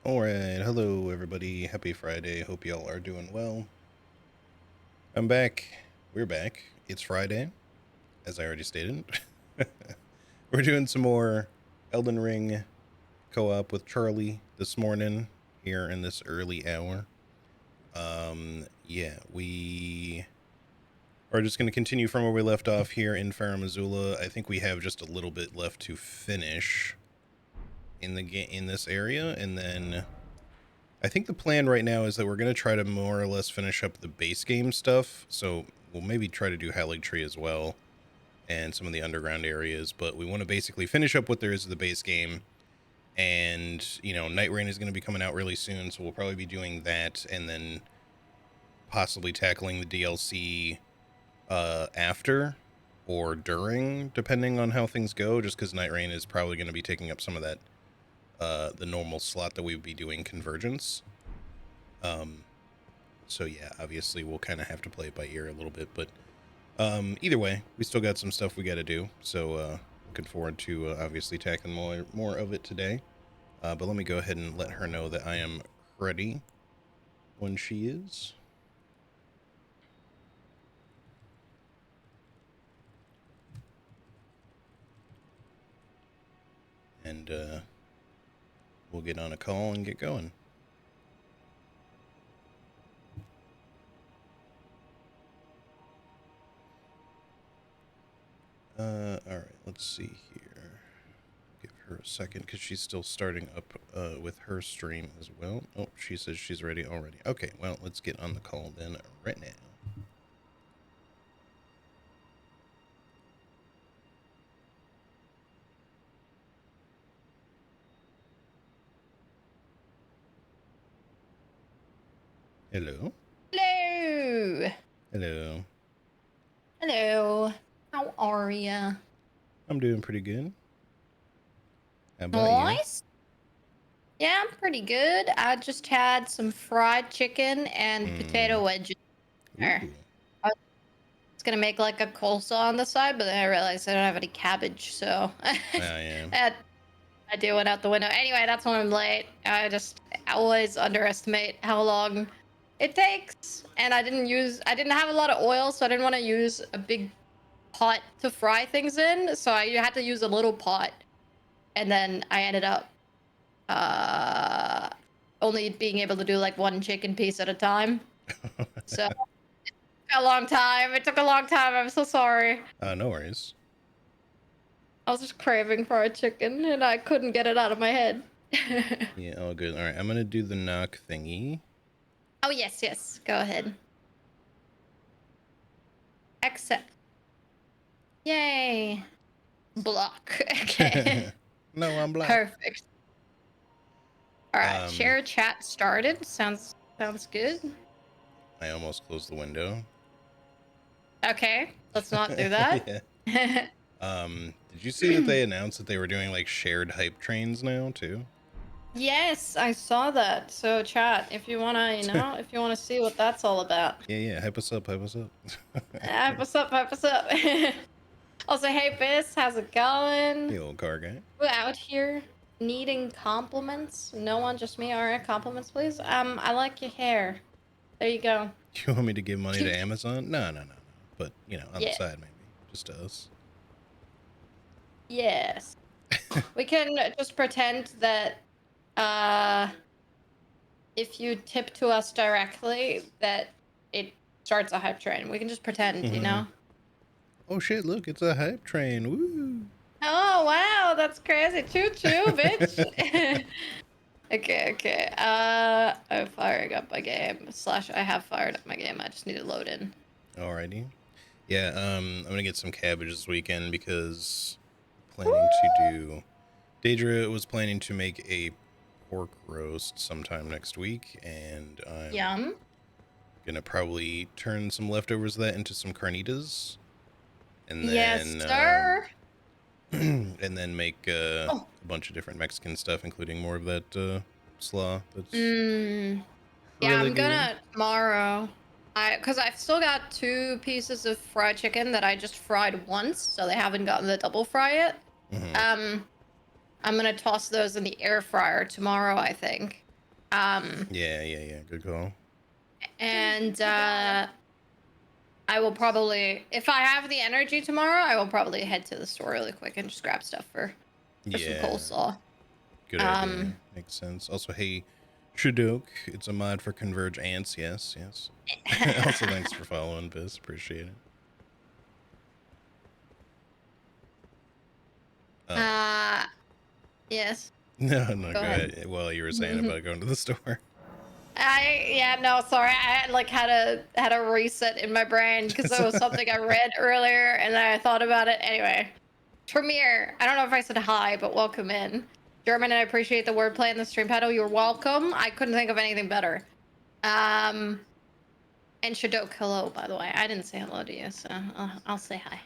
Alright, hello everybody. Happy Friday. Hope y'all are doing well. I'm back. We're back. It's Friday, as I already stated. We're doing some more Elden Ring co-op with Charlie this morning, here in this early hour. Yeah, we are just going to continue from where we left off here in Farum Azula. I think we have just a little bit left to finish in this area, and then I think the plan right now is that we're going to try to more or less finish up the base game stuff. So we'll maybe try to do Haligtree as well and some of the underground areas. But we want to basically finish up what there is of the base game. And, you know, Night Rain is going to be coming out really soon. So we'll probably be doing that and then possibly tackling the DLC after or during, depending on how things go. Just because Night Rain is probably going to be taking up some of that the normal slot that we would be doing Convergence. So yeah, obviously we'll kind of have to play it by ear a little bit, but either way, we still got some stuff we got to do. So looking forward to obviously tackling more of it today. But let me go ahead and let her know that I am ready when she is. And we'll get on a call and get going. All right, let's see here. Give her a second because she's still starting up with her stream as well. Oh, she says she's ready already. Okay, well, let's get on the call then right now. Hello. Hello. Hello. Hello. How are ya? I'm doing pretty good. How about Nice. Yeah, I'm pretty good. I just had some fried chicken and potato wedges. you? There. I was gonna make like a coleslaw on the side, but then I realized I don't have any cabbage, so Yeah. that idea went out the window. Anyway, that's when I'm late. I just always underestimate how long it takes, and I didn't have a lot of oil, so I didn't want to use a big pot to fry things in, so I had to use a little pot, and then I ended up only being able to do like one chicken piece at a time. So a long time. It took a long time. I'm so sorry. No worries. I was just craving fried chicken, and I couldn't get it out of my head. Yeah, all good. All right, I'm gonna do the knock thingy. Oh yes, go ahead. Accept. Yay. Block. Okay. No, I'm black. Perfect. All right, share chat started. Sounds good. I almost closed the window. Okay, let's not do that. Yeah. Did you see that they announced that they were doing like shared hype trains now too? Yes, I saw that. So chat, if you wanna, if you wanna see what that's all about. Yeah. Hype us up. Hype us up, hype us up. Also, hey Biss, how's it going? The old car guy. We're out here needing compliments. No one, just me. All right, compliments, please. I like your hair. There you go. You want me to give money to Amazon? No. But you know, on the Yeah. side maybe, just us. Yes. We can just pretend that if you tip to us directly, that it starts a hype train. We can just pretend, you know? Oh shit, look, it's a hype train. Woo! Oh wow, that's crazy. Choo choo, bitch. Okay. I'm firing up my game. / I have fired up my game. I just need to load in. Alrighty. Yeah, I'm gonna get some cabbage this weekend because planning to do. Daedra was planning to make a pork roast sometime next week, and I'm Yum. gonna probably turn some leftovers of that into some carnitas, and then Yes, sir. and then make a bunch of different Mexican stuff, including more of that slaw. That's Yeah, I'm gonna tomorrow. Because I've still got 2 pieces of fried chicken that I just fried once, so they haven't gotten the double fry yet. I'm gonna toss those in the air fryer tomorrow, I think. Yeah. Good call. And I will probably, if I have the energy tomorrow, I will probably head to the store really quick and just grab stuff for some Yeah. coleslaw. Good idea. Makes sense. Also, hey, Shadok, it's a mod for Convergence. Yes. Also, thanks for following, Biz. Appreciate it. Yes. No, Go go ahead. ahead. Well, you were saying about going to the store. No, sorry. I like had a reset in my brain because there was something I read earlier and then I thought about it. Anyway, Tremere, I don't know if I said hi, but welcome in. German, and I appreciate the wordplay in the stream title. You're welcome. I couldn't think of anything better. And Shadok, hello, by the way. I didn't say hello to you, so I'll say hi.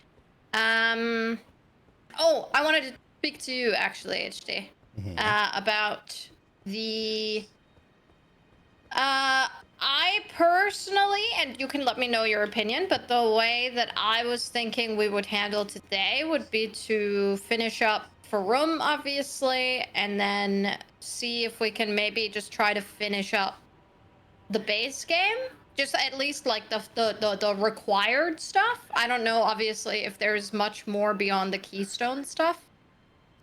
Oh, I wanted to speak to you actually, HD, about the. I personally, and you can let me know your opinion, but the way that I was thinking we would handle today would be to finish up for room, obviously, and then see if we can maybe just try to finish up the base game. Just at least like the required stuff. I don't know, obviously, if there's much more beyond the keystone stuff,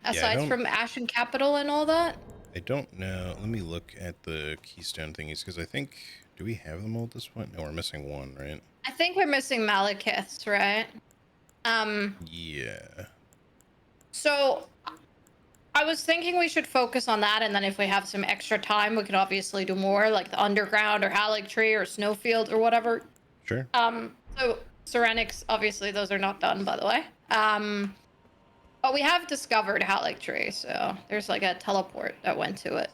aside from Ashen Capital and all that. I don't know. Let me look at the keystone thingies because I think, do we have them all at this point? No, we're missing one, right? I think we're missing Malekith's, right? Yeah. So I was thinking we should focus on that, and then if we have some extra time, we could obviously do more, like the underground or Halleck Tree or Snowfield or whatever. Sure. So Cerenics, obviously, those are not done, by the way. But we have discovered Halleck Tree, so there's like a teleport that went to it.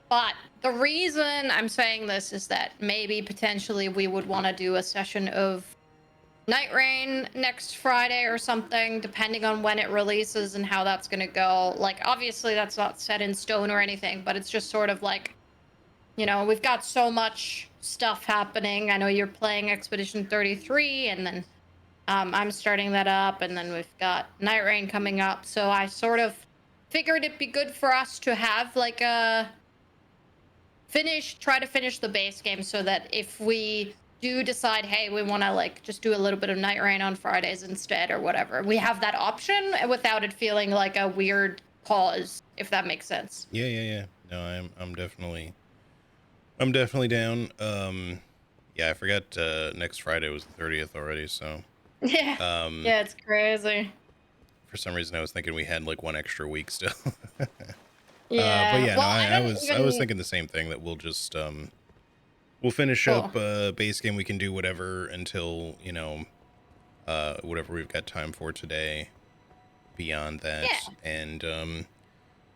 But the reason I'm saying this is that maybe potentially we would want to do a session of Night Rain next Friday or something, depending on when it releases and how that's going to go. Like, obviously, that's not set in stone or anything, but it's just sort of like, you know, we've got so much stuff happening. I know you're playing Expedition 33, and then I'm starting that up, and then we've got Night Rain coming up. So I sort of figured it'd be good for us to have like a try to finish the base game so that if we do decide, hey, we want to like just do a little bit of Night Rain on Fridays instead or whatever, we have that option without it feeling like a weird pause, if that makes sense. Yeah. No, I'm definitely down. Yeah, I forgot next Friday was the 30th already, so Yeah. Yeah, it's crazy. For some reason I was thinking we had like one extra week still. Yeah. But yeah, well, no, I was thinking the same thing, that we'll just we'll finish up base game. We can do whatever until, you know, whatever we've got time for today beyond that. Yeah. And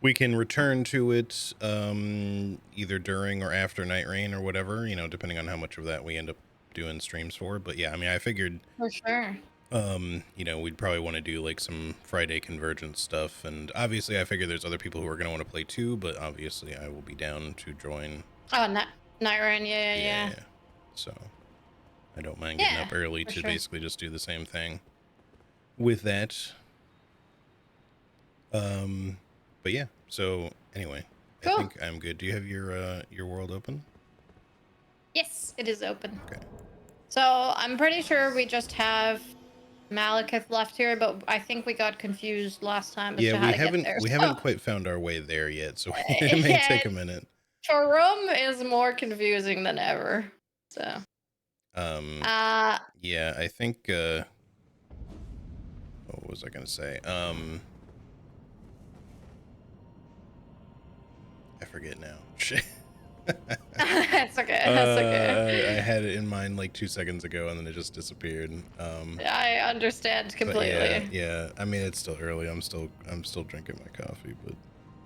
we can return to it either during or after Night Rain or whatever, you know, depending on how much of that we end up doing streams for. But yeah, I mean, I figured For sure. you know, we'd probably want to do like some Friday Convergence stuff, and obviously I figure there's other people who are going to want to play too, but obviously I will be down to join. Oh, Night Rain, yeah. So I don't mind getting up early to basically just do the same thing with that. But yeah, so anyway, cool. I think I'm good. Do you have your world open? Yes, it is open. Okay. So I'm pretty sure we just have Malekith left here, but I think we got confused last time as to how to get there. We haven't quite found our way there yet, so it may take a minute. Farum is more confusing than ever. So yeah, I think what was I gonna say? I forget now. Shit. It's okay. That's okay. I had it in mind like 2 seconds ago, and then it just disappeared. I understand completely. Yeah. I mean, it's still early. I'm still drinking my coffee, but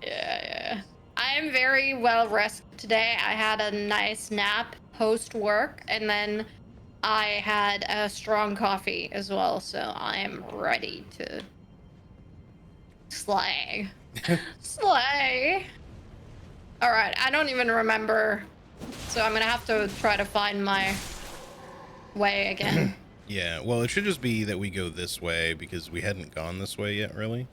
yeah. I am very well rested today. I had a nice nap post work, and then I had a strong coffee as well. So I am ready to slay. Slay. All right, I don't even remember, so I'm gonna have to try to find my way again. Yeah, well, it should just be that we go this way because we hadn't gone this way yet, really.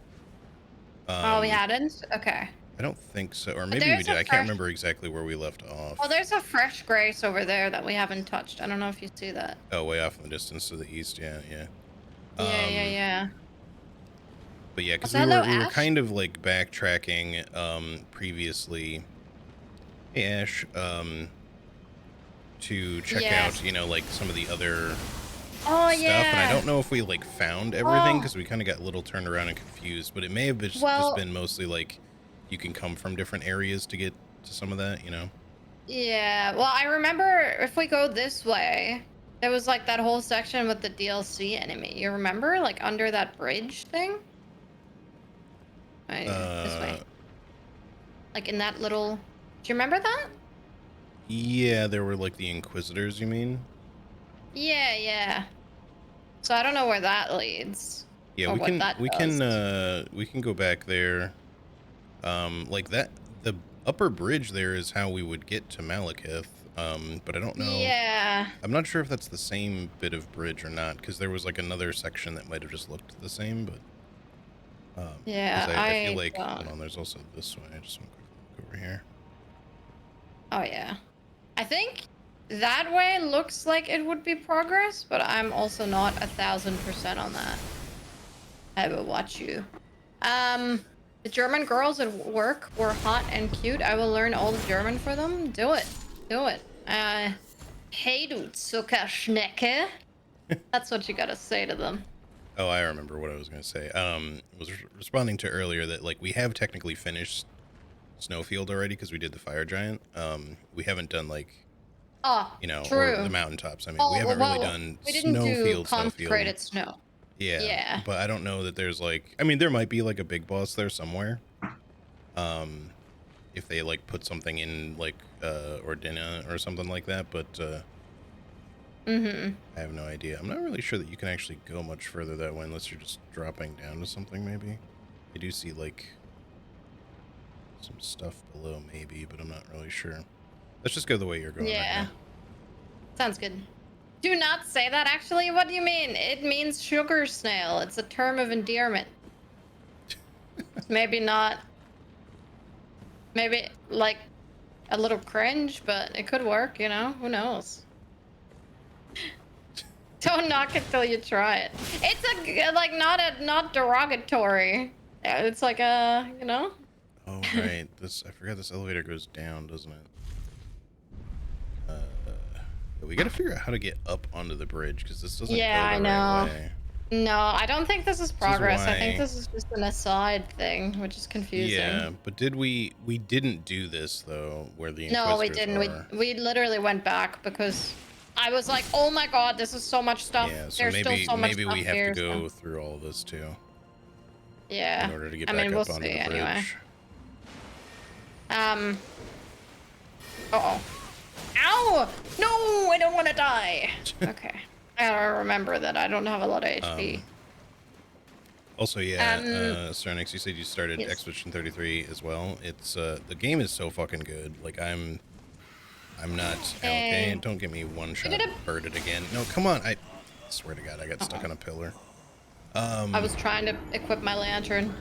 Oh, we hadn't? Okay. I don't think so, or But maybe we there's did. a I can't fresh. remember exactly where we left Well, off. there's a fresh grace over there that we haven't touched. I don't know if you see that. Oh, way off in the distance to the east. Yeah, yeah. Yeah, yeah, Um, yeah. but yeah, because Also, we hello, were Ash. kind of like backtracking previously. Hey, Ash. To check out, Yes. like some of the other Oh, stuff, and I yeah. don't know if we like found everything Oh, because we kind of got a little turned around and confused, but it may have just well, been mostly like you can come from different areas to get to some of that. yeah. Well, I remember if we go this way, there was like that whole section with the DLC enemy. You remember? Like under that bridge thing? Right, this Uh, way. Like in that little. Do you remember that? yeah, there were like the Inquisitors, you mean? Yeah, yeah. So I don't know where that leads Yeah, or we what can that we does. can we can go back there. Like that the upper bridge there is how we would get to Malekith. But I don't know. Yeah. I'm not sure if that's the same bit of bridge or not, because there was like another section that might have just looked the same, but because Yeah, I feel I like, hold don't. on, there's also this way. I just want to quickly look over here. Oh, yeah. I think that way looks like it would be progress, but I'm also not 1,000% on that. I will watch you. The German girls at work were hot and cute. I will learn all the German for them. Do it. Do it. Hey du Zuckerschnecke. That's what you gotta say to them. Oh, I remember what I was going to say. Was responding to earlier that like we have technically finished Snowfield already because we did the Fire Giant. We haven't done like, Oh, or the true. mountaintops. I mean, we Oh, haven't really well, done we didn't do Snowfield. consecrated snow. Yeah, Yeah. but I don't know that there's like, I mean, there might be like a big boss there somewhere. Um, if they like put something in like Ordina or something like that, but Mm-hmm. I have no idea. I'm not really sure that you can actually go much further that way unless you're just dropping down to something. Maybe I do see like some stuff below, maybe, but I'm not really sure. Let's just go the way you're going right Yeah. now. Sounds good. Do not say that, actually. What do you mean? It means sugar snail. It's a term of endearment. Maybe not. Maybe, like, a little cringe, but it could work, you know? Who knows? Don't knock it till you try it. It's like, not derogatory. Yeah, it's like you know? Oh right, this I forgot this elevator goes down, doesn't it? Yeah, we got to figure out how to get up onto the bridge because this doesn't Yeah, go I the right know. way. No, I don't think this is This is progress. I think why. this is just an aside thing, which is confusing. Yeah, but we didn't do this though, where the No, we Inquisitors didn't. are. We literally went back because I was like, oh my god, this is so much stuff. Yeah, so There's still so much maybe stuff we have to here. So go through all this too in yeah, order to get I back mean, we'll up onto see the anyway. bridge. Uh-oh. Ow! No, I don't want to die. Okay. I gotta remember that I don't have a lot of HP. Also, yeah, Um, Cernix, you said you started yes. Expedition 33 as well. It's the game is so fucking good. Like I'm not okay. Hey. Don't get me one We shot did a... birded again. No, come on. I swear to God, I got stuck Uh-oh. on a pillar. I was trying to equip my lantern.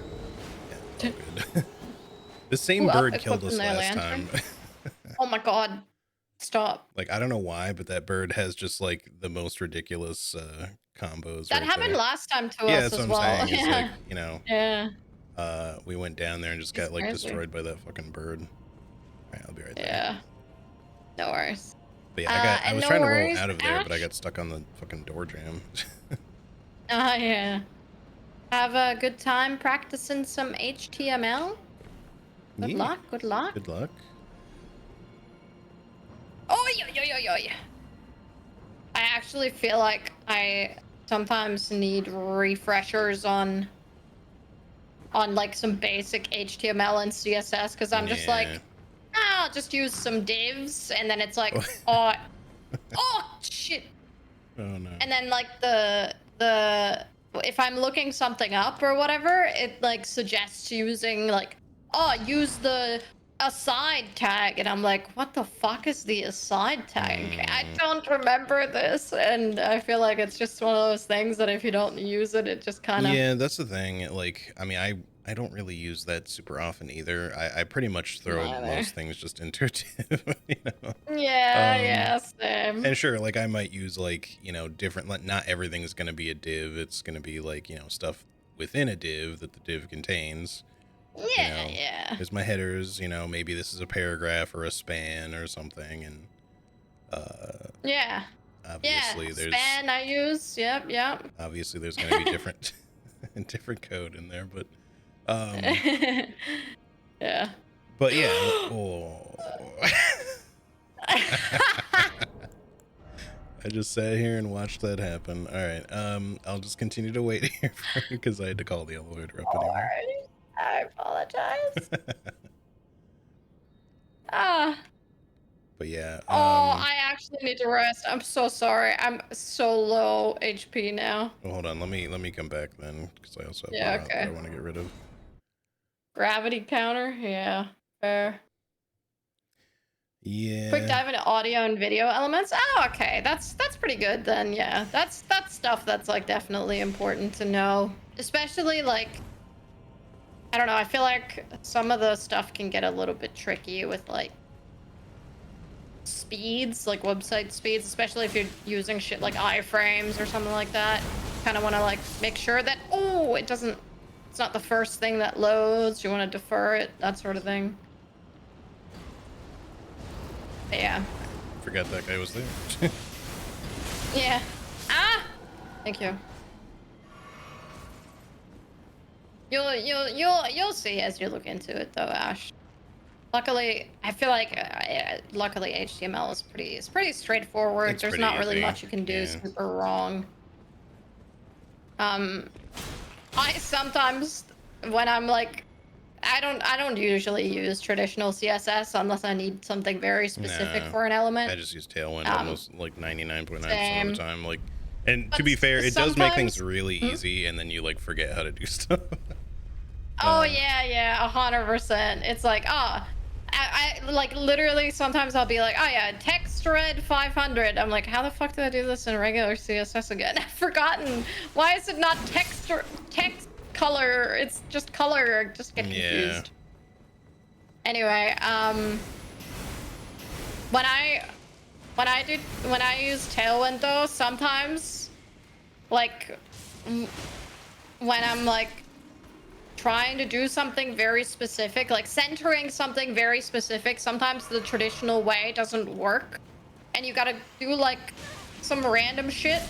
Yeah, it's all good. The same Who up bird killed equipping us their last lantern? time. Oh my god. Stop. Like, I don't know why, but that bird has just like the most ridiculous combos That right happened there. last time to Yeah, us that's what as I'm well. saying. Is like, Yeah. Yeah. we went down there and just It's got like crazy. destroyed by that fucking bird. All right, I'll be right there. Yeah. No worries. But yeah, I And was no trying to roll worries, out of there, but I Ash. got stuck on the fucking door jam. Yeah. Have a good time practicing some HTML. Good Yeah. luck. Good luck. Good luck. Oh, yo, yo, yo, yo, yo. I actually feel like I sometimes need refreshers on like some basic HTML and CSS because I'm just Yeah. like, ah, I'll just use some divs, and then it's like, Oh, oh shit. oh no. And then like the if I'm looking something up or whatever, it like suggests using like, oh, use the aside tag, and I'm like, what the fuck is the aside tag? I don't remember this, and I feel like it's just one of those things that if you don't use it, it just kind of... Yeah, that's the thing. Like, I mean, I don't really use that super often either. I pretty much throw Neither. most things just into a div, you know. Yeah, Um, yeah, same. and sure, like I might use like, you know, different, like not everything's going to be a div. It's going to be like, you know, stuff within a div that the div contains, you Yeah, know. yeah. There's my headers, you know, maybe this is a paragraph or a span or something. And Yeah. Yeah. obviously there's, Span I use. Yep, yep. obviously there's going to be different, different code in there, um, Yeah. but yeah. Oh. I just sat here and watched that happen. All right. I'll just continue to wait here for you because I had to call the elevator up anyway. Sorry. I apologize. Ah. But yeah. Oh, I actually need to rest. I'm so sorry. I'm so low HP now. Well, hold on. Let me come back then because I also have Yeah, a route that I okay. want to get rid of. Gravity counter? Yeah. Fair. Quick Yeah. dive into audio and video elements. Oh, okay. That's pretty good then. Yeah. That's stuff that's like definitely important to know. Especially like I don't know, I feel like some of the stuff can get a little bit tricky with like speeds, like website speeds, especially if you're using shit like iframes or something like that. Kind of want to like make sure that it's not the first thing that loads. You want to defer it, that sort of thing. But yeah. Forgot that guy was there. Yeah. Ah! Thank you. You'll see as you look into it though, Ash. Luckily, I feel like luckily HTML is pretty straightforward. It's There's pretty not really easy. much you can do Yeah. super wrong. I sometimes when I'm like I don't usually use traditional CSS unless I need something very specific No, for an element. I just use Tailwind Um, almost like 99.9% of the Same. time. Like, and to But be fair, it does make things sometimes. really easy, and then you like forget how to do stuff. Oh yeah, 100%. It's like, I like literally sometimes I'll be like, oh yeah, text red 500. I'm like, how the fuck do I do this in regular CSS again? I've forgotten. Why is it not text color? It's just color. I just get confused. Yeah. Anyway, when I use Tailwind though, sometimes like when I'm like trying to do something very specific, like centering something very specific, sometimes the traditional way doesn't work. And you gotta do like some random shit.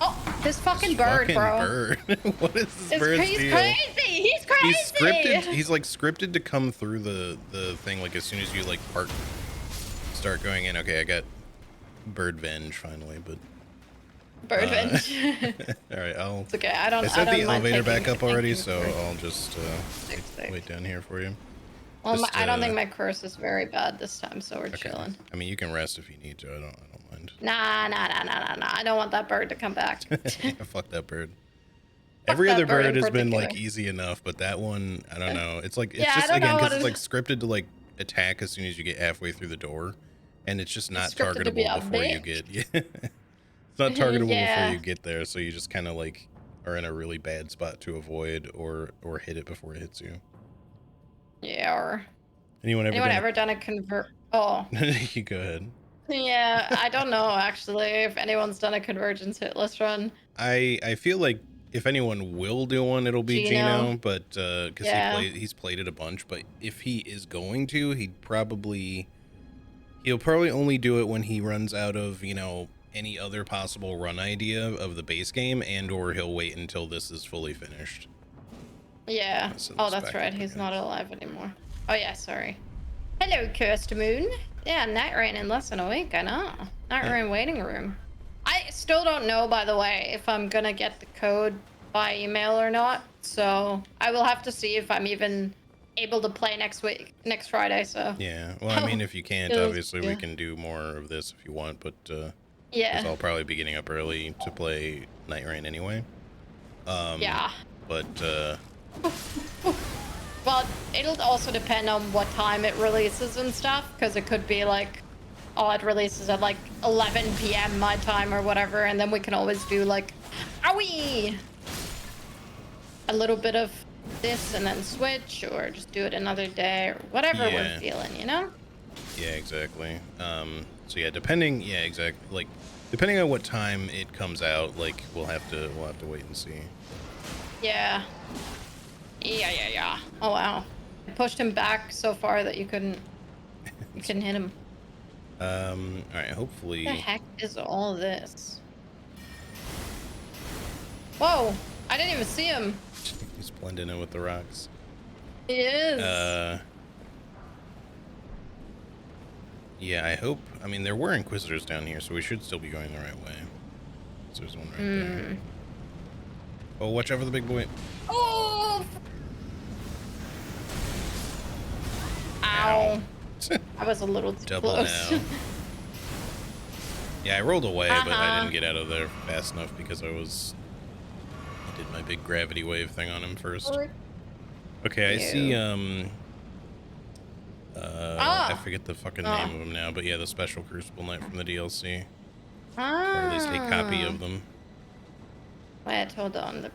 Oh, this fucking bird, bro. Bird. What is this bird's He's deal? crazy. He's crazy. He's scripted. He's like scripted to come through the thing like as soon as you like start going in. Okay, I got bird venge finally, but Bird venge. all right, It's okay. I set don't the mind elevator taking- back up already, taking so bird. I'll just Sick. wait down here for you. Well, Just, I don't think my curse is very bad this time, so we're Okay. chilling. I mean, you can rest if you need to. I don't mind. Nah. I don't want that bird to come back. Yeah, fuck that bird. Fuck Every that other bird bird in has been like particular. easy enough, but that one, I don't know. It's like it's Yeah, I just don't again know because what it's like it- scripted to like attack as soon as you get halfway through the door, and it's just not scripted to be targetable a before you bitch. get. Yeah, it's not targetable before Yeah. you get there, so you just kind of like are in a really bad spot to avoid or hit it before it hits you. Yeah. Or Anyone anyone ever done a convert? Oh, You go ahead. yeah. I don't know actually if anyone's done a convergence hitless run. I feel like if anyone will do one, it'll be Gino, but because Yeah. he's played it a bunch. But if he is going to, he'll probably only do it when he runs out of any other possible run idea of the base game, and or he'll wait until this is fully finished. Yeah. Send Oh, this that's back right. up He's again. not alive anymore. Oh yeah. Sorry. Hello, Cursed Moon. Yeah, Night Rain in less than a week. I know. Night Rain waiting room. I still don't know, by the way, if I'm gonna get the code by email or not. So I will have to see if I'm even able to play next Friday. So Yeah. Well, I mean, if you can't, Feels- obviously we yeah. can do more of this if you want, but yeah, 'cause I'll probably be getting up early to play Night Rain anyway. yeah. But Well, it'll also depend on what time it releases and stuff, because it could be like, oh, it releases at like 11 p.m. my time or whatever, and then we can always do like, owie! A little bit of this and then switch, or just do it another day, or whatever we're Yeah. feeling, you know? Yeah, exactly. So yeah, depending, yeah, exactly. Like, depending on what time it comes out, like, we'll have to wait and see. Yeah. Yeah. Oh wow. I pushed him back so far that you couldn't hit him. All right, What the hopefully. heck is all this? Whoa! I didn't even see him. He's blending in with the rocks. He is. Yeah, I hope. I mean, there were Inquisitors down here, so we should still be going the right way. So there's one right there. Oh, watch out for the big boy. Oh! Ow. I was a little too Double close. now. Yeah, I rolled away, but I didn't get out of there fast enough because I did my big gravity wave thing on him first. Okay, I see, I forget the fucking name of him now, but yeah, the special Crucible Knight from the DLC. Or at least a copy of them. Wait, hold on.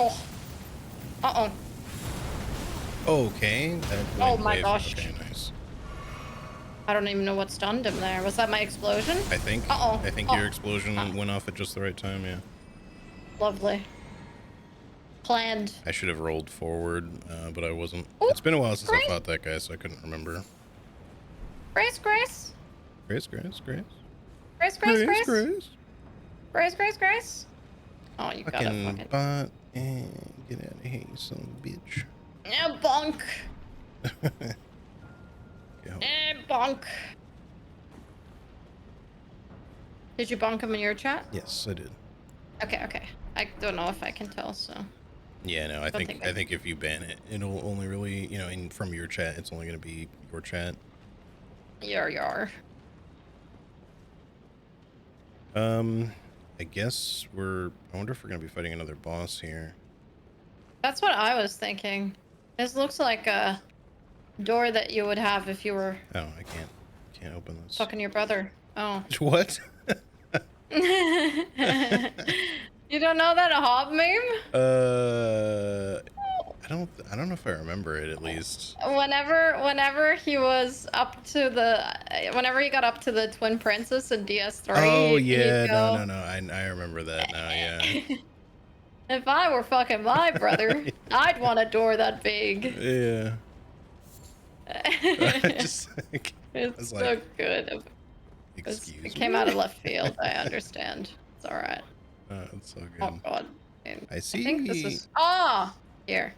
Oh. Uh-oh. Okay. That Oh my wave. gosh. Okay, nice. I don't even know what stunned him there. Was that my explosion? I think. Uh-oh. I think your explosion went off at just the right time, yeah. Lovely. Planned. I should have rolled forward, but I wasn't. Ooh, It's been a while since Grace. I fought that guy, so I couldn't remember. Grace. Grace. Oh, you gotta Fucking fucking... bot and get out of here, you son of a bitch. Yeah, bonk. Bonk. Did you bonk him in your chat? Yes, I did. Okay. I don't know if I can tell, so... Yeah, no, I think I- if you ban it, it'll only really, you know, from your chat, it's only going to be your chat. Yar. I guess I wonder if we're going to be fighting another boss here. That's what I was thinking. This looks like a door that you would have if you were Oh, I can't open this. fucking your brother. Oh. What? You don't know that a Hob meme? I don't know if I remember it at least. Whenever he was up to whenever he got up to the Twin Princess in DS3. Oh yeah, he'd go, no. I remember that now. Yeah. If I were fucking my brother, I'd want a door that big. Yeah. Just like, It's so like, good. excuse It came me? out of left field. I understand. It's all right. It's so good. Oh god. I see. I think this is. Here.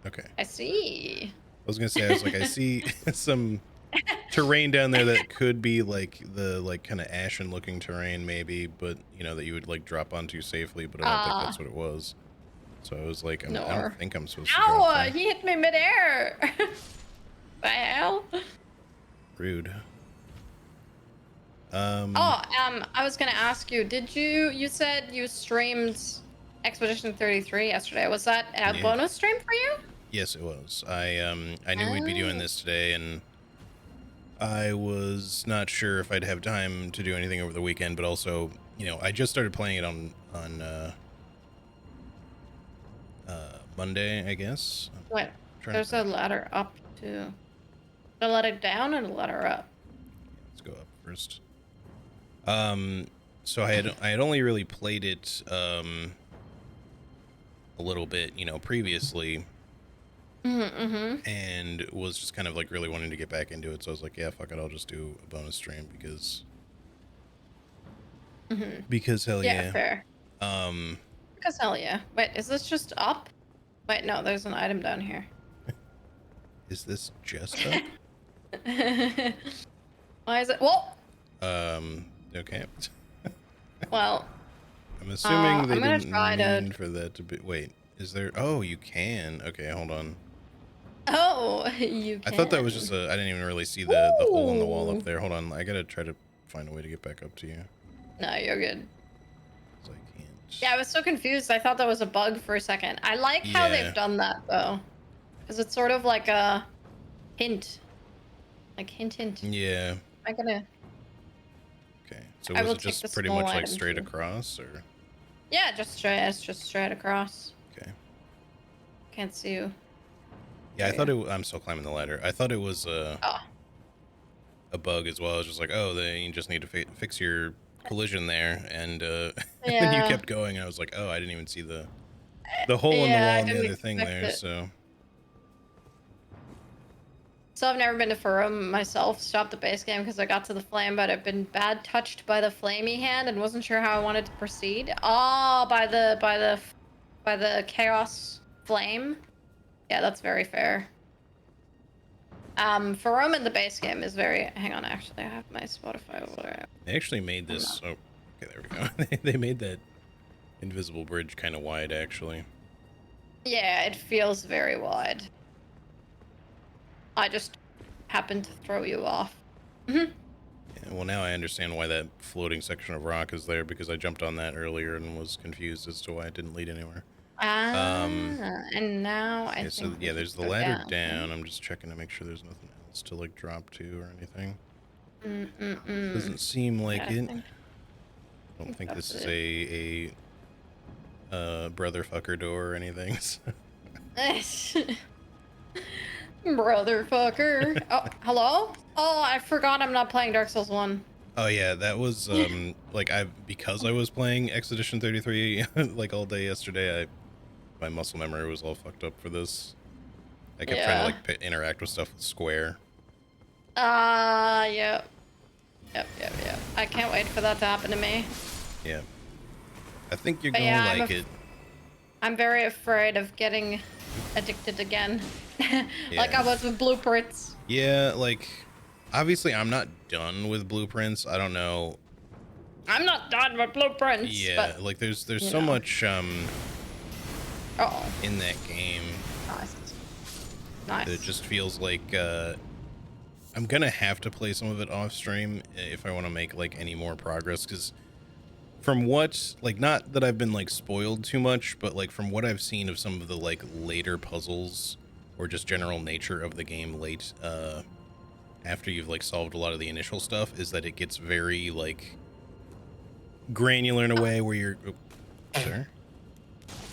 Okay. I see. I was gonna say, I see some terrain down there that could be like the kind of ashen looking terrain maybe, but you know, that you would like drop onto safely, but I don't think that's what it was. So I was like, I don't think I'm supposed to drop Ow! there. He hit me midair. The hell? Rude. I was gonna ask you. You said you streamed Expedition 33 yesterday. Was that a bonus stream for you? Yes, it was. I knew we'd be doing this today, and I was not sure if I'd have time to do anything over the weekend, but also, you know, I just started playing it on Monday, I guess. What? There's a ladder up too. A ladder down and a ladder up. Let's go up first. So I had only really played it a little bit, you know, previously. And was just kind of like really wanting to get back into it, so I was like, yeah, fuck it, I'll just do a bonus stream because hell yeah. Yeah, fair. Because hell yeah. Wait, is this just up? Wait, no, there's an item down here. Is this just up? Why is it? Whoa! Okay. Well, I'm assuming they I'm gonna didn't try mean to... for that to be. Wait, is there? Oh, you can. Okay, hold on. Oh, you can. I thought that was just I didn't even really see the hole in the wall up there. Hold on, I gotta try to find a way to get back up to you. No, you're good. 'Cause I can't. Yeah, I was so confused. I thought that was a bug for a second. I like how they've done that though, because it's sort of like a hint. Like hint, hint. Yeah. I'm gonna. Okay. So I was will it take the just pretty small much like item straight too. across, or? Yeah, just straight. It's just straight across. Okay. Can't see you. Yeah, I There you thought go. I'm still climbing the ladder. I thought it was Oh. a bug as well. I was just like, oh, you just need to fix your collision there, and and then you Yeah. kept going. And I was like, oh, I didn't even see the hole in the Yeah, wall I and the didn't other thing expect there. it. So So I've never been to Farum myself. Stopped the base game because I got to the flame, but I've been bad touched by the flamey hand and wasn't sure how I wanted to proceed. Oh, by the chaos flame. Yeah, that's very fair. Farum in the base game is very. Hang on, actually, I have my Spotify over. they actually made this. Oh, okay, there we go. They made that invisible bridge kind of wide, actually. Yeah, it feels very wide. I just happened to throw you off. Yeah, well, now I understand why that floating section of rock is there, because I jumped on that earlier and was confused as to why it didn't lead anywhere. Ah, and now I Yeah, so think we yeah, should there's the go ladder down. down. I'm just checking to make sure there's nothing else to like drop to or anything. Mm-mm-mm. Doesn't seem like Yeah, it. I I don't think think that's this is it. a brother fucker door or anything. Brother fucker. Oh, hello? Oh, I forgot I'm not playing Dark Souls 1. Oh yeah, that was like because I was playing Expedition 33 like all day yesterday. My muscle memory was all fucked up for this. I kept trying to Yeah. like interact with stuff with Square. Yep. Yep. I can't wait for that to happen to me. Yeah, I think you're But gonna yeah, like it. I'm very afraid of getting addicted again. Like Yeah. I was with Blueprints. Yeah, like obviously I'm not done with Blueprints. I don't know. I'm not done with Blueprints, Yeah, but like there's you so know. much Uh-oh. in that game Nice. that it Nice. just feels like I'm gonna have to play some of it off stream if I want to make like any more progress, because from what, like, not that I've been like spoiled too much, but like from what I've seen of some of the like later puzzles or just general nature of the game late after you've like solved a lot of the initial stuff, is that it gets very like granular in a way where you're sir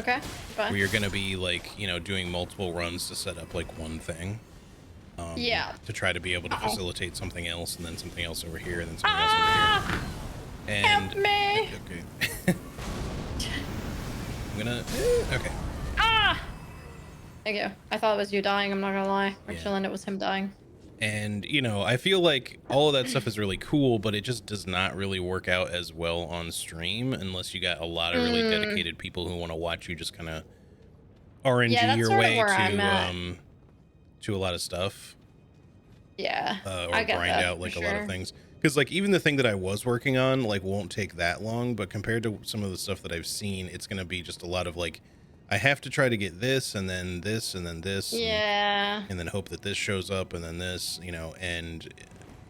Okay, where bye. you're gonna be like, you know, doing multiple runs to set up like one thing, Yeah. to try to be able to Uh-oh. facilitate something else, and then something else over here, and then something else over Ah! here. And Help me! okay. I'm gonna okay. Ah! Thank you. I thought it was you dying, I'm not gonna lie. Or Yeah. chilling, it was him dying. And you know, I feel like all of that stuff is really cool, but it just does not really work out as well on stream unless you got a lot of really dedicated people who want to watch you just kind of RNG Yeah, that's your sort of way where I'm at. to a lot of stuff, Yeah. or I get grind that out for like a lot of sure. things. Because like even the thing that I was working on like won't take that long, but compared to some of the stuff that I've seen, it's gonna be just a lot of like, I have to try to get this and then this and then this, Yeah. and then hope that this shows up and then this, you know, and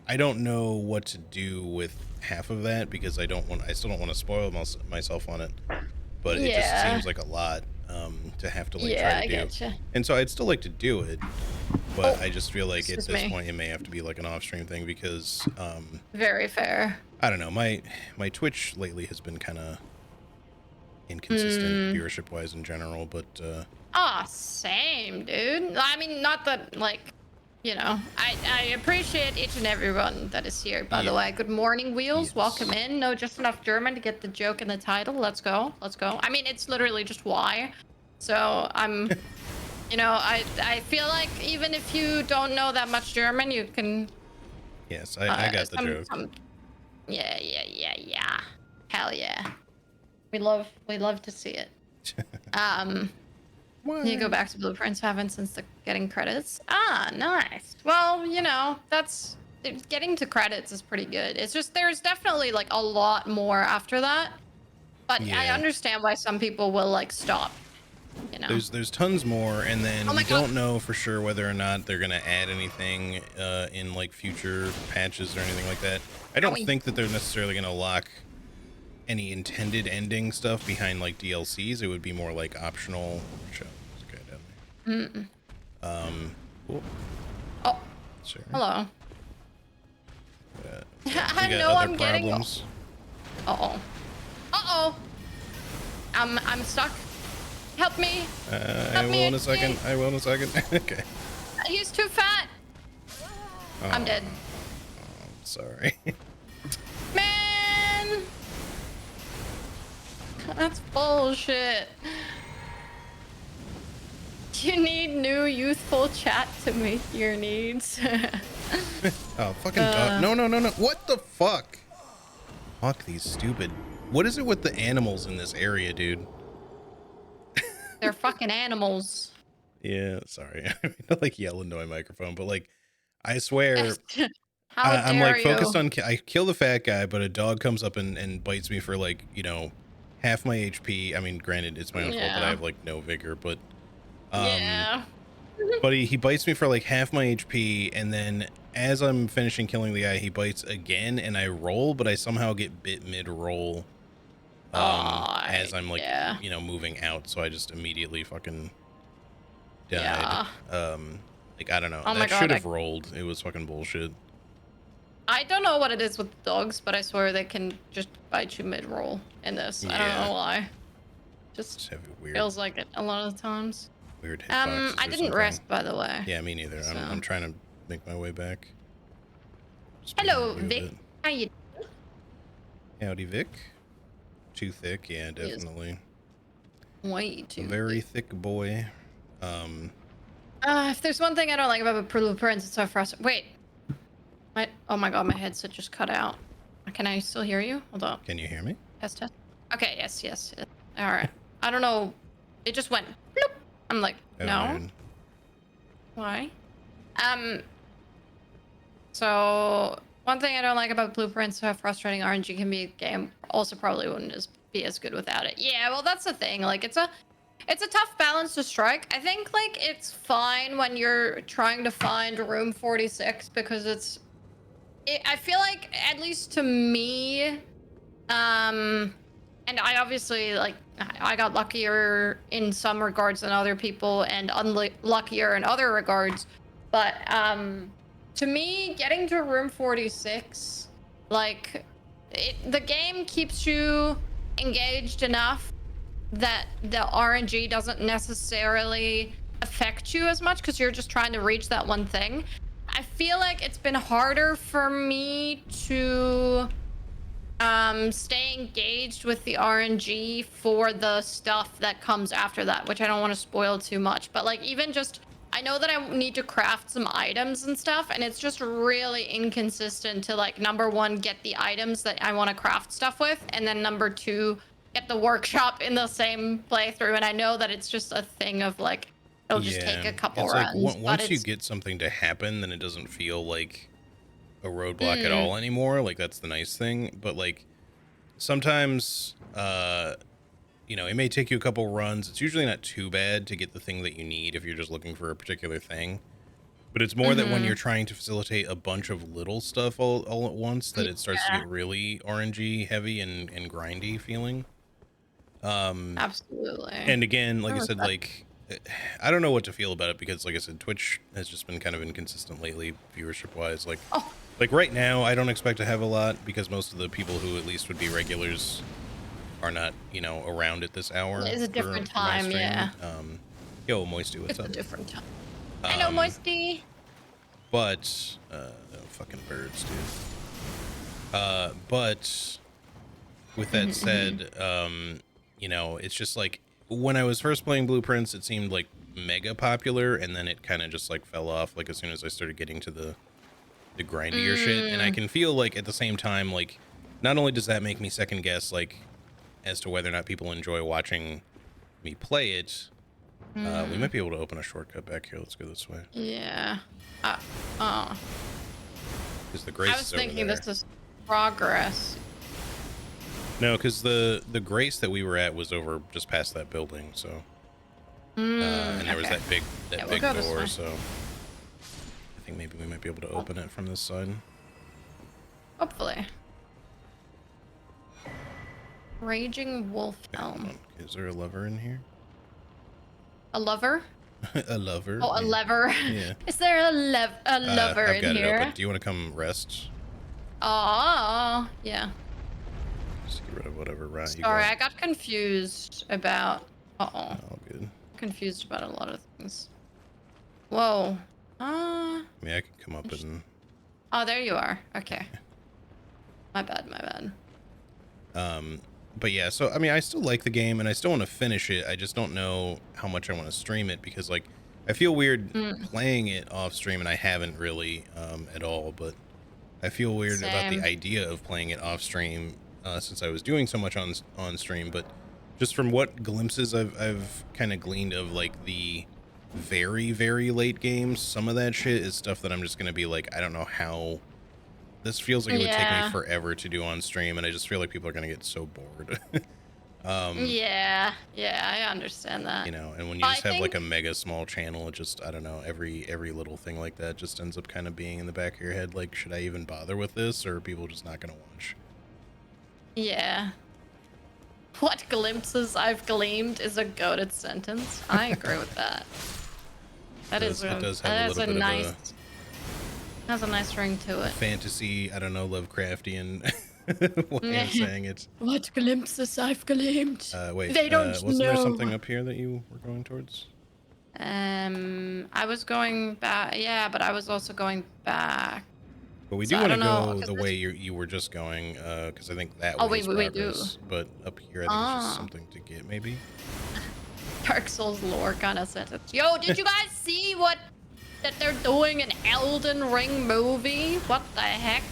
I don't know what to do with half of that because I still don't want to spoil myself on it, but it just Yeah. seems like a lot to have to like Yeah, try I to do. getcha. And so I'd still like to do it, but Oh, I just feel like at excuse this me. point it may have to be like an off-stream thing because Very fair. I don't know, my Twitch lately has been kind of inconsistent viewership wise in general, but Ah, same, dude. I mean, not that, like, you know, I appreciate each and every one that is here, by the yeah. way. Good morning, Wheels. Yes. Welcome in. No, just enough German to get the joke in the title. Let's go. Let's go. I mean, it's literally just why. So I'm, you know, I feel like even if you don't know that much German, you can. Yes, I got the joke. Yeah. Hell yeah. We love to see it. You go back to Blueprints, haven't since the getting credits. Ah, nice. Well, you know, getting to credits is pretty good. It's just there's definitely like a lot more after that. But I Yeah. understand why some people will like stop. You know. There's tons more, and then Oh my we God. don't know for sure whether or not they're gonna add anything in like future patches or anything like that. I don't Owie. think that they're necessarily gonna lock any intended ending stuff behind like DLCs. It would be more like optional. Show. There's a guy down there. Cool. Oh, Sure. hello. I we got know other I'm getting. problems. Uh-oh. Uh-oh. I'm stuck. Help me. I Help will me. in a second. I will in a second. Okay. He's too fat. I'm dead. I'm sorry. Man. That's bullshit. You need new youthful chat to meet your needs. Oh, fucking dog. No, no, no, no. What the fuck? Fuck these stupid. What is it with the animals in this area, dude? They're fucking animals. Yeah, sorry. I mean, I like yell into my microphone, but like, I swear, How I'm dare like you? focused on. I kill the fat guy, but a dog comes up and bites me for like, you know, half my HP. I mean, granted, it's my own fault that I Yeah. have like no vigor, but Yeah. but he bites me for like half my HP, and then as I'm finishing killing the guy, he bites again, and I roll, but I somehow get bit mid-roll as I'm like, yeah. you know, moving out, so I just immediately fucking died. Yeah. Like, I don't know. Oh my That God, should have rolled. It was fucking bullshit. I don't know what it is with dogs, but I swear they can just bite you mid-roll in this. I don't Yeah. know why. Just Just have weird, feels like it a lot of times. weird hitboxes I or didn't something. rest, by the way. Yeah, me neither. So. I'm trying to make my way back. Just Hello, being new a Vic. bit. How you? Howdy, Vic. Too thick, yeah, definitely. Way too. Very thick boy. If there's one thing I don't like about Blueprints, it's so frustrating. Wait. Oh my God, my headset just cut out. Can I still hear you? Hold on. Can you hear me? Test. Okay, yes. All right. I don't know. It just went bloop. I'm like, Oh, no. man. Why? So one thing I don't like about Blueprints, how frustrating RNG can be. Game also probably wouldn't be as good without it. Yeah, well, that's the thing. Like, it's a tough balance to strike. I think like it's fine when you're trying to find room 46 because I feel like, at least to me, and I obviously like I got luckier in some regards than other people and unluckier in other regards, but to me, getting to room 46, like the game keeps you engaged enough that the RNG doesn't necessarily affect you as much because you're just trying to reach that one thing. I feel like it's been harder for me to stay engaged with the RNG for the stuff that comes after that, which I don't want to spoil too much, but like even just I know that I need to craft some items and stuff, and it's just really inconsistent to like, number one, get the items that I want to craft stuff with, and then number two, get the workshop in the same playthrough. And I know that it's just a thing of like, it'll just take a couple it's runs. like once you get something to happen, then it doesn't feel like a roadblock at all anymore. Like, that's the nice thing. But like sometimes you know, it may take you a couple runs. It's usually not too bad to get the thing that you need if you're just looking for a particular thing, but it's more that when you're trying to facilitate a bunch of little stuff all at once, that it starts to get really RNG heavy and grindy feeling. Absolutely. And again, like I said, like I don't know what to feel about it because, like I said, Twitch has just been kind of inconsistent lately, viewership wise. Like, like right now, I don't expect to have a lot because most of the people who at least would be regulars are not, you know, around at this hour. It's a different time, yeah. Yo, Moisty, what's It's up? a different time. Hello, Moisty. But fucking birds, dude. But with that said, you know, it's just like when I was first playing Blueprints, it seemed like mega popular, and then it kind of just like fell off like as soon as I started getting to the grindier shit. And I can feel like at the same time, like not only does that make me second guess like as to whether or not people enjoy watching me play it, we might be able to open a shortcut back here. Let's go this way. Yeah. Because the grace I was is over thinking there. this is progress. No, because the grace that we were at was over just past that building, so and there was that big big door, so I think maybe we might be able to open it from this side. Hopefully. Raging Wolf Elm. Is there a lever in here? A lover? A lever? Oh, a lever. Yeah. Is there a lover I've in got here? it open. Do you want to come rest? Oh, yeah. Just get rid of whatever rat you Sorry, got. I got confused about. Uh-oh. All good. Confused about a lot of things. Whoa. I mean, I can come up and... Oh, there you are. Okay. My bad, my bad. But yeah, so, I mean, I still like the game, and I still want to finish it. I just don't know how much I want to stream it, because, like, I feel weird playing it off stream, and I haven't really, at all, but I feel weird about the Same. idea of playing it off stream, since I was doing so much on stream, but just from what glimpses I've kind of gleaned of, like, the very, very late games, some of that shit is stuff that I'm just going to be like, I don't know how... This feels like it would take me Yeah. forever to do on stream, and I just feel like people are going to get so bored. Yeah. Yeah, I understand that. You know, and when you I just have like think. a mega small channel, it just, I don't know, every little thing like that just ends up kind of being in the back of your head, like, should I even bother with this, or are people just not going to watch? Yeah. What glimpses I've gleamed is a goated sentence. I agree with that. That is It a, does have a that's little a bit nice. of Has a nice ring to a it. fantasy, I don't know, Lovecraftian way of saying it. What glimpses I've gleamed. Wait, They don't wasn't there know. something up here that you were going towards? I was going back. Yeah, but I was also going back. But we So do I want to don't know, go 'cause the this- way you were just going, because I think that Oh, way is we do. progress. But up here, I think it's just Ah. something to get, maybe. Dark Souls lore kind of sentence. Yo, did you guys see what that they're doing an Elden Ring movie? What the heck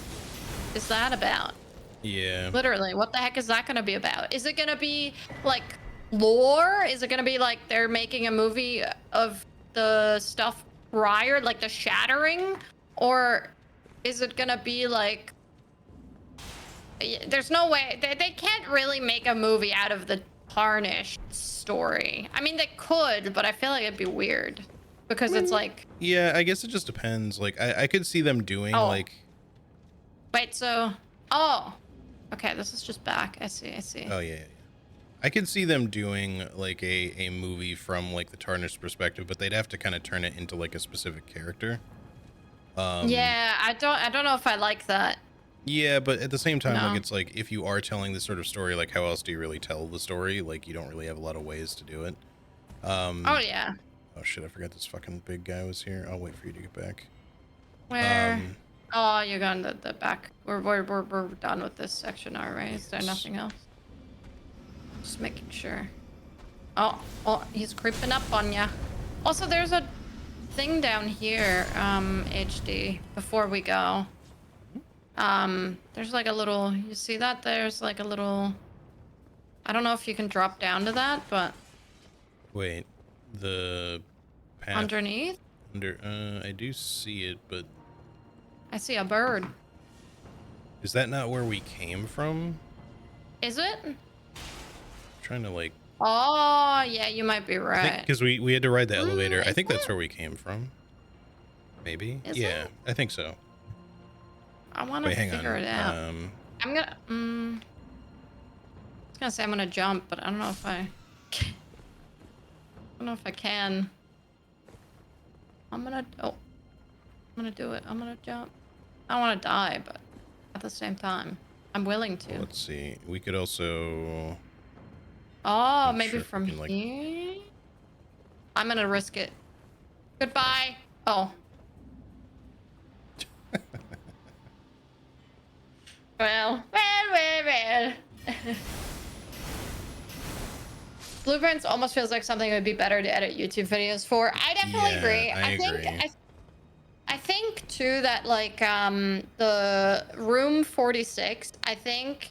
is that about? Yeah. Literally, what the heck is that gonna be about? Is it gonna be like lore? Is it gonna be like they're making a movie of the stuff prior, like the Shattering? Or is it gonna be like... There's no way... They can't really make a movie out of the Tarnished story. I mean, they could, but I feel like it'd be weird. Because it's like... Yeah, I guess it just depends. Like, I could see them doing, Oh. like... Wait, so... Oh! Okay, this is just back. I see, I see. Oh, yeah. I could see them doing, like, a movie from, like, the Tarnished perspective, but they'd have to kind of turn it into, like, a specific character. Yeah, I don't know if I like that. Yeah, but at the same time, No. like, it's like, if you are telling this sort of story, like, how else do you really tell the story? Like, you don't really have a lot of ways to do it. Oh, yeah. Oh, shit, I forgot this fucking big guy was here. I'll wait for you to get back. Where? Oh, you're going to the back. We're done with this section, all right? Is there Yes. nothing else? Just making sure. Oh, he's creeping up on ya. Also, there's a thing down here, HD, before we go. There's like a little, you see that? There's like a little, I don't know if you can drop down to that, but Wait, the path underneath, I do see it, but I see a bird. is that not where we came from? Is it? I'm trying to, like, Oh, yeah, you might be right. because we had to ride the elevator. I is think that's it? where we came from. Maybe. Is Yeah, it? I think so. I want to Wait, hang figure on. it out. I'm gonna, I was gonna say I'm gonna jump, but I don't know if I don't know if I can. I'm gonna do it. I'm gonna jump. I don't want to die, but at the same time, I'm willing to. Let's see. We could also. Oh, Not maybe sure if we from can, like- here? I'm gonna risk it. Goodbye. Oh. well. Blueprints almost feels like something that would be better to edit YouTube videos for. I definitely Yeah, agree. I think agree. I think too that like the Room 46, I think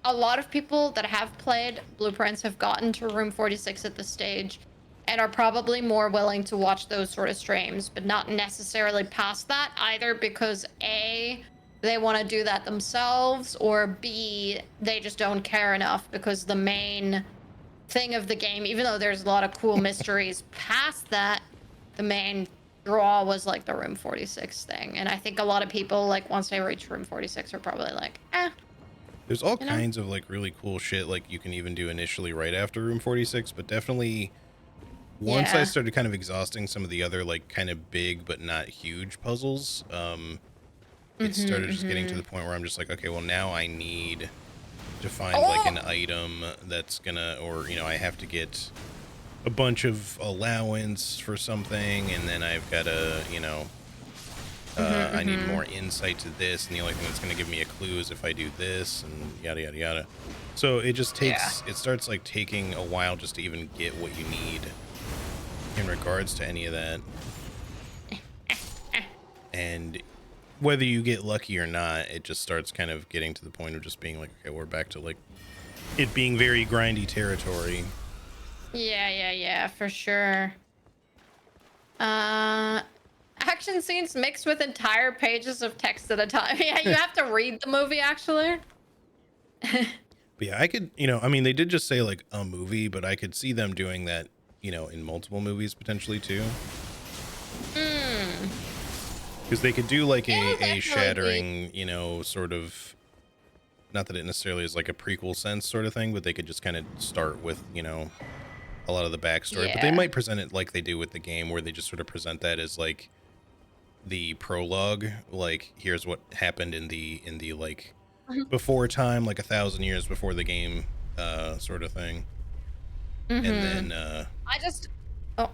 a lot of people that have played Blueprints have gotten to Room 46 at this stage and are probably more willing to watch those sort of streams, but not necessarily past that either because A, they want to do that themselves, or B, they just don't care enough because the main thing of the game, even though there's a lot of cool mysteries past that, the main draw was like the Room 46 thing. And I think a lot of people, like once they reach Room 46, are probably like, eh. There's all You know? kinds of like really cool shit like you can even do initially right after Room 46, but definitely once I Yeah. started kind of exhausting some of the other like kind of big but not huge puzzles, it started just getting to Mm-hmm. the point where I'm just like, okay, well now I need to find like Oh! an item that's gonna, or you know, I have to get a bunch of allowance for something, and then I've got to, you know, I need Mm-hmm. more insight to this, and the only thing that's going to give me a clue is if I do this, and yada yada yada. So it just Yeah. takes, it starts like taking a while just to even get what you need in regards to any of that. And whether you get lucky or not, it just starts kind of getting to the point of just being like, okay, we're back to like it being very grindy territory. Yeah, for sure. Uh, action scenes mixed with entire pages of text at a time. Yeah, you have to read the movie actually. But yeah, I could, you know, I mean, they did just say like a movie, but I could see them doing that, you know, in multiple movies potentially too. Hmm. Because they could do like It'll a definitely be. shattering, you know, sort of, not that it necessarily is like a prequel sense sort of thing, but they could just kind of start with, you know, a lot of the backstory. But they Yeah. might present it like they do with the game, where they just sort of present that as like the prologue, like here's what happened in the like before time, like 1,000 years before the game, sort of thing. And Mm-hmm. then I just. Oh,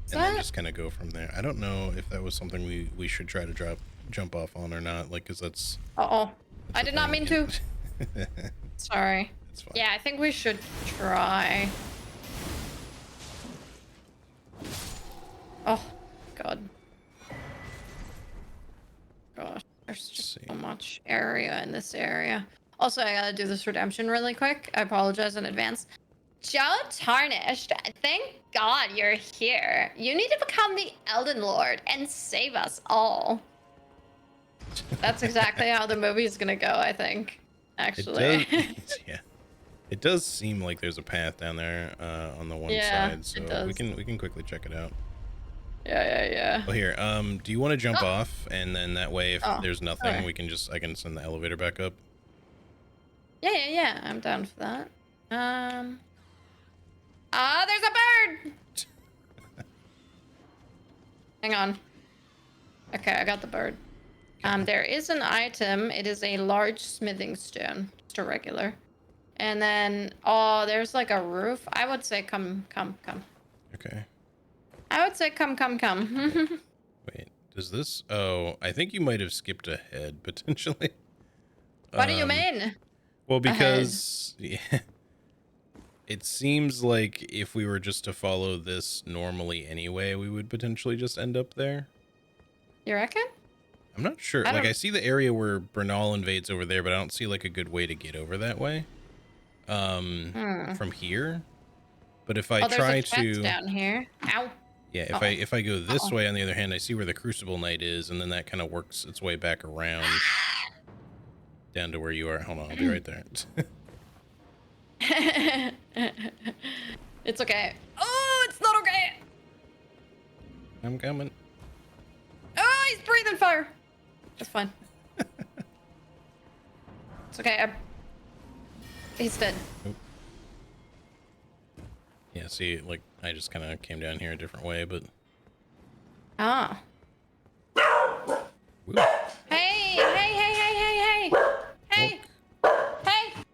is and then that? just kind of go from there. I don't know if that was something we should try to jump off on or not, like, because Uh-oh. that's I a did not thing. mean to. And Sorry. it's fine. Yeah, I think we should try. Oh, God. Gosh, there's Let's just see. so much area in this area. Also, I gotta do this redemption really quick. I apologize in advance. Joe Tarnished, thank God you're here. You need to become the Elden Lord and save us all. That's exactly how the movie's gonna go, I think. It does. Actually. Yeah, it does seem like there's a path down there on the one Yeah, side, it so we does. can quickly check it out. Yeah. Well, here, do you want to jump Oh, off, and then that way, if oh, there's nothing, sure. we can just, I can send the elevator back up. Yeah. I'm down for that. Ah, there's a bird! Hang on. Okay, I got the bird. Okay. There is an item. It is a large smithing stone. Just a regular. And then, oh, there's like a roof. I would say come. Okay. I would say come. Wait, does this? Oh, I think you might have skipped ahead potentially. What do you Um, mean? well, Ahead. because yeah, it seems like if we were just to follow this normally anyway, we would potentially just end up there. You reckon? I'm not sure. I Like, don't. I see the area where Bernal invades over there, but I don't see like a good way to get over that way. Hmm. From here. But if I Oh, there's a try chest to, down here. Ow. yeah, Uh-oh. if I go this Uh-oh. way, on the other hand, I see where the Crucible Knight is, and then that kind of works its way back around down to where you are. Hold on, I'll be right there. It's okay. Oh, it's not okay. I'm coming. Oh, he's breathing fire. That's fine. It's okay. He's dead. Oop. Yeah, see, like, I just kind of came down here a different way, but... Ah. Woo. Hey. Hey. Hey.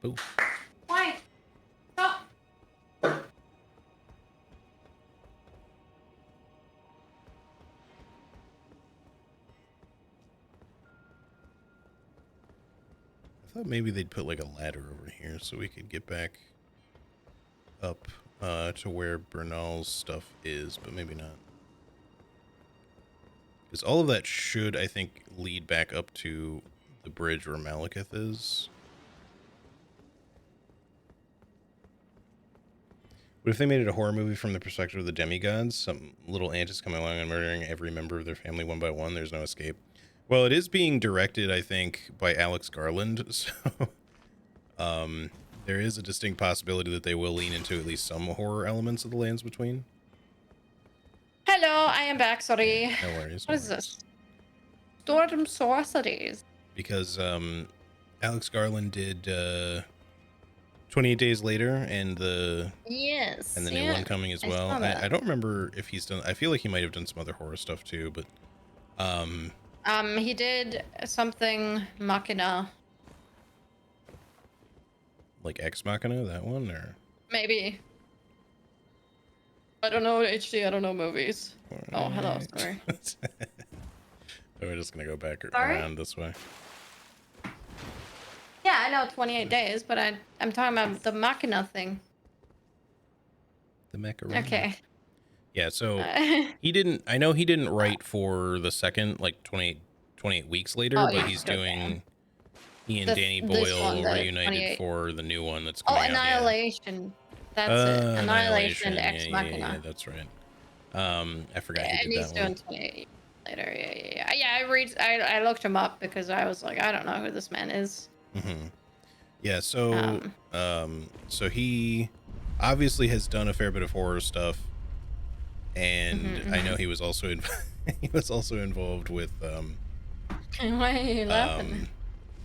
Boo. Why? Stop. I thought maybe they'd put, like, a ladder over here so we could get back up to where Bernal's stuff is, but maybe not. Because all of that should, I think, lead back up to the bridge where Malekith is. What if they made it a horror movie from the perspective of the demigods? Some little ant is coming along and murdering every member of their family one by one. There's no escape. Well, it is being directed, I think, by Alex Garland, so there is a distinct possibility that they will lean into at least some horror elements of the Lands Between. Hello, I am back. Sorry. No worries. What is this? Storm sorceries. Because Alex Garland did 28 Days Later and the Yes. new one coming as I well. saw that. I don't remember if he's done. I feel like he might have done some other horror stuff too, but He did something Machina, Like Ex Machina, that one, or? maybe. I don't know HD. I don't know movies. Oh, hello. Alright. Sorry. We're just gonna go back Sorry. around this way. Yeah, I know 28 days, but I'm talking about the Machina thing. The macaroni. Okay. Yeah, so Uh, he didn't, I know he didn't write for the second, like 28 weeks later, oh but yeah. he's Okay. doing, he and Danny This one, Boyle the reunited 28. for the new one that's Oh, coming out. Yeah. Annihilation. That's it. Annihilation and Annihilation. Yeah, Ex yeah, Machina. that's right. I forgot Yeah, he and did he's that one. doing 28 later. Yeah. I looked him up because I was like, I don't know who this man is. Hmm. Yeah, so Um. so he obviously has done a fair bit of horror stuff, and I know he was also he was also involved with Why are you laughing? um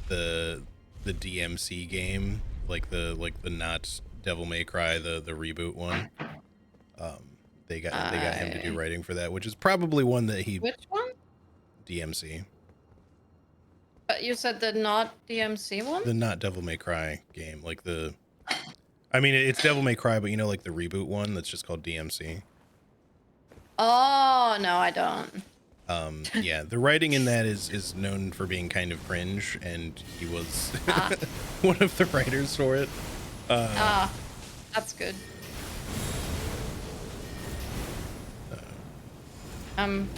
the DMC game, like the not Devil May Cry, the reboot one. They got him to do I. writing for that, which is probably one that he Which one? DMC, But you said the not DMC one? the not Devil May Cry game, like the, I mean it's Devil May Cry, but you know, like the reboot one that's just called DMC. Oh no, I don't. Yeah, the writing in that is known for being kind of cringe, and he was Ah, one of the writers for it. ah, that's good.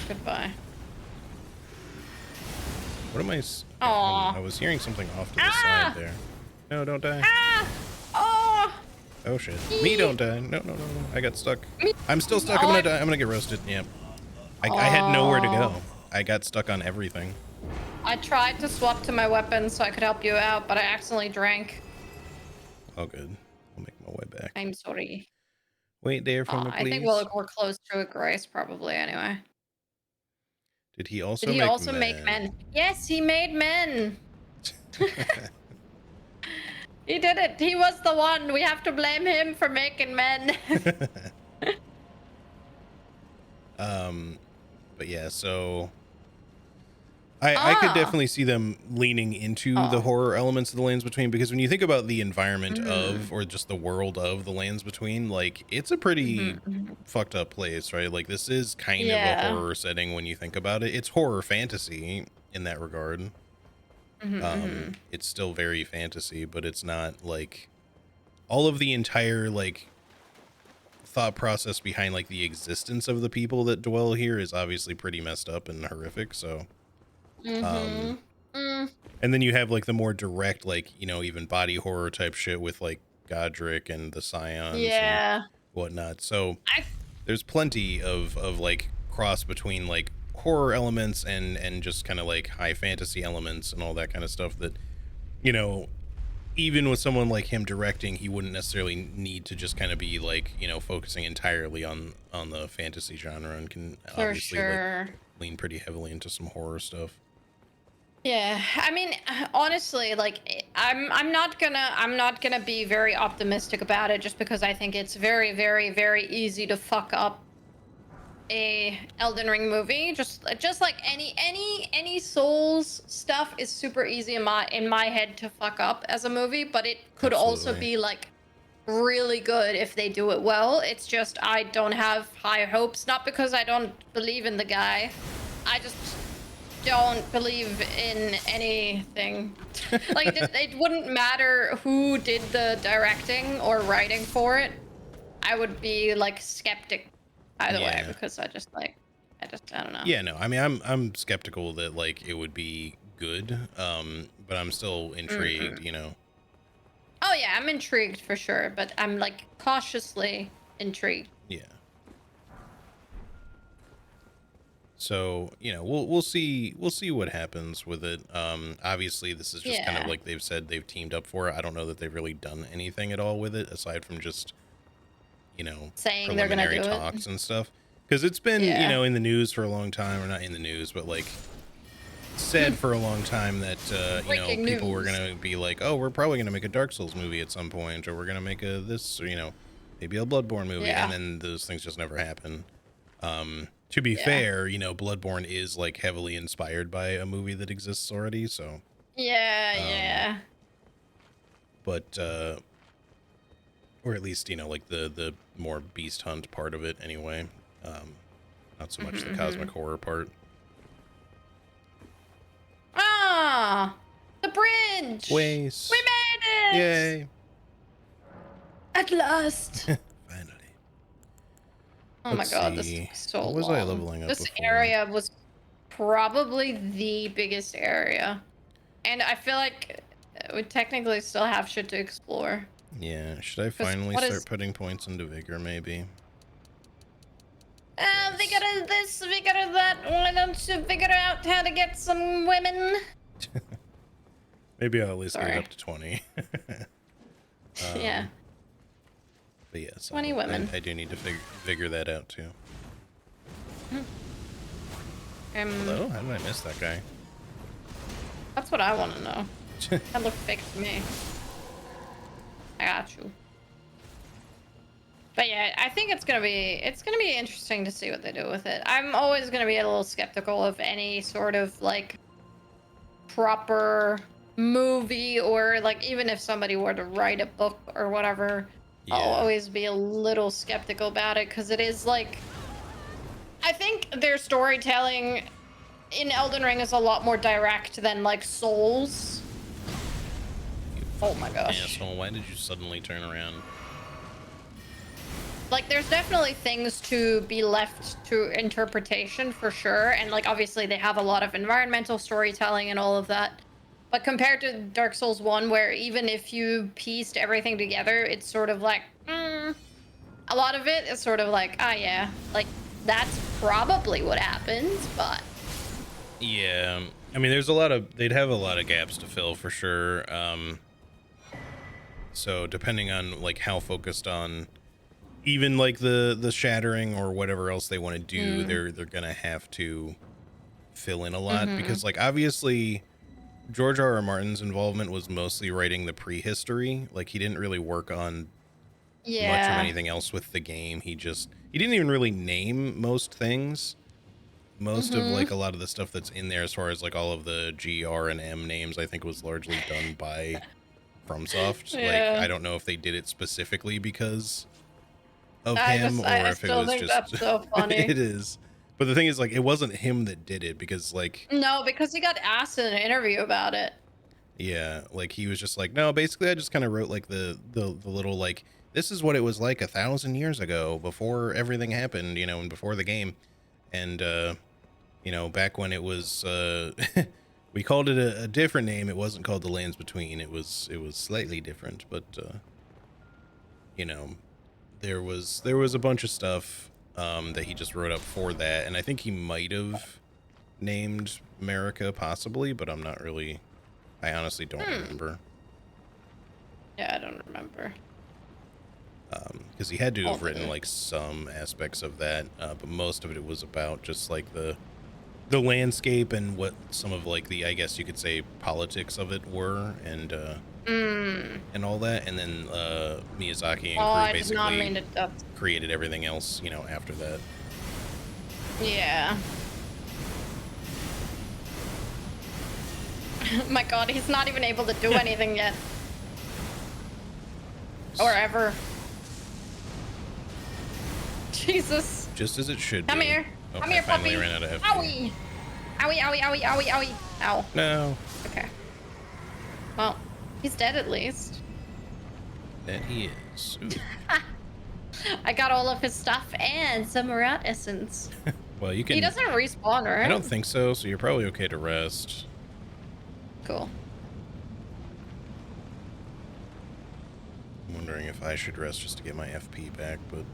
Goodbye. What am I? Aw. I was hearing something off to the Ah! side there. No, don't die. Ah! Oh! Oh shit. Me don't die. No, no, no, no. I got stuck. Me- I'm still stuck. I'm Oh, gonna die. I'm gonna get roasted. Yep. I had nowhere to Oh. go. I got stuck on everything. I tried to swap to my weapon so I could help you out, but I accidentally drank. Oh, good. I'll make my way back. I'm sorry. Wait there for me, I think please. we're close to a grace probably anyway. Did he Did also he make also make men? men? Yes, he made men. He did it. He was the one. We have to blame him for making men. But yeah, so I could Ah. definitely see them leaning into the Oh. horror elements of the Lands Between, because when you think about the environment Mm-hmm. of, or just the world of the Lands Between, like it's a pretty Mm-hmm. fucked up place, right? Like this is kind of a Yeah. horror setting when you think about it. It's horror fantasy in that regard. Mm-hmm. It's still very fantasy, but it's not like all of the entire like thought process behind like the existence of the people that dwell here is obviously pretty messed up and horrific. So Mm-hmm. um Mm. and then you have like the more direct, like, you know, even body horror type shit with like Godric and the Scions and Yeah. whatnot. So I. there's plenty of like cross between like horror elements and just kind of like high fantasy elements and all that kind of stuff that, you know, even with someone like him directing, he wouldn't necessarily need to just kind of be like, you know, focusing entirely on the fantasy genre, and can For obviously like sure. lean pretty heavily into some horror stuff. Yeah, I mean, honestly, like I'm not gonna be very optimistic about it just because I think it's very, very, very easy to fuck up a Elden Ring movie. Just like any Souls stuff is super easy in my head to fuck up as a movie, but it could also Absolutely. be like really good if they do it well. It's just I don't have high hopes, not because I don't believe in the guy. I just don't believe in anything. Like it wouldn't matter who did the directing or writing for it. I would be like skeptic either way Yeah. because I don't know. Yeah, no. I mean, I'm skeptical that like it would be good. But I'm still intrigued, Mm-mm. you know. Oh yeah, I'm intrigued for sure, but I'm like cautiously intrigued. Yeah. So, you know, we'll see what happens with it. Obviously this is just kind of Yeah. like they've said they've teamed up for it. I don't know that they've really done anything at all with it aside from just, you know, Saying they're gonna preliminary do it. talks and stuff. Because it's been, you Yeah. know, in the news for a long time, or not in the news, but like said for a long time that, you know, Breaking people were news. going to be like, oh, we're probably going to make a Dark Souls movie at some point, or we're going to make a this, or, you know, maybe a Bloodborne movie. And Yeah. then those things just never happen. To be Yeah. fair, you know, Bloodborne is like heavily inspired by a movie that exists already, so Yeah, um yeah. but or at least, you know, like the more beast hunt part of it anyway. Not so much the cosmic horror part. Ah, the bridge. We Ways. made it Yay. at last. Finally. Oh my Let's god, this took see. so What was I long. leveling up This before? area was probably the biggest area, and I feel like we technically still have shit to explore. Yeah, should I Because finally what start is putting points into vigor maybe? vigor Yes. is this, vigor is that. Why don't you figure out how to get some women? Maybe I'll at least get it Sorry. up to 20. Yeah, But yes, 20 women. I do need to figure that out too. Hello? How did I miss that guy? That's what I want to know. That looked fake to me. I got you. But yeah, I think it's gonna be interesting to see what they do with it. I'm always gonna be a little skeptical of any sort of like proper movie, or like even if somebody were to write a book or whatever, I'll Yeah. always be a little skeptical about it, because it is like, I think their storytelling in Elden Ring is a lot more direct than like Souls. Oh my gosh. Asshole, why did you suddenly turn around? Like, there's definitely things to be left to interpretation for sure, and like obviously they have a lot of environmental storytelling and all of that, but compared to Dark Souls 1, where even if you pieced everything together, it's sort of like a lot of it is sort of like, ah, yeah, like that's probably what happens, but Yeah, I mean, they'd have a lot of gaps to fill for sure. So depending on like how focused on even like the shattering or whatever else they want to do, they're gonna have to fill in a lot, because like obviously George R. R. Martin's involvement was mostly writing the prehistory. Like he didn't really work on much of yeah. anything else with the game. He didn't even really name most things. Most of like a lot of the stuff that's in there, as far as like all of the G, R, and M names, I think was largely done by FromSoft. Like Yeah. I don't know if they did it specifically because of I him, just or I if it still was think just that's so funny. it is. But the thing is, like, it wasn't him that did it, because like, No, because he got asked in an interview about it. yeah, like he was just like, no, basically I just kind of wrote like the little like, this is what it was like 1,000 years ago before everything happened, you know, and before the game. And you know, back when it was we called it a different name. It wasn't called the Lands Between. It was slightly different, but you know, there was a bunch of stuff that he just wrote up for that, and I think he might have named America possibly, but I'm not really, I honestly don't remember. Yeah, I don't remember. Because he had to have written Okay. like some aspects of that, but most of it was about just like the landscape and what some of like the, I guess you could say, politics of it were, and all that. And then Miyazaki Oh, and crew I did not basically mean to. created everything else, you know, after that. Yeah. My God, he's not even able to do anything yet, or ever. Jesus. Just as it should Come be. here. Oh, Come I here, finally puppy. ran out of FP. Owie. Owie, owie, owie, owie, owie. Ow. No, Okay. Well, he's dead at least. that he is. Ooh. I got all of his stuff and some rat essence. Well, you He can. doesn't respawn, right? I don't think so. So you're probably okay to rest. Cool. I'm wondering if I should rest just to get my FP back, but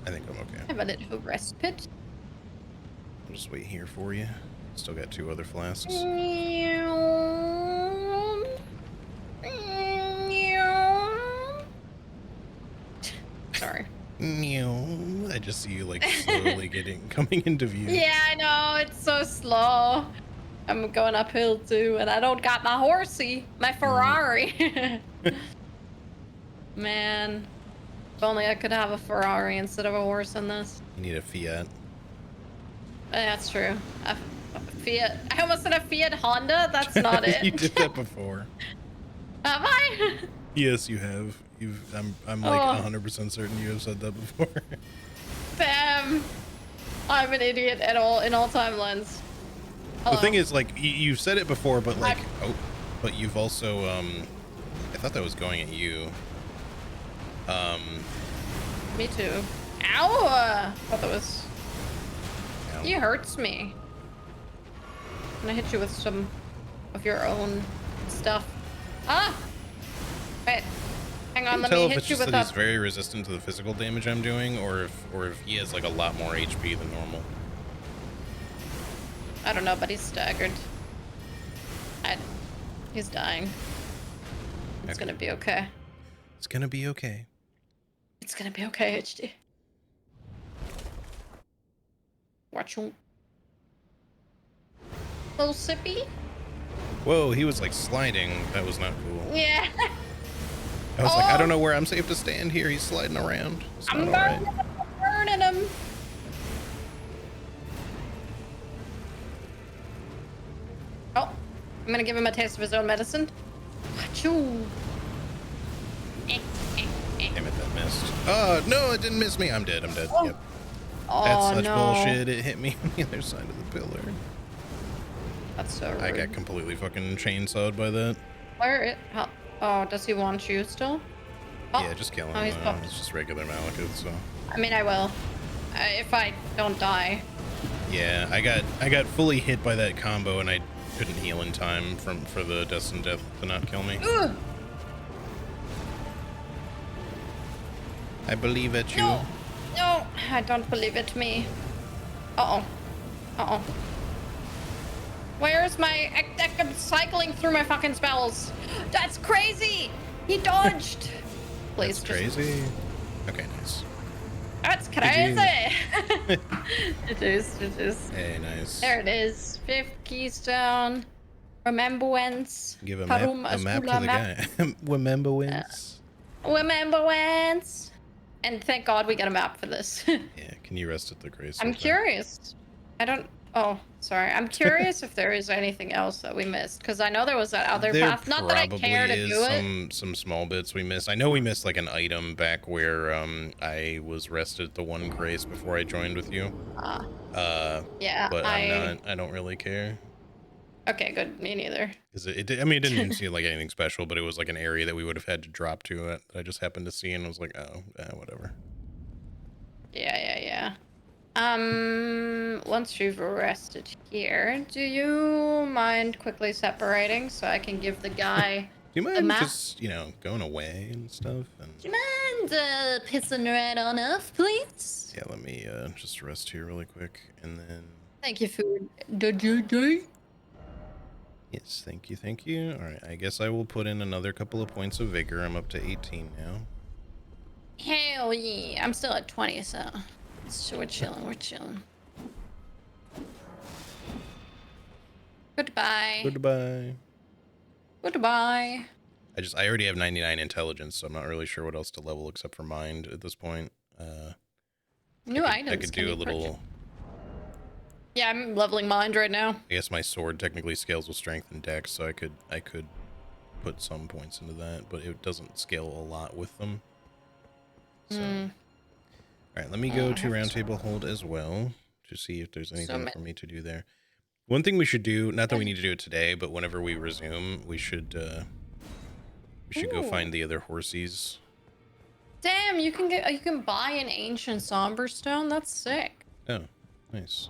I think I'm okay. Have a little rest pit. I'll just wait here for you. Still got 2 other flasks. Sorry. I just see you like slowly coming into view. Yeah, I know. It's so slow. I'm going uphill too, and I don't got my horsey, my Ferrari. Man, if only I could have a Ferrari instead of a horse in this. You need a Fiat. That's true. A Fiat. I almost said a Fiat Honda. That's not it. You did that before. Have I? Yes, you have. I'm like Oh, 100% certain you have said that before. damn. I'm an idiot at all in all timelines. The thing Hello. is, like, you've said it before, but like, I- oh, but you've also, I thought that was going at you. Me too. Ow! I thought that was. Ow. He hurts me. I'm gonna hit you with some of your own stuff. Ah! Wait. Hang I on, can let tell me if hit it's you just with that he's that. very resistant to the physical damage I'm doing, or if he has like a lot more HP than normal. I don't know, but he's staggered. He's dying. It's Okay. gonna be okay. It's gonna be okay. It's gonna be okay, HD. Watch him. Little sippy? Whoa, he was like sliding. That was not cool. Yeah. I was like, I don't Oh, know where I'm safe to stand here. He's sliding around. It's not I'm all right. burning him. Oh, I'm gonna give him a taste of his own medicine. Achoo. Eh, eh, eh. Damn it, that missed. Oh, no, it didn't miss me. I'm dead. I'm dead. Oh. Yep. That's Oh such no. bullshit. It hit me on the other side of the pillar. That's so rude. I got completely fucking chainsawed by that. Where it? Oh, does he want you still? Oh, Yeah, just kill him. oh, he's popped. It's just regular Malekith, so. I mean, I will. If I don't die. Yeah, I got fully hit by that combo, and I couldn't heal in time for the Destined Death to not kill me. Ugh. I believe at you. No. No, I don't believe it. Me. Uh-oh. Uh-oh. Where's my... I'm cycling through my fucking spells. That's crazy! He dodged! Please, That's crazy. Okay, nice. That's Did crazy! you- It is, it is. Hey, nice. There it is. Fifth keystone. Remembrance. Give a Parum map to Azula the map. guy. Remember wins. Remembrance. And thank God we got a map for this. Yeah, can you rest at the grace? I'm of that? curious. I don't. Oh, sorry. I'm curious if there is anything else that we missed, because I know there was that other There path. Not that I care to probably do it. is some small bits we missed. I know we missed like an item back where I was rested at the one grace before I joined with you. Yeah. But I don't really care. Okay, good. Me neither. Because I mean, it didn't seem like anything special, but it was like an area that we would have had to drop to. That I just happened to see and was like, oh, whatever. Yeah. Once you've rested here, do you mind quickly separating so I can give the guy Do you the mind map? just, going away and stuff? And Do you mind pissing right on off, please? yeah, let me just rest here really quick, and then Thank you for the yes, thank you. All right, I guess I will put in another couple of points of vigor. I'm up to 18 now. Hell yeah. I'm still at 20, so we're chilling. Goodbye. Goodbye. I already have 99 intelligence, so I'm not really sure what else to level except for mind at this point. New items. I could can do be a little. purchased. Yeah, I'm leveling mind right now. I guess my sword technically scales with strength and dex, so I could put some points into that, but it doesn't scale a lot with them. So, all right, let me go to Roundtable Hold as well to see if there's anything for me to do there. One thing we should do, not that we need to do it today, but whenever we resume, we should go find the other horsies. Damn, you can buy an ancient somber stone. That's sick. Oh, nice.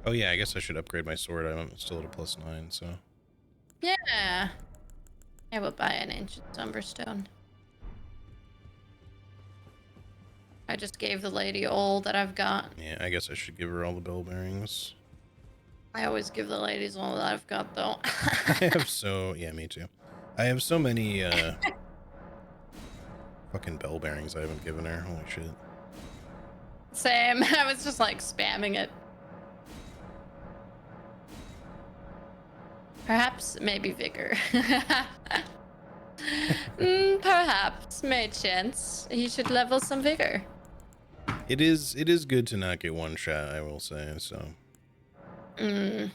Oh yeah, I guess I should upgrade my sword. I'm still at a +9, so. Yeah. I will buy an ancient somber stone. I just gave the lady all that I've got. Yeah, I guess I should give her all the bell bearings. I always give the ladies all that I've got, though. I have yeah, me too. I have so many fucking bell bearings I haven't given her. Holy shit. Same. I was just like spamming it. Perhaps maybe vigor. Perhaps, may chance. He should level some vigor. It is good to not get one shot, I will say, so. Mm,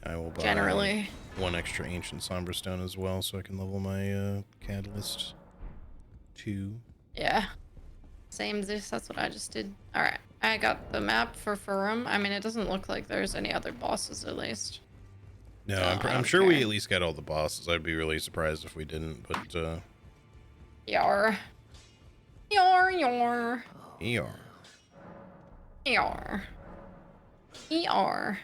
I will buy generally. one extra ancient somber stone as well, so I can level my catalyst 2. Yeah. Same this. That's what I just did. All right. I got the map for Farum. I mean, it doesn't look like there's any other bosses at least. No, So I I'm don't sure we care. at least got all the bosses. I'd be really surprised if we didn't, but Yar. Yar, yar. ER. Yar. ER.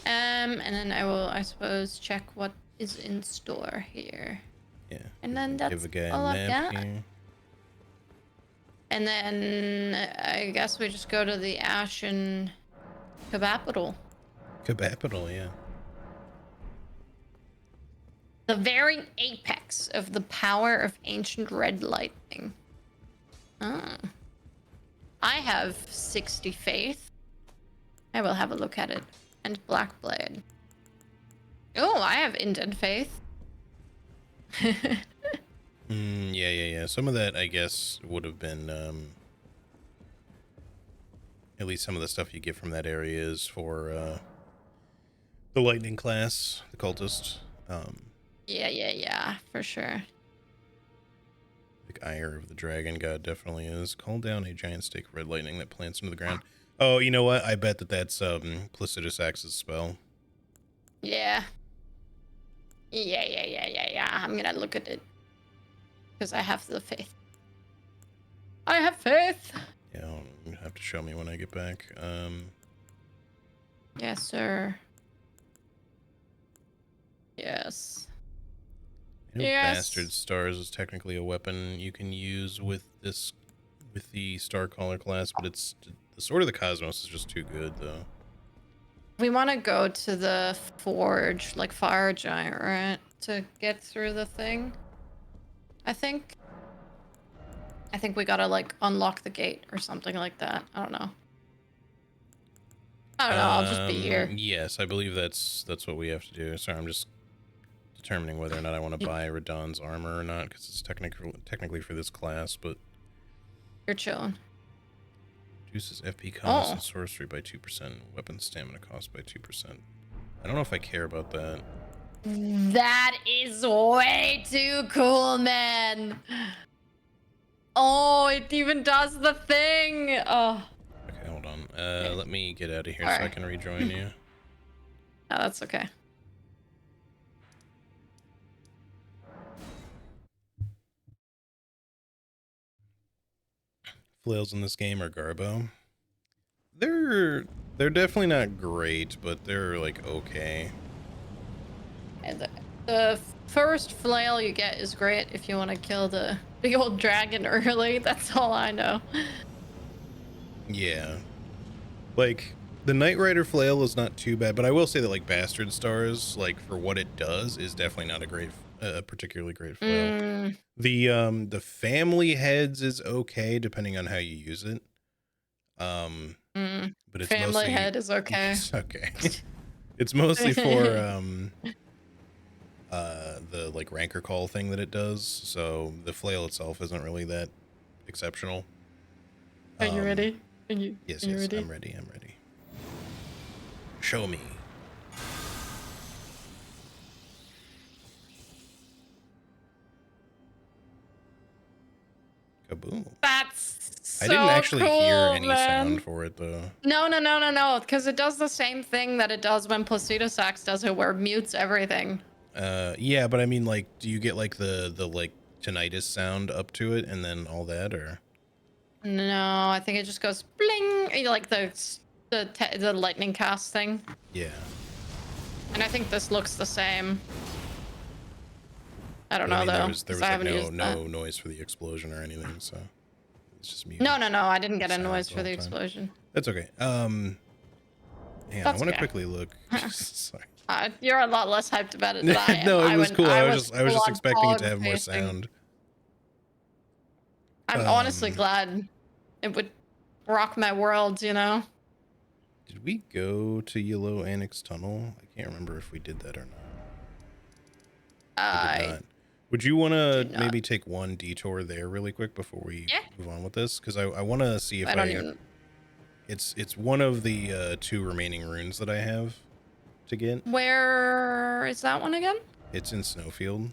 And then I will, I suppose, check what is in store here. Yeah. And then Give that's a guy all a I've map got. here. And then I guess we just go to the Ashen Capital. Capital, yeah. The very apex of the power of ancient red lightning. Oh. I have 60 faith. I will have a look at it. And Black Blade. Oh, I have indent faith. Yeah. Some of that, I guess, would have been, at least some of the stuff you get from that area is for, the lightning class, the cultist. Yeah, for sure. Like Ire of the Dragon God definitely is. Call down a giant stake of red lightning that plants into the ground. Oh, you know what? I bet that's Placidus Axe's spell. Yeah. Yeah. I'm gonna look at it. Because I have the faith. I have faith! Yeah, you'll have to show me when I get back. Yes, sir. Yes. I know Yes. Bastard Stars is technically a weapon you can use with the Starcaller class, but it's the Sword of the Cosmos is just too good, though. We want to go to the forge, like Fire Giant, right? To get through the thing. I think we gotta, like, unlock the gate or something like that. I don't know. I'll just be here. Yes, I believe that's what we have to do. Sorry, I'm just determining whether or not I want to buy Radahn's armor or not, because it's technically for this class, but You're chilling. reduces FP cost and sorcery by 2%, weapon stamina cost by 2%. I don't know if I care about that. That is way too cool, man. Oh, it even does the thing. Oh. Okay, hold on. Let me get out of here All so I right. can rejoin you. No, that's okay. Flails in this game are Garbo. They're definitely not great, but they're like okay. And the first flail you get is great if you want to kill the big old dragon early. That's all I know. Yeah. Like, the Knight Rider flail is not too bad, but I will say that, like, Bastard Stars, like, for what it does, is definitely not a particularly great flail. The Family Heads is okay, depending on how you use it. But it's Family mostly... head is okay. Yes, okay. It's mostly for, the, like, Rancor Call thing that it does, so the flail itself isn't really that exceptional. Are you ready? Yes, ready? I'm ready. Show me. Kaboom. That's so I didn't actually cool, hear any man. sound for it, though. No, because it does the same thing that it does when Placido Sax does it, where it mutes everything. Yeah, but I mean, like, do you get, like, the like, tinnitus sound up to it and then all that, or? No, I think it just goes bling, like the lightning cast thing. Yeah. And I think this looks the same. I don't know, I mean, though. there was I like haven't used no that. noise for the explosion or anything, so it's just muted. No, I didn't get a Sounds noise the for whole the time. explosion. That's okay. Hang on, I want to quickly look. Sorry. You're a lot less hyped about it than I am. No, it was cool. I was just full-on expecting it to have more dog-facing. sound. I'm honestly glad it would rock my world, you know? Did we go to Yellow Annex Tunnel? I can't remember if we did that or not. We did not. Would you want to maybe take one detour there really quick before we move on with this? Because I want to see if It's one of the 2 remaining runes that I have to get. Where is that one again? It's in Snowfield.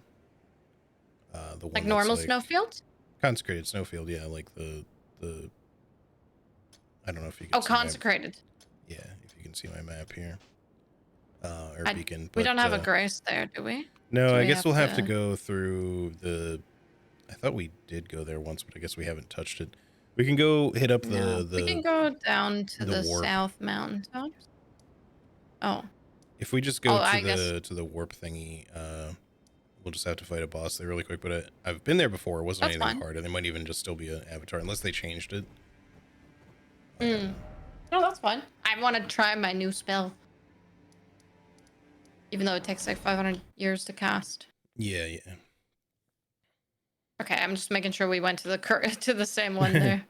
The Like one that's normal like snowfield? consecrated Snowfield, yeah, like the I don't know if you can Oh, see my consecrated. yeah, if you can see my map here. Or I beacon, we but don't have a grace there, do we? no, Do I we guess have we'll have to to? go through the I thought we did go there once, but I guess we haven't touched it. We can go hit up No, we can go down to the the warp. south mountaintops. Oh, If we just oh, go I guess to the warp thingy, we'll just have to fight a boss there really quick. But I've been there before. It wasn't that's anything fine. hard, and it might even just still be an avatar unless they changed it. Mm. No, that's fine. I want to try my new spell, even though it takes like 500 years to cast. Yeah, yeah. Okay, I'm just making sure we went to the to the same one there.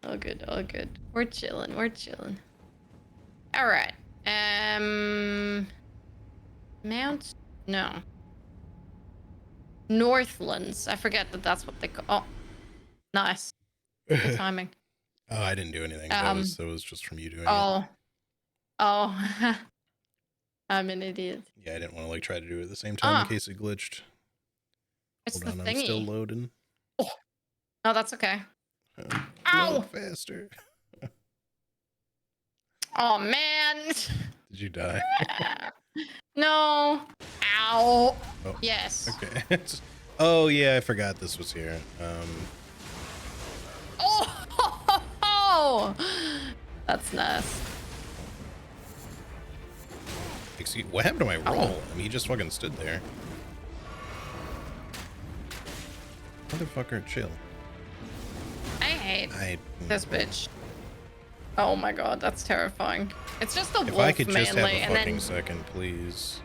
All good, all good. We're chilling, we're chilling. All right. Mount? No. Northlands. I forget that that's what they call. Oh, nice. Good timing. Oh, I didn't do anything. Um. That was just from you doing it. Oh. Oh. I'm an idiot. Yeah, I didn't want to like try to do it at the same time in Ah, case it glitched. it's Hold the on, I'm still thingy. loading. Oh, no, that's okay. Load Ow! faster. Oh man. Did you die? No. Ow. Oh, Yes. okay. Oh yeah, I forgot this was here. Oh. That's nice. Excuse, what happened to my roll? Oh. I mean, he just fucking stood there. Motherfucker, chill. I hate this bitch. Oh my god, that's terrifying. It's just the wolf If I could just mainly, have a and fucking then second, please.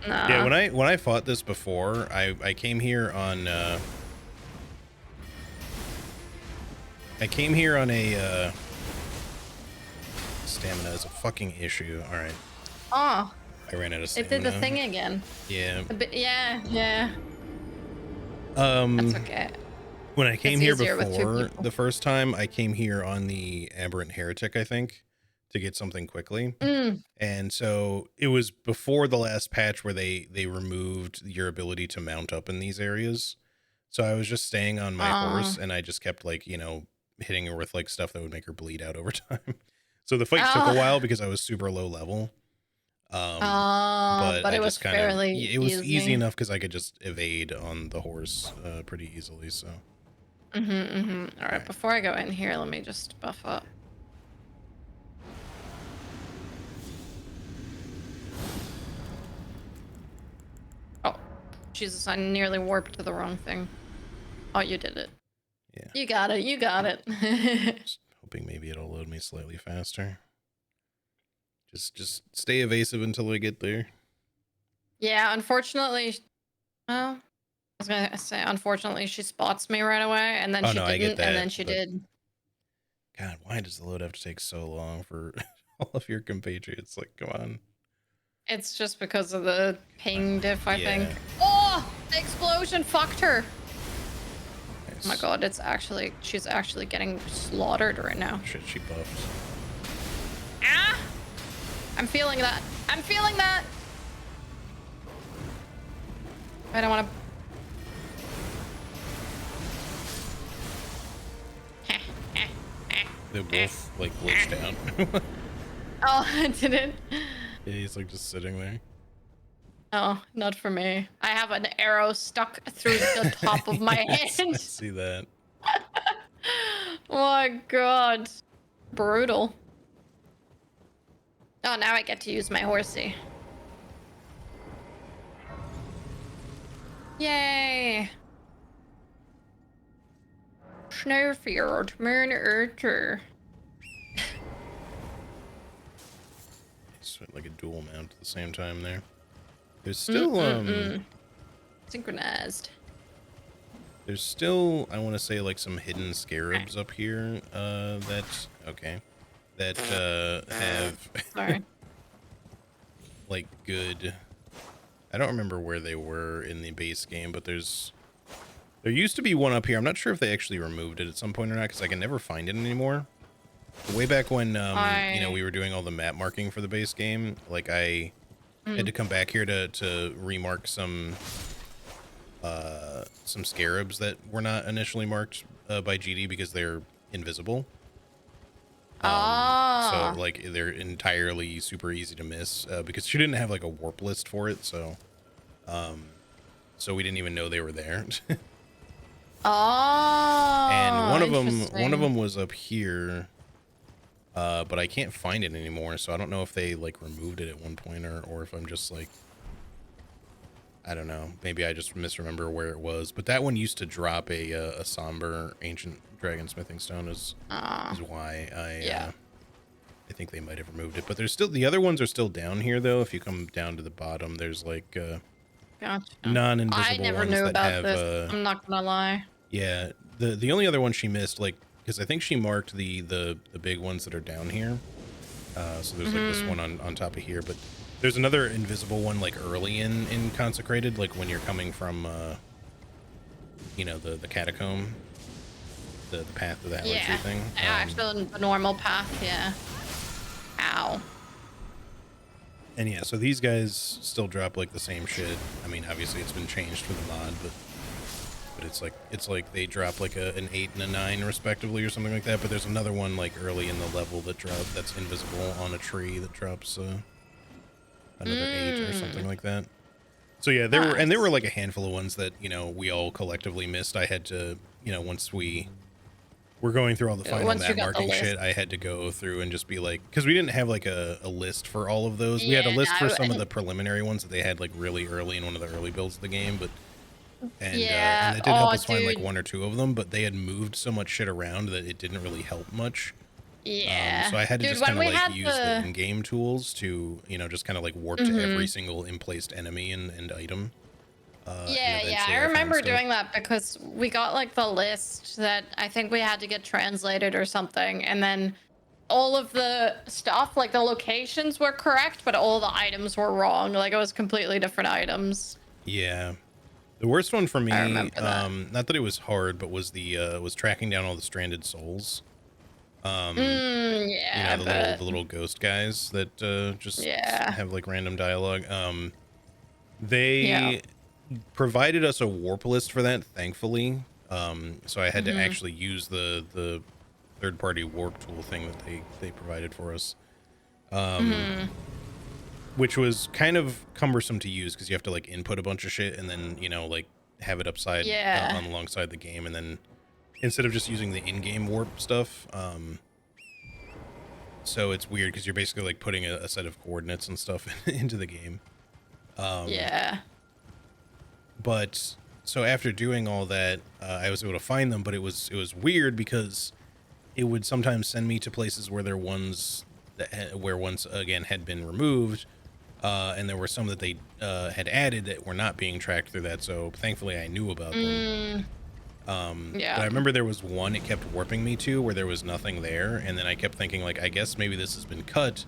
nah. Yeah, when I fought this before, I came here on a stamina is a fucking issue. All right, Oh, I ran out of it stamina. did the thing again. Yeah. A bit, yeah. That's okay. When I came It's here easier with 2 before people. the first time, I came here on the Aberrant Heretic, I think, to get something quickly. Mm. And so it was before the last patch where they removed your ability to mount up in these areas. So I was just staying on my horse and I just kept like, you know, hitting her with like stuff that would make her bleed out over time. So the fight took a while because I was super low level. But But I it was just kind of fairly it was easy easy. enough because I could just evade on the horse pretty easily. So All right, before I go in here, let me just buff up. Oh, Jesus, I nearly warped to the wrong thing. Oh, you did it. yeah, You got it, you got it. just hoping maybe it'll load me slightly faster. Just stay evasive until I get there. Yeah, unfortunately, well, I was gonna say, unfortunately, she spots me right away, and then Oh she no, I get didn't, and that. then she But did. God, why does the load have to take so long for all of your compatriots? Like, come on. It's just because of the ping diff, I think. Yeah. Oh, the explosion fucked her. Nice. Oh my god, she's actually getting slaughtered right now. Shit, she buffed. Ah! I'm feeling that. I'm feeling that. I don't want to. The wolf like glitched out. Oh, I didn't. Yeah, he's like just sitting there. Oh, not for me. I have an arrow stuck through the top of my Yes, I hand. see that. Oh my god. Brutal. Oh, now I get to use my horsey. Yay. Snowfield, moon urter. It's like a dual mount at the same time there. There's still Synchronized. there's still I want to say like some hidden scarabs up here that okay that have Sorry. like good. I don't remember where they were in the base game, but there used to be one up here. I'm not sure if they actually removed it at some point or not because I can never find it anymore. way back when you know, I we were doing all the map marking for the base game, like I had to come back here to remark some scarabs that were not initially marked by GD because they're invisible. So ah like they're entirely super easy to miss because she didn't have like a warp list for it, so we didn't even know they were there. And oh one of interesting. them was up here, but I can't find it anymore, so I don't know if they like removed it at one point or if I'm just like, I don't know, maybe I just misremember where it was. But that one used to drop a somber ancient dragon smithing stone is why Yeah. I think they might have removed it. But there's still, the other ones are still down here though. If you come down to the bottom, there's like Gotcha. I non-invisible never ones knew that about have this. I'm not gonna lie. yeah, the only other one she missed, like, because I think she marked the big ones that are down here. So there's like this one on top of here, but there's another invisible one like early in consecrated, like when you're coming from you know, the catacomb, the path of the Howard Tree Yeah. thing. Actually, the normal path. Yeah. Ow. And yeah, so these guys still drop like the same shit. I mean, obviously it's been changed for the mod, but it's like they drop like an 8 and a 9 respectively or something like that. But there's another one like early in the level that's invisible on a tree that drops another 8 or something like that. So yeah, there were Nice. like a handful of ones that, you know, we all collectively missed. I had to, you know, once we were going through all the final Once you map got the marking list. shit, I had to go through and just be like, because we didn't have like a list for all of those. We had a Yeah. list for No, some of the preliminary ones that they had like really early in one of the early builds of the game, but and yeah. that did help Oh, us find like dude. one or two of them, but they had moved so much shit around that it didn't really help much. Yeah. So I had to Dude, just when kind of we like had use the the. in-game tools to, you know, just kind of like warp to every single emplaced enemy and item. And Yeah, yeah, eventually I I found remember stuff. doing that because we got like the list that I think we had to get translated or something, and then all of the stuff, like the locations were correct, but all the items were wrong. Like it was completely different items. Yeah. The worst one for I me, remember that. not that it was hard, but was the was tracking down all the stranded souls. You Yeah, know, but the little ghost guys that just yeah, have like random dialogue. yeah. They provided us a warp list for that, thankfully. So I had to Mm-hmm. actually use the third party warp tool thing that they provided for us. Mm-hmm. Which was kind of cumbersome to use because you have to like input a bunch of shit and then, you know, like have it upside Yeah. on alongside the game, and then instead of just using the in-game warp stuff. So it's weird because you're basically like putting a set of coordinates and stuff into the game. Yeah. But so after doing all that, I was able to find them, but it was weird because it would sometimes send me to places where there ones that where ones again had been removed, and there were some that they had added that were not being tracked through that. So thankfully, I knew about them. Mm, But I yeah. remember there was one it kept warping me to where there was nothing there, and then I kept thinking like, I guess maybe this has been cut.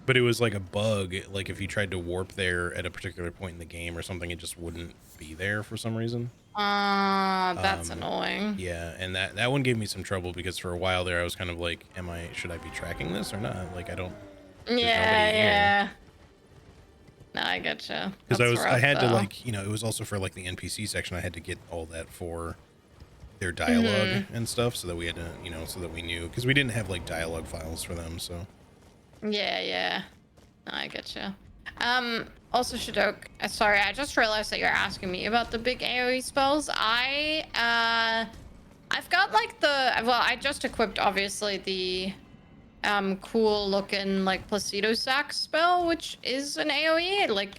But it was like a bug, like if you tried to warp there at a particular point in the game or something, it just wouldn't be there for some reason. That's annoying. Yeah, and that one gave me some trouble because for a while there I was kind of like, should I be tracking this or not? Like there's Yeah, nobody here. yeah. No, I getcha. Because That's I rough had to though. like, you know, it was also for like the NPC section, I had to get all that for their dialogue Mm-hmm. and stuff so that we had to, you know, so that we knew, because we didn't have like dialogue files for them, so. Yeah, yeah. No, I getcha. Also, Shadok, sorry, I just realized that you're asking me about the big AoE spells. I've got like I just equipped obviously the cool looking like Placido Sack spell, which is an AoE. Like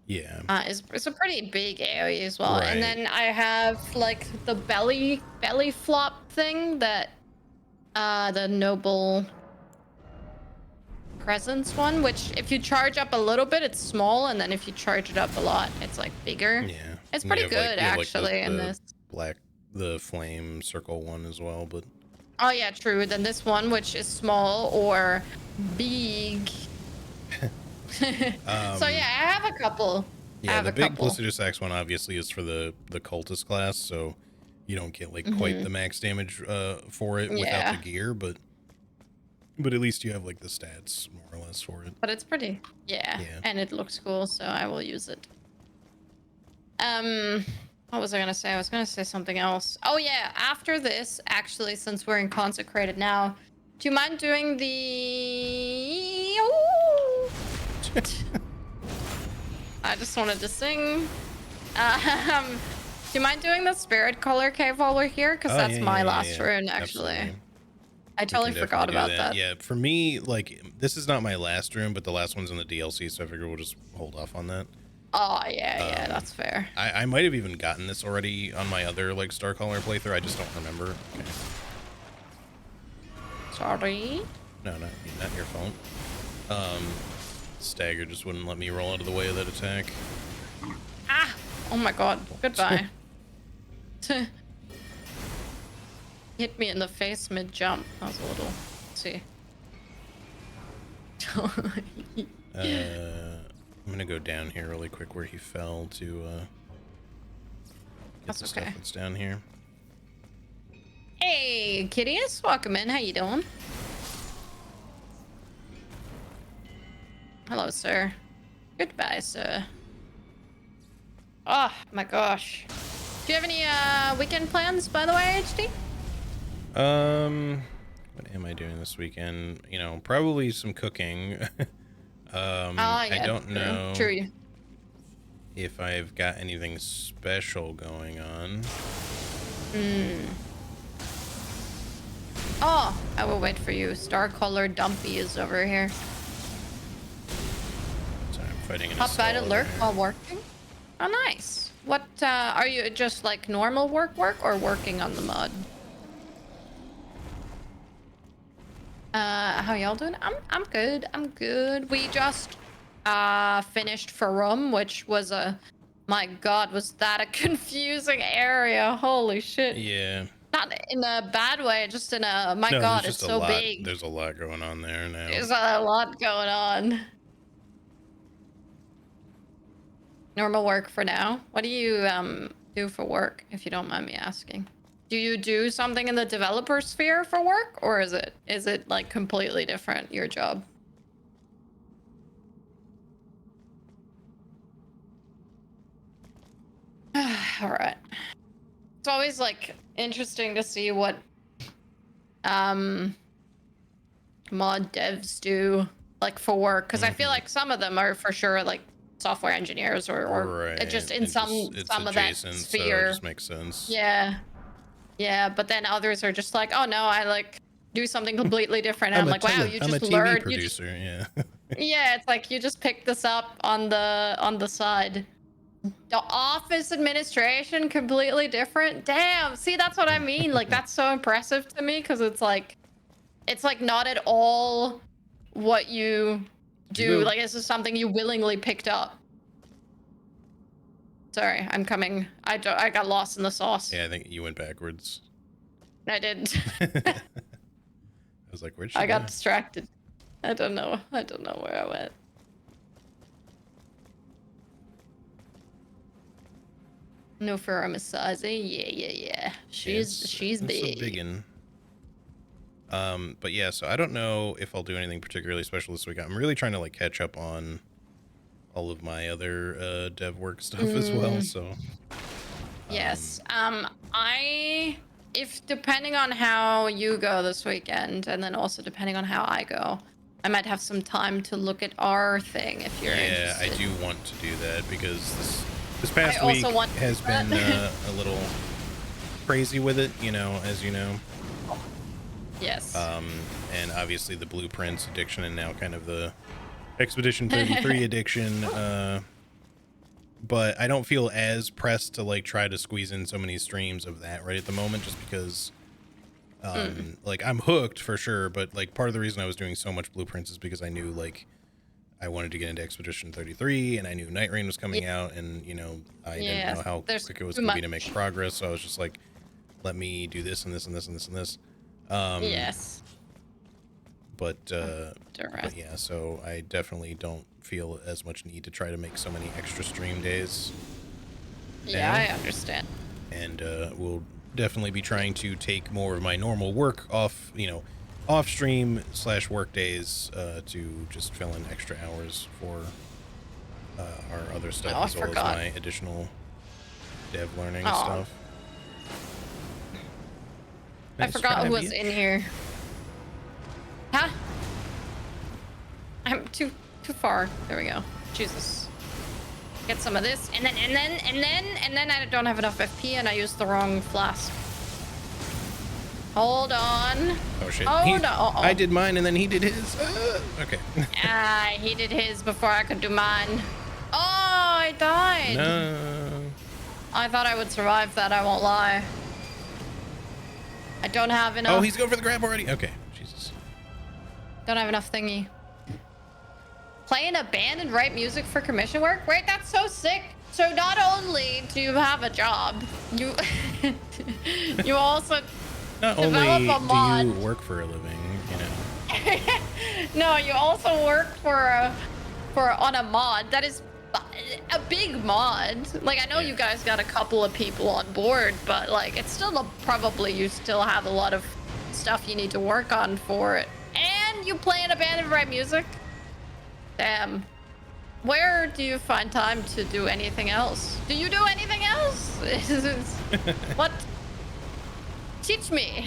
Yeah. it's a pretty big AoE as well. And Right. then I have like the belly flop thing that the noble presence one, which if you charge up a little bit, it's small, and then if you charge it up a lot, it's like bigger. Yeah. It's And pretty good you have like actually in this. black, the flame circle one as well, but Oh yeah, true. Then this one, which is small or big. So yeah, I have a couple. I yeah, have the a big couple. Placidus Axe one obviously is for the cultist class, so you don't get like quite Hmm. the max damage for it without the Yeah. gear, but But at least you have like the stats more or less for it. But it's pretty. Yeah. Yeah. And it looks cool, so I will use it. What was I gonna say? I was gonna say something else. Oh yeah, after this, actually, since we're in consecrated now, do you mind doing the... Ooh. I just wanted to sing. Do you mind doing the spirit color cave while we're here? Because that's my last rune, actually. Absolutely. I totally forgot about that. Yeah, for me, like, this is not my last rune, but the last one's in the DLC, so I figure we'll just hold off on that. Oh, yeah, that's fair. I might have even gotten this already on my other, like, Starcaller playthrough. I just don't remember. Okay. Sorry. No, not your fault. Stagger just wouldn't let me roll out of the way of that attack. Ah! Oh my god. Goodbye. Hit me in the face mid-jump. That was a little... Let's see. I'm gonna go down here really quick where he fell to get That's the okay. stuff that's down here. Hey, Kittius. Welcome in. How you doing? Hello, sir. Goodbye, sir. Oh, my gosh. Do you have any weekend plans, by the way, HD? What am I doing this weekend? You know, probably some cooking. Yeah, I don't true. know True. if I've got anything special going on. Oh, I will wait for you. Star-colored Dumpy is over here. Sorry, I'm fighting an Hop by to assault lurk over here. while working. Oh, nice. What, are you just like normal work or working on the mod? How y'all doing? I'm good. I'm good. We just finished Farum, which was my god, was that a confusing area? Holy shit. Yeah. Not in a bad way, just in a my No, god, there's it's just a so lot. big. There's a lot going on there now. There's a lot going on. Normal work for now. What do you do for work, if you don't mind me asking? Do you do something in the developer sphere for work, or is it like completely different, your job? All right. It's always like interesting to see what mod devs do like for work, because I feel like some of them are for sure like software engineers or right. just in It's some of that adjacent, sphere. so it just makes sense. Yeah, but then others are just like, oh no, I like do something completely different. And I'm like, wow, you I'm a just TV learned. producer, yeah. Yeah, it's like you just picked this up on the side. The office administration completely different. Damn, see, that's what I mean. Like that's so impressive to me, because it's like not at all what you do. Like this is something you willingly picked up. Sorry, I'm coming. I got lost in the sauce. Yeah, I think you went backwards. I did. I was like, where'd she I go? got distracted. I don't know where I went. No for a massage. Yeah. She's big. It's a biggin. But yeah, so I don't know if I'll do anything particularly special this week. I'm really trying to like catch up on all of my other dev work stuff as well. So yes. If depending on how you go this weekend, and then also depending on how I go, I might have some time to look at our thing if you're interested. I do want to do that because this past I week also want has been a little crazy with it, you know, as you know. Yes. And obviously the blueprints addiction, and now kind of the Expedition 33 addiction. But I don't feel as pressed to like try to squeeze in so many streams of that right at the moment, just because like I'm hooked for sure. But like part of the reason I was doing so much blueprints is because I knew like I wanted to get into Expedition 33, and I knew Night Rain was coming out, and you know I didn't know how quick it was going to be to make progress. So I was just like, let me do this and this and this and this and this. Yes. But yeah, so I definitely don't feel as much need to try to make so many extra stream days. Yeah, I understand. And we'll definitely be trying to take more of my normal work off, you know, off-stream / work days to just fill in extra hours for our other stuff, Oh, I as well as forgot. my additional dev learning Oh. stuff. I Nice forgot try, who was bitch. in here. Huh? I'm too far. There we go. Jesus. Get some of this, and then I don't have enough FP, and I used the wrong flask. Hold on. Oh shit. Hold on. I did mine and then he did his. Okay. He did his before I could do mine. Oh, I died. No. I thought I would survive that, I won't lie. I don't have enough. Oh, he's going for the grab already? Okay. Jesus. Don't have enough thingy. Play in a band and write music for commission work? Wait, that's so sick. So not only do you have a job, you you also Not develop only a mod. do you work for a living, you know. No, you also work for on a mod that is a big mod. Like, I know you guys got a couple of people on board, but like it's still probably you still have a lot of stuff you need to work on for it. And you play in a band and write music? Damn. Where do you find time to do anything else? Do you do anything else? What? Teach me.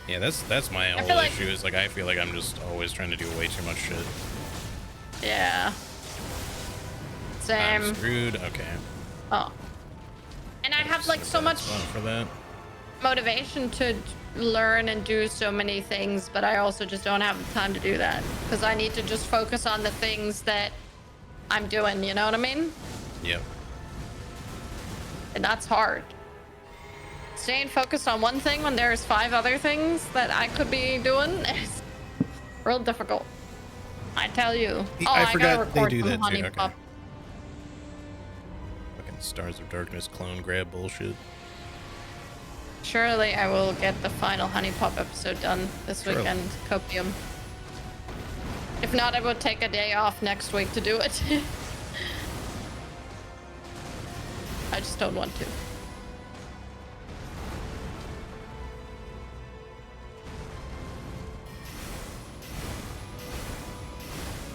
Yeah, that's my whole feel like- issue. Is like I feel like I'm just always trying to do way too much shit. Yeah. Same. I'm screwed. Okay. Oh. And I have like so much Fun for that. motivation to learn and do so many things, but I also just don't have the time to do that because I need to just focus on the things that I'm doing, you know what I mean? Yep. And that's hard. Staying focused on one thing when there's 5 other things that I could be doing is real difficult. I tell you. I gotta forgot they record do some that too. Honey Okay. Pop. Fucking Stars of Darkness clone grab bullshit. Surely I will get the final Honey Pop episode done this Surely. weekend. Copium. If not, I will take a day off next week to do it. I just don't want to.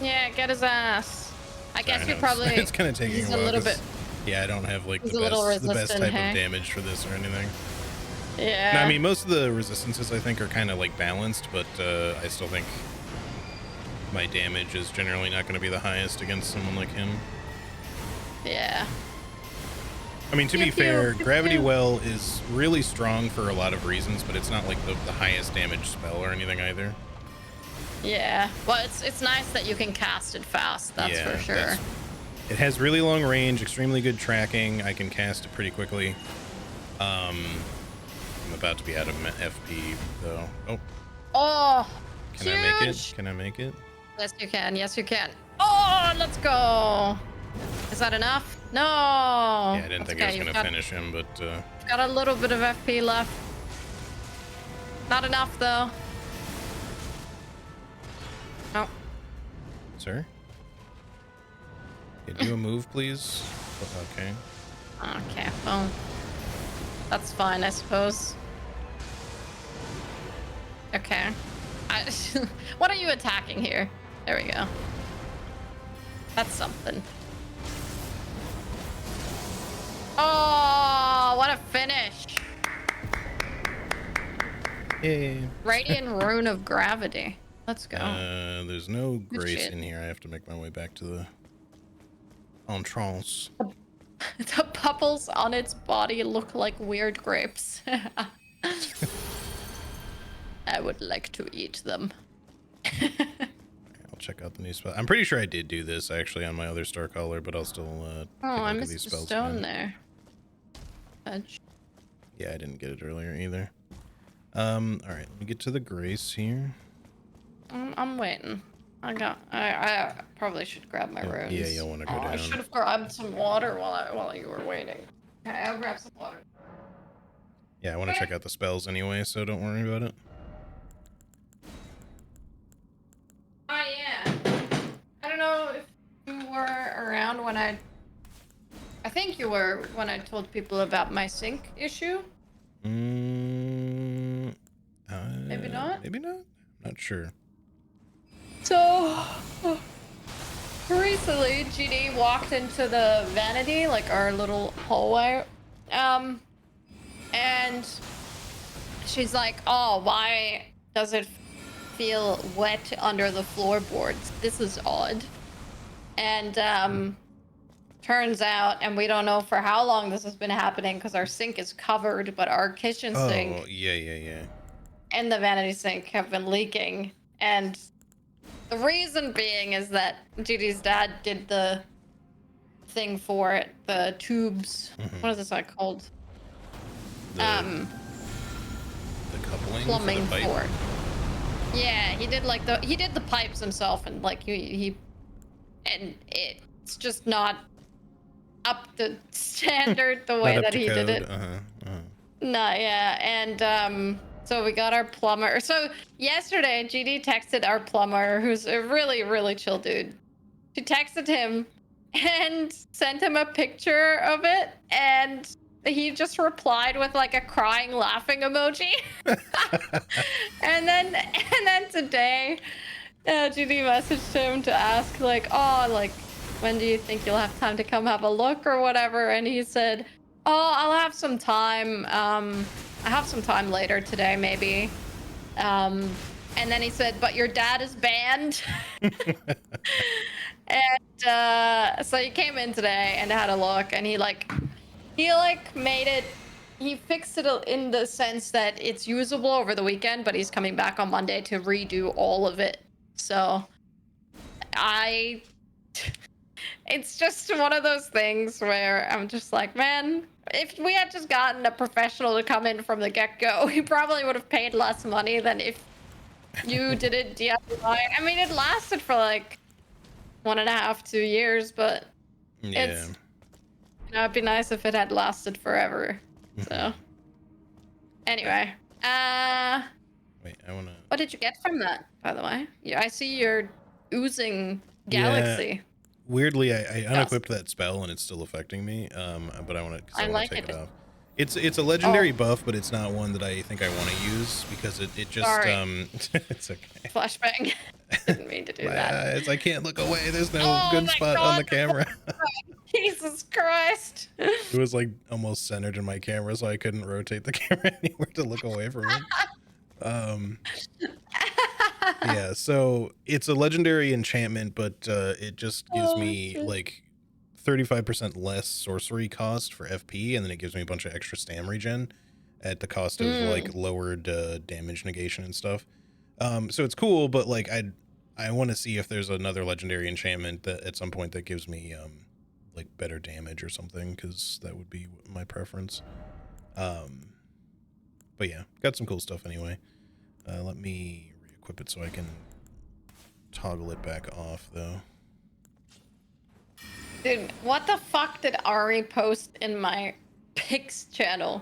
Yeah, get his ass. I guess Sorry, you probably. It's kind of taking he's a while. a little 'cause, bit. Yeah, I don't have like He's the a little best resistant, type hey? of damage for this or anything. Yeah. No, I mean, most of the resistances I think are kind of like balanced, but I still think my damage is generally not going to be the highest against someone like him. Yeah. I mean, to be Pew, pew, fair, pew, Gravity pew. Well is really strong for a lot of reasons, but it's not like the highest damage spell or anything either. Yeah. Well, it's nice that you can cast it fast. That's Yeah, for sure. It has really long range, extremely good tracking. I can cast it pretty quickly. I'm about to be out of FP though. Oh, Oh, can I make it? huge. Can I make it? Yes, you can. Yes, you can. Oh, let's go. Is that enough? No. Yeah, I didn't think I was you've gonna finish him, but Got a little bit of FP left. Not enough though. No. sir, can you do a move, please? Okay. Okay. Well, that's fine, I suppose. Okay. What are you attacking here? There we go. That's something. Oh, what a finish. Yay. Radiant Rune of Gravity. Let's go. There's no grace shit. in here. I have to make my way back to the entrance. The bubbles on its body look like weird grapes. I would like to eat them. I'll check out the new spell. I'm pretty sure I did do this actually on my other star caller, but I'll still take Oh, a I look at missed these the spells stone again. there. Fudge. Yeah, I didn't get it earlier either. All right, let me get to the grace here. I'm waiting. I probably should grab my Oh, runes. yeah, you'll wanna go I down. should have grabbed some water while you were waiting. Okay, I'll grab some water. Yeah, I want to check out the spells anyway, so don't worry about it. Oh yeah. I don't know if you were around when I think you were when I told people about my sync issue. Maybe Maybe not? Maybe not. Not sure. So recently, GD walked into the vanity, like our little hallway, and she's like, "Oh, why does it feel wet under the floorboards? This is odd." And turns out, and we don't know for how long this has been happening because our sink is covered, but our kitchen Oh, sink yeah. and the vanity sink have been leaking. And the reason being is that GD's dad did the thing for it, the tubes. Mhm. What is this like called? The coupling Plumbing for the pipe. for it. Yeah, he did the pipes himself, and like he and it's just not up to standard the way Not up that to he code. did it. No, yeah, and so we got our plumber. So yesterday, GD texted our plumber, who's a really, really chill dude. She texted him and sent him a picture of it, and he just replied with like a crying, laughing emoji. and then today, GD messaged him to ask like, "Oh, like, when do you think you'll have time to come have a look or whatever?" And he said, "Oh, I'll have some time. I have some time later today, maybe." And then he said, "But your dad is banned." And so he came in today and had a look, and he made it. He fixed it in the sense that it's usable over the weekend, but he's coming back on Monday to redo all of it. So I it's just one of those things where I'm just like, man, if we had just gotten a professional to come in from the get-go, we probably would have paid less money than if you did it DIY. I mean, it lasted for like 1.5, 2 years, but Yeah. it's, it'd be nice if it had lasted forever. So anyway, Wait, I wanna. what did you get from that, by the way? Yeah, I see you're oozing galaxy. Yeah. Weirdly, I unequipped that spell and it's still affecting me. But I want to. I like take it. it off. It's a legendary buff, but it's not one that I think I want to use because it just Sorry. It's okay. Flashbang. Didn't mean to do that. It's I can't look away. There's no good spot on the camera. Jesus Christ. It was like almost centered in my camera, so I couldn't rotate the camera anywhere to look away from it. Yeah, so it's a legendary enchantment, but it just gives me shit. like 35% less sorcery cost for FP, and then it gives me a bunch of extra stam regen at the cost of like lowered damage negation and stuff. So it's cool, but like I want to see if there's another legendary enchantment that at some point that gives me like better damage or something, because that would be my preference. But yeah, got some cool stuff anyway. Let me re-equip it so I can toggle it back off though. Dude, what the fuck did Ari post in my pics channel?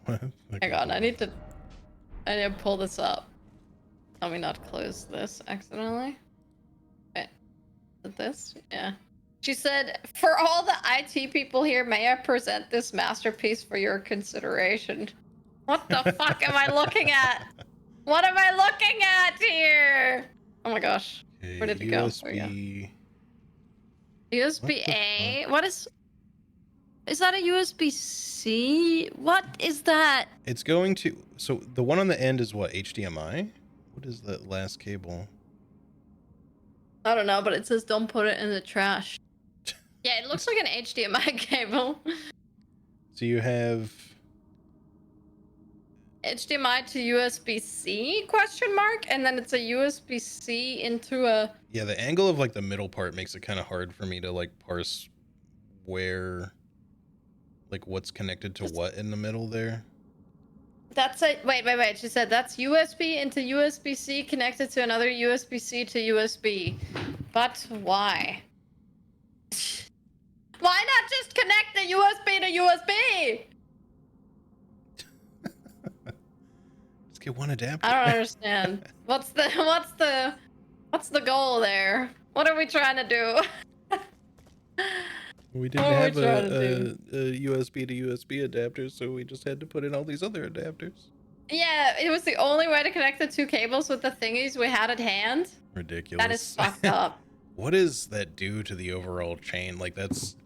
Hang on, I need to pull this up. Let me not close this accidentally. Wait, is it this? Yeah. She said, "For all the IT people here, may I present this masterpiece for your consideration?" What the fuck am I looking at? What am I looking at here? Oh my gosh. Okay, Where did it go? There we go. USB A? What is that a USB-C? What is that? It's going to, so the one on the end is what, HDMI? What is that last cable? I don't know, but it says don't put it in the trash. Yeah, it looks like an HDMI cable. So you have HDMI to USB-C question mark, and then it's a USB-C into a... Yeah, the angle of like the middle part makes it kind of hard for me to like parse where, like what's connected to what in the middle there. That's a... Wait. She said that's USB into USB-C connected to another USB-C to USB. But why? Why not just connect the USB to USB? Just get one adapter. I don't understand. What's the goal there? What are we trying to do? We didn't have a USB to USB adapter, so we just had to put in all these other adapters. Yeah, it was the only way to connect the two cables with the thingies we had at hand. That is Ridiculous. fucked up. What does that do to the overall chain? Like that's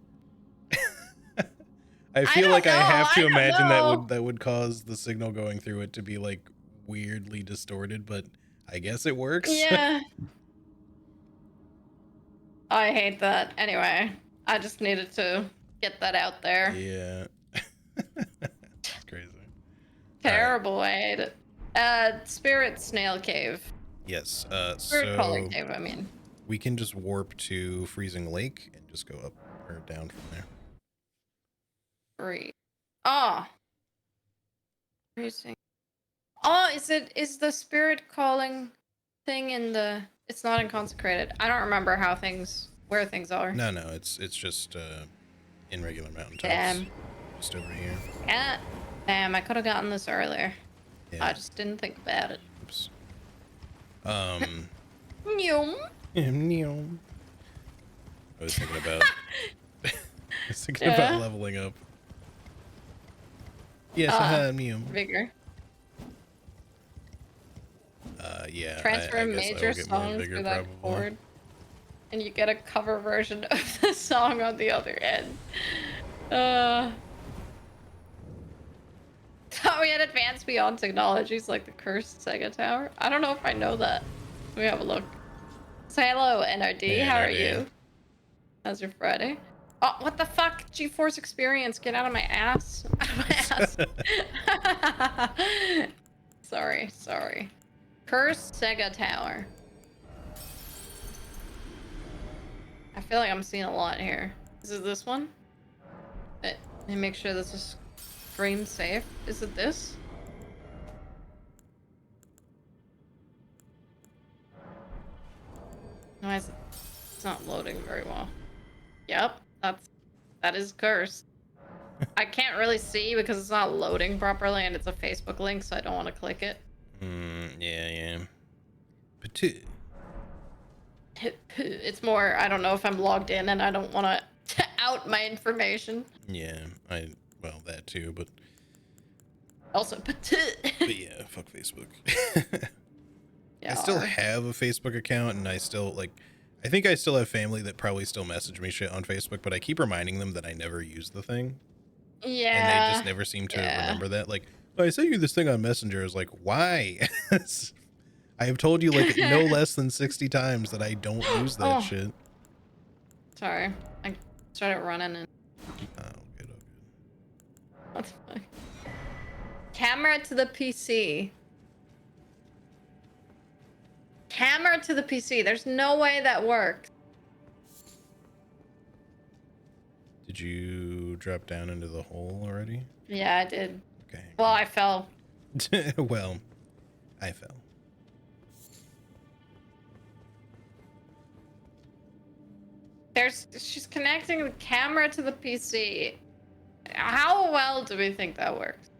I I feel don't like I know. have I to don't imagine know. that would cause the signal going through it to be like weirdly distorted, but I guess it works. Yeah. I hate that. Anyway, I just needed to get that out there. Yeah. It's crazy. All right. Terrible. I hate it. Spirit Snail Cave. Yes. Spirit Crawler So Cave, I mean. we can just warp to Freezing Lake and just go up or down from there. Free. Oh. Freezing. Oh, is the spirit calling thing in the... It's not in Consecrated. I don't remember where things are. No, it's just in regular mountaintops. Damn. Just over here. Yeah. Damn, I could have gotten this earlier. Yeah. I just didn't think about it. Oops. Nyum. Neom. I was thinking about about leveling up. Yes, Neom. Vigor. Yeah. Transfer I a guess I major will get more song vigor for that probably. chord. And you get a cover version of the song on the other end. Thought we had advanced beyond technologies like the cursed Sega Tower. I don't know if I know that. Let me have a look. Say hello, NRD. Hey, How are NRD. you? How's your Friday? Oh, what the fuck? GeForce Experience. Get out of my ass. Out of my ass. Sorry. Cursed Sega Tower. I feel like I'm seeing a lot here. Is it this one? Let me make sure this is stream safe. Is it this? Why is it? It's not loading very well. Yep, that is cursed. I can't really see because it's not loading properly and it's a Facebook link, so I don't want to click it. Yeah. But It's more, I don't know if I'm logged in and I don't want to out my information. yeah, well, that too, but Also, but yeah, fuck Facebook. yeah, I still have a Facebook account, and I think I still have family that probably still message me shit on Facebook, but I keep reminding them that I never use the thing. yeah, And they just never seem to remember that. Like, oh, I sent you this thing on Messenger. I was like, why? I have told you like no less than 60 times that I don't use that shit. Sorry, I started running and. Oh, good. What the fuck? Camera to the PC. Camera to the PC. There's no way that works. Did you drop down into the hole already? Yeah, I did. Okay. Well, I fell. Well, I fell. She's connecting the camera to the PC. How well do we think that works?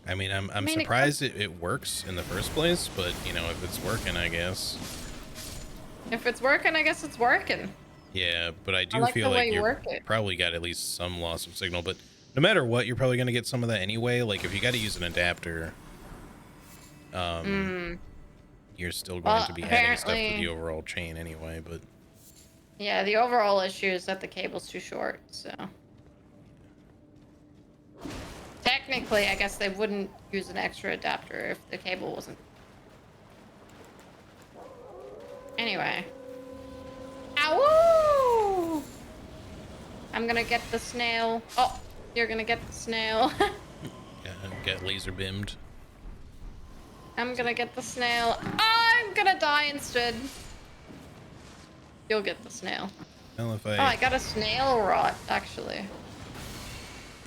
I mean, I'm surprised it works in the first place, but you know, if it's working, I guess. If it's working, I guess it's working. Yeah, but I do like feel the way like you you work it. probably got at least some loss of signal, but no matter what, you're probably going to get some of that anyway. Like if you got to use an adapter, you're still going to be adding stuff to the overall chain anyway, but yeah, the overall issue is that the cable's too short, so technically I guess they wouldn't use an extra adapter if the cable wasn't. Anyway. Ow! I'm gonna get the snail. Oh, you're gonna get the snail. yeah, get laser beamed. I'm gonna get the snail. I'm gonna die instead. You'll get the snail. Well, if Oh, I got a snail rot, actually.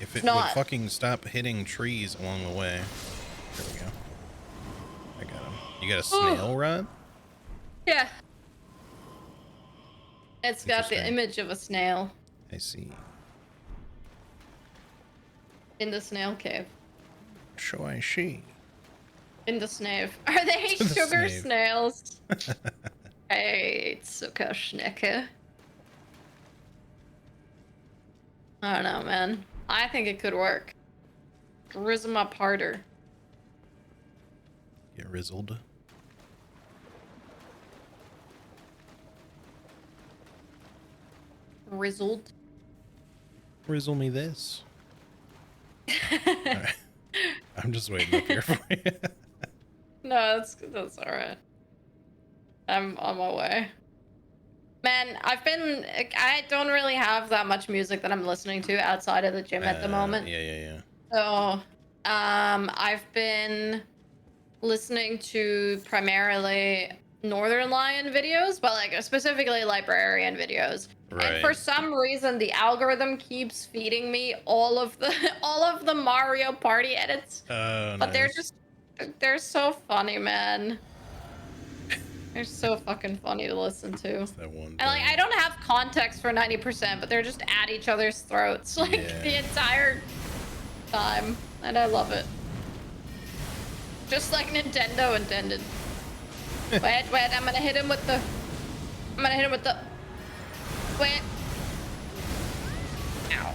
If it would fucking stop hitting trees along the way. There we go. I got him. You got a snail rod? Yeah. It's got the image of a snail. I see. In the snail cave. So I see. In the snave. Are they sugar snave. snails? Hey, Zuckerschnecke. I don't know, man. I think it could work. rizz 'em up harder. Get rizzled. Rizzled. Rizzle me this. Alright. I'm just waiting up here for you. No, that's all right. I'm on my way. Man, I don't really have that much music that I'm listening to outside of the gym at the moment. Yeah. So, I've been listening to primarily Northern Lion videos, but like specifically librarian videos. Right. And for some reason, the algorithm keeps feeding me all of the all of the Mario Party edits. But nice. they're so funny, man. They're so fucking funny to listen to. That one And like I don't have context for 90%, but they're just at each other's throats like the entire time. And I love it. Just like Nintendo intended. Wait, I'm gonna hit him with the wait. Ow.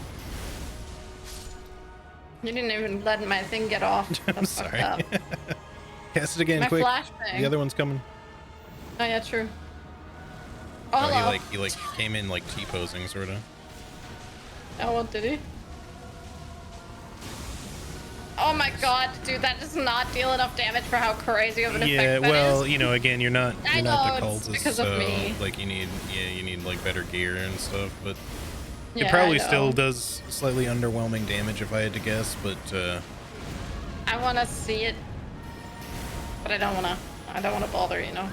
You didn't even let my thing get off. I'm sorry. Cast it again, my quick. Flash thing. The other one's coming. Oh yeah, true. Oh, hello. He like came in like T-posing sort of. Oh, what did he? Oh my god, dude, that does not deal enough damage for how crazy of an effect that well, is. you know, again, you're not the cultist, because so of me. like you need like better gear and stuff, but Yeah, it probably still does slightly underwhelming damage if I had to guess, but I want to see it, but I don't want to bother, you know.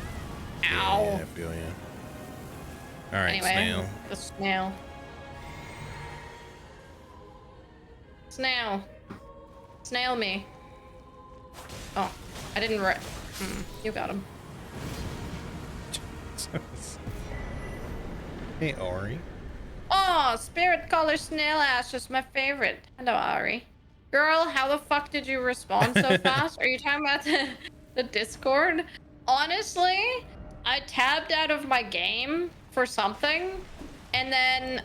Ow. Yeah, I feel you. All right, anyway, snail. The snail. Snail. Snail me. Oh, I didn't you got him. Hey, Ari. Oh, spirit color snail ash is my favorite. Hello, Ari. Girl, how the fuck did you respond so fast? Are you talking about the Discord? Honestly, I tabbed out of my game for something, and then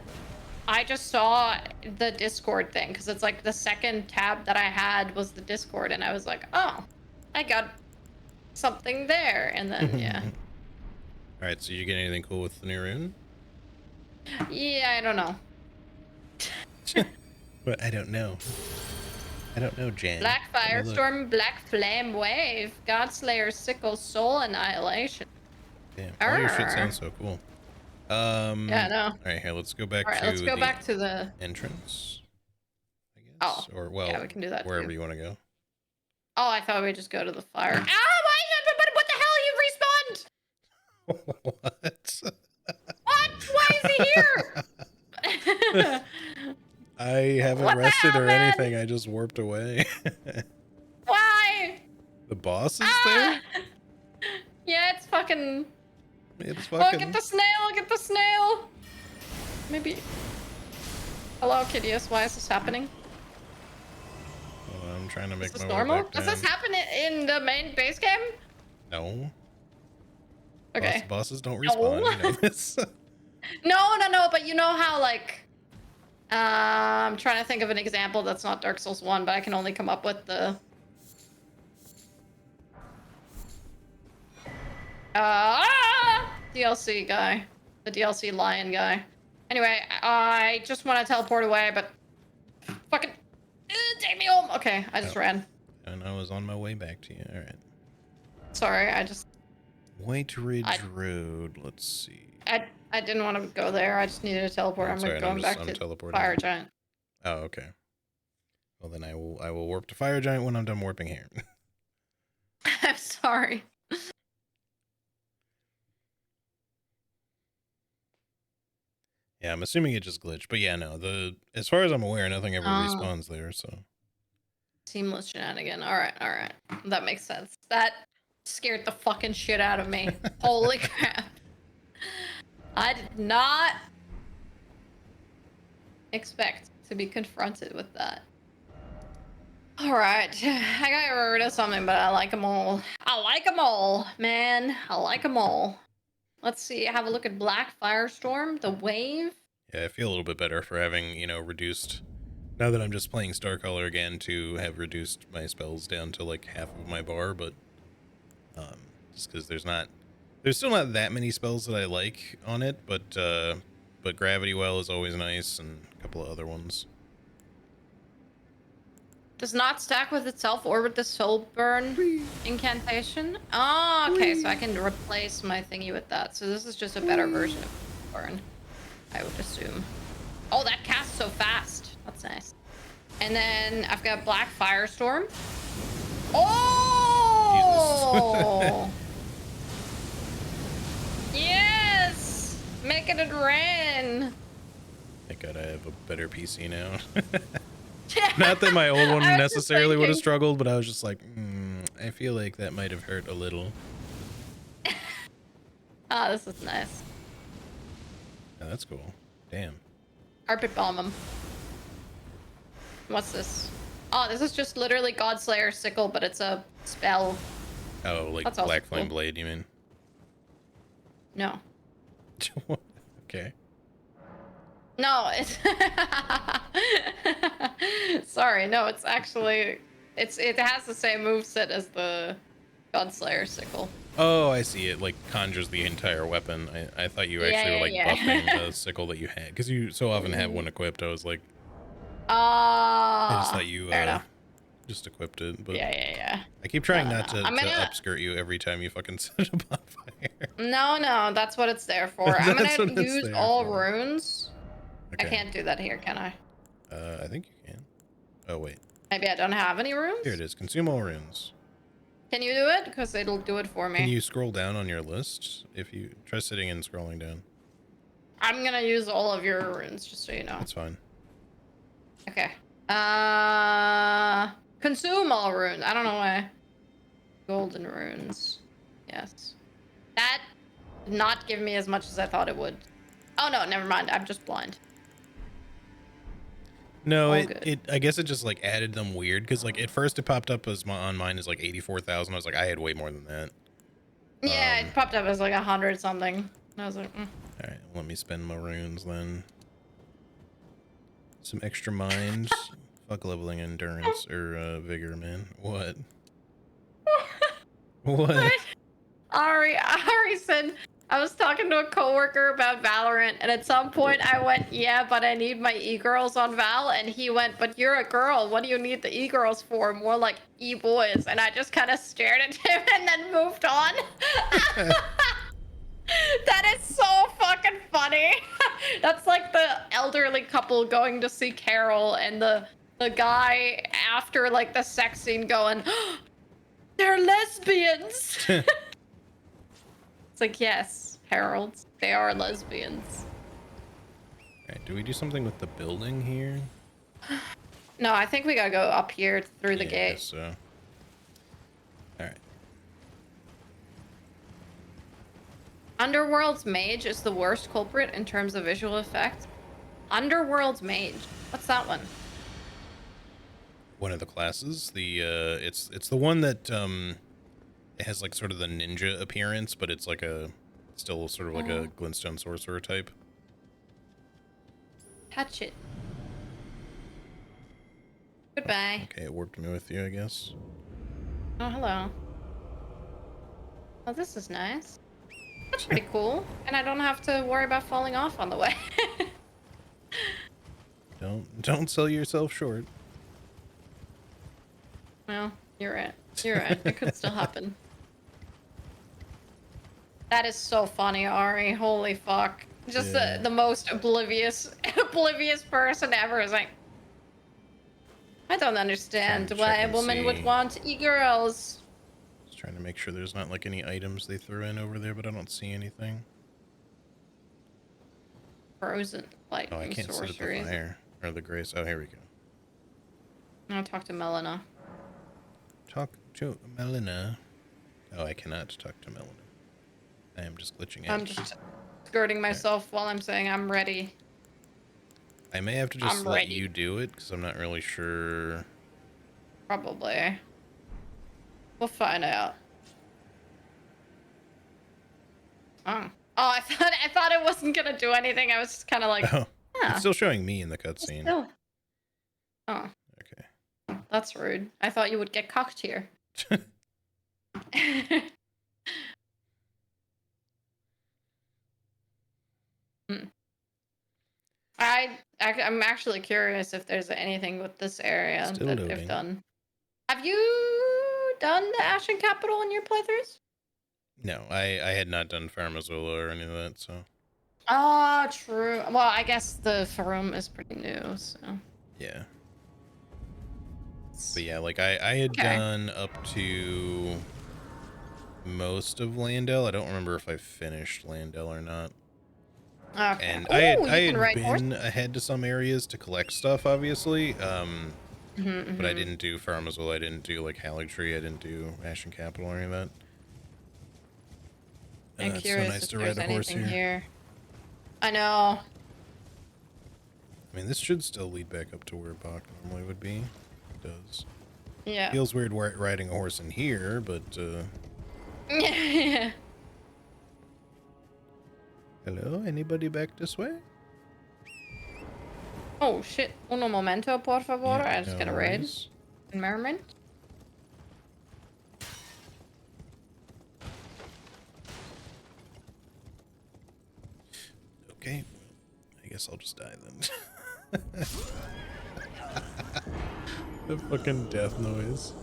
I just saw the Discord thing, because it's like the second tab that I had was the Discord, and I was like, oh, I got something there, and then, yeah. All right, so you get anything cool with the new rune? Yeah, I don't know. But I don't know. I don't know, Jan. Black Firestorm, Black Flame Wave, Godslayer, Sickle, Soul Annihilation. Damn, all your shit sounds so cool. Yeah, I know. All right, here, let's go back let's go back to the entrance, I guess. Oh, or well, yeah, we can do that wherever too. you want to go. Oh, I thought we'd just go to the fire. What the hell? You respawned! What? What? Why is he here? I haven't rested or anything. I just warped away. Why? The boss is there? Yeah, it's fucking... It's fucking... Oh, get the snail! Get the snail! Maybe... Hello, Kidius. Why is this happening? Oh, I'm trying to make Is this my normal? way back Does down. this happen in the main base game? No. Okay. Bosses don't respawn. You know this. No, but you know how, like... I'm trying to think of an example that's not Dark Souls 1, but I can only come up with the... DLC guy. The DLC lion guy. Anyway, I just want to teleport away, but... Fucking... take me home! Okay, I just ran. And I was on my way back to you. Alright. Sorry, I just... White Ridge Road. Let's see. I didn't want to go there. I just needed to teleport. I'm going back to Fire Giant. Oh, okay. Well, then I will warp to Fire Giant when I'm done warping here. I'm sorry. Yeah, I'm assuming it just glitched, but yeah, no. As far as I'm aware, nothing ever respawns there. So seamless shenanigan. All right. That makes sense. That scared the fucking shit out of me. Holy crap! I did not expect to be confronted with that. All right, I got rid of something, but I like them all. I like them all, man. I like them all. Let's see. Have a look at Black Firestorm, the wave. yeah, I feel a little bit better for having, you know, reduced Now that I'm just playing Star Color again to have reduced my spells down to like half of my bar, but just because there's still not that many spells that I like on it, but Gravity Well is always nice, and a couple of other ones. Does not stack with itself or with the soul burn incantation. Oh, okay, so I can replace my thingy with that. So this is just a better version of burn, I would assume. Oh, that casts so fast. That's nice. And then I've got Black Firestorm. Oh! Yes! Making it rain! Thank God I have a better PC now. Not that my old one I was just necessarily would have thinking. struggled, but I was just like, I feel like that might have hurt a little. Ah, this is nice. Oh, that's cool. Damn. Carpet bomb him. What's this? Oh, this is just literally Godslayer Sickle, but it's a spell. Oh, like That's also Black Flame cool. Blade, you mean? No. Okay. No, it's sorry, no, it's actually it has the same moveset as the Godslayer Sickle. Oh, I see. It like conjures the entire weapon. I thought you actually were like buffing the sickle that you had, because you so often have one equipped. I was like, I just thought you fair enough. just equipped it, but Yeah. I keep trying No, not no. to, I'm gonna... upskirt you every time you fucking set it on fire. No, that's what it's there for. I'm That's gonna what it's use there all for. runes. Okay. I can't do that here, can I? I think you can. Oh wait, Maybe I don't have any runes? here it is. Consume all runes. Can you do it? Because it'll do it for me. Can you scroll down on your list? If you try sitting and scrolling down. I'm gonna use all of your runes, just so you know. That's fine. Okay. Consume all runes. I don't know why. Golden runes. Yes. That did not give me as much as I thought it would. Oh no, never mind. I'm just blind. No, All it good. I guess it just like added them weird, because like at first it popped up as on mine as like 84,000. I was like, I had way more than that. Yeah, it popped up as like 100 something. And I was like, All right, let me spend my runes then. Some extra mind. Fuck leveling endurance or vigor, man. What? What? Ari said, I was talking to a coworker about Valorant, and at some point I went, yeah, but I need my e-girls on Val, and he went, but you're a girl, what do you need the e-girls for? More like e-boys. And I just kind of stared at him and then moved on. That is so fucking funny. That's like the elderly couple going to see Carol, and the guy after like the sex scene going, they're lesbians. It's like, yes, Harold, they are lesbians. Alright, do we do something with the building here? No, I think we gotta go up here through the Yeah, I gate. guess so. Alright. Underworld's Mage is the worst culprit in terms of visual effects. Underworld's Mage. What's that one? One of the classes. The it's the one that it has like sort of the ninja appearance, but it's like a still sort of like a glintstone sorcerer type. Touch it. Goodbye. Okay, it warped me with you, I guess. Oh, hello. Oh, this is nice. That's pretty cool. And I don't have to worry about falling off on the way. Don't sell yourself short. Well, you're right. You're right. It could still happen. That is so funny, Ari. Holy fuck. Just Yeah. the most oblivious person ever is like, I don't understand Trying to why check a and woman would see. want e-girls. Just trying to make sure there's not like any items they threw in over there, but I don't see anything. Frozen lightning Oh, I can't sit at the sorceries. fire. Or the grace. Oh, here we go. I'll talk to Melina. Talk to Melina. Oh, I cannot talk to Melina. I am just glitching out. I'm just skirting myself while I'm saying I'm ready. I may have to just I'm let ready. you do it, because I'm not really sure. Probably. We'll find out. Oh. Oh, I thought it wasn't gonna do anything. I was just kind of like, Oh, huh. it's still showing me in the cutscene. Still. Oh, Okay. that's rude. I thought you would get cocked here. Hmm. I'm actually curious if there's anything with this area Still that they've loading. done. Have you done the Ashen Capital in your playthroughs? No, I had not done Farmazola or any of that, so. Oh, true. Well, I guess the Farum is pretty new, so. Yeah. But yeah, like I had Okay. done up to most of Landell. I don't remember if I finished Landell or not. Okay. And Oh, I you can had ride horse. been ahead to some areas to collect stuff, obviously. But I Mm-hmm. didn't do Farmazola. I didn't do like Haligtree. I didn't do Ashen Capital or any of that. I'm It's so curious nice if to there's ride a horse anything here. here. I know. I mean, this should still lead back up to where Bach normally would be. It does. Yeah. Feels weird riding a horse in here, but Yeah. hello, anybody back this way? Oh shit. Uno momento, por favor. Yeah, I just no got a raid. worries. Environment. Okay, I guess I'll just die then. The fucking death noise.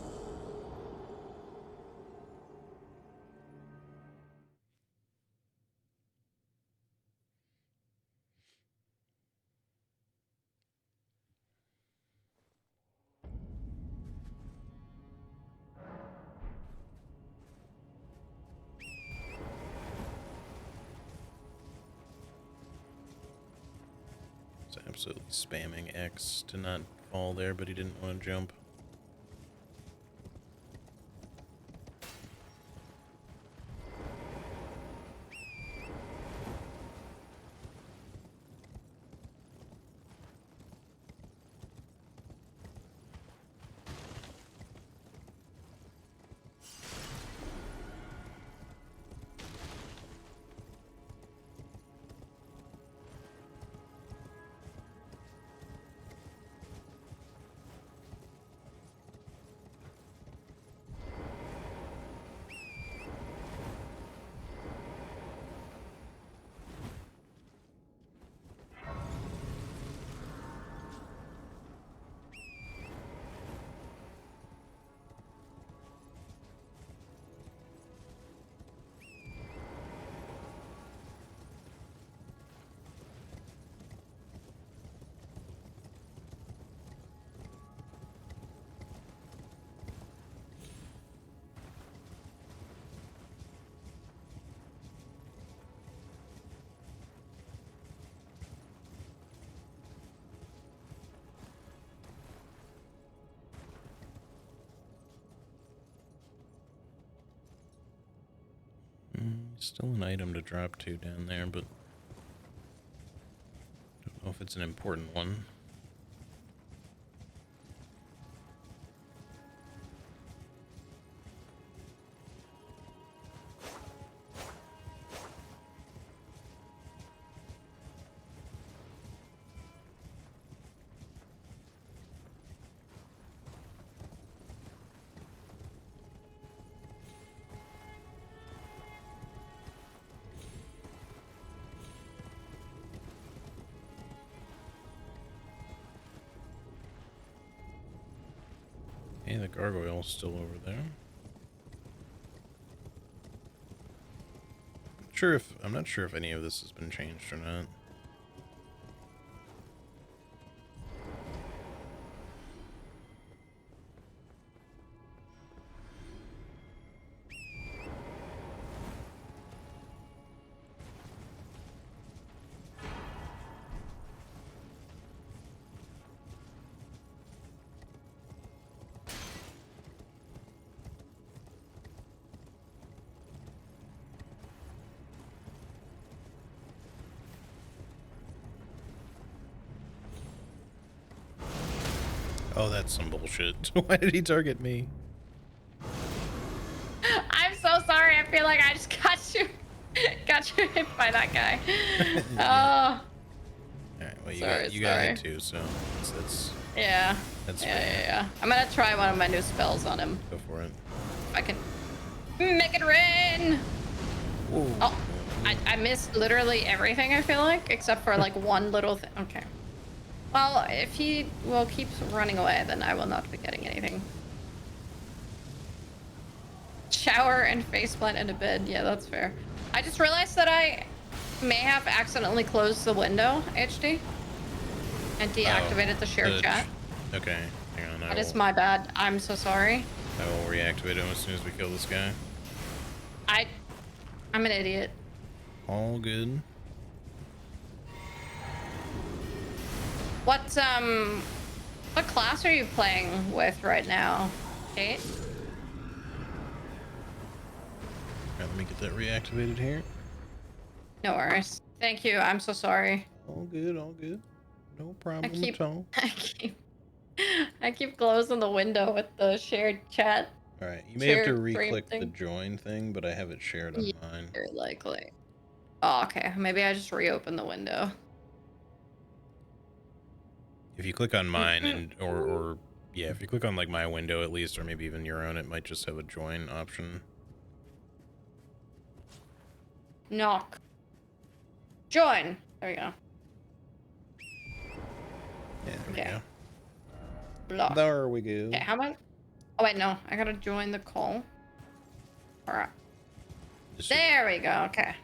He's absolutely spamming X to not fall there, but he didn't want to jump. Still an item to drop to down there, but don't know if it's an important one. Hey, the gargoyle's still over there. I'm not sure if any of this has been changed or not. Oh, that's some bullshit. Why did he target me? I'm so sorry. I feel like I just got you hit by that guy. Yeah. Oh. Alright, well, Sorry, you got hit sorry. too, so that's Yeah. That's Yeah, fair. yeah, yeah. I'm gonna try one of my new spells on him. Go for it. If I can make it rain. Whoa. Oh, I missed literally everything, I feel like, except for like one little thing. Okay. Well, if he keeps running away, then I will not be getting anything. Shower and faceplant in a bed. Yeah, that's fair. I just realized that I may have accidentally closed the window, HD, and deactivated the share chat. Okay, hang on. That is my bad. I'm so sorry. I will reactivate him as soon as we kill this guy. I'm an idiot. All good. What class are you playing with right now, Kate? Alright, let me get that reactivated here. No worries. Thank you. I'm so sorry. All good, all good. No problem at all. I keep closing the window with the shared chat. Alright, you may have to Shared frame re-click the thing. join thing, but I have it shared on Yeah, mine. very likely. Oh, okay. Maybe I just reopen the window. If you click on mine or yeah, if you click on like my window at least, or maybe even your own, it might just have a join option. Knock. Join. There we go. Yeah, there Okay. we go. Block. There we go. Okay, how about... Oh, wait, no. I gotta join the call. Alright. There we go. Okay.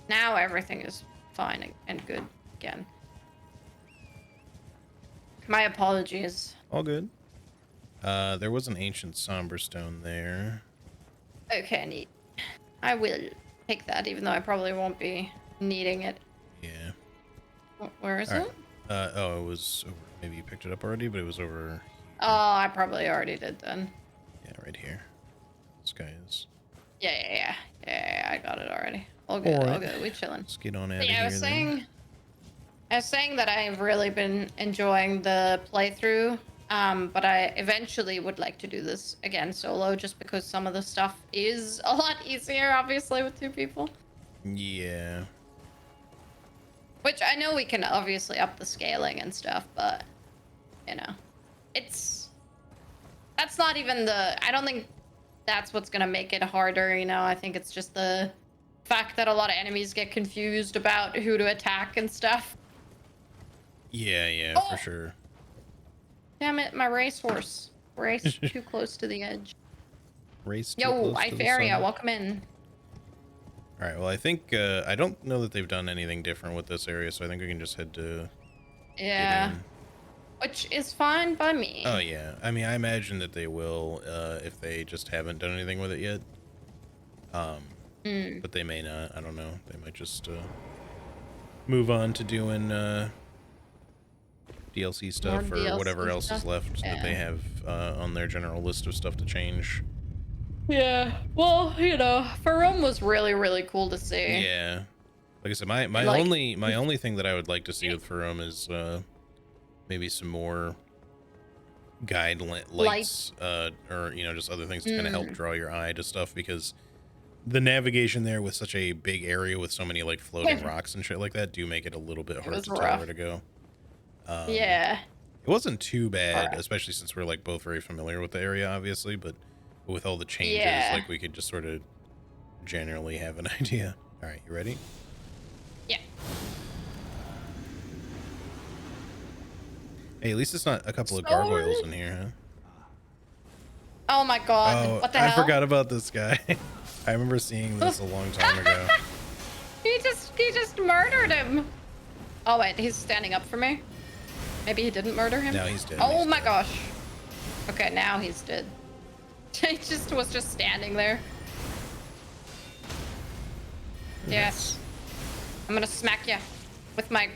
Now everything is fine and good again. My apologies. All good. There was an ancient somber stone there. Okay, neat. I will take that, even though I probably won't be needing it. Yeah. Where is All it? right. Oh, it was over. Maybe you picked it up already, but it was over here. Oh, I probably already did then. Yeah, right here. This guy is. Yeah, I got it already. All good, all good. We chilling. Let's get on out of Yeah, here. I was saying that I've really been enjoying the playthrough, but I eventually would like to do this again solo, just because some of the stuff is a lot easier, obviously, with two people. Yeah. Which I know we can obviously up the scaling and stuff, but you know, that's not even I don't think that's what's gonna make it harder, you know. I think it's just the fact that a lot of enemies get confused about who to attack and stuff. Yeah, for sure. Damn it, my racehorse raced too close to the edge. Race too Yo, close to the Ifaria, sun. welcome in. All right, well, I think I don't know that they've done anything different with this area, so I think we can just head to Yeah, which is fine by me. Oh yeah, I mean, I imagine that they will if they just haven't done anything with it yet. But they may not. I don't know. They might just move on to doing DLC stuff or DLC whatever else stuff. is left that they have on their general list of stuff to change. Yeah, well, you know, Farum was really, really cool to see. Yeah, like I said, my Like- only thing that I would like to see with Farum is maybe some more guide lights, or you know, just other things to kind of help draw your eye to stuff, because the navigation there with such a big area with so many like floating rocks and shit like that do make it a little bit hard to tell where to go. Yeah. It wasn't too bad, especially since we're like both very familiar with the area, obviously, but with all the changes, like we could just sort of generally have an idea. All right, you ready? Yeah. Hey, at least it's not a couple of gargoyles in here, huh? Oh my god, Oh, what the hell? I forgot about this guy. I remember seeing this a long time ago. He just murdered him. Oh wait, he's standing up for me. Maybe he didn't murder him. No, he's dead. Oh He's my dead. gosh. Okay, now he's dead. He was just standing there. Yes. I'm gonna smack you with my...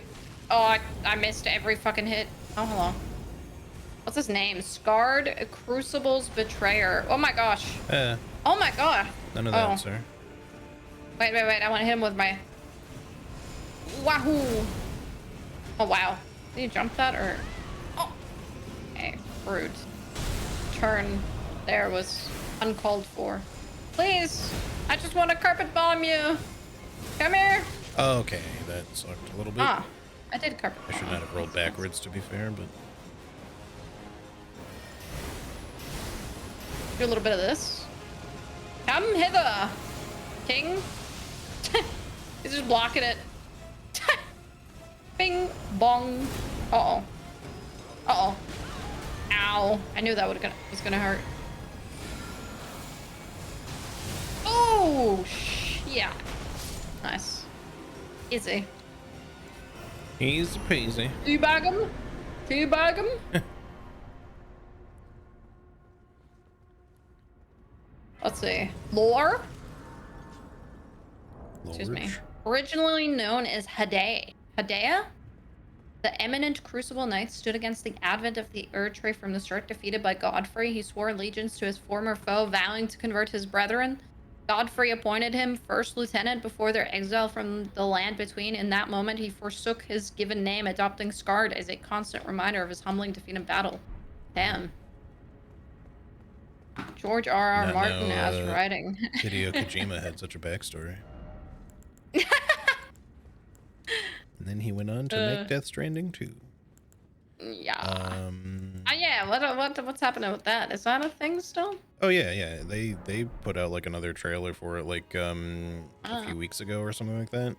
Oh, I missed every fucking hit. Oh, hold on. What's his name? Scarred Crucible's Betrayer. Oh my gosh. Oh my god. None of that, sir. Wait. I want to hit him with my... Wahoo. Oh, wow. Did you jump that or... Oh. Okay, rude. Turn there was uncalled for. Please. I just want to carpet bomb you. Come here. Oh, okay, that sucked a little bit. Ah, I did carpet I should bomb. not have rolled backwards, to be fair, but Do a little bit of this. Come hither, king. He's just blocking it. Bing, bong. Uh-oh. Uh-oh. Ow. I knew that was gonna hurt. Oh, yeah. Nice. Easy. Easy peasy. Teabag him. Teabag him. Let's see. Lore? Excuse me. Originally known as Hadea? The eminent Crucible Knight stood against the advent of the Erdtree from the start. Defeated by Godfrey, he swore allegiance to his former foe, vowing to convert his brethren. Godfrey appointed him first lieutenant before their exile from the land between. In that moment, he forsook his given name, adopting Scarred as a constant reminder of his humbling defeat in battle. Damn. George R.R. Martin as writing. Hideo Kojima had such a backstory. And then he went on to make Death Stranding 2. Yeah. Yeah. What's happening with that? Is that a thing still? Oh yeah. They put out like another trailer for it like a few weeks ago or something like that.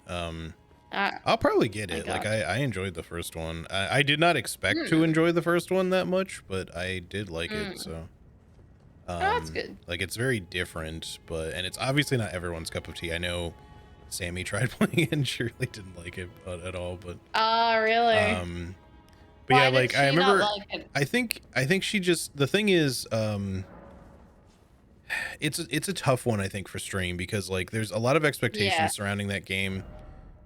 I'll probably get it. Like I enjoyed the first one. I did not expect to enjoy the first one that much, but I did like it. So. That's good. Like it's very different, and it's obviously not everyone's cup of tea. I know Sammy tried playing it and surely didn't like it at all, but really? But why yeah, like I remember like it? I think she just, the thing is it's a tough one I think for stream, because like there's a lot of expectations surrounding that game.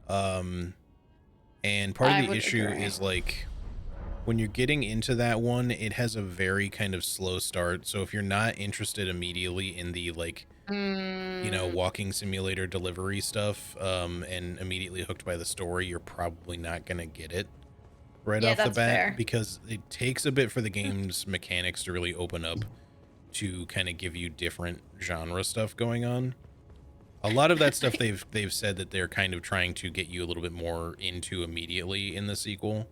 And part of the issue is like when you're getting into that one, it has a very kind of slow start. So if you're not interested immediately in the like, you know, walking simulator delivery stuff, and immediately hooked by the story, you're probably not going to get it right off the bat, fair. because it takes a bit for the game's mechanics to really open up to kind of give you different genre stuff going on. A lot of that stuff they've said that they're kind of trying to get you a little bit more into immediately in the sequel.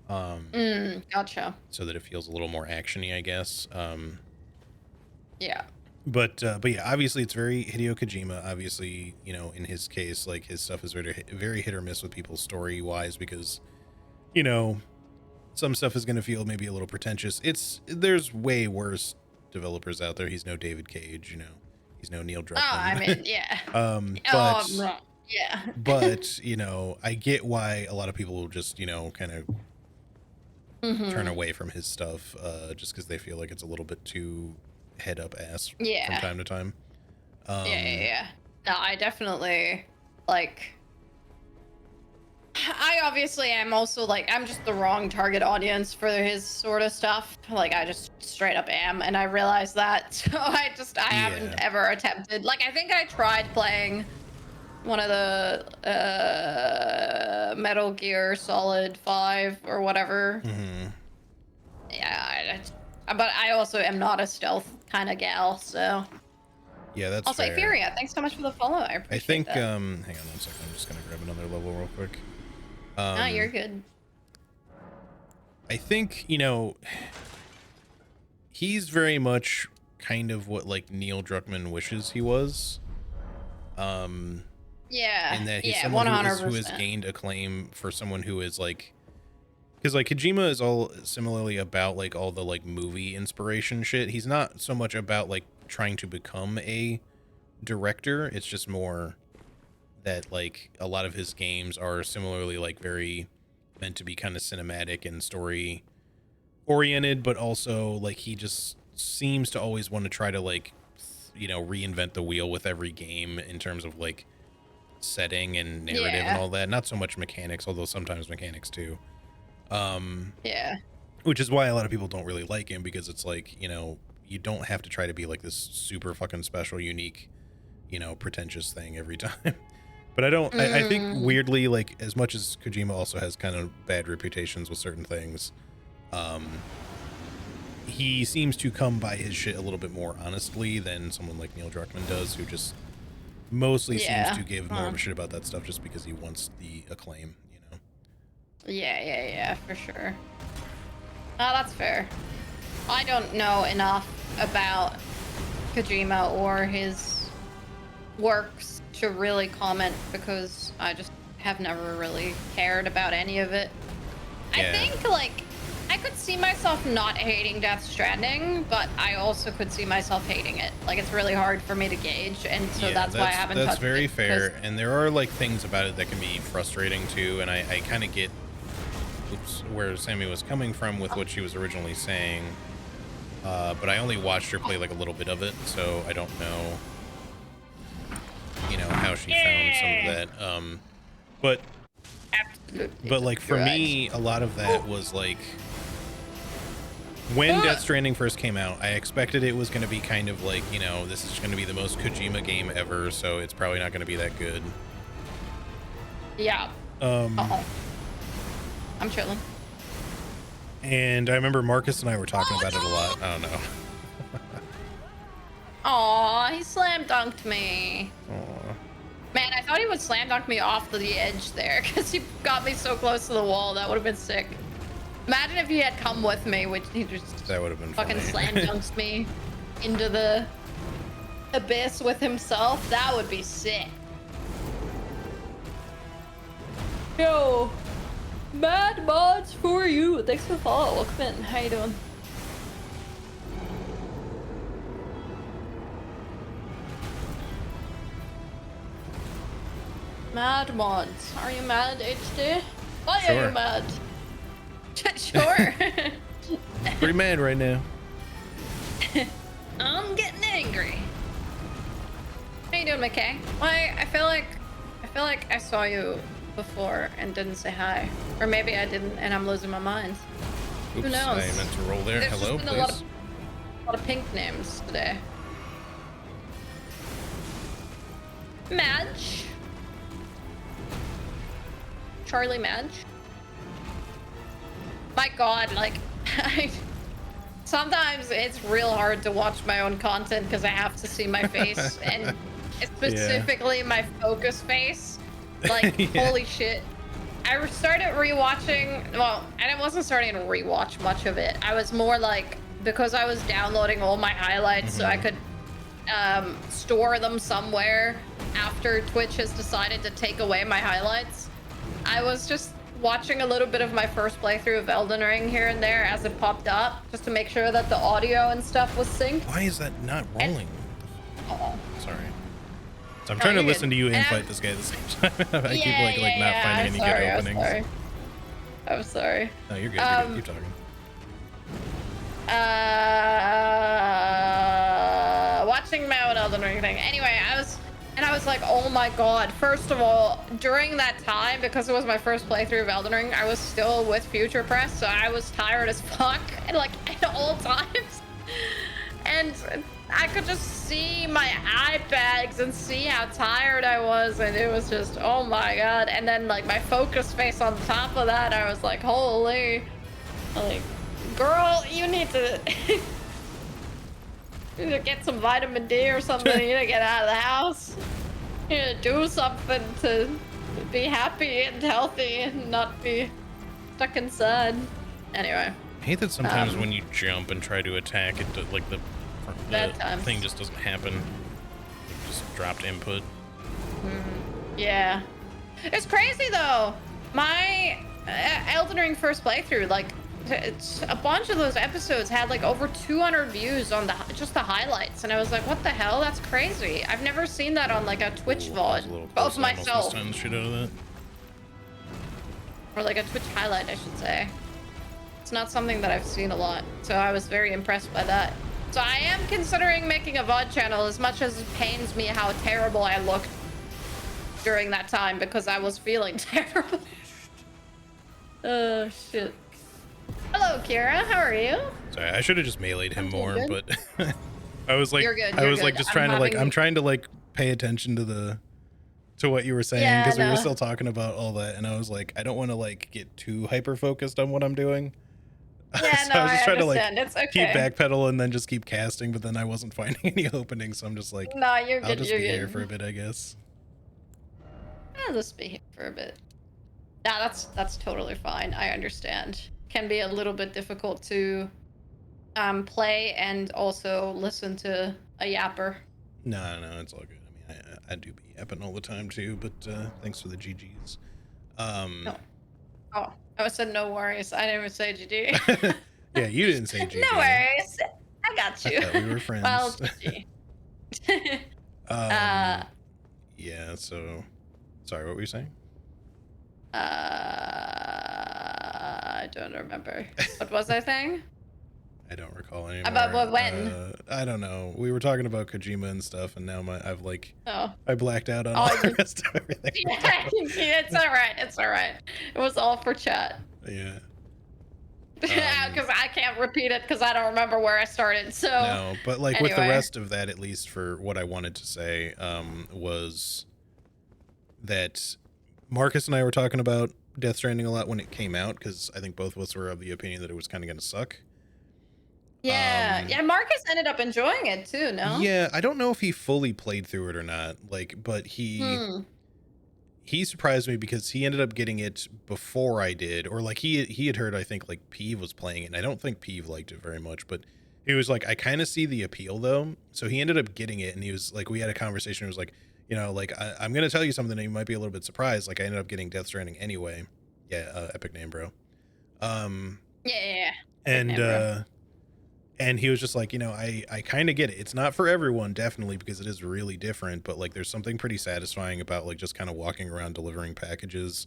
Gotcha. So that it feels a little more actiony, I guess. Yeah. But yeah, obviously it's very Hideo Kojima. Obviously, you know, in his case, like his stuff is very hit or miss with people story wise, because, you know, some stuff is going to feel maybe a little pretentious. There's way worse developers out there. He's no David Cage, you know, he's no Neil Druckmann. Oh, I mean, yeah. But yeah. but you know, I get why a lot of people will just, you know, kind of turn away from his stuff, just because they feel like it's a little bit too head up ass from time to time. Yeah. No, I definitely like. I obviously am also like, I'm just the wrong target audience for his sort of stuff. Like I just straight up am, and I realize that. So I haven't ever attempted. Like I think I tried playing one of the Metal Gear Solid 5 or whatever. Yeah, but I also am not a stealth kind of gal, so. Yeah, that's also fair. Etheria, thanks so much for the follow. I appreciate that. hang on 1 second. I'm just gonna grab another level real quick. No, you're good. I think, you know, he's very much kind of what like Neil Druckmann wishes he was. Yeah. And that he's someone who has gained acclaim for someone who is like, because like Kojima is all similarly about like all the like movie inspiration shit. He's not so much about like trying to become a director. It's just more that like a lot of his games are similarly like very meant to be kind of cinematic and story oriented, but also like he just seems to always want to try to like, you know, reinvent the wheel with every game in terms of like setting and narrative and all that. Not so much mechanics, although sometimes mechanics too. Which is why a lot of people don't really like him, because it's like, you know, you don't have to try to be like this super fucking special, unique, you know, pretentious thing every time. But I think weirdly, like as much as Kojima also has kind of bad reputations with certain things, he seems to come by his shit a little bit more honestly than someone like Neil Druckmann does, who just mostly seems to give more of a shit about that stuff just because he wants the acclaim, you know? Yeah, for sure. Oh, that's fair. I don't know enough about Kojima or his works to really comment, because I just have never really cared about any of it. Yeah. I think, like, I could see myself not hating Death Stranding, but I also could see myself hating it. Like, it's really hard for me to gauge, and so Yeah, that's why I haven't touched it. That's very fair, 'cause- and there are like things about it that can be frustrating too, and I kind of get where Sammy was coming from with what she was originally saying. But I only watched her play like a little bit of it, so I don't know, you know, how she found some of that. But Absolutely. like for me, a lot of that was like when Death Stranding first came out, I expected it was going to be kind of like, you know, this is going to be the most Kojima game ever, so it's probably not going to be that good. Yeah. I'm chilling. And I remember Marcus and I were talking about it a lot. I don't know. Aw, he slam dunked me. Aw. Man, I thought he would slam dunk me off to the edge there, because he got me so close to the wall. That would have been sick. Imagine if he had come with me, which he just That would have been fucking funny. slam dunks me into the abyss with himself. That would be sick. Yo, mad mods for you. Thanks for the follow. Welcome in. How you doing? Mad mods. Are you mad, HD? Why are Sure. you mad? Sure. Pretty mad right now. I'm getting angry. How you doing, McKay? Why? I feel like I saw you before and didn't say hi, or maybe I didn't, and I'm losing my mind. Oops, Who knows? I meant to roll there. There's Hello, just been please. a lot of pink names today. Madge. Charlie Madge. My God, like, sometimes it's real hard to watch my own content because I have to see my face, and specifically my focus face. Like, Yeah. holy shit. I started rewatching, well, and I wasn't starting to rewatch much of it. I was more like, because I was downloading all my highlights so I could store them somewhere after Twitch has decided to take away my highlights. I was just watching a little bit of my first playthrough of Elden Ring here and there as it popped up, just to make sure that the audio and stuff was synced. Why is that not rolling? Oh. Sorry. So I'm trying to you're listen good. to you and And fight I'm- this guy at the same time. I keep like not finding any sorry, good openings. I'm sorry. No, you're good. You're good. Keep talking. Watching my own Elden Ring thing. Anyway, I was like, oh my God. First of all, during that time, because it was my first playthrough of Elden Ring, I was still with Future Press, so I was tired as fuck, and like at all times. And I could just see my eye bags and see how tired I was, and it was just, oh my God. And then like my focus face on top of that, I was like, holy, like, girl, you need to you need to get some vitamin D or something. You need to get out of the house. You need to do something to be happy and healthy and not be stuck inside. Anyway. I hate that sometimes when you jump and try to attack, it like the Bad times. thing just doesn't happen. It just dropped input. Yeah. It's crazy though. My Elden Ring first playthrough, like, it's a bunch of those episodes had like over 200 views on just the highlights, and I was like, what the hell? That's crazy. I've never seen that on like a Twitch Ooh, I was a VOD little of close. I almost myself, missed on the shit out of that. or like a Twitch highlight, I should say. It's not something that I've seen a lot, so I was very impressed by that. So I am considering making a VOD channel, as much as it pains me how terrible I looked during that time, because I was feeling terrible. Oh shit. Hello, Kira. How are you? Sorry, I should have just meleeed him more, good. but I was like, You're good, I you're was like good. just I'm trying to like, having- I'm trying to like pay attention to what you were saying, Yeah, because we were no. still talking about all that, and I was like, I don't want to like get too hyper focused on what I'm doing. Yeah, So no, I was just I trying to like understand. It's okay. keep backpedal and then just keep casting, but then I wasn't finding any openings, so I'm just like, No, you're good. I'll just You're be good. here for a bit, I guess. I'll just be here for a bit. Yeah, that's totally fine. I understand. Can be a little bit difficult to play and also listen to a yapper. No, it's all good. I mean, I do be yapping all the time too, but thanks for the GGs. No. Oh, I said no worries. I didn't even say GG. Yeah, you didn't say No GG. worries. I got I you. thought we were Well, friends. GG. uh, um, yeah. So, sorry, what were you saying? I don't remember. What was I saying? I don't recall About anymore. what, when? I don't know. We were talking about Kojima and stuff, and now Oh. I blacked out on all Oh, the rest of everything. yeah, it's all right. It's all right. It was all for chat. Yeah. Because I can't repeat it because I don't remember where I started. So No, but like with the anyway, rest of that, at least for what I wanted to say, was that Marcus and I were talking about Death Stranding a lot when it came out, because I think both of us were of the opinion that it was kind of going to suck. yeah. Marcus ended up enjoying it too. No. Yeah, I don't know if he fully played through it or not. Like, but Hmm. he surprised me because he ended up getting it before I did, or like he had heard, I think, like Peeve was playing it, and I don't think Peeve liked it very much, but he was like, I kind of see the appeal though. So he ended up getting it, and he was like, we had a conversation. It was like, like I'm gonna tell you something, and you might be a little bit surprised. Like I ended up getting Death Stranding anyway. Yeah, epic name, bro. Yeah. Big And name, bro. and he was just like, I kind of get it. It's not for everyone, definitely, because it is really different, but like there's something pretty satisfying about like just kind of walking around delivering packages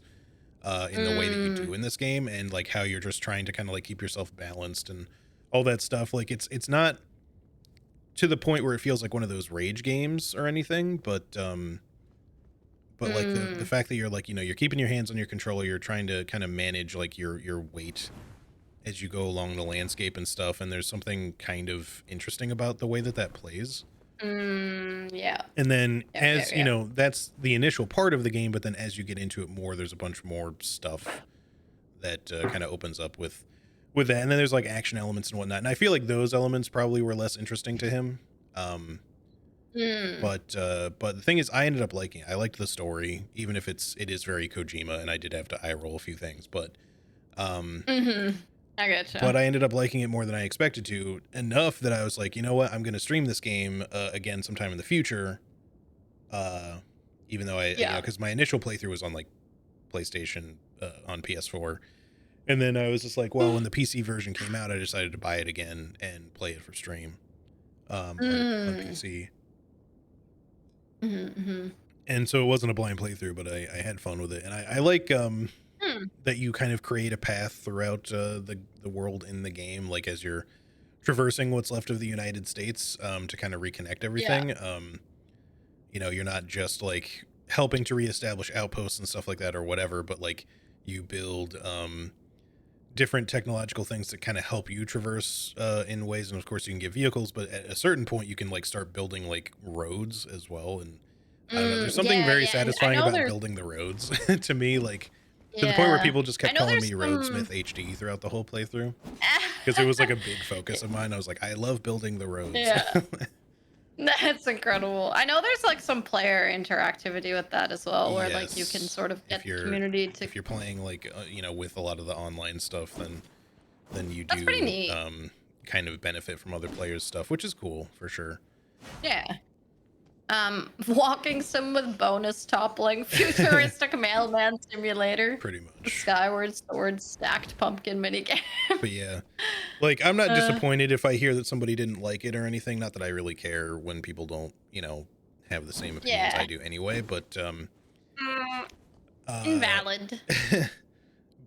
in the way that you do in this game, and like how you're just trying to kind of like keep yourself balanced and all that stuff. Like it's not to the point where it feels like one of those rage games or anything, but like the Mm. fact that you're like, you're keeping your hands on your controller, you're trying to kind of manage like your weight as you go along the landscape and stuff, and there's something kind of interesting about the way that that plays. Yeah. And then Yeah. that's the initial part of the game, but then as you get into it more, there's a bunch more stuff that kind of opens up with that, and then there's like action elements and whatnot, and I feel like those elements probably were less interesting to him. Mm. But the thing is, I ended up liking it. I liked the story, even if it is very Kojima, and I did have to eye roll a few things, Mm-hmm. I but gotcha. I ended up liking it more than I expected to, enough that I was like, you know what, I'm going to stream this game again sometime in the future. Even though Yeah. because my initial playthrough was on like PlayStation, on PS4. And then I was just like, well, when the PC version came out, I decided to buy it again and play it for stream, on Mm. PC. Mm-hmm. And so it wasn't a blind playthrough, but I had fun with it. And I like, Hmm. that you kind of create a path throughout the world in the game, like as you're traversing what's left of the United States, to kind of reconnect Yeah. everything. You're not just like helping to reestablish outposts and stuff like that or whatever, but like you build different technological things that kind of help you traverse in ways. And of course, you can get vehicles, but at a certain point, you can like start building like roads as well. And I don't know, there's something Yeah. very Yeah. And I satisfying know about there's. building the roads to me, like to the point where Yeah. people just I kept know calling there's me some. Roadsmith HD throughout the whole playthrough, because it was like a big focus of mine. I was like, I love building the roads. Yeah. That's incredible. I know there's like some player interactivity with that as well, where like you can Yes, sort of if get the you're community to. if you're playing like with a lot of the online stuff, then you That's pretty do neat. kind of benefit from other players' stuff, which is cool for sure. Yeah. Walking sim with bonus toppling, futuristic mailman simulator, Pretty the much. Skyward Sword stacked pumpkin minigame. But yeah, like I'm not uh, disappointed if I hear that somebody didn't like it or anything. Not that I really care when people don't, have the same opinions I yeah. do anyway. But Mm, uh, invalid.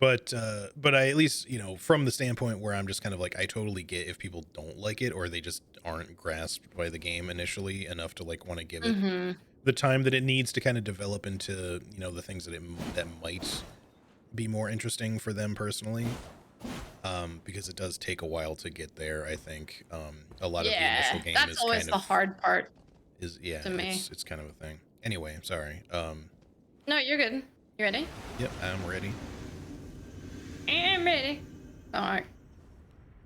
but I at least, from the standpoint where I'm just kind of like, I totally get if people don't like it or they just aren't grasped by the game initially enough to like want to give it Mm-hmm. the time that it needs to kind of develop into, the things that might be more interesting for them personally. Because it does take a while to get there. I think a lot of the initial Yeah, game that's is always kind the of hard part yeah, to me. it's kind of a thing. Anyway, I'm sorry. No, you're good. You ready? Yep, I'm ready. I'm ready. All right.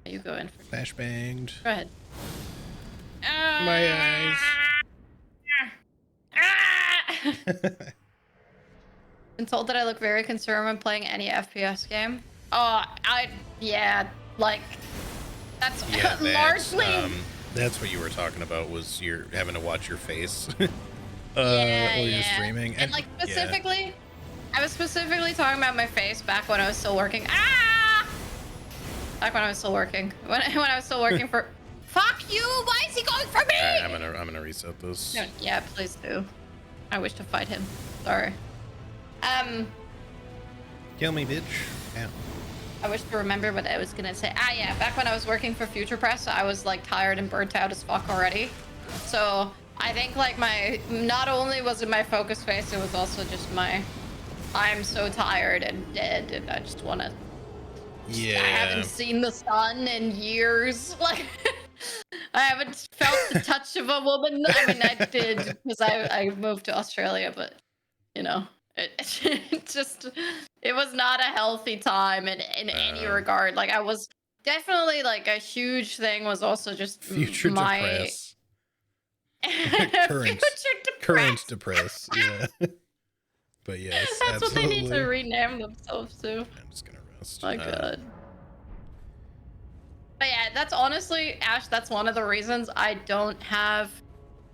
You go in first. Flash banged. Go ahead. My eyes. Ah! Been told that I look very concerned when playing any FPS game. Oh, yeah, like That's Yeah, largely. that's what you were talking about, was you're having to watch your face Yeah, while you're yeah. streaming. And like Yeah. specifically, I was specifically talking about my face back when I was still working. Ah! Back when I was still working. When I was still working for. Fuck you! Why is he going for me? All right, I'm gonna reset this. No, yeah, please do. I wish to fight him. Sorry. Kill me, bitch. Ow. I wish to remember what I was gonna say. Ah, yeah. Back when I was working for Future Press, I was like tired and burnt out as fuck already. So I think like not only was it my focus face, it was also just I'm so tired and dead, and I just wanna. Yeah. I haven't seen the sun in years. Like, I haven't felt the touch of a woman. I mean, I did because I moved to Australia, but you know, it just it was not a healthy time in any regard. Like, I was definitely like a huge thing was also just Future my depress. future Current depress. depress. Yeah. But yes, That's absolutely. what they need to rename themselves to. I'm just gonna rest. My God. But yeah, that's honestly, Ash, that's one of the reasons I don't have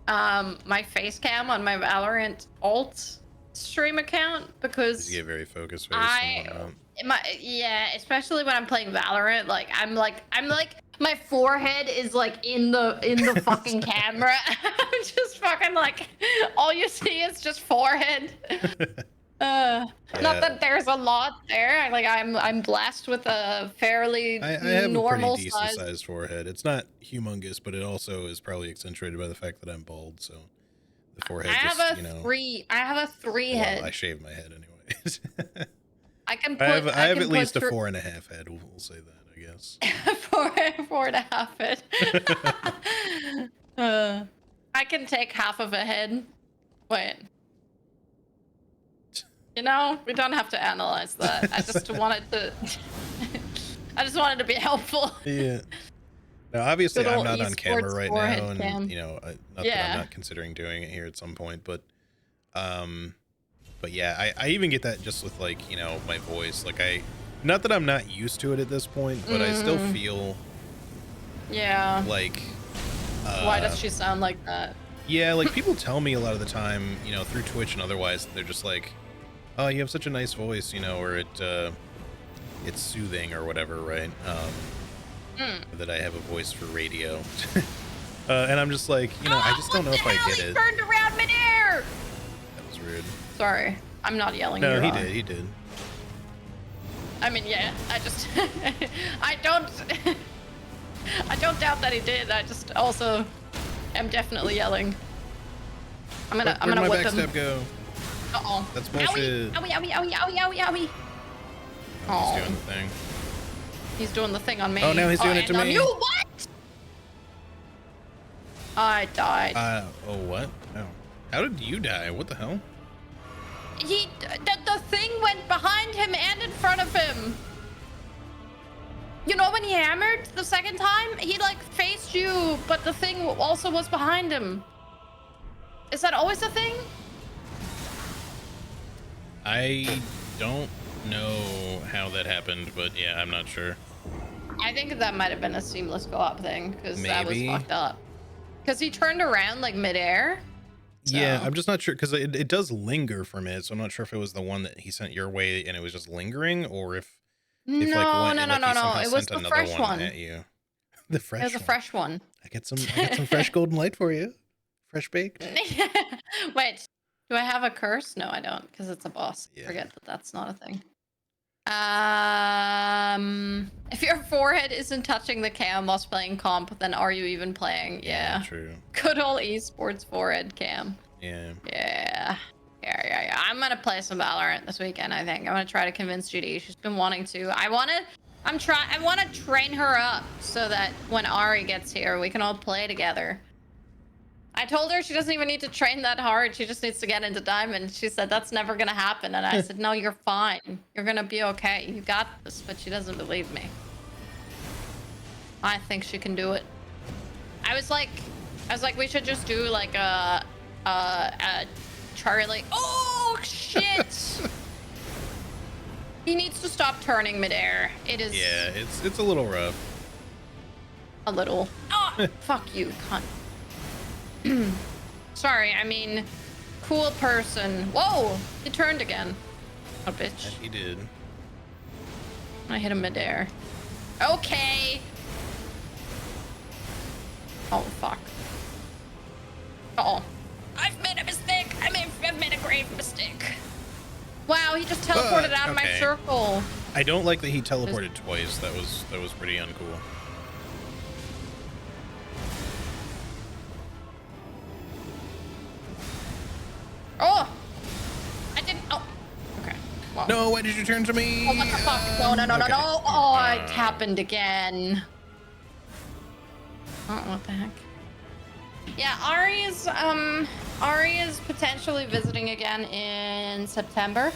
my face cam on my Valorant alt stream account, because You get very focused face and whatnot. yeah, especially when I'm playing Valorant, like I'm like my forehead is like in the fucking camera. I'm just fucking like, all you see is just forehead. Not that there's a lot there. I'm blessed with a fairly I have normal a pretty decent size. sized forehead. It's not humongous, but it also is probably accentuated by the fact that I'm bald. So the forehead I have just, a three. I have a three well, head. I shave my head anyways. I can put. I have at least a 4.5 head. We'll say that, I guess. four and a half head. I can take half of a head. Wait. You know, we don't have to analyze that. I just wanted to. I just wanted to be helpful. Yeah. Now, obviously, Good I'm old not on camera esports right forehead now, and cam. you know, not that I'm not considering doing it here at some point, but yeah, I even get that just with like, you know, my voice. Like, not that I'm not used to it at this point, but I still feel. Yeah. Like. Why does she sound like that? Yeah, like people tell me a lot of the time, you know, through Twitch and otherwise, they're just like, "Oh, you have such a nice voice," you know, or it's soothing or whatever, right? That I have a voice for radio, and I'm just like, you know, I just don't know if I get it. He turned around midair. That was rude. Sorry, I'm not yelling. No, he did. He did. I mean, yeah, I just, I don't doubt that he did. I just also am definitely yelling. I'm gonna whip him. Where'd my backstab go? Uh-oh. That's bullshit. Owie, owie, owie, owie, owie, owie. Oh, he's doing the thing. He's doing the thing on me. Oh, now he's doing it to me. You what? I died. Oh, what? Oh. How did you die? What the hell? The thing went behind him and in front of him. You know, when he hammered the second time, he like faced you, but the thing also was behind him. Is that always a thing? I don't know how that happened, but yeah, I'm not sure. I think that might have been a seamless go-up thing, because that was Maybe. fucked up. Because he turned around like midair. So. Yeah, I'm just not sure, because it does linger for a minute, so I'm not sure if it was the one that he sent your way and it was just lingering, or if No. It was the fresh one. At you. The fresh. It was a fresh one. I got some fresh golden light for you. Fresh baked. Wait, do I have a curse? No, I don't, because it's a boss. Yeah. Forget that that's not a thing. If your forehead isn't touching the cam whilst playing comp, then are you even playing? Yeah. True. Good old esports forehead cam. Yeah. Yeah. I'm gonna play some Valorant this weekend. I think I'm gonna try to convince Judy. She's been wanting to. I want to train her up so that when Ari gets here, we can all play together. I told her she doesn't even need to train that hard. She just needs to get into Diamond. She said that's never gonna happen, and I said, no, you're fine. You're gonna be okay. You got this. But she doesn't believe me. I think she can do it. I was like, we should just do like a Charlie. Oh shit! He needs to stop turning midair. It is. Yeah, it's a little rough. A little. Oh, fuck you, cunt. Sorry, I mean, cool person. Whoa, he turned again. Oh, bitch. He did. I hit him midair. Okay. Oh, fuck. Uh-oh. I've made a mistake. I've made a grave mistake. Wow, he just teleported out of my circle. I don't like that he teleported twice. That was pretty uncool. Oh! I didn't. Oh. Okay. Well. No, why did you turn to me? Oh, what the fuck? No, no, no, no, Okay. no. Oh, it happened again. Oh, what the heck? Yeah, Ari is potentially visiting again in September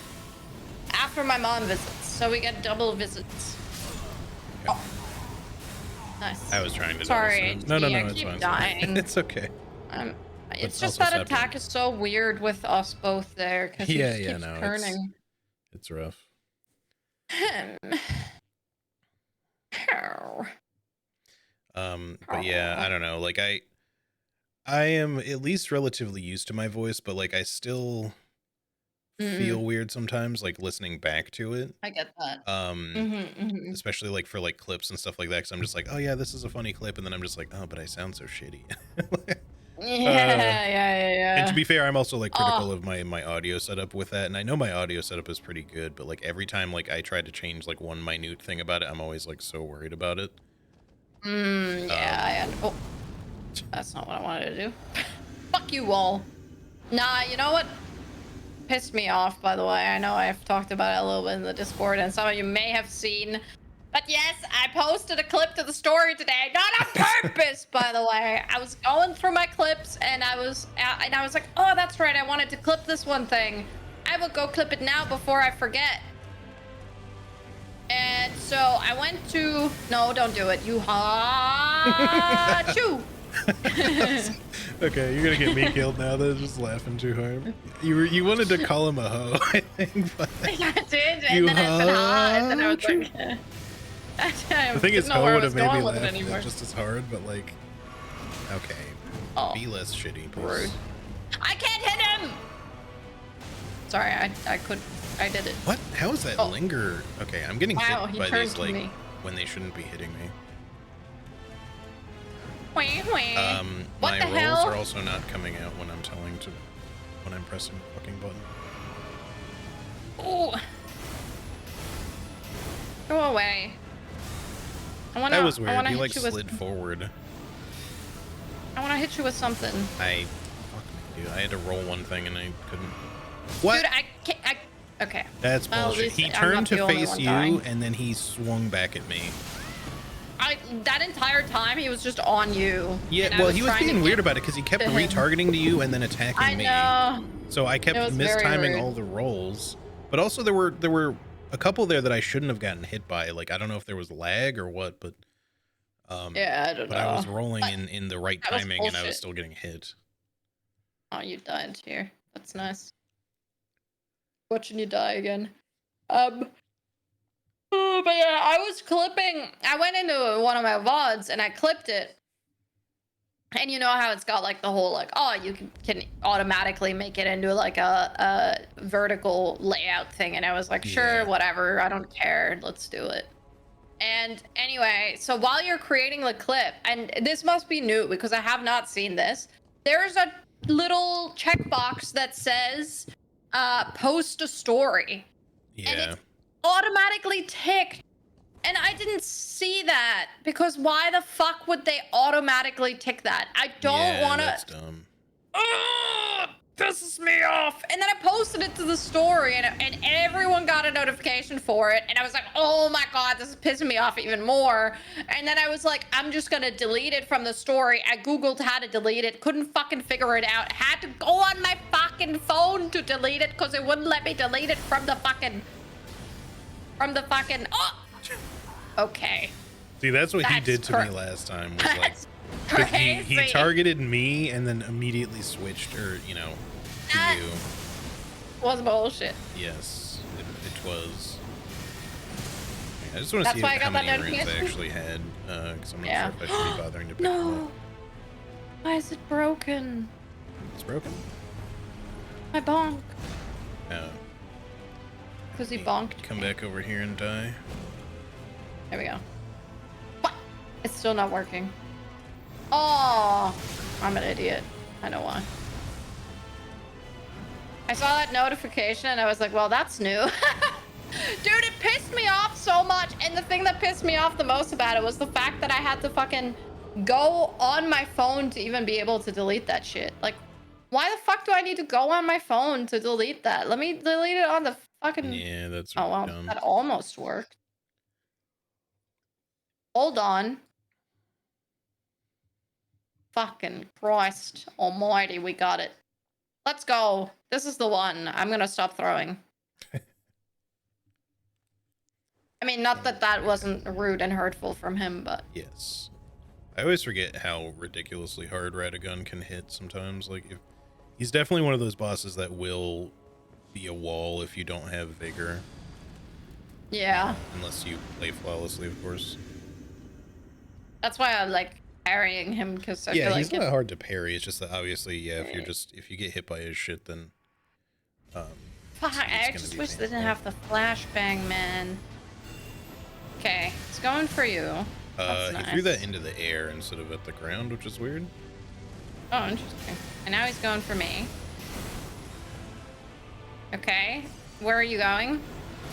after my mom visits, so we get double visits. Okay. Oh. Nice. I was trying to. Sorry. No, I it's keep fine. dying. It's okay. It's just that attack is so weird with us both there because he just keeps turning. It's rough. But yeah, I don't know. Like I am at least relatively used to my voice, but like I still feel weird sometimes, like listening back to it. I get that. Especially like for like clips and stuff like that, because I'm just like, oh yeah, this is a funny clip, and then I'm just like, oh, but I sound so shitty. Yeah. And to be fair, I'm also like critical of my audio setup with that, and I know my audio setup is pretty good, but like every time like I try to change like one minute thing about it, I'm always like so worried about it. Yeah. Oh, that's not what I wanted to do. Fuck you all. Nah, you know what pissed me off, by the way? I know I've talked about it a little bit in the Discord, and some of you may have seen. But yes, I posted a clip to the story today, not on purpose, by the way. I was going through my clips, and I was like, oh, that's right, I wanted to clip this one thing. I will go clip it now before I forget. And so I went to, no, don't do it. You ha-choo. Okay, you're gonna get me killed now. They're just laughing too hard. You wanted to call him a hoe, I think. But I did, and then I said ha, and then I was like, the thing is, hoe would have made me laugh just as hard, but like, okay, be less shitty, please. I can't hit him. Sorry, I did it. What? How is that linger? Okay, I'm getting hit by these like when they shouldn't be hitting me. What My the rolls hell? are also not coming out when I'm pressing the fucking button. Ooh. Go away. That was weird. You like slid forward. I want to hit you with something. Fuck me, dude. I had to roll one thing and I couldn't. What? Dude, okay. That's bullshit. He turned to face you and then he swung back at me. That entire time he was just on you. Yeah, well, he was being weird about it because he kept retargeting to you and then attacking me. I know. So I kept mistiming all the rolls. But also there were a couple there that I shouldn't have gotten hit by. Like I don't know if there was lag or what, but yeah, I don't know. But I was rolling in the right timing and I was still getting hit. Oh, you died here. That's nice. Watching you die again. But yeah, I was clipping. I went into one of my VODs and I clipped it. And you know how it's got like the whole like, oh, you can automatically make it into like a vertical layout thing. And I was like, sure, whatever. I don't care. Let's do it. And anyway, so while you're creating the clip, and this must be new because I have not seen this, there's a little checkbox that says post a story. Yeah. And it's automatically ticked. And I didn't see that because why the fuck would they automatically tick that? I don't want to. That's dumb. Pisses me off. And then I posted it to the story and everyone got a notification for it. And I was like, oh my God, this is pissing me off even more. And then I was like, I'm just going to delete it from the story. I Googled how to delete it. Couldn't fucking figure it out. Had to go on my fucking phone to delete it because it wouldn't let me delete it from the fucking... Oh! Okay. See, that's what he did to me last time. Was like, he targeted me and then immediately switched, or to you. Was bullshit. Yes, it was. I just want to That's see why I how got that many runes I notification. actually had, because I'm not Yeah. sure if I should be bothering to pick them No. up. Why is it broken? It's broken. My bonk. Oh. Because he bonked. Come back over here and die. There we go. What? It's still not working. Oh, I'm an idiot. I know why. I saw that notification and I was like, well, that's new. Dude, it pissed me off so much. And the thing that pissed me off the most about it was the fact that I had to fucking go on my phone to even be able to delete that shit. Like, why the fuck do I need to go on my phone to delete that? Let me delete it on the fucking... Yeah, that's Oh, well, dumb. that almost worked. Hold on. Fucking Christ almighty, we got it. Let's go. This is the one. I'm gonna stop throwing. I mean, not that that wasn't rude and hurtful from him, but... Yes. I always forget how ridiculously hard Radagon can hit sometimes. Like, if he's definitely one of those bosses that will be a wall if you don't have vigor. Yeah. Unless you play flawlessly, of course. That's why I like parrying him, because I feel like he's not hard to parry. It's just that obviously, if you get hit by his shit, then Fuck, I just wish they didn't have the flashbang, man. Okay, it's going for you. He threw that into the air instead of at the ground, which is weird. Oh, interesting. And now he's going for me. Okay, where are you going?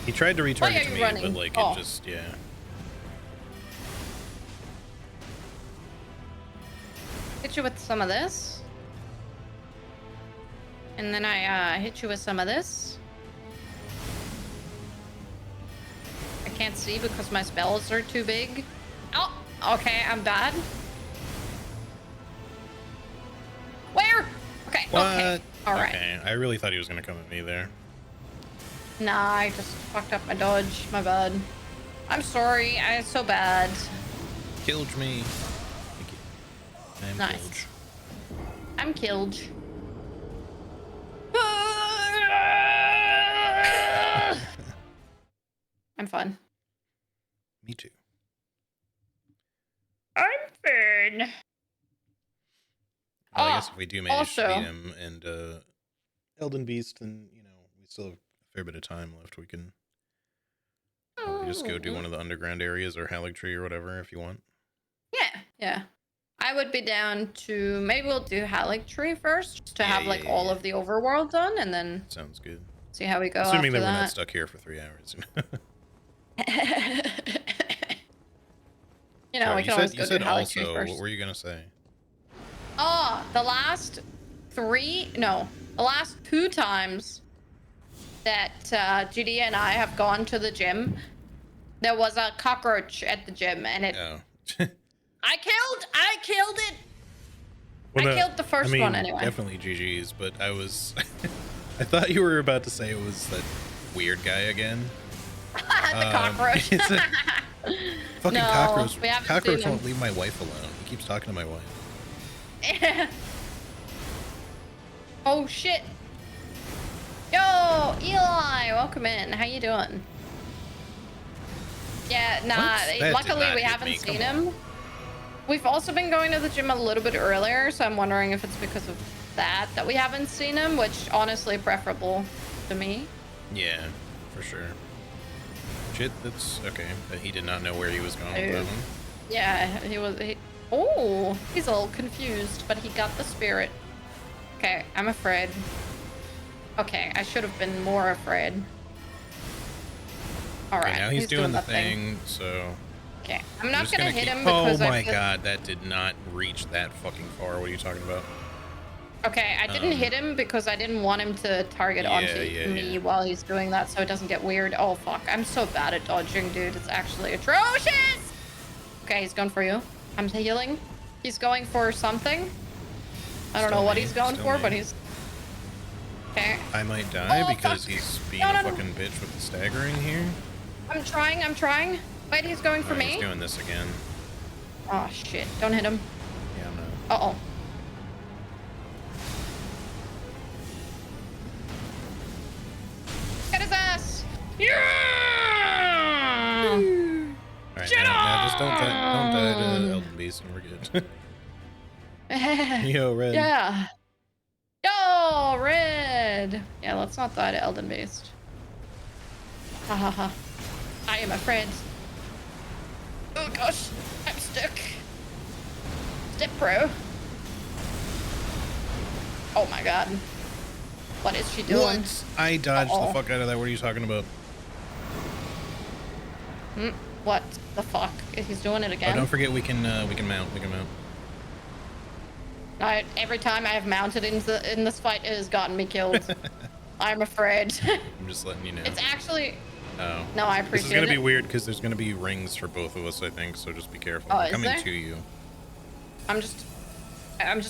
He tried to retarget me, running? but like Oh. it just Hit you with some of this. And then I hit you with some of this. I can't see because my spells are too big. Oh, okay, I'm bad. Where? Okay, What? okay. All right. Okay, I really thought he was gonna come at me there. Nah, I just fucked up my dodge. My bad. I'm sorry. I'm so bad. Killed me. Thank you. I'm Nice. killed. I'm killed. I'm fun. Me too. I'm fun. Well, I guess if we do manage to also- beat him and Elden Beast, then we still have a fair bit of time left. We can probably just go do one of the underground areas or Halleck Tree or whatever if you want. Yeah. I would be down to... Maybe we'll do Halleck Tree first, just to have like all of the overworld done, and then Sounds good. see how we go Assuming after that we're not that. stuck here for 3 hours. You know, Sorry, we can always go do Halleck also, Tree first. what were you gonna say? Oh, the last two times that GD and I have gone to the gym, there was a cockroach at the gym, and it... Oh. I killed it! Well, I killed the first one anyway. Definitely GG's, but I was... I thought you were about to say it was that weird guy again. The cockroach. It's a fucking No, cockroach. we haven't Cockroach seen him. won't leave my wife alone. He keeps talking to my wife. Oh shit. Yo, Eli, welcome in. How you doing? Yeah, nah, What? That luckily did not we hit haven't me. seen Come him. We've also been going to the gym a little bit earlier, so I'm wondering if it's because of that we haven't seen him, which honestly preferable to me. Yeah, for sure. Shit, that's okay. But he did not know where he was going with Dude. that one. Yeah, oh, he's a little confused, but he got the spirit. Okay, I'm afraid. Okay, I should have been more afraid. All right, Okay, now he's doing the that thing, so... Okay, I'm I'm not just gonna hit keep- him because Oh my I feel... god, that did not reach that fucking far. What are you talking about? Okay, I didn't hit him because I didn't want him to target onto me while he's doing that, so it doesn't get weird. Oh fuck, I'm so bad at dodging, dude. It's actually atrocious! Okay, he's going for you. I'm healing. He's going for something. I don't know what he's going for, but he's... Okay. I might die Oh, because fuck. he's being No, a no, no. fucking bitch with the staggering here. I'm trying. Wait, he's going for Oh, me? He's doing this again. Oh shit, don't hit him. Yeah, I'm not. Uh-oh. Get his ass! Yeah! Beast and we're good. Yo, Red. Yeah. Yo, Red. Yeah, let's not die to Elden Beast. Ha ha ha. I am a friend. Oh gosh, I'm stuck. Step pro. Oh my god. What is she doing? What? I dodged the fuck out of that. What are you talking about? What the fuck? He's doing it again? Oh, don't forget we can mount. We can mount. Every time I have mounted in this fight, it has gotten me killed. I'm afraid. I'm just letting you know. It's actually. Oh. No, I appreciate it. This is gonna be weird because there's gonna be rings for both of us, I think. So just be careful. Oh, I'm is coming there? to you. I'm just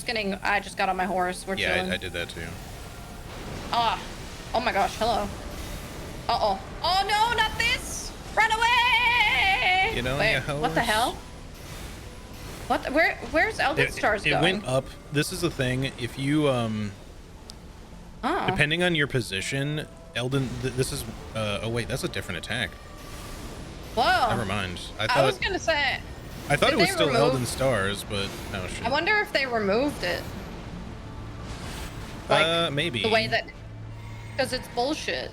getting. I just got on my horse. We're chilling. Yeah, I did that too. Ah. Oh my gosh. Hello. Uh oh. Oh no, not this! Run away! You know, wait, yeah, what the hell? What? Where's Elden Stars going? It went up. This is the thing. If you Oh. depending on your position, Elden. This is. Oh wait, that's a different attack. Whoa. Never mind. I was gonna say. I thought it was still remove... Elden Stars, but oh shit. I wonder if they removed it. Like, maybe. The way that, because it's bullshit.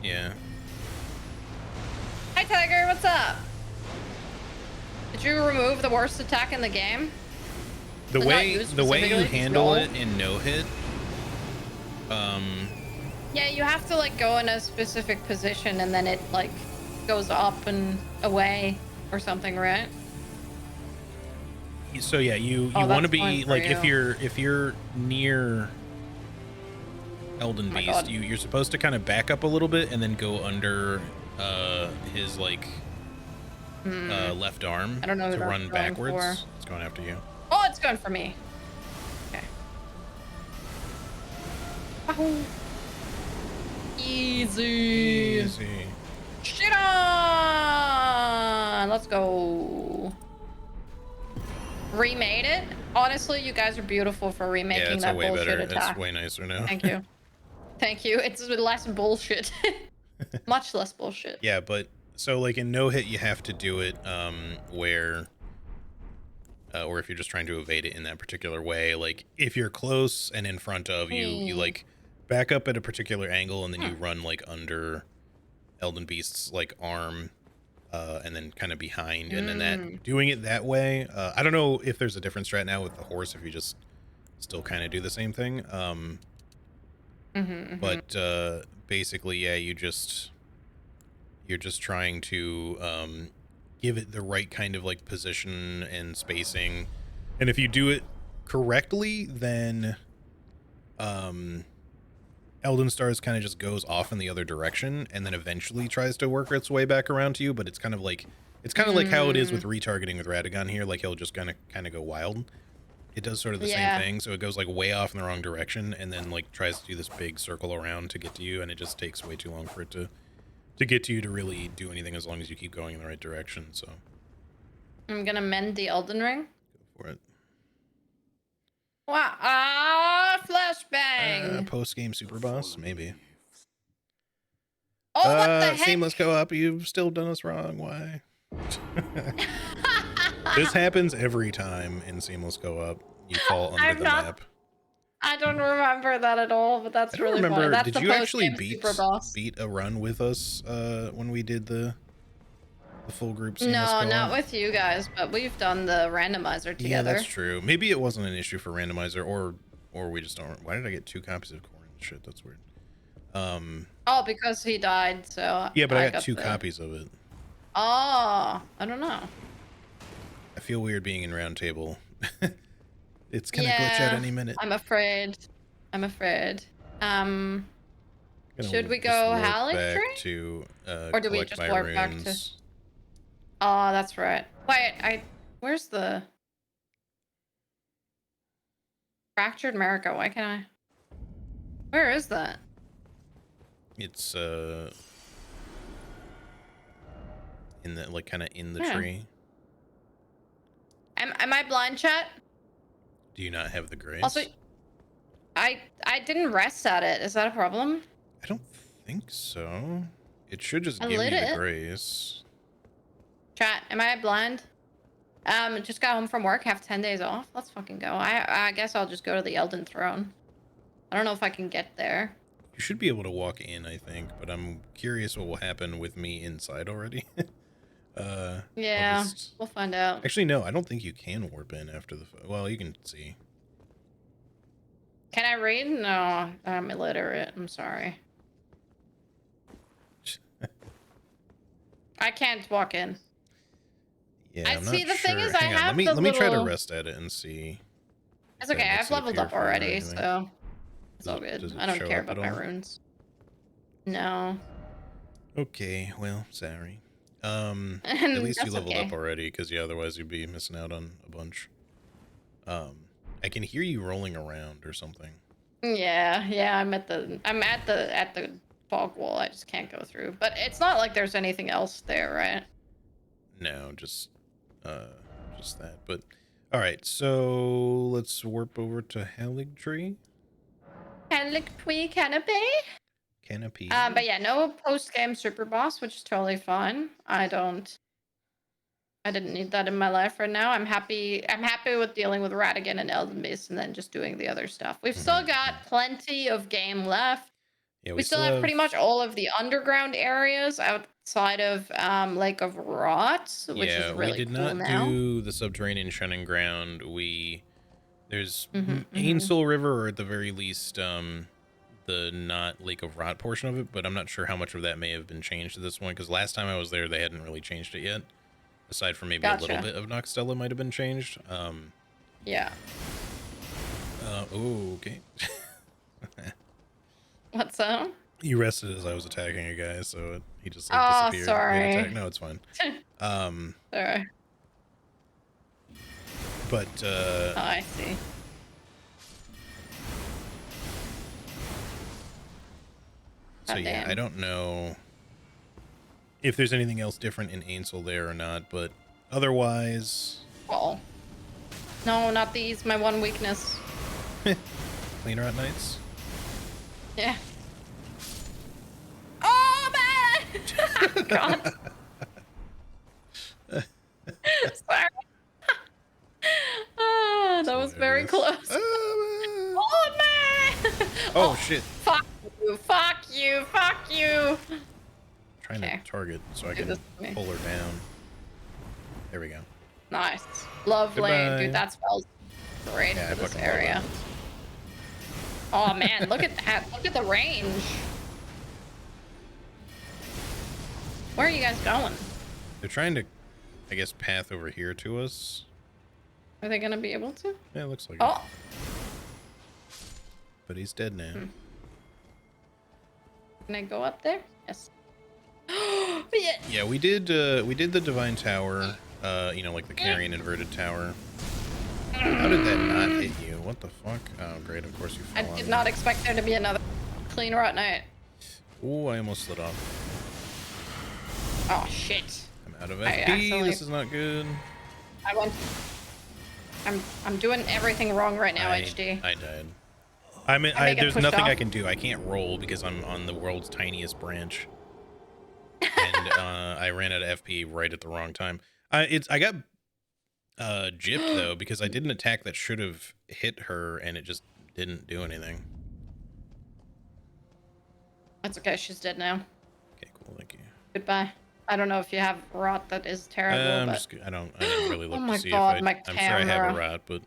Yeah. Hi Tiger, what's up? Did you remove the worst attack in the game? The way you specifically, handle it in no hit. Yeah, you have to like go in a specific position and then it like goes up and away or something, right? So yeah, you want to be like you. if you're near Elden Beast, you're supposed to kind of back up a little bit and then go under his like left arm I don't know to what run that's backwards. for. It's going after you. Oh, it's going for me. Okay. Wahoo. Easy. Shit on! Let's go. Remade it? Honestly, you guys are beautiful for remaking that bullshit attack. It's way nicer now. Thank you. Thank you. It's less bullshit. Much less bullshit. Yeah, but so like in no hit, you have to do it where, or if you're just trying to evade it in that particular way, like if you're close and in front of you, you like back up at a particular angle and then you run like under Elden Beast's like arm, and then kind of behind, and then that doing it that way. I don't know if there's a difference right now with the horse if you just still kind of do the same thing. But basically, yeah, you're just trying to give it the right kind of like position and spacing, and if you do it correctly, then Elden Stars kind of just goes off in the other direction and then eventually tries to work its way back around to you, but it's kind of like like how it is with retargeting with Radagon here. Like he'll just kind of go wild. It does sort of the same thing, so it goes like way off in the wrong direction and then like tries to do this big circle around to get to you, and it just takes way too long for it to get to you to really do anything as long as you keep going in the right direction. So I'm gonna mend the Elden Ring. Go for it. Wow! Ah, flashbang! Post-game super boss, maybe. Oh, what the heck? Seamless co-op, you've still done us wrong. Why? This happens every time in seamless co-op. You fall under the map. I don't remember that at all, but that's really funny. That's did you actually beat a run with us when we did the full group seamless co-op? No, not with you guys, but we've done the randomizer together. Yeah, that's true. Maybe it wasn't an issue for randomizer, or we just don't. Why did I get 2 copies of Corn? Shit, that's weird. Oh, because he died, so yeah, but I got 2 copies of it. Oh, I don't know. I feel weird being in round table. It's gonna glitch out any minute. I'm afraid. Should we go Halletree? Or do we just warp back to? Oh, that's right. Wait, where's the Fractured America? Why can't I? Where is that? It's in the like kind of in the tree. Am I blind, chat? Do you not have the grace? Also, I didn't rest at it. Is that a problem? I don't think so. It should just give you the grace. Chat, am I blind? Just got home from work, have 10 days off. Let's fucking go. I guess I'll just go to the Elden Throne. I don't know if I can get there. You should be able to walk in, I think, but I'm curious what will happen with me inside already. Yeah, we'll find out. Actually, no, I don't think you can warp in after the... Well, you can see. Can I read? No, I'm illiterate. I'm sorry. I can't walk in. Yeah, I'm see, not the thing sure. is, I Hang on, have let me try to little... rest at it and see. It's if that okay, makes I've it leveled appear up for you or already, anything. so it's all Does good. it I don't show care up at about my all? runes. No. Okay, well, sorry. At And least you that's leveled up okay. already, because yeah, otherwise you'd be missing out on a bunch. I can hear you rolling around or something. Yeah, I'm at the fog wall. I just can't go through. But it's not like there's anything else there, right? No, just that. But all right, so let's warp over to Haligtree. Haligtree Canopy. Canopy. But yeah, no post game super boss, which is totally fine. I didn't need that in my life right now. I'm happy with dealing with Radigan and Elden Beast and then just doing the other stuff. We've still got plenty of game left. Yeah, We still have pretty much all of the underground areas outside of Lake of Rot, which is Yeah, we really did cool not now. do the subterranean shunning ground. There's Mm-hmm. Ainsel River, or at the very least, the not Lake of Rot portion of it, but I'm not sure how much of that may have been changed to this one, because last time I was there, they hadn't really changed it yet. Aside from maybe a little Gotcha. bit of Noxtella might have been changed. Yeah. Oh, okay. What's up? You rested as I was attacking a guy, so he just like Oh, disappeared. sorry. Mid-attack. No, it's fine. Sorry. But Oh, I see. so yeah, I don't know if there's anything else different in Ainsel there or not, but otherwise, Well, no, not these. My one weakness. cleaner at nights. Yeah. Oh man! God. Sorry. Oh, that was very close. Oh man! Oh shit! Fuck you! Fuck you! Fuck you! Trying Okay. to target so I Do can this to me. pull her down. There we go. Nice. Lovely. Goodbye. Dude, that smells great Yeah, I for this fucking love area. Oh man, look at that. Look at the range. Where are you guys going? They're trying to, I guess, path over here to us. Are they gonna be able to? Yeah, it looks like it. Oh. But he's dead now. Can I go up there? Yes. Yeah. Yeah, we did the Divine Tower, you know, like the carrying inverted tower. How did that not hit you? What the fuck? Oh, great, of course you I fell on did me. not expect there to be another clean rot night. Ooh, I almost slid off. Oh shit. I'm out of I FP, accidentally- this is not good. I went. I'm doing everything wrong right now, HD. I died. I may get There's pushed nothing I off. can do. I can't roll because I'm on the world's tiniest branch. And I ran out of FP right at the wrong time. I got gypped though, because I did an attack that should have hit her and it just didn't do anything. That's okay. She's dead now. Okay, cool, thank you. Goodbye. I don't know if you have rot that is terrible, but I didn't really look Oh my to see God, if my I'm sure I have a camera. rot, but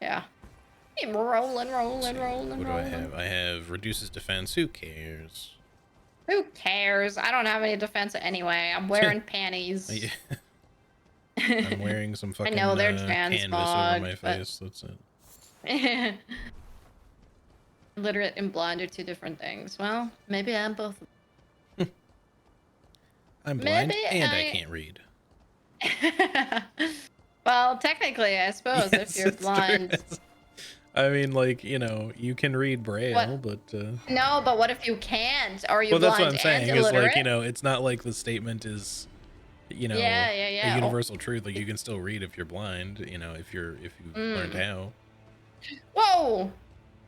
yeah. Keep rolling. what do I have? I have reduces defense. Who cares? Who cares? I don't have any defense anyway. I'm wearing panties. I'm wearing some fucking know they're canvas over transmog, my but- face. That's it. Literate and blind are two different things. Well, maybe I'm both. I'm blind Maybe and I I- can't read. Well, technically, I suppose Yes, if you're it's true. blind. I mean, like, you know, you can read Braille, but No, but what if you can't? Are you well, that's blind what I'm saying. and Is illiterate? like, you know, it's not like the statement is, you know, Yeah. a universal truth. Like, you can still read if you're blind. You know, if you learned how. Whoa!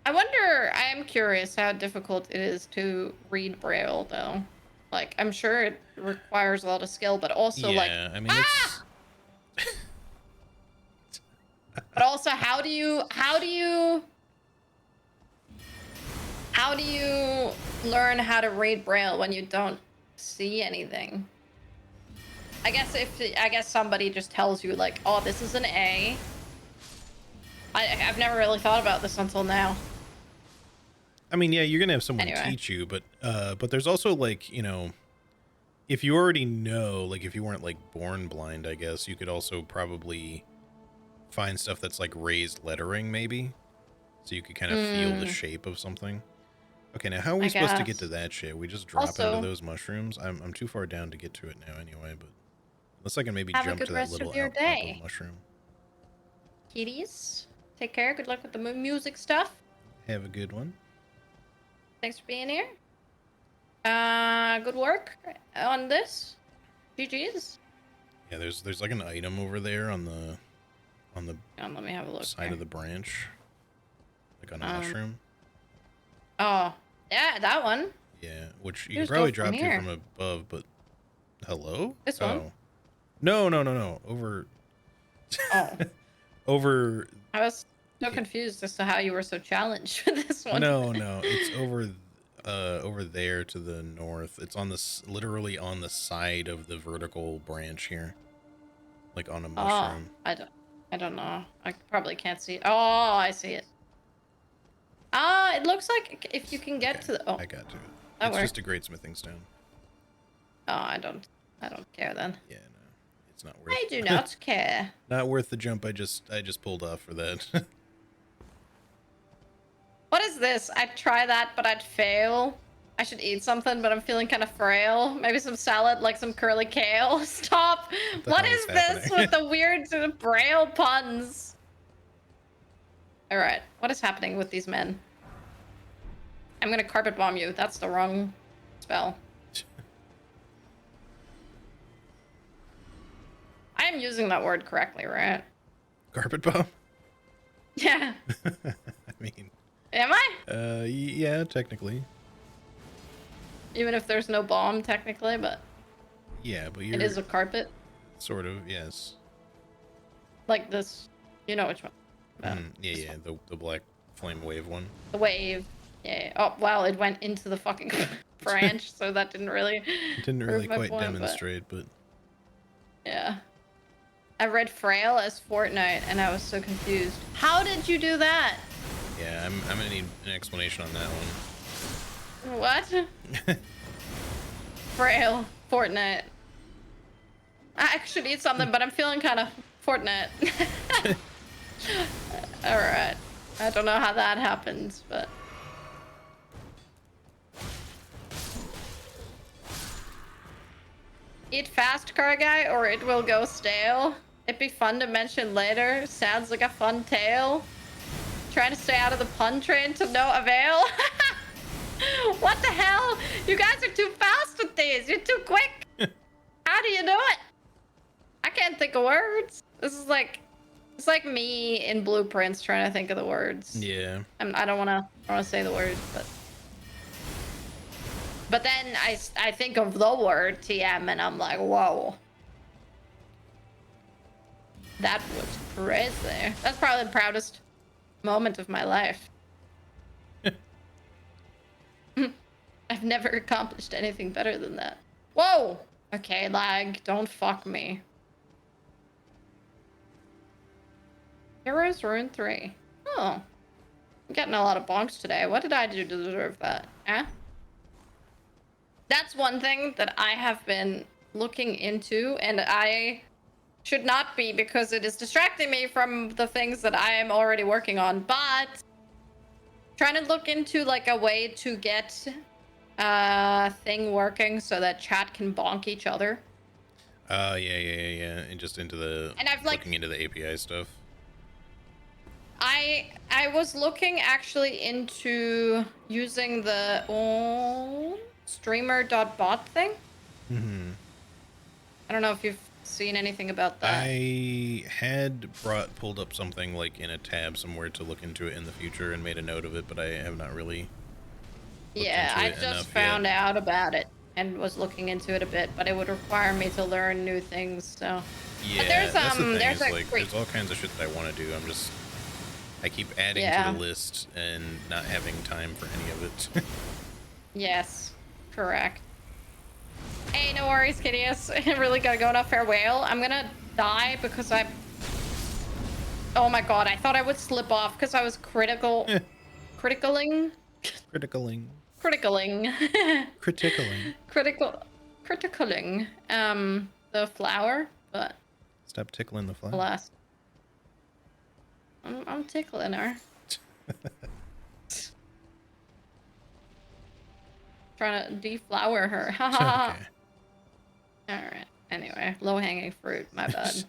I wonder. I am curious how difficult it is to read Braille, though. Like, I'm sure it requires a lot of skill, but also Yeah, like, I mean, But also, how do you learn how to read Braille when you don't see anything? I guess somebody just tells you like, oh, this is an A. I've never really thought about this until now. I mean, yeah, you're gonna have someone Anyway. teach you, but there's also like, you know, if you already know, like if you weren't like born blind, I guess you could also probably find stuff that's like raised lettering, maybe, so you could kind of feel the shape of something. Okay, now how are we supposed to get to that shit? We just drop into Also, those mushrooms? I'm too far down to get to it now anyway, but unless I can maybe have a jump good to that rest little of your outcrop day, of mushroom. kitties. Take care. Good luck with the music stuff. Have a good one. Thanks for being here. Good work on this. GG's. Yeah, there's like an item over there on the Let me have a look. side Here. of the branch, like on a mushroom. Oh, yeah, that one. Yeah, which you Just could probably go from drop to here. from above, but hello? This one? Oh. No. Over Oh, over I was so confused as to how you were so challenged for this one. No, it's over there to the north. It's on literally on the side of the vertical branch here. Like on a mushroom. I don't know. I probably can't see it. Oh, I see it. Ah, it looks like if you can get to the I got to it. that It's works. just a great smithing stone. Oh, I don't care then. Yeah, no. It's not worth I do not care. not worth the jump I just pulled off for that. What is this? I'd try that, but I'd fail. I should eat something, but I'm feeling kind of frail. Maybe some salad, like some curly kale. Stop! What hell is is this happening? with the weird braille puns? Alright, what is happening with these men? I'm gonna carpet bomb you. That's the wrong spell. I am using that word correctly, right? Carpet bomb? Yeah. I mean, Am I? yeah, technically. Even if there's no bomb, technically, but Yeah, but it is a carpet. sort of, yes. Like this. You know which one. Yeah, the black flame wave one. The wave. Yeah. Oh, wow, it went into the fucking branch, so that didn't really It didn't prove really my quite point, demonstrate, but yeah. I read Frail as Fortnite, and I was so confused. How did you do that? yeah, I'm gonna need an explanation on that one. What? Frail. Fortnite. I actually need something, but I'm feeling kind of Fortnite. Alright. I don't know how that happens, but... Eat fast, car guy, or it will go stale. It'd be fun to mention later. Sounds like a fun tale. Trying to stay out of the pun train to no avail. What the hell? You guys are too fast with these. You're too quick. How do you do it? I can't think of words. This is like, it's like me in Blueprints trying to think of the words. Yeah. I don't want to say the words, but then I think of the word TM and I'm like, whoa. That was crazy. That's probably the proudest moment of my life. I've never accomplished anything better than that. Whoa! Okay, lag. Don't fuck me. Heroes Rune 3. Oh. I'm getting a lot of bonks today. What did I do to deserve that? Eh? That's one thing that I have been looking into, and I should not be because it is distracting me from the things that I am already working on, but trying to look into like a way to get thing working so that chat can bonk each other. Yeah. And just into the And I've, like, looking into the API stuff. I was looking actually into using the streamer.bot thing. I don't know if you've seen anything about that. I had pulled up something like in a tab somewhere to look into it in the future and made a note of it, but I have not really Yeah, into I it just enough found yet. out about it and was looking into it a bit, but it would require me to learn new things. So, Yeah, but there's that's the thing. there's Is a like great, there's all kinds of shit that I want to do. I keep adding to yeah, the list and not having time for any of it. yes, correct. Hey, no worries, Kidius. I really gotta go on a fair whale. I'm gonna die because I. Oh my god! I thought I would slip off because I was criticaling, Criticaling. criticaling, Criticaling. criticaling. The flower, but Stop tickling the fly. alas, I'm tickling her. Trying to deflower her. Ha ha ha. Okay. All right. Anyway, low hanging fruit. My bad.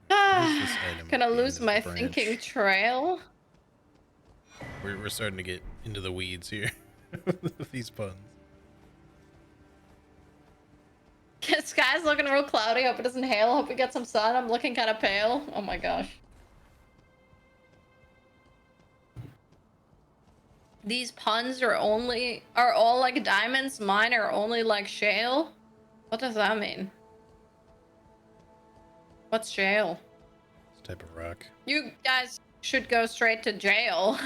What is this item Gonna at the end lose of the my branch? thinking trail. We're starting to get into the weeds here with these puns. Sky's looking real cloudy. Hope it doesn't hail. Hope we get some sun. I'm looking kind of pale. Oh my gosh. These puns are all like diamonds. Mine are only like shale. What does that mean? What's shale? This type of rock. You guys should go straight to jail.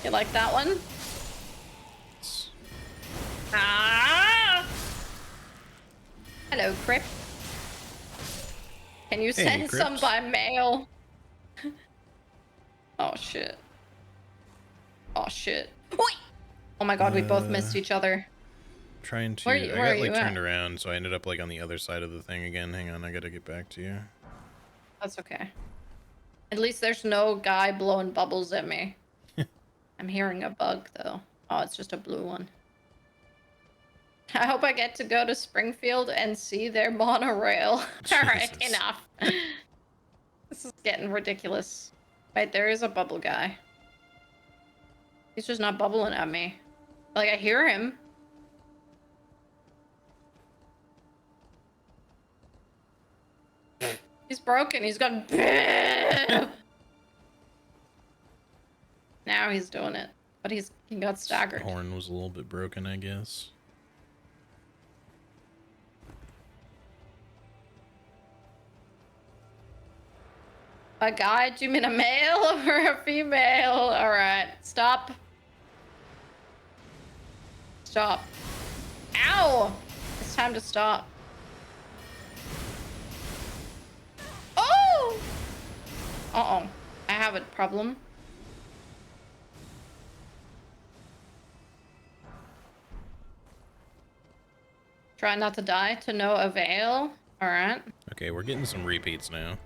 You like that one? It's Ah! Hello, Crip. Can you send some Crips. by mail? Oh shit. Oh shit. Wait! Oh my god, we both missed each other. Trying to. Where I are got like you turned at? around, so I ended up like on the other side of the thing again. Hang on, I gotta get back to you. That's okay. At least there's no guy blowing bubbles at me. I'm hearing a bug though. Oh, it's just a blue one. I hope I get to go to Springfield and see their monorail. Alright, Jesus. enough. This is getting ridiculous. Wait, there is a bubble guy. He's just not bubbling at me. Like, I hear him. He's broken. He's gone. Now he's doing it. But he got staggered. The horn was a little bit broken, I guess. A guy? Do you mean a male or a female? Alright. Stop. Stop. Ow! It's time to stop. Oh! Uh-oh. I have a problem. Try not to die to no avail. Alright. Okay, we're getting some repeats now.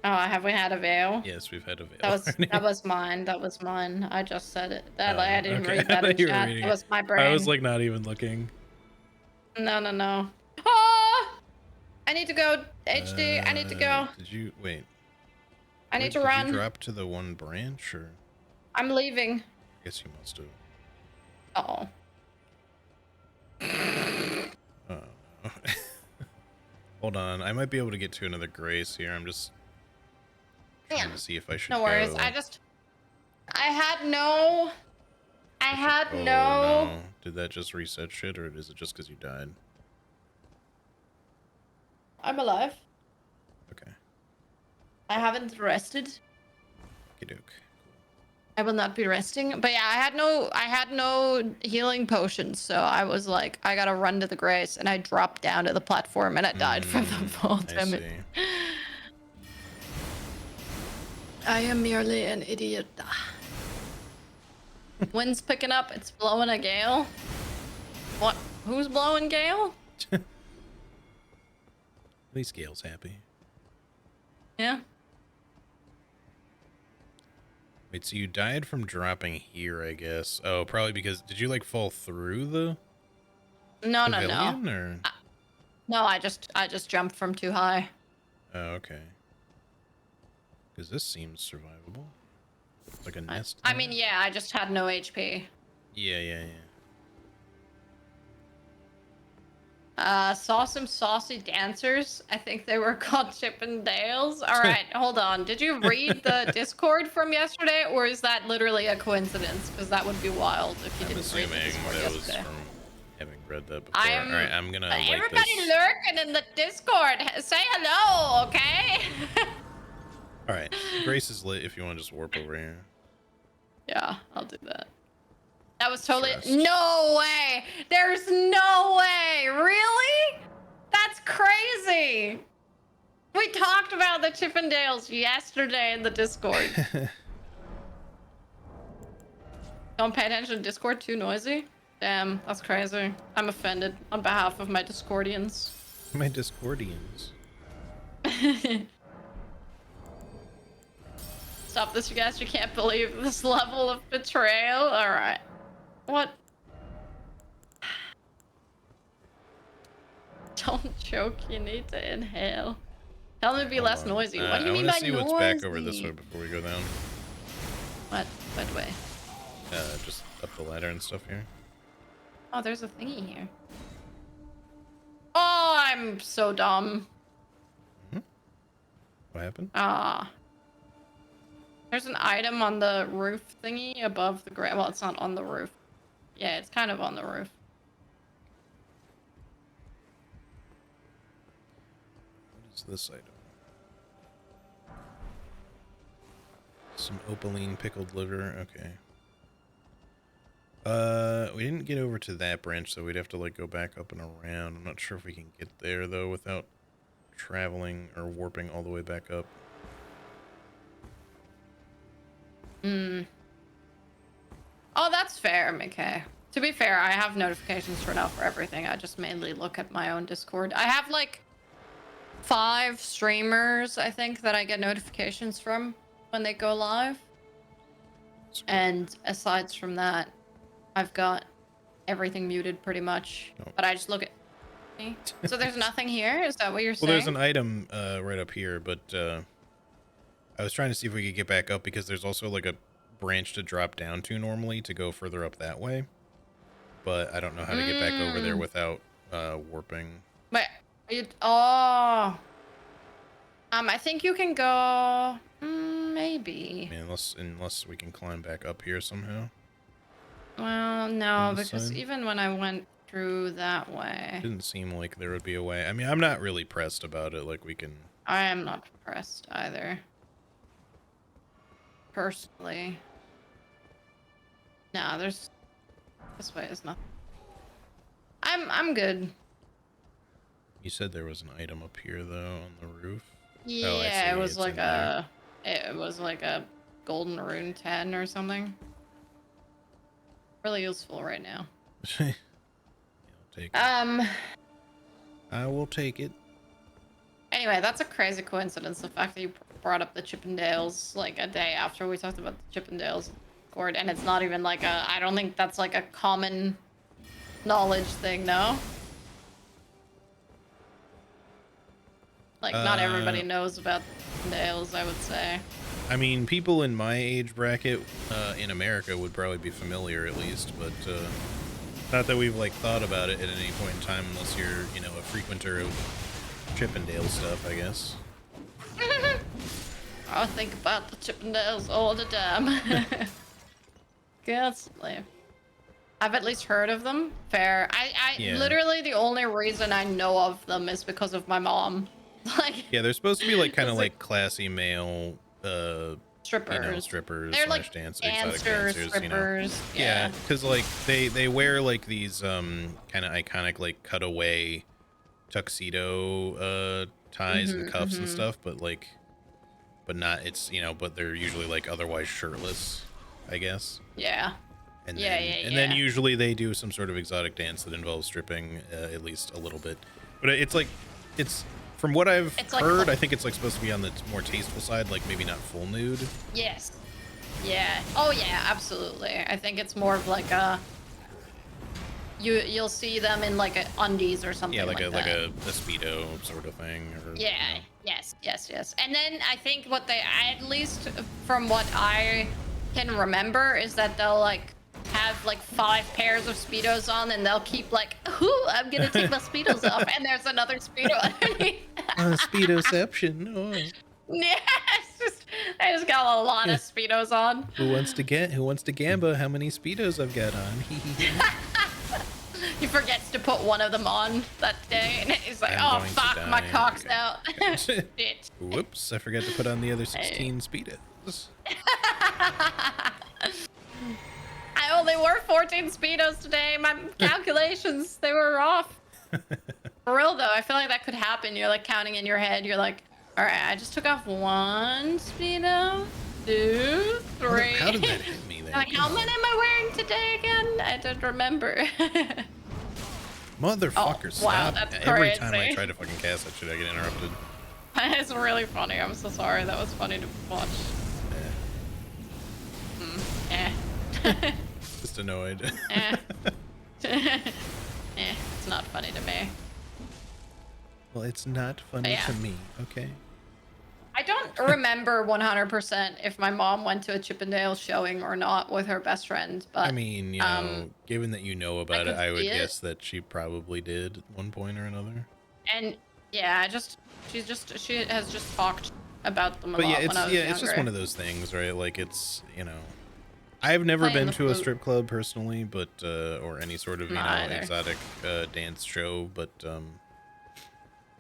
Oh, have we had avail? Yes, we've had a veil. That was mine. That was mine. I just said it. That I didn't okay. read that I in thought you were chat. reading That it. was my brain. I was like not even looking. No. Ah! I need to go. HD. I need to go. Did you wait? I need to Did run. you drop to the one branch, or? I'm leaving. I guess you must have. Uh oh. Oh. Hold on, I might be able to get to another grace here. I'm just trying to see if I should. No worries. go. I had no. Oh, no. Did that just reset shit, or is it just because you died? I'm alive. Okay. I haven't rested. Okey-doke. I will not be resting. But yeah, I had no healing potions, so I was like, I gotta run to the grace, and I dropped down to the platform and I died from the fall. I Damn it. see. I am merely an idiot. Wind's picking up. It's blowing a gale. What? Who's blowing gale? At least Gail's happy. Yeah. Wait, so you died from dropping here, I guess. Oh, probably because did you like fall through the No. pavilion, or? No, I just jumped from too high. Oh, okay. Because this seems survivable. Like a nest. I mean, yeah, I just had no HP. Yeah. Saw some saucy dancers. I think they were called Chippendales. All right, hold on. Did you read the Discord from yesterday, or is that literally a coincidence? Because that would be wild if you I'm didn't read the assuming Discord that was yesterday. from having read that before. I All right, I'm gonna light everybody this. lurking in the Discord. Say hello, okay? All right, Grace is lit. If you want to just warp over here. Yeah, I'll do that. That was totally Trust. no way. There's no way. Really? That's crazy. We talked about the Chippendales yesterday in the Discord. Don't pay attention to Discord, too noisy? Damn, that's crazy. I'm offended on behalf of my Discordians. My Discordians. Stop this, you guys. You can't believe this level of betrayal. Alright. What? Don't choke, you need to inhale. Tell them to be Hold less on. noisy. What do you mean I by want to see noisy? what's back over this way before we go down. What way? Just up the ladder and stuff here. Oh, there's a thingy here. Oh, I'm so dumb. What happened? There's an item on the roof thingy above the ground. Well, it's not on the roof. Yeah, it's kind of on the roof. What is this item? Some opaline pickled liver. Okay. We didn't get over to that branch, so we'd have to like go back up and around. I'm not sure if we can get there though without traveling or warping all the way back up. Oh, that's fair, McKay. To be fair, I have notifications turned off for everything. I just mainly look at my own Discord. I have like 5 streamers, I think, that I get notifications from when they go live. And aside from that, I've got everything muted pretty much. Oh. But I just look at me. So there's nothing here? Is that what you're saying? Well, there's an item right up here, but I was trying to see if we could get back up because there's also like a branch to drop down to normally to go further up that way. But I don't know how to get back over there without warping. But I think you can go maybe. I mean, unless we can climb back up here somehow. Well, no, On this because side? even when I went through that way, Didn't seem like there would be a way. I mean, I'm not really pressed about it. Like we can. I am not impressed either. Personally. No, there's this way is nothing. I'm good. You said there was an item up here though on the roof. Yeah, Oh, I see. it was It's like in there. it was like a golden rune 10 or something. Really useful right now. Yeah, I'll take it. I will take it. Anyway, that's a crazy coincidence. The fact that you brought up the Chippendales like a day after we talked about the Chippendales Discord, and it's not even like a. I don't think that's like a common knowledge thing, no. Like, not everybody knows about the Chippendales, I would say. I mean, people in my age bracket in America would probably be familiar at least, but not that we've like thought about it at any point in time unless you're, you know, a frequenter of Chippendale stuff, I guess. I think about the Chippendales all the time. Constantly. I've at least heard of them. Fair. Yeah. Literally the only reason I know of them is because of my mom. Like, Yeah, they're supposed to be like kind of like classy male strippers. you know, strippers They're slash like dancers, exotic dancers, dancers, strippers. you know. Yeah, because like they wear like these kind of iconic like cutaway tuxedo ties and cuffs and stuff, but not, it's, you know, but they're usually like otherwise shirtless, I guess. Yeah. And Yeah, then, yeah, and then yeah. usually they do some sort of exotic dance that involves stripping, at least a little bit. But it's like, it's, from what I've It's like heard, the- I think it's like supposed to be on the more tasteful side, like maybe not full nude. Yes. Yeah. Oh yeah, absolutely. I think it's more of like a. You'll see them in like a undies or something. Yeah, like that. a Speedo sort of thing. Or, Yeah. you know. Yes. And then I think what they, at least from what I can remember, is that they'll like have like 5 pairs of Speedos on, and they'll keep like, "Ooh, I'm gonna take my Speedos off," and there's another Speedo underneath. Speedoception. Oh. Yeah, it's just I just got a lot of Speedos on. Who wants to gamba how many Speedos I've got on? He forgets to put one of them on that day, and he's like, I'm "Oh going to fuck, my die." cock's Okay. out." Shit. Whoops, I forgot to put on the other 16 Speedos. I only wore 14 Speedos today. My calculations, they were off. For real though, I feel like that could happen. You're like counting in your head. You're like, all right, I just took off 1 Speedo, 2, 3. How did that hit me there? Like, how many am I wearing today again? I don't remember. Motherfucker, Oh, wow, stop. that's Every time I crazy. try to fucking cast that shit, I get interrupted. It's really funny. I'm so sorry. That was funny to watch. Just annoyed. Eh. It's not funny to me. Well, it's not funny Yeah. to me, okay? I don't remember 100% if my mom went to a Chippendale showing or not with her best friend, but I mean, you know, given that you know about it, could I would see it. guess that she probably did at one point or another. and yeah, she has just talked about them a But lot yeah, when I was it's just younger. one of those things, right? Like it's, you know, I've never Playing been the to a flute. strip club personally, but or any sort of, you know, Neither. exotic dance show, but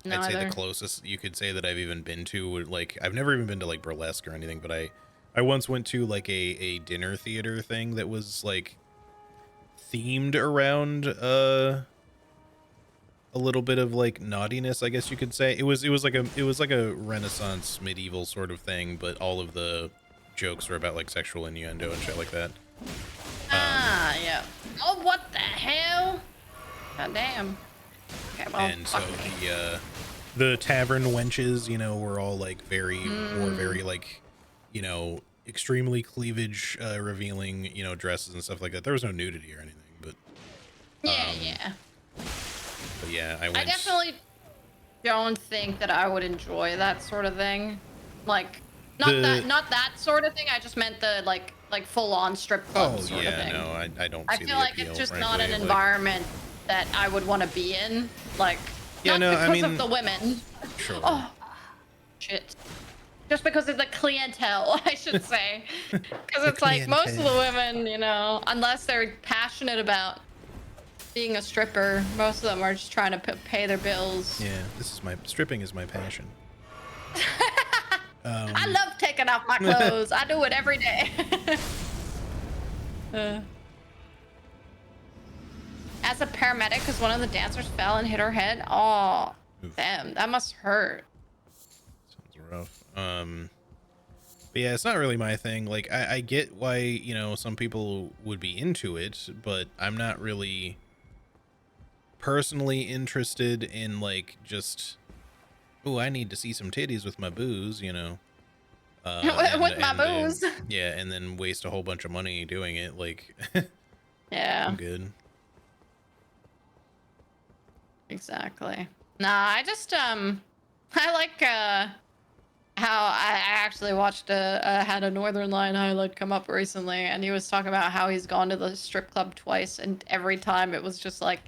I'd say Neither. the closest you could say that I've even been to would, like, I've never even been to like burlesque or anything, but I once went to like a dinner theater thing that was like themed around a little bit of like naughtiness, I guess you could say. It was like a Renaissance medieval sort of thing, but all of the jokes were about like sexual innuendo and shit like that. Yeah. Oh, what the hell? God damn. Okay, well, And so fuck me. the tavern wenches, you know, were all like wore very like, you know, extremely cleavage revealing, you know, dresses and stuff like that. There was no nudity or anything, but Yeah. but yeah, I I went. definitely don't think that I would enjoy that sort of thing. Like, not that sort of thing. I just meant the like full on strip club Oh sort of yeah, thing. no, I don't I see feel the like appeal, it's just not frankly. an Like, environment that I would want to be in. Like, Yeah, not no, I because mean, of the women. sure. Oh, shit. Just because of the clientele, I should say. Because it's like most of the clientele. women, you know, unless they're passionate about being a stripper, most of them are just trying to pay their bills. Yeah, stripping is my passion. I love taking off my clothes. I do it every day. As a paramedic, because one of the dancers fell and hit her head. Oh, Oof. damn, that must hurt. Sounds rough. But yeah, it's not really my thing. Like, I get why, you know, some people would be into it, but I'm not really personally interested in like just, oh, I need to see some titties with my booze, you know. With my booze. Yeah, and then waste a whole bunch of money doing it. Like, Yeah, I'm good. exactly. Nah, I just I like how I actually watched had a Northern Line highlight come up recently, and he was talking about how he's gone to the strip club twice, and every time it was just like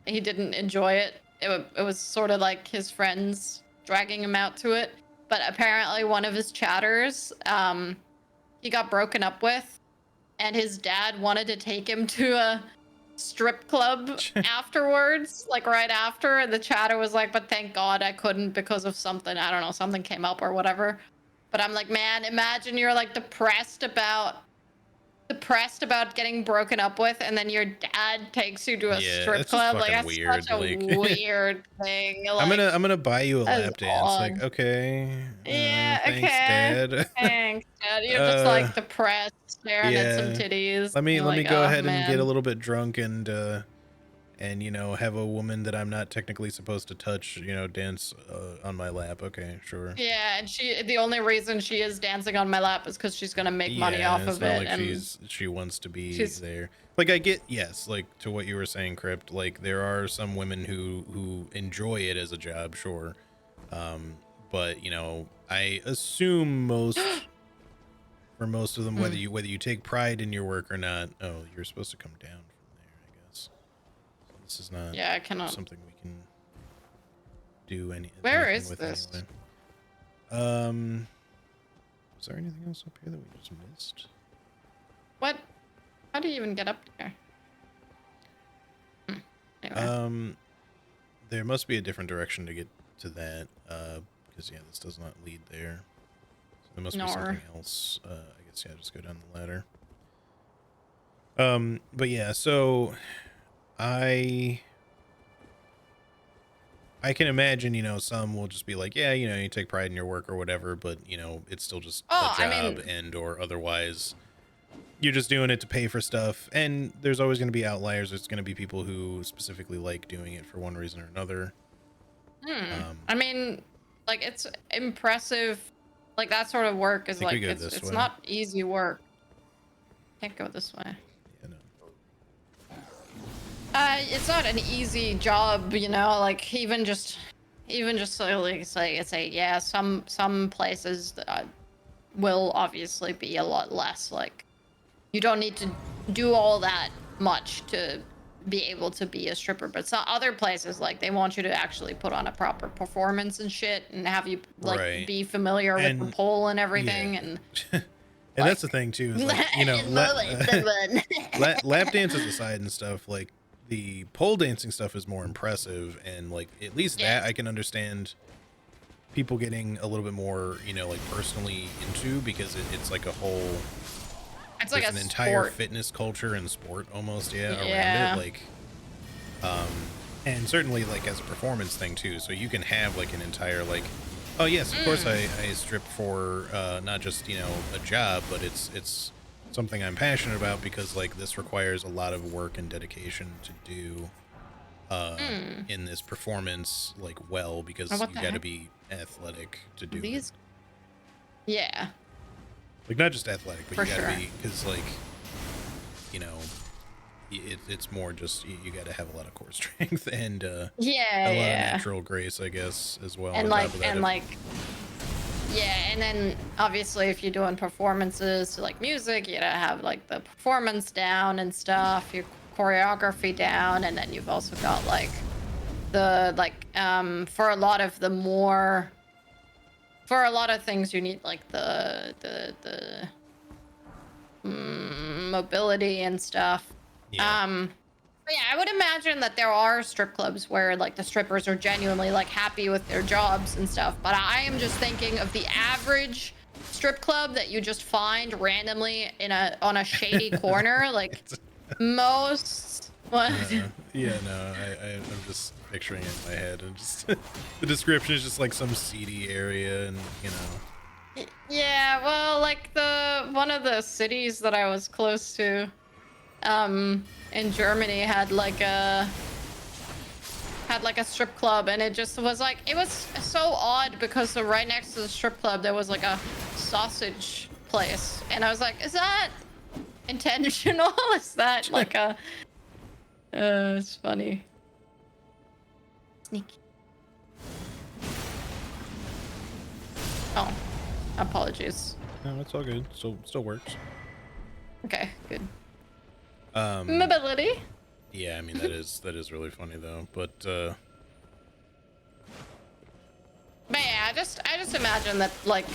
he didn't enjoy it. It was sort of like his friends dragging him out to it. But apparently one of his chatters, he got broken up with, and his dad wanted to take him to a strip club afterwards, like right after, and the chatter was like, but thank God I couldn't because of something, I don't know, something came up or whatever. But I'm like, man, imagine you're like depressed about getting broken up with, and then your dad takes you to a Yeah, strip that's just club. Like, fucking that's weird. such a Like, weird thing. Like, I'm gonna buy you a that is lap dance. Like, odd. okay. Yeah, Thanks, okay. Dad. Thanks, Dad. You're just like depressed, staring at some Yeah. titties. Let me You're let me like, go oh, ahead and get a man. little bit drunk and you know, have a woman that I'm not technically supposed to touch, you know, dance on my lap. Okay, sure. Yeah, and the only reason she is dancing on my lap is because she's gonna make money Yeah, off it's of not it, like and she wants to be she's there. Like, I get, yes, like to what you were saying, Crypt, like there are some women who enjoy it as a job, sure. But you know, I assume most for most of them, whether you take pride in your work or not. Oh, you're supposed to come down from there, I guess. So this is not Yeah, I cannot. something we can do Where anything is with this? anyway. Is there anything else up here that we just missed? What? How do you even get up there? Anyway. There must be a different direction to get to that, because yeah, this does not lead there. So there must be something else. I guess yeah, just go down the ladder. But yeah, so I can imagine, you know, some will just be like, yeah, you know, you take pride in your work or whatever, but you know, it's still just a job, and or otherwise you're just doing it to pay for stuff. And there's always going to be outliers. There's going to be people who specifically like doing it for one reason or another. I mean, like, it's impressive. Like, that sort of work is like, it's not easy work. Can't go this way. Yeah, no. It's not an easy job, you know, like, even just so, like, say, yeah, some places will obviously be a lot less, like, you don't need to do all that much to be able to be a stripper, but some other places, like, they want you to actually put on a proper performance and shit, and have you like be familiar with the pole and everything, and and like, that's the thing too, is like, you know, lap dances aside and stuff, like the pole dancing stuff is more impressive, and like at least that I can understand people getting a little bit more, you know, like personally into, because it's like a whole, it's like an entire fitness culture and sport almost, around it, like, and certainly like as a performance thing too. So you can have like an entire, like, oh yes, of course I strip for not just, you know, a job, but it's something I'm passionate about, because like this requires a lot of work and dedication to do in this performance, like, well, because you got to be athletic to do it. Yeah. Like, not just athletic, but you gotta be, because, like, you know, it's more just, you gotta have a lot of core strength and a lot of natural grace, I guess, as well. And and then obviously if you're doing performances to like music, you gotta have like the performance down and stuff, your choreography down, and then you've also got like the for a lot of the more, for a lot of things you need like the mobility and stuff. But yeah, I would imagine that there are strip clubs where like the strippers are genuinely like happy with their jobs and stuff, but I am just thinking of the average strip club that you just find randomly on a shady corner, like most yeah, no, I'm just picturing it in my head, and just the description is just like some seedy area, and you know. Yeah, well, like one of the cities that I was close to in Germany had like a strip club, and it just was like, it was so odd, because right next to the strip club there was like a sausage place, and I was like, is that intentional? Is that like a it's funny. Sneaky. Oh, apologies. No, it's all good. Still works. Okay, good. Mobility. Yeah, I mean, that is really funny though, but yeah, I just imagine that, like,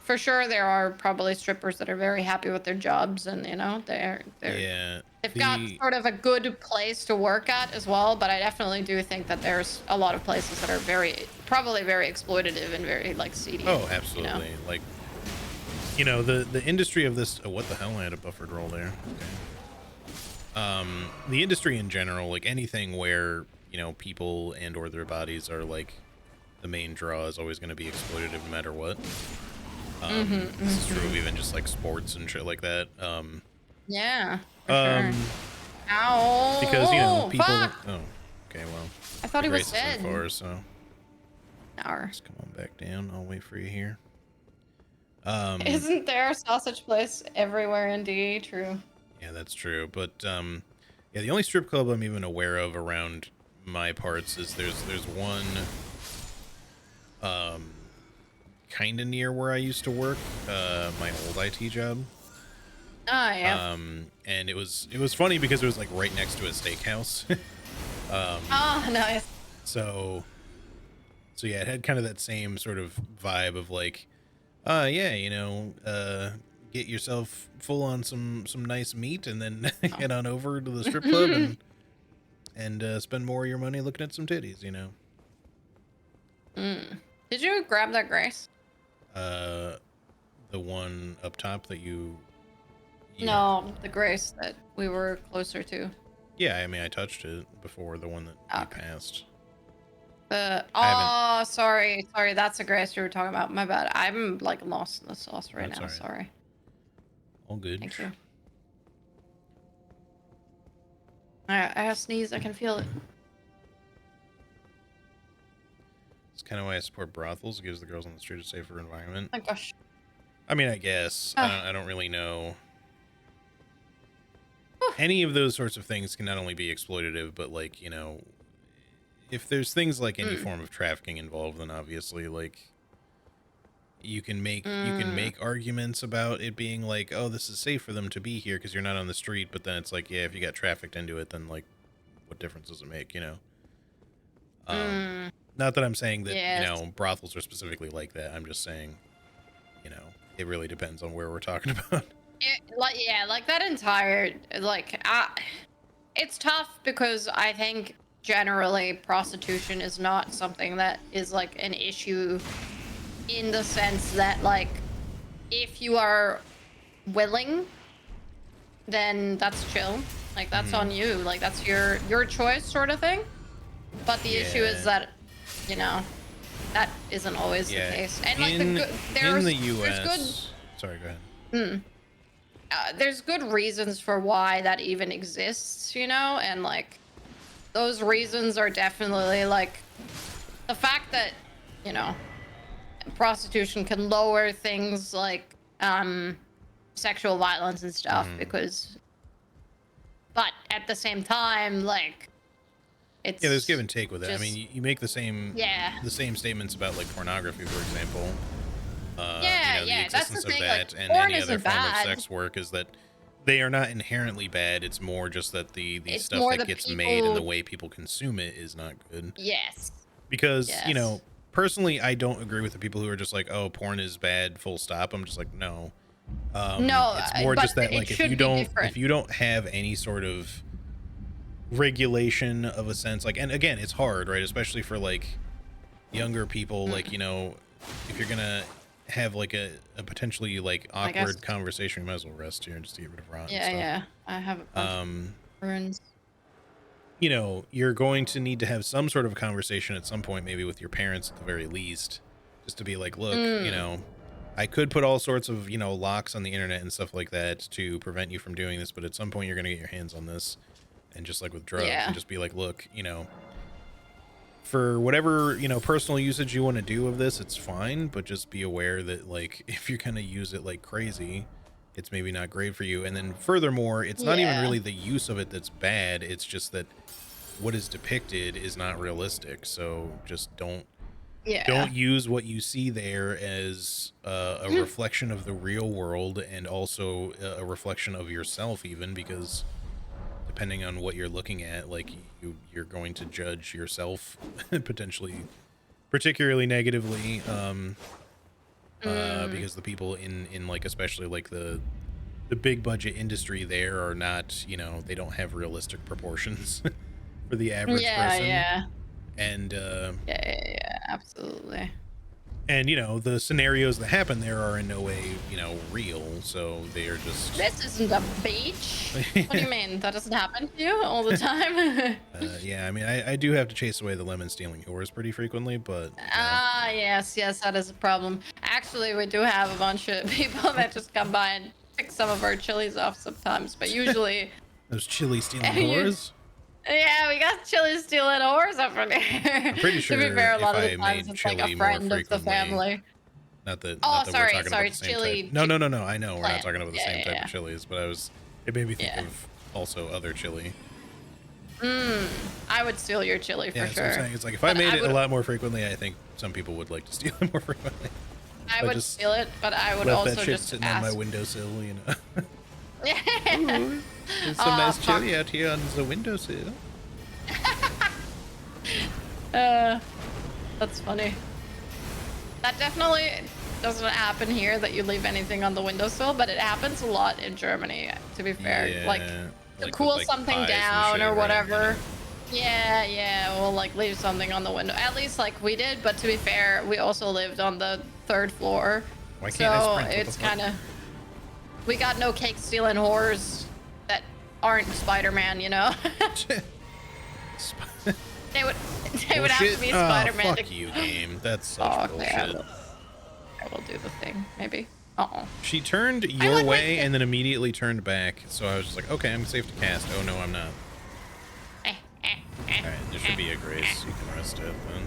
for sure there are probably strippers that are very happy with their jobs, and you know, they've got sort of a good place to work at as well. But I definitely do think that there's a lot of places that are probably very exploitative and very like seedy. Oh, absolutely. You know? Like, you know, the industry of this. Oh, what the hell? I had a buffered roll there. Okay. The industry in general, like anything where, you know, people and or their bodies are like the main draw, is always going to be exploitative no matter what. This is true of even just like sports and shit like that. Yeah. Sure. Ow. Because, you know, people. Fuck. Oh, okay. Well, I thought he was dead. So far, so. Hour. Just come on back down. I'll wait for you here. Isn't there a sausage place everywhere in DE? True. Yeah, that's true. But yeah, the only strip club I'm even aware of around my parts is there's one kind of near where I used to work, my old IT job. Oh yeah. And it was funny because it was like right next to a steakhouse. Oh nice. So yeah, it had kind of that same sort of vibe of like, yeah, get yourself full on some nice meat and then head on over to the strip club and spend more of your money looking at some titties, Did you grab that Grace? Uh, the one up top that you No, the Grace that we were closer to. Yeah, I mean, I touched it before, the one that you Okay. passed. Oh, sorry, that's the Grace you were talking about. My bad. I'm like lost in the sauce right That's now. all right. Sorry. All good. Thank you. I have sneeze. I can feel it. It's kind of why I support brothels. It gives the girls on the street a safer environment. Oh my gosh. I mean, I guess. Ah. I don't really know. Any of those sorts of things can not only be exploitative, but like, if there's things like any form of trafficking involved, then obviously like you can make arguments about it being like, oh, this is safe for them to be here because you're not on the street. But then it's like, yeah, if you got trafficked into it, then like, what difference does it make? Not that I'm saying that Yes. brothels are specifically like that. I'm just saying, it really depends on where we're talking about. Like that entire it's tough because I think generally prostitution is not something that is like an issue in the sense that like if you are willing, then that's chill. Like that's on you. Like that's your choice sort of thing. But the issue is that that isn't always the case. And like in the there's US, good. Sorry, go ahead. There's good reasons for why that even exists, and like those reasons are definitely like the fact that prostitution can lower things like sexual violence and stuff but at the same time like it's there's give and take with it. I just- mean, you make the same statements about like pornography, for example. The that's the existence thing, of like, that and porn any other isn't form bad. of sex work is that they are not inherently bad. It's more just that the It's stuff more that the gets made and the people- way people consume it is not good. yes Because, Yes. personally, I don't agree with the people who are just like, oh, porn is bad, full stop. I'm just like, no. No, it's more but just that it like if should you be don't different. if you don't have any sort of regulation of a sense, like, and again, it's hard, right? Especially for like younger people, like, if you're gonna have like a potentially like I guess- awkward conversation, you might as well rest here and just get rid of Ron. yeah I have a bunch of runes. You're going to need to have some sort of conversation at some point, maybe with your parents at the very least, just to be like, look, I could put all sorts of, locks on the internet and stuff like that to prevent you from doing this, but at some point you're going to get your hands on this. And just like with drugs, and just be like, look, for whatever, personal usage you want to do of this, it's fine, but just be aware that like, if you're going to use it like crazy, it's maybe not great for you. And then furthermore, it's not even really the use of it that's bad. It's just that what is depicted is not realistic. So just don't use what you see there as a reflection of the real world, and also a reflection of yourself, even, because depending on what you're looking at, like you're going to judge yourself potentially particularly negatively, because the people in like, especially like the big budget industry there are not, they don't have realistic proportions for the average person. And Absolutely. and the scenarios that happen there are in no way real, so they are just This isn't a beach. What do you mean? That doesn't happen to you all the time? yeah, I mean, I do have to chase away the lemon stealing whores pretty frequently, but Yes, that is a problem. Actually, we do have a bunch of people that just come by and pick some of our chilies off sometimes, but usually those chili stealing whores. yeah, we got chili stealing whores up in here. I'm pretty sure to be fair, a lot of if the I times made it's like chili a more friend of the frequently- family. Not that, Oh, not that sorry, we're talking about the same chili- type. No. I know we're not plant. talking about the same type of chilies, but it made me think of also other chili. I would steal your chili for Yeah, that's what I'm sure. saying. It's like if I But made I it a would- lot more frequently, I think some people would like to steal it more frequently. I I would just steal it, but I would left that also shit just sitting on my ask. windowsill, you know. Yeah. Ooh, there's some Oh nice fuck. chili out here on the windowsill. Uh, that's funny. That definitely doesn't happen here that you leave anything on the windowsill, but it happens a lot in Germany, to be fair. Like, Yeah, to like with cool like something pies and down shit, or right? whatever. Yeah, yeah, we'll like leave something on the window. At least like we did, but to be fair, we also lived on the 3rd floor. Why can't I So sprint? What the it's fuck? kind of, we got no cake stealing whores that aren't Spider-Man, you know? They would they would have to be Spider-Man fuck to... you, game. That's such Oh, okay, bullshit. I will do the thing, maybe. Uh-oh. She turned I your like way my... and then immediately turned back, so I was just like, okay, I'm safe to cast. Oh no, I'm not. Alright, there should be a grace. You can rest it then.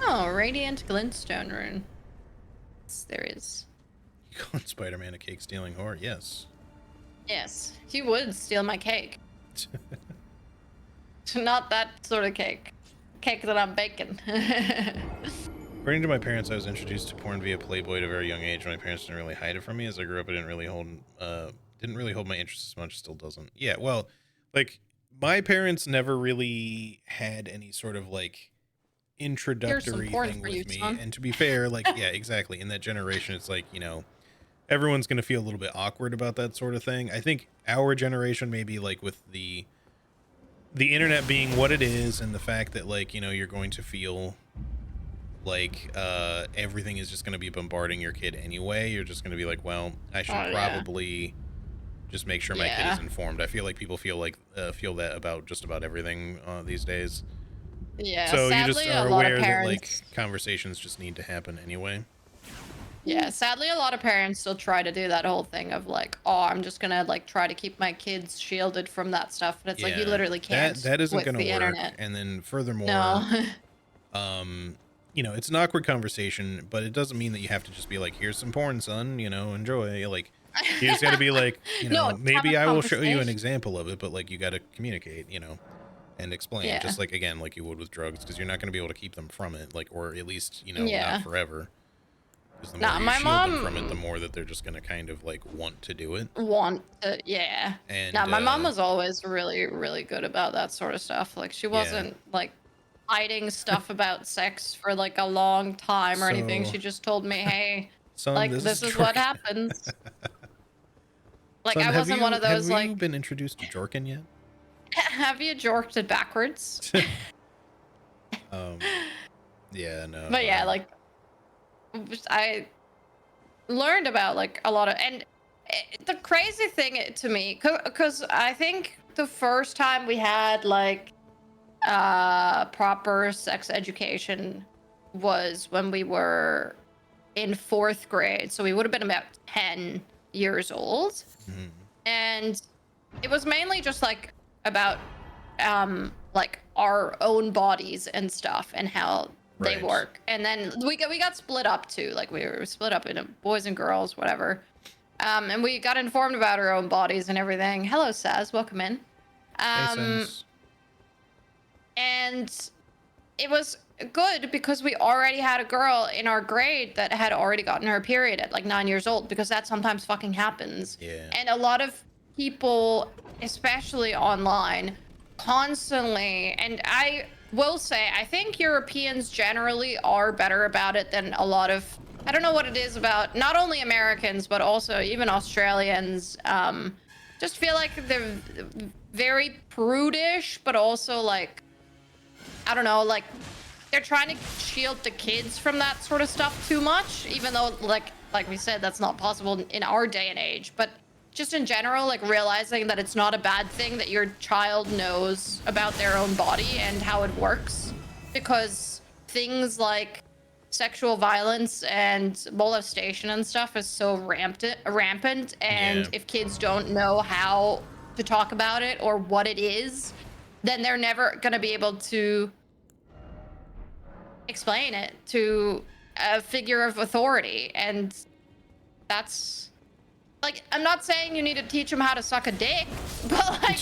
Oh, Radiant Glintstone Rune. Yes, there is. You call Spider-Man a cake stealing whore? Yes. Yes, he would steal my cake. Not that sort of cake. Cake that I'm baking. According to my parents, I was introduced to porn via Playboy at a very young age. My parents didn't really hide it from me. As I grew up, I didn't really hold my interest as much. Still doesn't. Yeah, well, like my parents never really had any sort of like Here's some introductory porn thing for with you, me. son. And to be fair, like yeah, exactly. In that generation, it's like, you know, everyone's gonna feel a little bit awkward about that sort of thing. I think our generation, maybe like with the internet being what it is, and the fact that like, you know, you're going to feel like everything is just going to be bombarding your kid anyway. You're just going to be like, well, I should probably just make sure my kid is informed. I feel like people feel like feel that about just about everything these days. Yeah, So you sadly, just a are lot of aware that like parents... conversations just need to happen anyway. Yeah, sadly, a lot of parents still try to do that whole thing of like, oh, I'm just gonna like try to keep my kids shielded from that stuff. But it's like you Yeah, literally can't that isn't with going to the work. internet. And then furthermore, No. you know, it's an awkward conversation, but it doesn't mean that you have to just be like, here's some porn, son, you know, enjoy. Like, you just got to be like, you No, know, just have maybe a I will show you an conversation. example of it, but like, you got to communicate, you know, and explain, Yeah. just like, again, like you would with drugs, because you're not going to be able to keep them from it, like, or at least, you know, Yeah. not forever. Because the Nah, more you my shield mom them from it, the more that they're just going to kind of like want to do it. want to, yeah. And Nah, my mom was always really, really good about that sort of stuff. Like she wasn't like hiding stuff about sex for like a long time or anything. So, She just told me, hey, son, like this this is is what Jorkin. happens. Like Son, I wasn't one of those have like, you been introduced to Jorkin yet? have you jorked it backwards? Yeah, no. But yeah, like I learned about like a lot of, and the crazy thing to me, because I think the first time we had like proper sex education was when we were in 4th grade, so we would have been about 10 years old. And it was mainly just like about like our own bodies and stuff and how they Right. work. And then we got split up too, like we were split up into boys and girls, whatever. And we got informed about our own bodies and everything. Hello, Saz, welcome in. Hey, Saz. And it was good because we already had a girl in our grade that had already gotten her period at like 9 years old, because that sometimes fucking happens. Yeah. And a lot of people, especially online, constantly, and I will say, I think Europeans generally are better about it than a lot of, I don't know what it is about not only Americans, but also even Australians. Just feel like they're very prudish, but also like, I don't know, like they're trying to shield the kids from that sort of stuff too much, even though like we said, that's not possible in our day and age. But just in general, like realizing that it's not a bad thing that your child knows about their own body and how it works, because things like sexual violence and molestation and stuff is so rampant, and Yeah. if kids don't know how to talk about it or what it is, then they're never going to be able to explain it to a figure of authority. And that's like, I'm not saying you need to teach them how to suck a dick, but like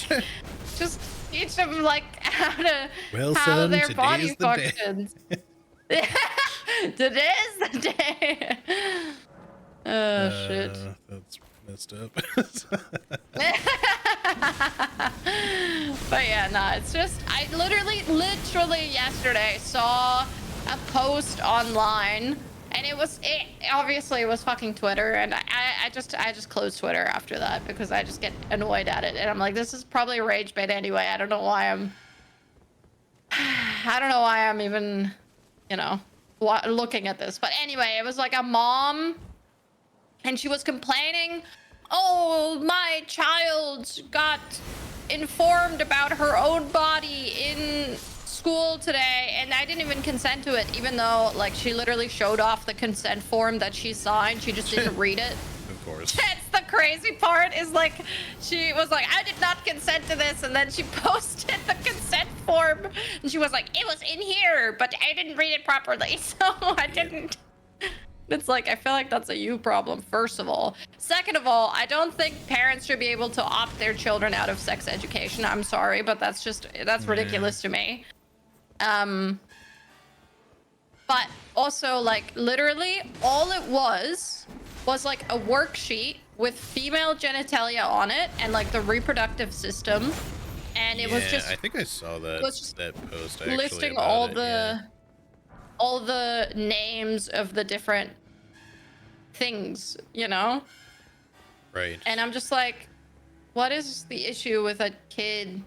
just teach them like how Well, how son, their today body is the day. functions. Today is the day. Oh shit. That's messed up. But yeah, nah, it's just I literally yesterday saw a post online, and it obviously was fucking Twitter, and I just closed Twitter after that because I just get annoyed at it, and I'm like, this is probably rage bait anyway. I don't know why I'm even, looking at this. But anyway, it was like a mom, and she was complaining, oh, my child got informed about her own body in school today, and I didn't even consent to it, even though, like, she literally showed off the consent form that she signed. She just didn't read it. Of course. That's the crazy part, is like, she was like, I did not consent to this, and then she posted the consent form, and she was like, it was in here, but I didn't read it properly, so I didn't. It's like, I feel like that's a you problem, first of all. Second of all, I don't think parents should be able to opt their children out of sex education. I'm sorry, but that's ridiculous to me. But also, like, literally, all it was like a worksheet with female genitalia on it and, like, the reproductive system. And it was just... I think I saw that, that post, actually, listing about all the names of the different things, Right. And I'm just like, what is the issue with a kid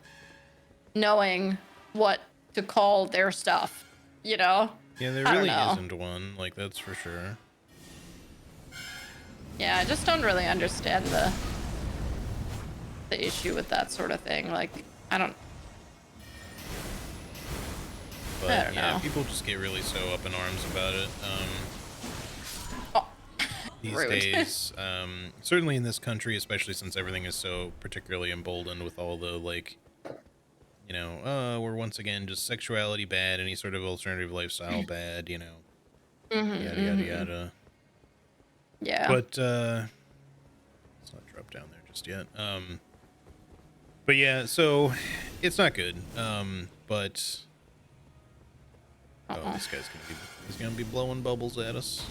knowing what to call their stuff, Yeah, there really isn't one, like, that's for sure. Yeah, I just don't really understand the issue with that sort of thing. Like, I don't But know. people just get really so up in arms about it. These Rude. days, certainly in this country, especially since everything is so particularly emboldened with all the, like, we're once again just sexuality bad, any sort of alternative lifestyle bad, yada yada yada. Yeah. But let's not drop down there just yet. But yeah, so it's not good. But this guy's gonna be blowing bubbles at us.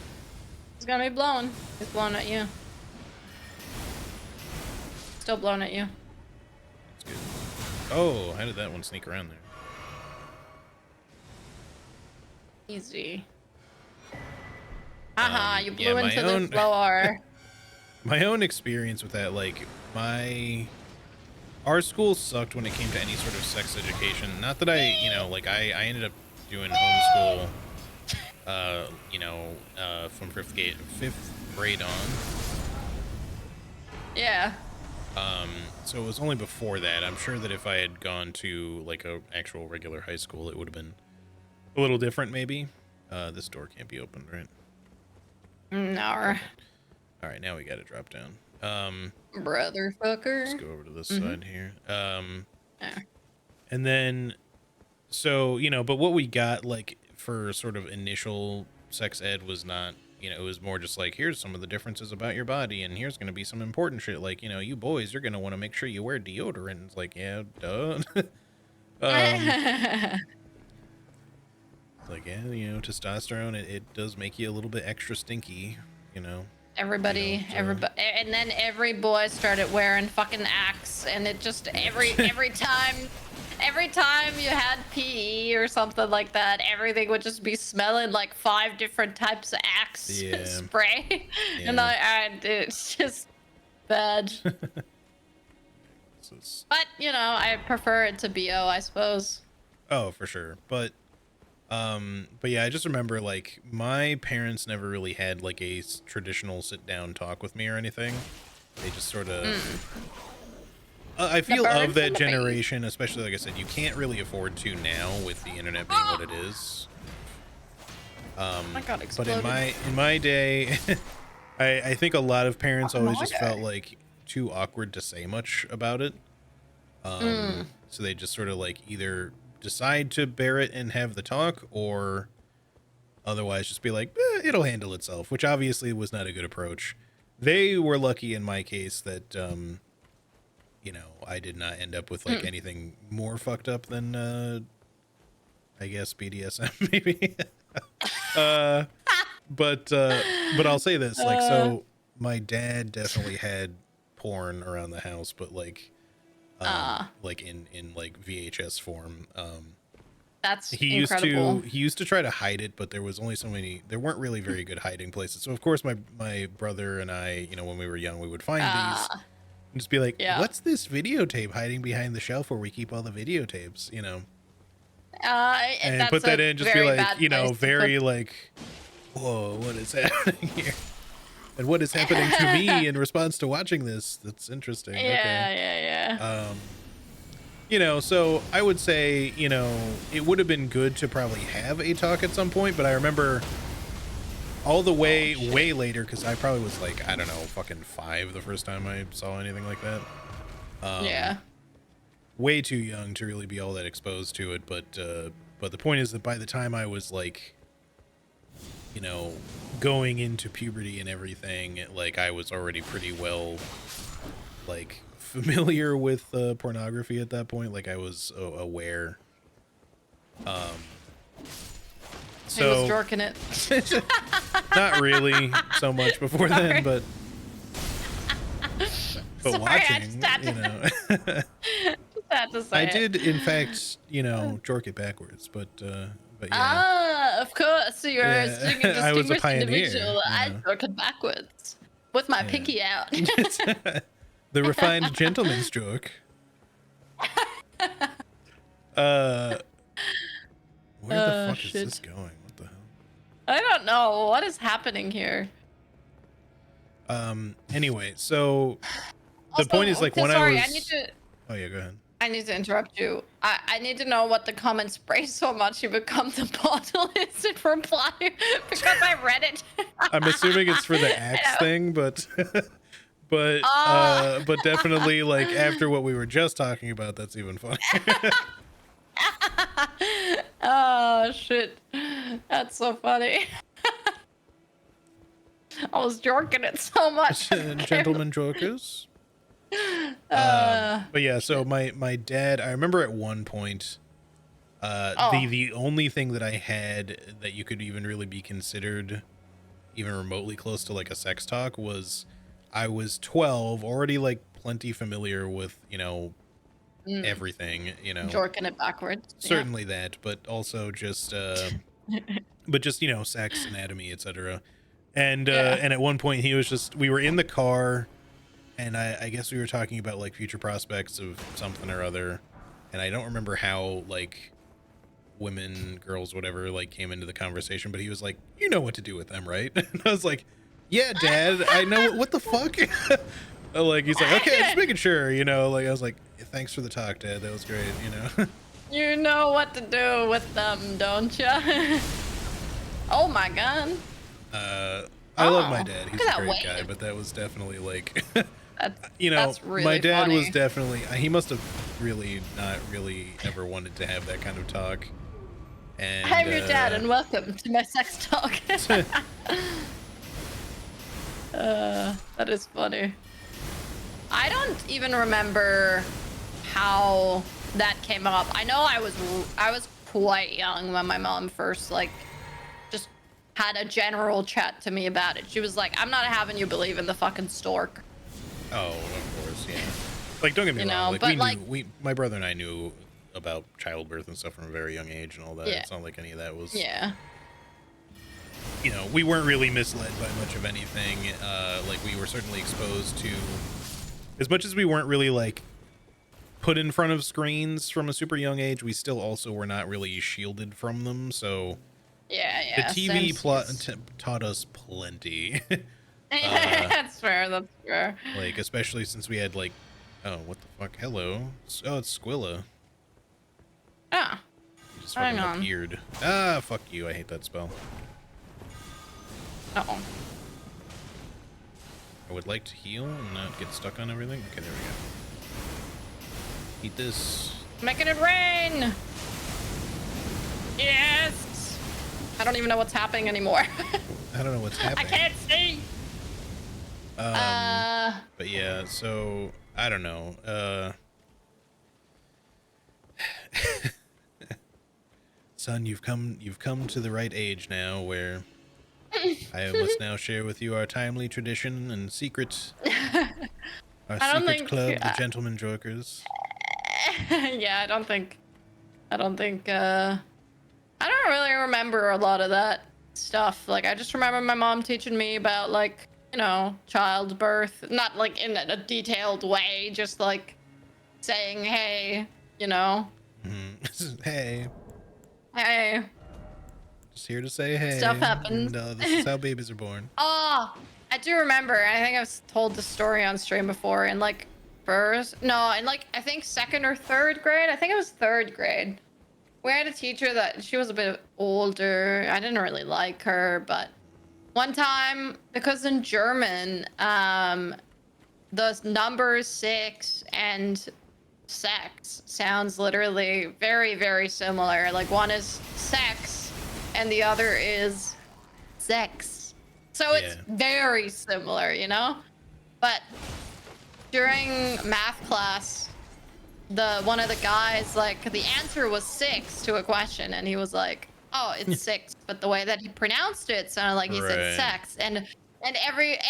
He's gonna be blowing. He's blowing at you. Still blowing at you. That's good. Oh, how did that one sneak around there? Easy. Haha, you blew my into own- the floor. My own experience with that, like, our school sucked when it came to any sort of sex education. Not that I ended up doing homeschool, from fifth grade on. Yeah. So it was only before that. I'm sure that if I had gone to, like, a actual regular high school, it would have been a little different, maybe. This door can't be opened, right? No. All right, now we got to drop down. Brother fucker. Let's go over to this side here. Yeah. And then, so, but what we got, like, for sort of initial sex ed was not, it was more just like, here's some of the differences about your body, and here's going to be some important shit, like, you boys, you're going to want to make sure you wear deodorant. It's like, yeah, duh. Like, yeah, testosterone, it does make you a little bit extra stinky, Everybody, and then every boy started wearing fucking Axe, and it just every time you had PE or something like that, everything would just be smelling like 5 different types of Axe spray, and it's just bad. But I prefer it to BO, I suppose. Oh, for sure, but yeah, I just remember, like, my parents never really had, like, a traditional sit-down talk with me or anything. They just sort of... I feel of that generation, especially, like I said, you can't really afford to now with the internet being what it is. I got but exploded. in my day, I think a lot of parents always just felt, like, too awkward to say much about it. So they just sort of, like, either decide to bear it and have the talk, or otherwise just be like, it'll handle itself, which obviously was not a good approach. They were lucky in my case that I did not end up with, like, anything more fucked up than I guess BDSM, maybe. but I'll say this, like, Uh, so my dad definitely had porn around the house, but like in like VHS form. that's He used to incredible. try to hide it, but there was only so many. There weren't really very good hiding places. So of course my brother and I, you know, when we were young, we would find these Uh, and just be like, yeah. "What's this videotape hiding behind the shelf where we keep all the videotapes?" You know, and put That's that a in, just be very like, bad you know, place to put. very like, "Whoa, what is happening here?" And what is happening to me in response to watching this? That's interesting. Okay. Yeah, yeah, Um, you know, so I would say, you know, it would have been good to probably have a talk at some point, but I remember all the yeah. Oh way, shit. way later, because I probably was like, I don't know, fucking 5 the first time I saw anything like that. Yeah. Way too young to really be all that exposed to it, but the point is that by the time I was like, you know, going into puberty and everything, like I was already pretty well like familiar with pornography at that point. Like I was aware. Um, He was so jorking it. not really so much before then, Sorry. but Sorry, I just watching, had you to, know, just had to I say it. did in fact, you know, jork it backwards, but yeah, Ah, of course. So you're a yeah, I was a distinguished individual. pioneer, individual. you I know, jork it backwards with my yeah. pinky out. The refined gentleman's joke. Uh, where the fuck is this Shit. going? What the hell? I don't know what is happening here. Anyway, so the point is Also, like when I sorry, was, oh yeah, go ahead. I need to interrupt you. I need to know what the comment spray so much you become the bottle is in reply because I read it. I'm assuming it's for the I axe know. thing, but Uh, but definitely like after what we were just talking about, that's even funnier. oh shit. That's so funny. I was jorking it so much. I became Gentlemen jokers. uh But yeah, so shit. my dad, I remember at one point, Oh. the only thing that I had that you could even really be considered even remotely close to like a sex talk was I was 12, already like plenty familiar with, you know, Mm, everything, you know, jorking it backwards. Yeah. certainly that, but also just but just, you know, sex, anatomy, etc. Yeah. And at one point he was just, we were in the car and I guess we were talking about like future prospects of something or other, and I don't remember how like women, girls, whatever, like came into the conversation, but he was like, "You know what to do with them, right?" And I was like, "Yeah, Dad, I know. What the fuck?" Like he's like, "Okay, just making sure," you know. Like I was like, "Thanks for the talk, Dad. That was great," you know. You know what to do with them, don't you? Oh my god. uh, I love my Oh, dad. look He's at a that great guy, wave. but that was definitely like, That's you know, that's my really dad was funny. definitely, he must have really not really ever wanted to have that kind of talk. And I'm your dad, and welcome to my sex talk. That is funny. I don't even remember how that came up. I know I was quite young when my mom first like just had a general chat to me about it. She was like, "I'm not having you believe in the fucking stork," oh, of course, yeah. Like, don't get me you wrong. know. Like, But like, my brother and I knew about childbirth and stuff from a very young age and all that. yeah, It's not like any of that was, yeah, you know, we weren't really misled by much of anything. Like, we were certainly exposed to, as much as we weren't really like put in front of screens from a super young age, we still also were not really shielded from them. So yeah, the yeah. TV plot Sense. taught us plenty. That's fair. That's fair. Like, especially since we had like, oh, what the fuck? Hello. Oh, it's Squilla. Ah, He just hang fucking on. appeared. Ah, fuck you. I hate that spell. Uh oh. I would like to heal and not get stuck on everything. Okay, there we go. Eat this. Making it rain. Yes. I don't even know what's happening anymore. I don't know what's I happening. can't see. But yeah, so I don't know. Son, you've come to the right age now where I must now share with you our timely tradition and our I don't secret think. club, the Gentleman Jokers. Yeah, I don't think. I don't really remember a lot of that stuff. Like, I just remember my mom teaching me about, like, childbirth, not like in a detailed way, just like saying, hey, you know, Hey, hey, just here to say stuff hey, happens. and this is how babies are born. Oh, I do remember. I think I've told the story on stream before. In like I think second or third grade. I think it was third grade. We had a teacher that she was a bit older. I didn't really like her, but one time, because in German, the numbers 6 and sex sounds literally very, very similar. Like, one is sex and the other is sex. So it's Yeah. very similar, But during math class, one of the guys, like, the answer was 6 to a question, and he was like, oh, it's 6, but the way that he pronounced it sounded like he said Right. sex, and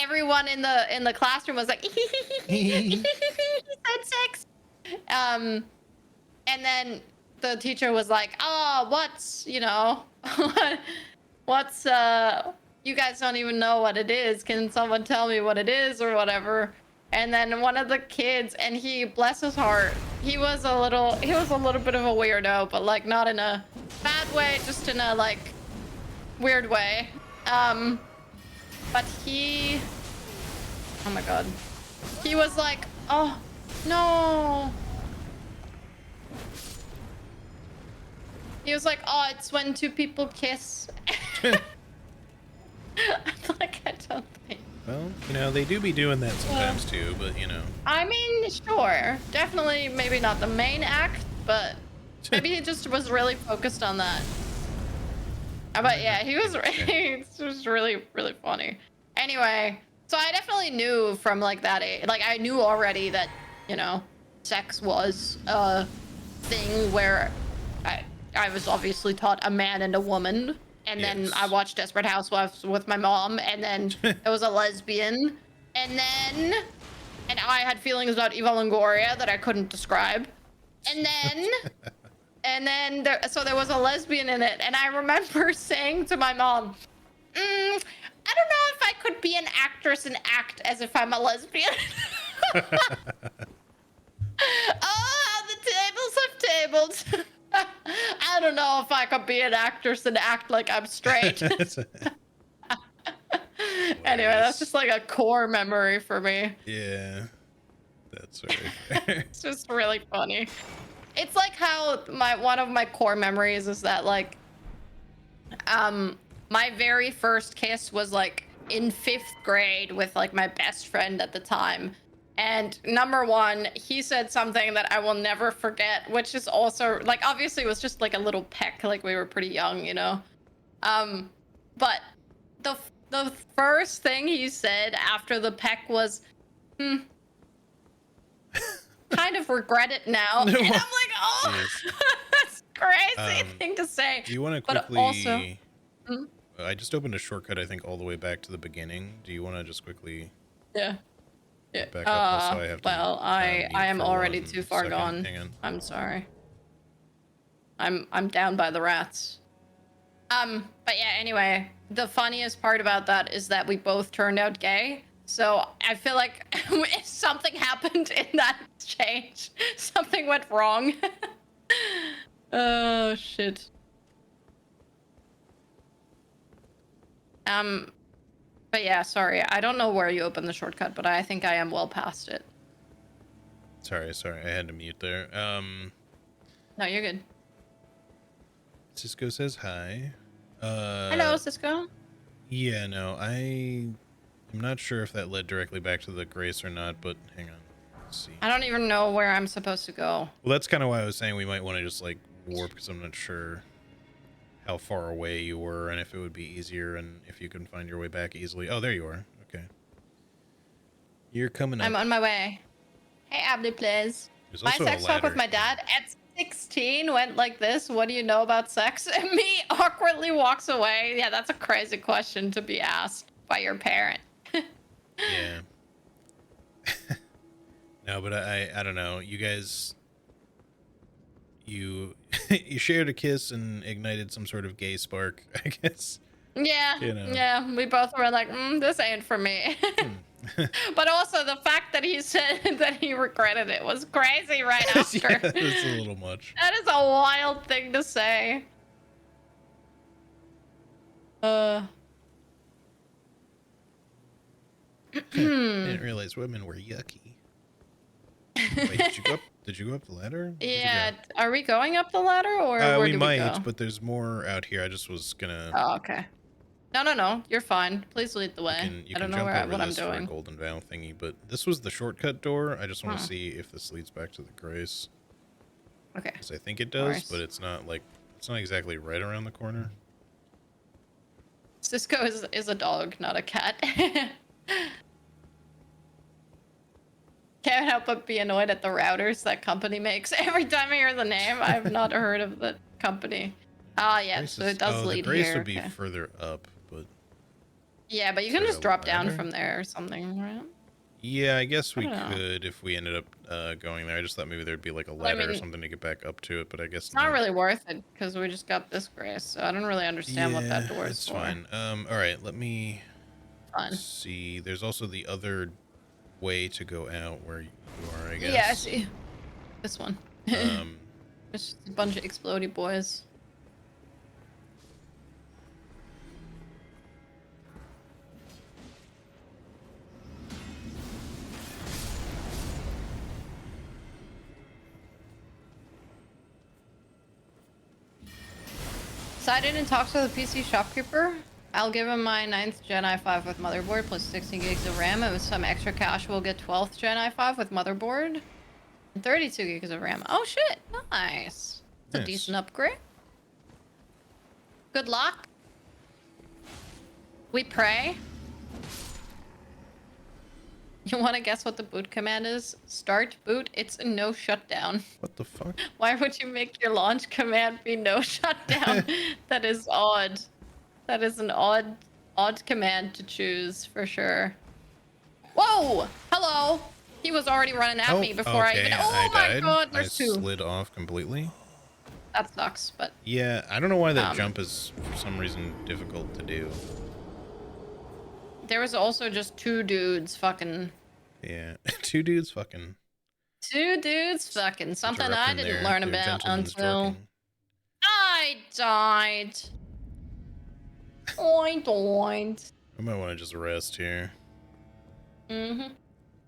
everyone in the classroom was like, he said 6. And then the teacher was like, oh, what's you guys don't even know what it is, can someone tell me what it is or whatever. And then one of the kids, and he, bless his heart, he was a little bit of a weirdo, but like not in a bad way, just in a like weird way. But oh my god, he was like, oh no, he was like, oh, it's when two people kiss. I'm like, I don't think. Well, they do be doing that sometimes too, but I mean, sure. Definitely maybe not the main act, but maybe he just was really focused on that. But yeah, he was it was really, really funny. Anyway, so I definitely knew from like that age, like I knew already that, sex was a thing where I was obviously taught a man and a woman. And then Yes. I watched Desperate Housewives with my mom, and then there was a lesbian, and I had feelings about Eva Longoria that I couldn't describe, and then there was a lesbian in it, and I remember saying to my mom, I don't know if I could be an actress and act as if I'm a lesbian. Oh, the tables have tabled. I don't know if I could be an actress and act like I'm straight. Anyway, that's just like a core memory for me. Yeah, that's very fair. It's just really funny. It's like how one of my core memories is that like my very first kiss was like in 5th grade with like my best friend at the time. And number one, he said something that I will never forget, which is also like, obviously it was just like a little peck, like we were pretty young, but the first thing he said after the peck was, kind of regret it now. And I'm like, oh, that's crazy thing to say. Do you want to quickly? But also, I just opened a shortcut, I think, all the way back to the beginning. Do you want to just quickly? yeah. Back up. Also, I have to, well, I am already too far second. gone. Hang on. I'm sorry. I'm down by the rats. But yeah, anyway, the funniest part about that is that we both turned out gay. So I feel like if something happened in that change, something went wrong. Oh shit. But yeah, sorry. I don't know where you opened the shortcut, but I think I am well past it. Sorry. I had to mute there. No, you're good. Cisco says hi. Hello, Cisco. Yeah, no, I'm not sure if that led directly back to the Grace or not, but hang on. Let's see. I don't even know where I'm supposed to go. Well, that's kind of why I was saying we might want to just like warp, because I'm not sure how far away you were and if it would be easier and if you can find your way back easily. Oh, there you are. Okay. You're coming up. I'm on my way. Hey, Abdi, please. There's My also sex a talk with ladder. my dad. 16 went like this. What do you know about sex? And me awkwardly walks away. Yeah, that's a crazy question to be asked by your parent. Yeah. No, but I don't know. You guys, you you shared a kiss and ignited some sort of gay spark, I guess. Yeah, You know. yeah. We both were like, this ain't for me. Hmm. But also the fact that he said that he regretted it was crazy right Yeah, after. that's a little much. That is a wild thing to say. Uh. Didn't realize women were yucky. Wait, did you go up? Did you go up the ladder? Where'd you Yeah. Are we going up the ladder or go? where We do we might, go? but there's more out here. I just was gonna. Oh, okay. No, no, no. You're fine. Please lead the way. You I don't can know jump over what I'm this for a doing. golden vow thingy, but this was the shortcut door. I just want to Huh. see if this leads back to the Grace. Okay. Because I think it No does, worries. but it's not exactly right around the corner. Cisco is a dog, not a cat. Can't help but be annoyed at the routers that company makes. Every time I hear the name, I've not heard of the company. Ah, yeah, Grace so is, it does oh, the lead Grace here. would be Okay. further up, but Yeah, but you is can there just a drop down ladder? from there or something, right? Yeah, I guess I we don't know. could if we ended up going there. I just thought maybe there'd be like a But I ladder or mean, something to get back up to it, but I guess it's not not. really worth it because we just got this grace, so I don't really understand what that Yeah, door is it's for. fine. All right, let me Fun. see. There's also the other way to go out where you are, I guess. Yeah, I see. This one. Um, Just a bunch of explodey boys. So I didn't talk to the PC shopkeeper. I'll give him my 9th Gen i5 with motherboard plus 16 gigs of RAM, and with some extra cash we'll get 12th Gen i5 with motherboard and 32 gigs of RAM. Oh shit, nice. It's a Nice. decent upgrade. Good luck. We pray. You want to guess what the boot command is? Start boot. It's a no shutdown. what the fuck? Why would you make your launch command be no shutdown? That is odd. That is an odd command to choose for sure. Whoa! Hello! He was already running at me before I even. Oh my died. god, there's I two. slid off completely. That sucks, but Yeah, I don't know why that Um, jump is for some reason difficult to do. there was also just two dudes fucking. Yeah, two dudes fucking Two dudes fucking. Something I interrupting didn't learn their about gentleman's until twerking. I died. I died. I might want to just rest here. Mm-hmm.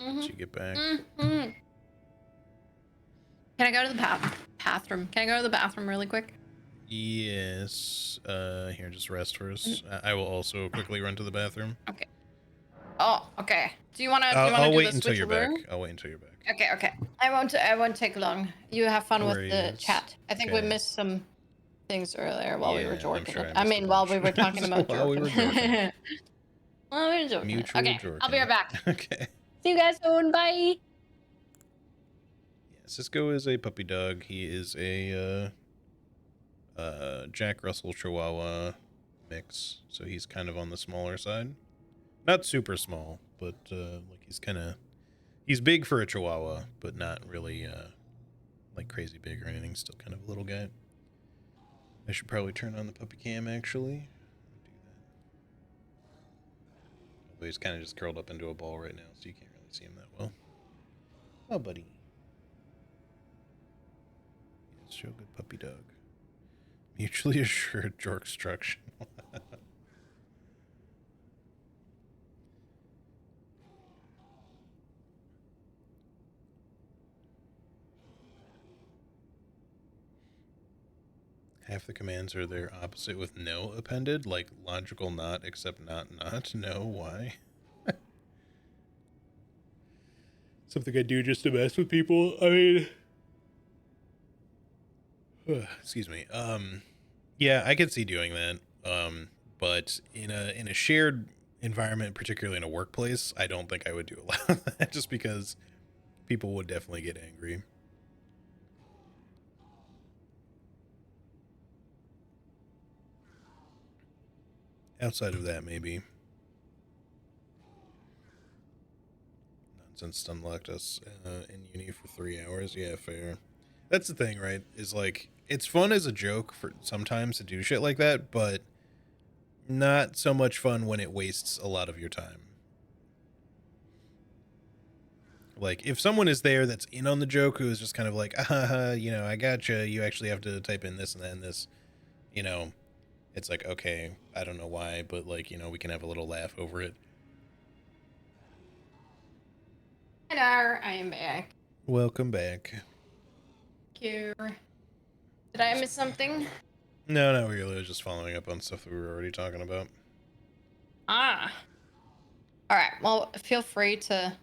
Once you get back. Mm-hmm. Can I go to the bathroom? Can I go to the bathroom really quick? Yes. Here, just rest first. I will also quickly run to the bathroom. Okay. Oh, okay. Do you wanna I'll do wait the until you're back. switcheroo? I'll wait until you're back. Okay, okay. I won't take long. You have fun No with the worries. chat. I think we Okay. missed some things earlier while we were Yeah, I'm jorking. sure I missed a mean, while we bunch. were talking about While we were jorking. jorking. While we were jorking. Mutual Okay, jorking. I'll be right back. Okay. See you guys soon. Bye. Yeah, Cisco is a puppy dog. He is a Jack Russell Chihuahua mix, so he's kind of on the smaller side. Not super small, but like he's big for a Chihuahua, but not really like crazy big or anything. Still kind of a little guy. I should probably turn on the puppy cam actually. Do that. Although he's kind of just curled up into a ball right now, so you can't really see him that well. Oh, buddy. Yes, show good puppy dog. Mutually assured jork struction. Half the commands are their opposite with no appended, like logical not except not. No, why? Something I do just to mess with people. I mean, excuse me. Yeah, I could see doing that. But in a shared environment, particularly in a workplace, I don't think I would do a lot of that just because people would definitely get angry. Outside of that, maybe. Nonsense unlocked us in uni for 3 hours. Yeah, fair. That's the thing, right? Is like, it's fun as a joke for sometimes to do shit like that, but not so much fun when it wastes a lot of your time. Like, if someone is there that's in on the joke who is just kind of like, you know, I gotcha, you actually have to type in this and that and this, you know, it's like, okay, I don't know why, but like, you know, we can have a little laugh over it. Hello, I am back. Welcome back. Thank you. Did I miss something? No, not really. I was just following up on stuff that we were already talking about. Ah. All right. Well, feel free to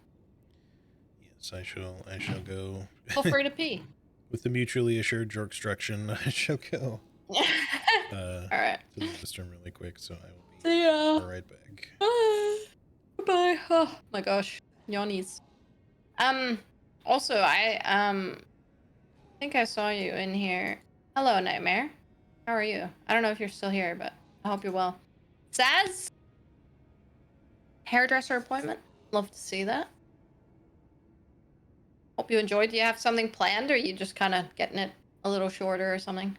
Yes, I shall go. feel free to pee. With the mutually assured jerkstruction, I shall go. All right. To the restroom really quick, so I will be See ya. right back. Bye. Oh my gosh, yawnies. Also, I think I saw you in here. Hello, Nightmare. How are you? I don't know if you're still here, but I hope you're well. Saz? Hairdresser appointment? Love to see that. Hope you enjoyed. Do you have something planned, or are you just kind of getting it a little shorter or something?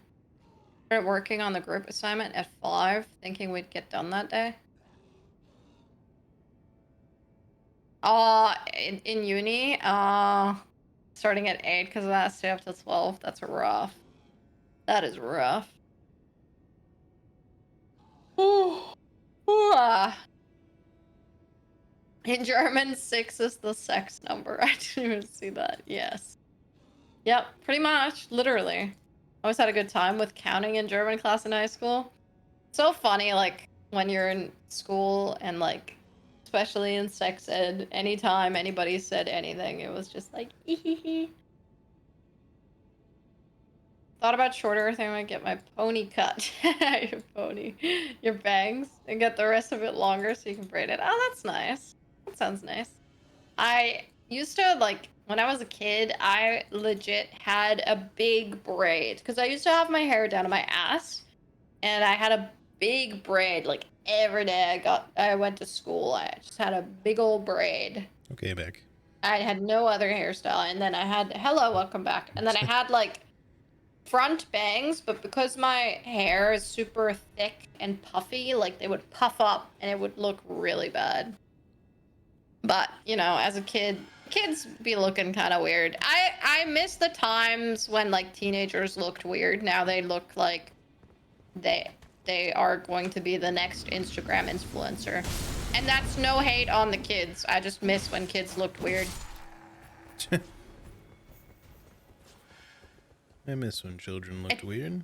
Started working on the group assignment at 5, thinking we'd get done that day. In uni, starting at 8 because of that, stay up till 12. That's rough. That is rough. Ooh. Ooh, In German, 6 is the sex number. I didn't even see that. Yes. Yep, pretty much. Literally. Always had a good time with counting in German class in high school. So funny, like, when you're in school and, like, especially in sex ed, anytime anybody said anything, it was just like, Thought about shorter. I think I'm gonna get my pony cut. Your pony. Your bangs. And get the rest of it longer so you can braid it. Oh, that's nice. That sounds nice. I used to, like, when I was a kid, I legit had a big braid. Because I used to have my hair down to my ass. And I had a big braid, like, every day I went to school. I just had a big old braid. Okay, back. I had no other hairstyle. And then I had, hello, welcome back. And then I had, like, front bangs, but because my hair is super thick and puffy, like, they would puff up and it would look really bad. But, you know, as a kid, kids be looking kind of weird. I miss the times when, like, teenagers looked weird. Now they look like they are going to be the next Instagram influencer. And that's no hate on the kids. I just miss when kids looked weird. I miss when children looked weird.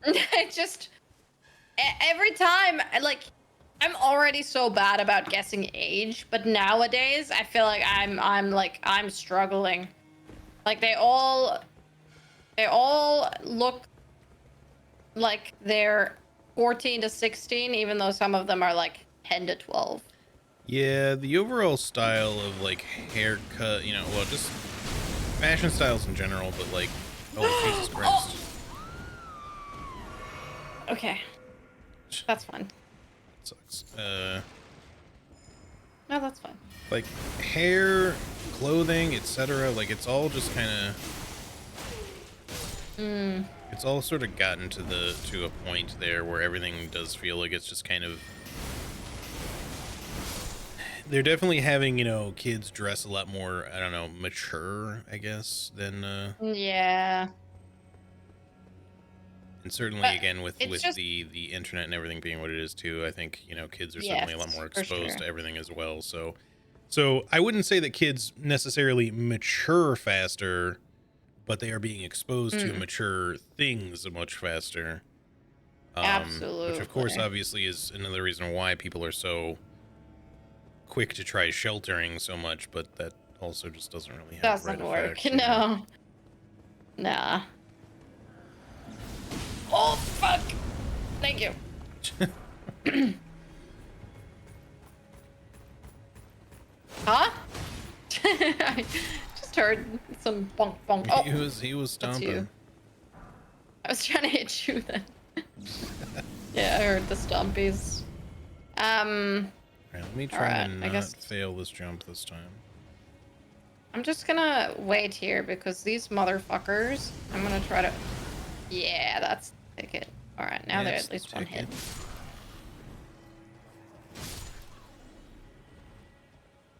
I just every time, like, I'm already so bad about guessing age, but nowadays I feel like I'm struggling. Like, they all look like they're 14 to 16, even though some of them are like 10 to 12. Yeah, the overall style of, like, haircut, you know, well, just fashion styles in general, but, like, oh, Jesus Christ. Oh. Okay. That's fine. Sucks. No, that's fine. Like, hair, clothing, etc., like, it's all just kind of... It's all sort of gotten to a point there where everything does feel like it's just kind of... They're definitely having, you know, kids dress a lot more, I don't know, mature, I guess, than... Yeah. And certainly, But again, with just... the internet and everything being what it is, too, I think, you know, kids are certainly a lot more exposed to everything as well. So I wouldn't say that kids necessarily mature faster, but they are being exposed to mature things much faster. Absolutely. Which, of course, obviously is another reason why people are so quick to try sheltering so much, but that also just doesn't really have doesn't right work. effect, No. Nah. Oh, fuck. Thank you. Huh? I just heard some bonk bonk. Oh, He was stomping. I was trying to hit you then. Yeah, I heard the stompies. All right, let me All try right, to I not guess fail this jump this time. I'm just gonna wait here because these motherfuckers. I'm gonna try to. Yeah, that's the ticket. All right, now they're That's at the least one hit. ticket.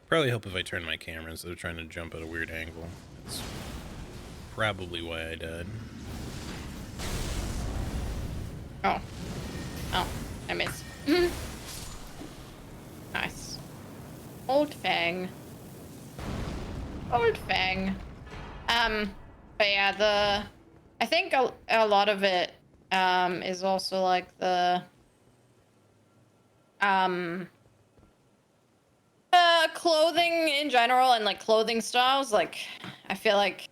Probably help if I turn my camera instead of trying to jump at a weird angle. That's probably why I died. Oh, oh, I missed. Nice. Old Fang. Old Fang. But yeah, I think a lot of it is also like um clothing in general and like clothing styles. Like I feel like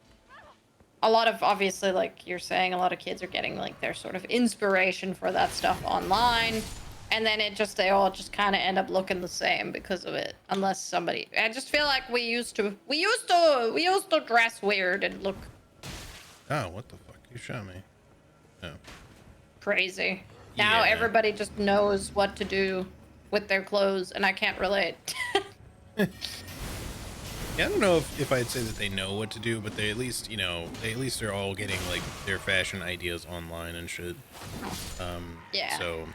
a lot of, obviously, like you're saying, a lot of kids are getting like their sort of inspiration for that stuff online, and then they all just kind of end up looking the same because of it, unless somebody. I just feel like we used to dress weird and look Oh, what the fuck? You shot me. Oh. crazy. Now Yeah. everybody just knows what to do with their clothes, and I can't relate. Yeah, I don't know if I'd say that they know what to do, but they at least, are all getting like their fashion ideas online and shit. Yeah. So,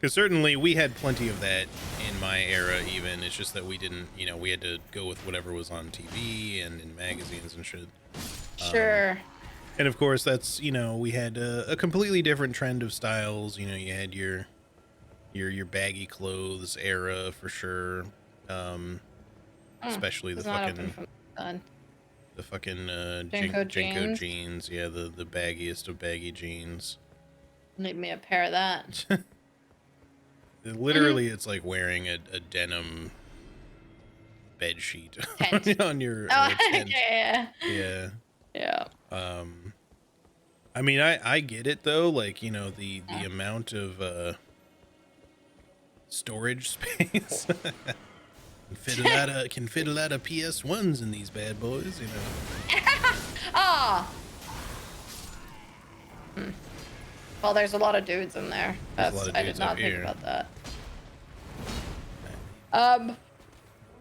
because certainly we had plenty of that in my era. Even it's just that we didn't, we had to go with whatever was on TV and in magazines and shit. Sure. And of course, that's we had a completely different trend of styles. You had your baggy clothes era for sure. Especially the It's not open fucking from the sun. the fucking Jinko Jinko jeans. jeans. Yeah, the baggiest of baggy jeans. Need me a pair of that. Literally, it's like wearing a denim bed sheet Tent. on your Oh, tent. okay. Yeah. Yeah. I mean, I get it though. Like, the amount of storage space can fit a lot of PS1s in these bad boys. Ah. Well, there's a lot of dudes in there. There's a lot of I dudes did not up think here. about that.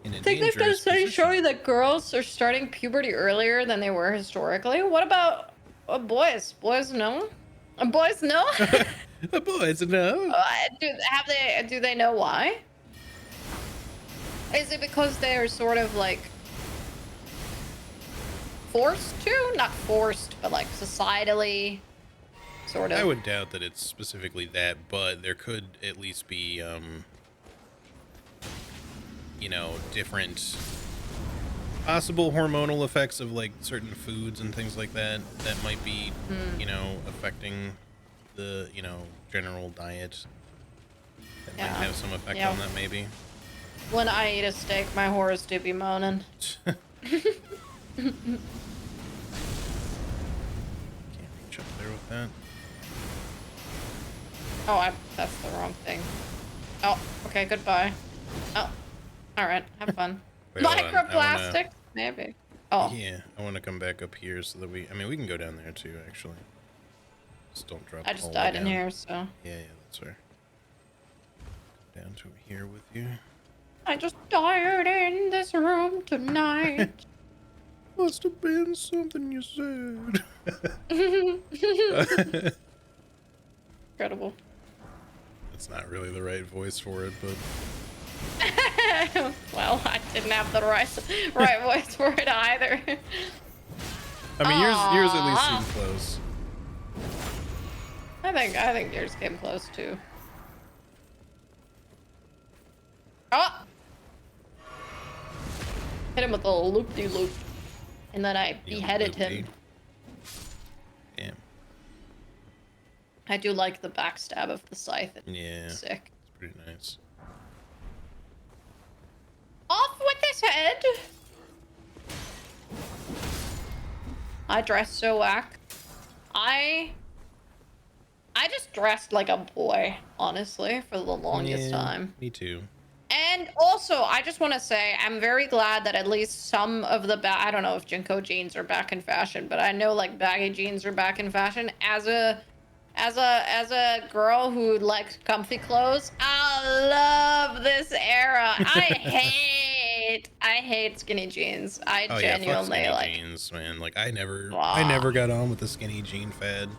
In a I think they've got to dangerous study position. showing that girls are starting puberty earlier than they were historically. What about boys? Boys no. Boys no. Boys, no. Do they know why? Is it because they're sort of like forced to? Not forced, but like societally, sort of. I would doubt that it's specifically that, but there could at least be, different possible hormonal effects of like certain foods and things like that that might be, affecting the, general diet. That might have some effect on that, maybe. When I eat a steak, my whores do be moaning. Can't reach up there with that. Oh, that's the wrong thing. Oh, okay, goodbye. Oh, alright, have fun. Wait, hold on. Microplastics? Maybe. Oh. Yeah, I want to come back up here so that we can go down there too, actually. Just don't drop I the just whole died way in down. here, so. Yeah, that's fair. Down to here with you. I just died in this room tonight. Must have been something you said. Incredible. That's not really the right voice for it, but Well, I didn't have the right voice for it either. I mean, yours at least Aw. seemed close. I think yours came close too. Oh! Hit him with a loop-de-loop. And then I beheaded him. Damn. I do like the backstab of the scythe. It's Yeah. sick. It's pretty nice. Off with his head! I dress so whack. I just dressed like a boy, honestly, for the longest time. Me too. And also, I just want to say, I'm very glad that at least some of the I don't know if Jinko jeans are back in fashion, but I know like baggy jeans are back in fashion. As a girl who likes comfy clothes, love this era. I hate skinny jeans. I Oh yeah, fuck genuinely skinny like. jeans, man. Like I Wow, never got on with the skinny jean fad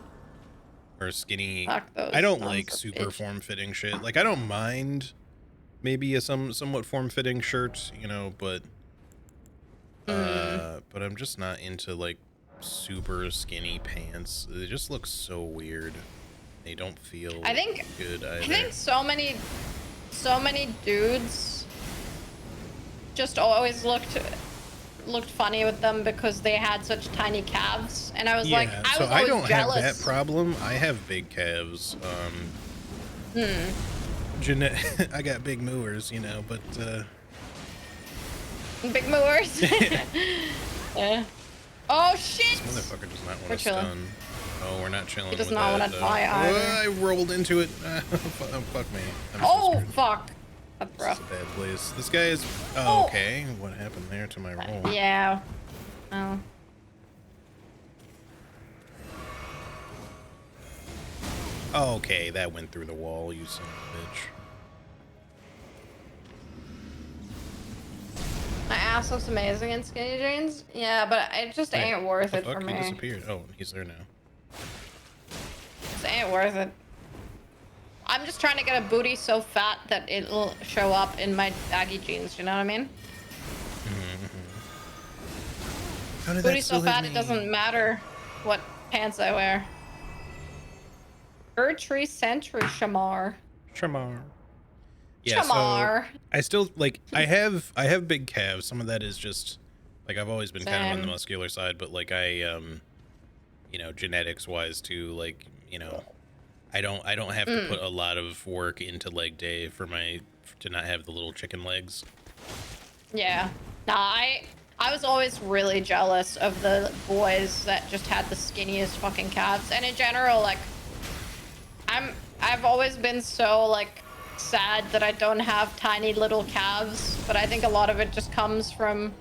or skinny. fuck those I don't like sons of super bitches. form-fitting shit. Like I don't mind maybe a somewhat form-fitting shirt, you know, but I'm just not into like super skinny pants. They just look so weird. They don't feel I think good either. I think so many dudes just always looked funny with them because they had such tiny calves, and I was like, Yeah, I so was I always don't jealous. have that problem. I have big calves. I got big moors, you know, but Big moors. Yeah. Oh shit! this motherfucker does not We're want to chilling. stun. Oh, we're not chilling. He does with not that, want to die Oh, either. I rolled into it. Fuck me. I'm so Oh screwed. fuck! That's This is rough. a bad place. This guy is. Oh, Oh. okay. What happened there to my roll? Yeah. Oh. Oh, okay, that went through the wall. You son of a bitch. My ass looks amazing in skinny jeans. Yeah, but it just Hey, ain't worth the it for fuck? me. He disappeared. Oh, he's there now. Just ain't worth it. I'm just trying to get a booty so fat that it'll show up in my baggy jeans. You know what I mean? How did Booty that so still hit fat me? it doesn't matter what pants I wear. Gertrude Century Shamar. Shamar. Yeah, Shamar. so I still like I have big calves. Some of that is just like I've always been kind of on the Same. muscular side, but like I you know, genetics wise too, like, you know, I don't have to put a lot of work into leg day for to not have the little chicken legs. Yeah. Nah, I was always really jealous of the boys that just had the skinniest fucking calves. And in general, like I've always been so like sad that I don't have tiny little calves, but I think a lot of it just comes from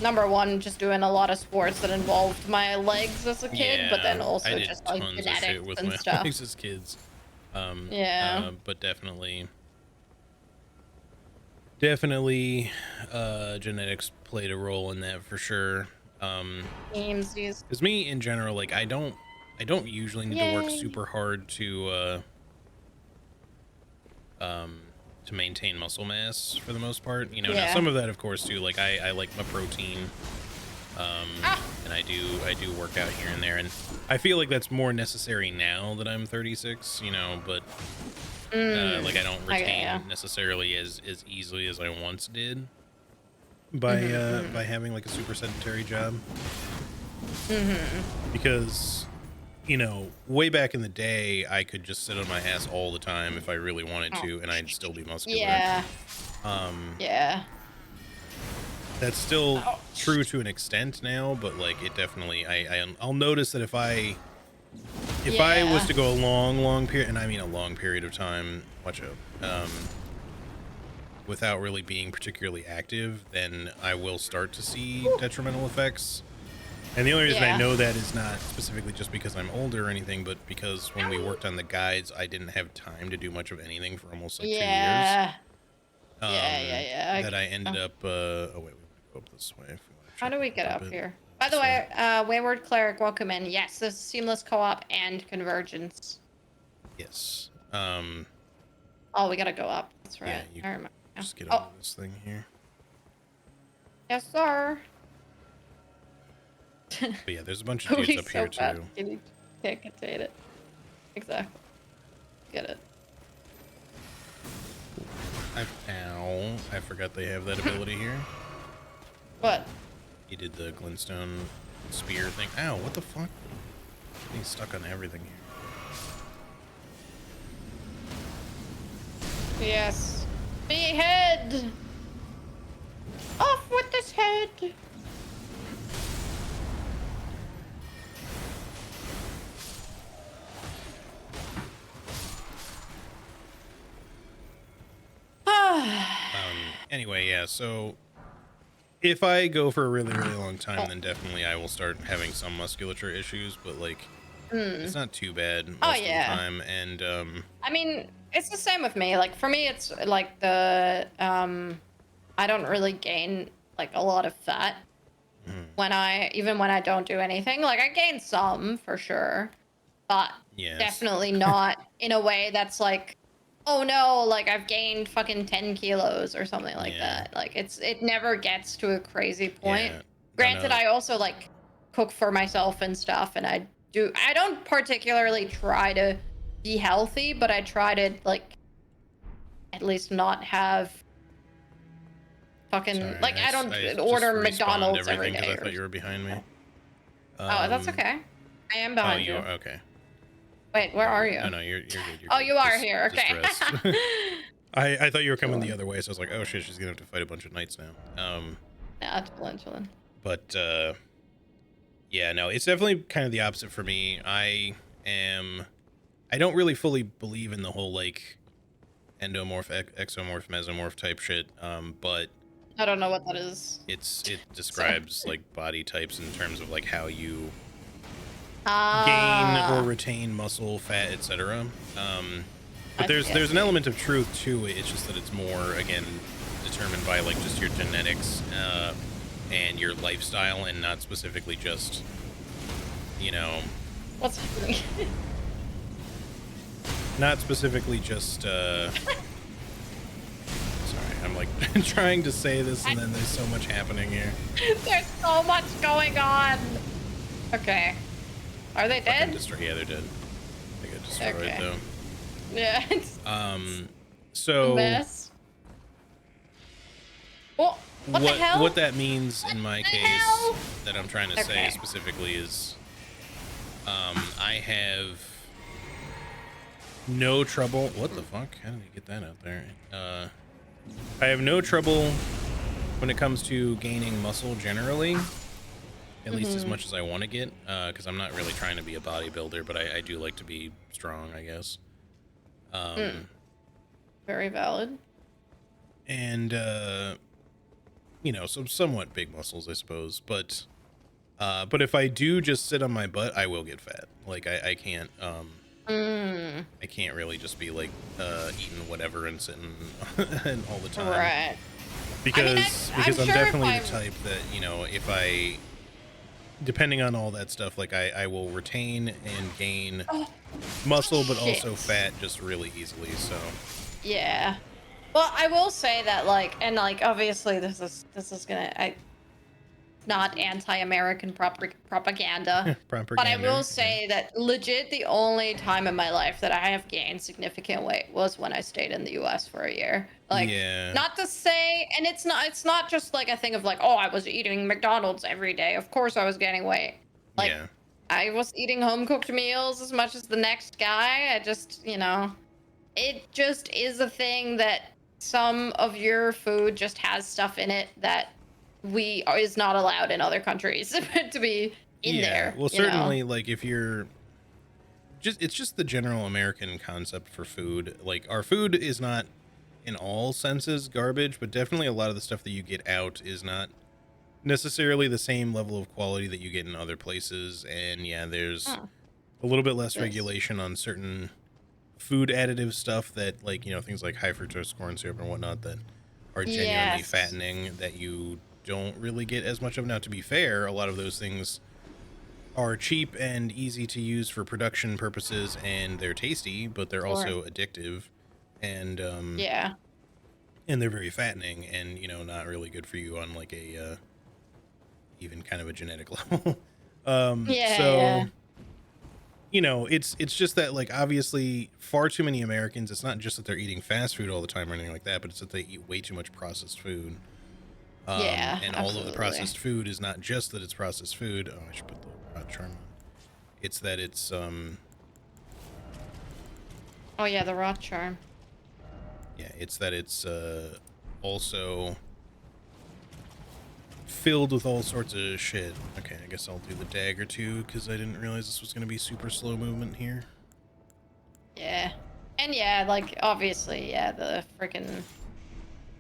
number one, just doing a lot of sports that involved my legs as a kid, but then Yeah, I also did just like tons of genetics shit with and my stuff. legs as kids. Yeah. But definitely genetics played a role in that for sure. Teamsies. Because me in general, like I don't usually need to work Yay. super hard to maintain muscle mass for the most part. You know, now Yeah. some of that of course too, like I like my protein. And I do work out here and there, and I feel like that's more necessary now that I'm 36, you know, but like I don't retain necessarily as easily as I once did by having like a super sedentary job. Because, you know, way back in the day, I could just sit on my ass all the time if I really wanted to, and I'd still be muscular. Yeah. Yeah. That's still true to an extent now, but like it definitely, I'll notice that if I was to go a long period, and I mean a long period of time, watch out, without really being particularly active, then I will start to see detrimental effects. And the only reason I know that is not specifically just because I'm older or anything, but because when we worked on the guides, I didn't have time to do much of anything for almost like 2 years. Yeah. That I ended up, oh wait, we want to go up this way. If we want to How do we get up it. here? By the way, Wayward Cleric, welcome in. Yes, this is Seamless Co-op and Convergence. Yes. Oh, we gotta go up. That's right. Yeah, you I remember. just get over this thing here. Yes, sir. But yeah, there's a bunch of dudes up here fat, too. You can't contain it. Exactly. Get it. Ow. I forgot they have that ability here. What? He did the glintstone spear thing. Ow, what the fuck? He's stuck on everything here. Yes. Behead! Off with this head! Anyway, yeah, so if I go for a really long time, then definitely I will start having some musculature issues, but like it's not too bad most of the time. And I mean, It's the same with me. Like for me, it's like I don't really gain like a lot of fat Mm, when even when I don't do anything. Like I gain some for sure, but yes. definitely not in a way that's like, oh no, like I've gained fucking 10 kilos or something like Yeah. that. Like it never gets to a crazy point. Yeah. No, Granted, no. I also like cook for myself and stuff, and I don't particularly try to be healthy, but I try to like at least not have fucking Sorry, like I don't I just order respawned McDonald's every everything because day I or thought you were behind me. oh, that's Um, okay. I am oh, behind you you. are okay. Wait, where All are right. you? No, no, you're good. You're Oh, good. you are here. Just Okay. rest. I thought you were coming the Chilling. other way, so I was like, oh shit, she's gonna have to fight a bunch of knights now. Nah, chilling, chilling. But yeah, no, it's definitely kind of the opposite for me. I don't really fully believe in the whole like endomorph, exomorph, mesomorph type shit. But I don't know what that is. it So. describes like body types in terms of like how you gain or Ah, retain muscle, fat, etc. But I see, I there's an see. element of truth to it. It's just that it's more again determined by like just your genetics and your lifestyle, and not specifically just you know What's happening? not specifically just. Sorry, I'm like trying to say this, and then there's so much happening here. There's so much going on. Okay. Are they Fucking dead? yeah, they're dead. They got destroyed Okay. though. Yeah, it's Um, a so mess. Well, what the hell? what that means in my The case hell? that I'm trying to say Okay. specifically is I have no trouble. What the fuck? How did I get that out there? I have no trouble when it comes to gaining muscle generally, at least as Mm-hmm. much as I want to get, because I'm not really trying to be a bodybuilder, but I do like to be strong, I guess. Mm, very valid. And you know, some somewhat big muscles, I suppose. But if I do just sit on my butt, I will get fat. Like Mm, I can't really just be like eating whatever and sitting and all the time right. I mean, I'm because I'm sure if definitely I. the type that if I depending on all that stuff, like I will retain and gain Oh, muscle, but shit. also fat just really easily. So Yeah. Well, I will say that, like, and like, obviously, this is gonna, not anti-American propaganda, but I will propaganda, yeah, say that legit the only time in my life that I have gained significant weight was when I stayed in the U.S. for a year. Like, yeah, not to say, and it's not just like a thing of like, oh, I was eating McDonald's every day. Of course, I was gaining weight. Like, yeah. I was eating home cooked meals as much as the next guy. I just, it just is a thing that some of your food just has stuff in it that is not allowed in other countries to be in Yeah, there, well, certainly, like if you're it's just the general American concept for food. Like our food is not in all senses garbage, but definitely a lot of the stuff that you get out is not necessarily the same level of quality that you get in other places. And yeah, there's Oh, a little bit less this. regulation on certain food additive stuff that like, things like high fructose corn syrup and whatnot that are genuinely Yes. fattening that you don't really get as much of. Now, to be fair, a lot of those things are cheap and easy to use for production purposes, and they're tasty, but they're Sure. also addictive, and Yeah. and they're very fattening, and not really good for you on like a even kind of a genetic level. Yeah, So yeah. it's just that like obviously far too many Americans. It's not just that they're eating fast food all the time or anything like that, but it's that they eat way too much processed food. Yeah, And all of the absolutely. processed food is not just that it's processed food. Oh, I should put the charm on. It's that it's Oh yeah, the raw charm. yeah, it's that it's also filled with all sorts of shit. Okay, I guess I'll do the dagger too because I didn't realize this was going to be super slow movement here. Yeah. And yeah, like obviously, yeah, the freaking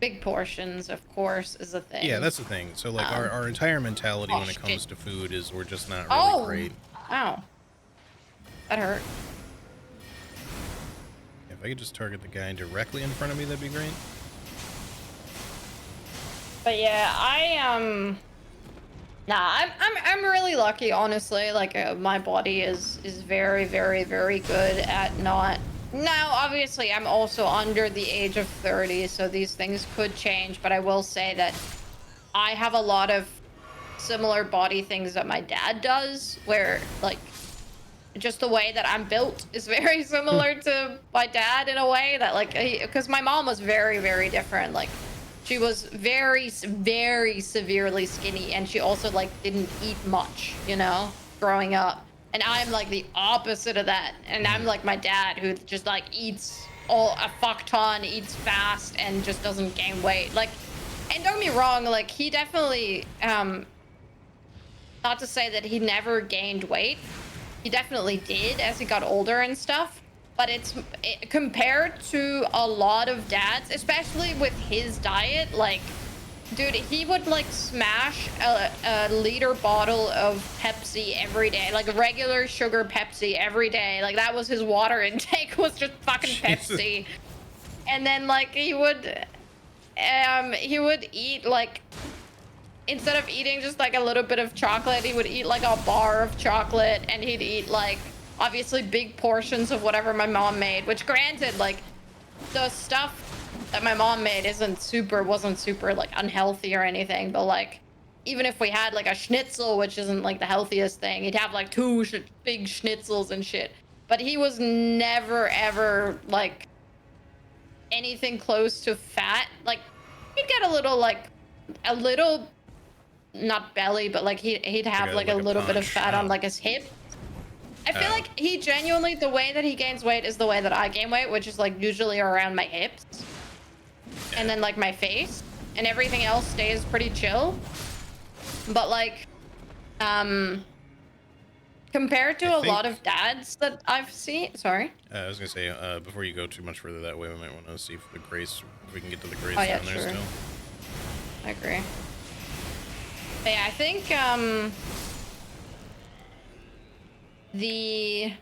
big portions, of course, is a Yeah, thing. that's the thing. So like Um our entire mentality oh when it shit. comes to food is we're just not really Oh, great. ow. That hurt. If I could just target the guy directly in front of me, that'd be great. But yeah, I'm really lucky, honestly. Like my body is very, very, very good at not. Now, obviously, I'm also under the age of 30, so these things could change. But I will say that I have a lot of similar body things that my dad does, where like just the way that I'm built is very similar to my dad in a way that like because my mom was very, very different. Like she was very, very severely skinny, and she also like didn't eat much, you know, growing up. And I'm like the opposite of that. And I'm like my dad, who just like eats all a fuck ton, eats fast, and just doesn't gain weight. Like, and don't get me wrong, like he definitely not to say that he never gained weight. He definitely did as he got older and stuff. But compared to a lot of dads, especially with his diet, like, dude, he would like smash a liter bottle of Pepsi every day, like regular sugar Pepsi every day. Like that was his water intake, was just fucking Jesus. Pepsi. And then like he would eat like, instead of eating just like a little bit of chocolate, he would eat like a bar of chocolate, and he'd eat like obviously big portions of whatever my mom made, which granted, like the stuff that my mom made wasn't super like unhealthy or anything, but like even if we had like a schnitzel, which isn't like the healthiest thing, he'd have like two big schnitzels and shit. But he was never ever like anything close to fat. Like he'd get a little not belly, but like he'd have like a little bit of punch. fat on like his hip. I feel like he genuinely, the way that he gains weight is the way that I gain weight, which is like usually around my hips and then like my face, and everything else stays pretty chill. But like compared to a lot of dads that I've seen, sorry. I was gonna say, before you go too much further that way, we might want to see if we can get to the grace Oh yeah, down there sure. still. I agree. But yeah, I think the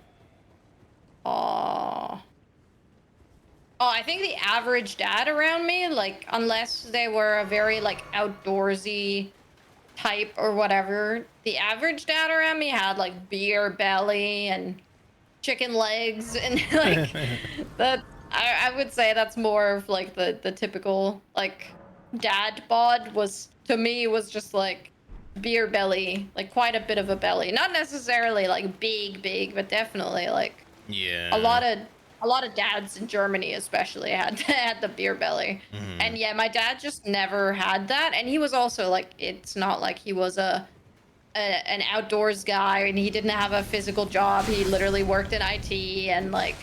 I think the average dad around me, like unless they were a very like outdoorsy type or whatever, the average dad around me had like beer belly and chicken legs and like that. I would say that's more of like the typical like dad bod was, to me, was just like beer belly, like quite a bit of a belly, not necessarily like big, but definitely like Yeah. a lot of dads in Germany especially had the beer belly. And yeah, my dad just never had that, and he was also like, it's not like he was an outdoors guy and he didn't have a physical job. He literally worked in IT and like,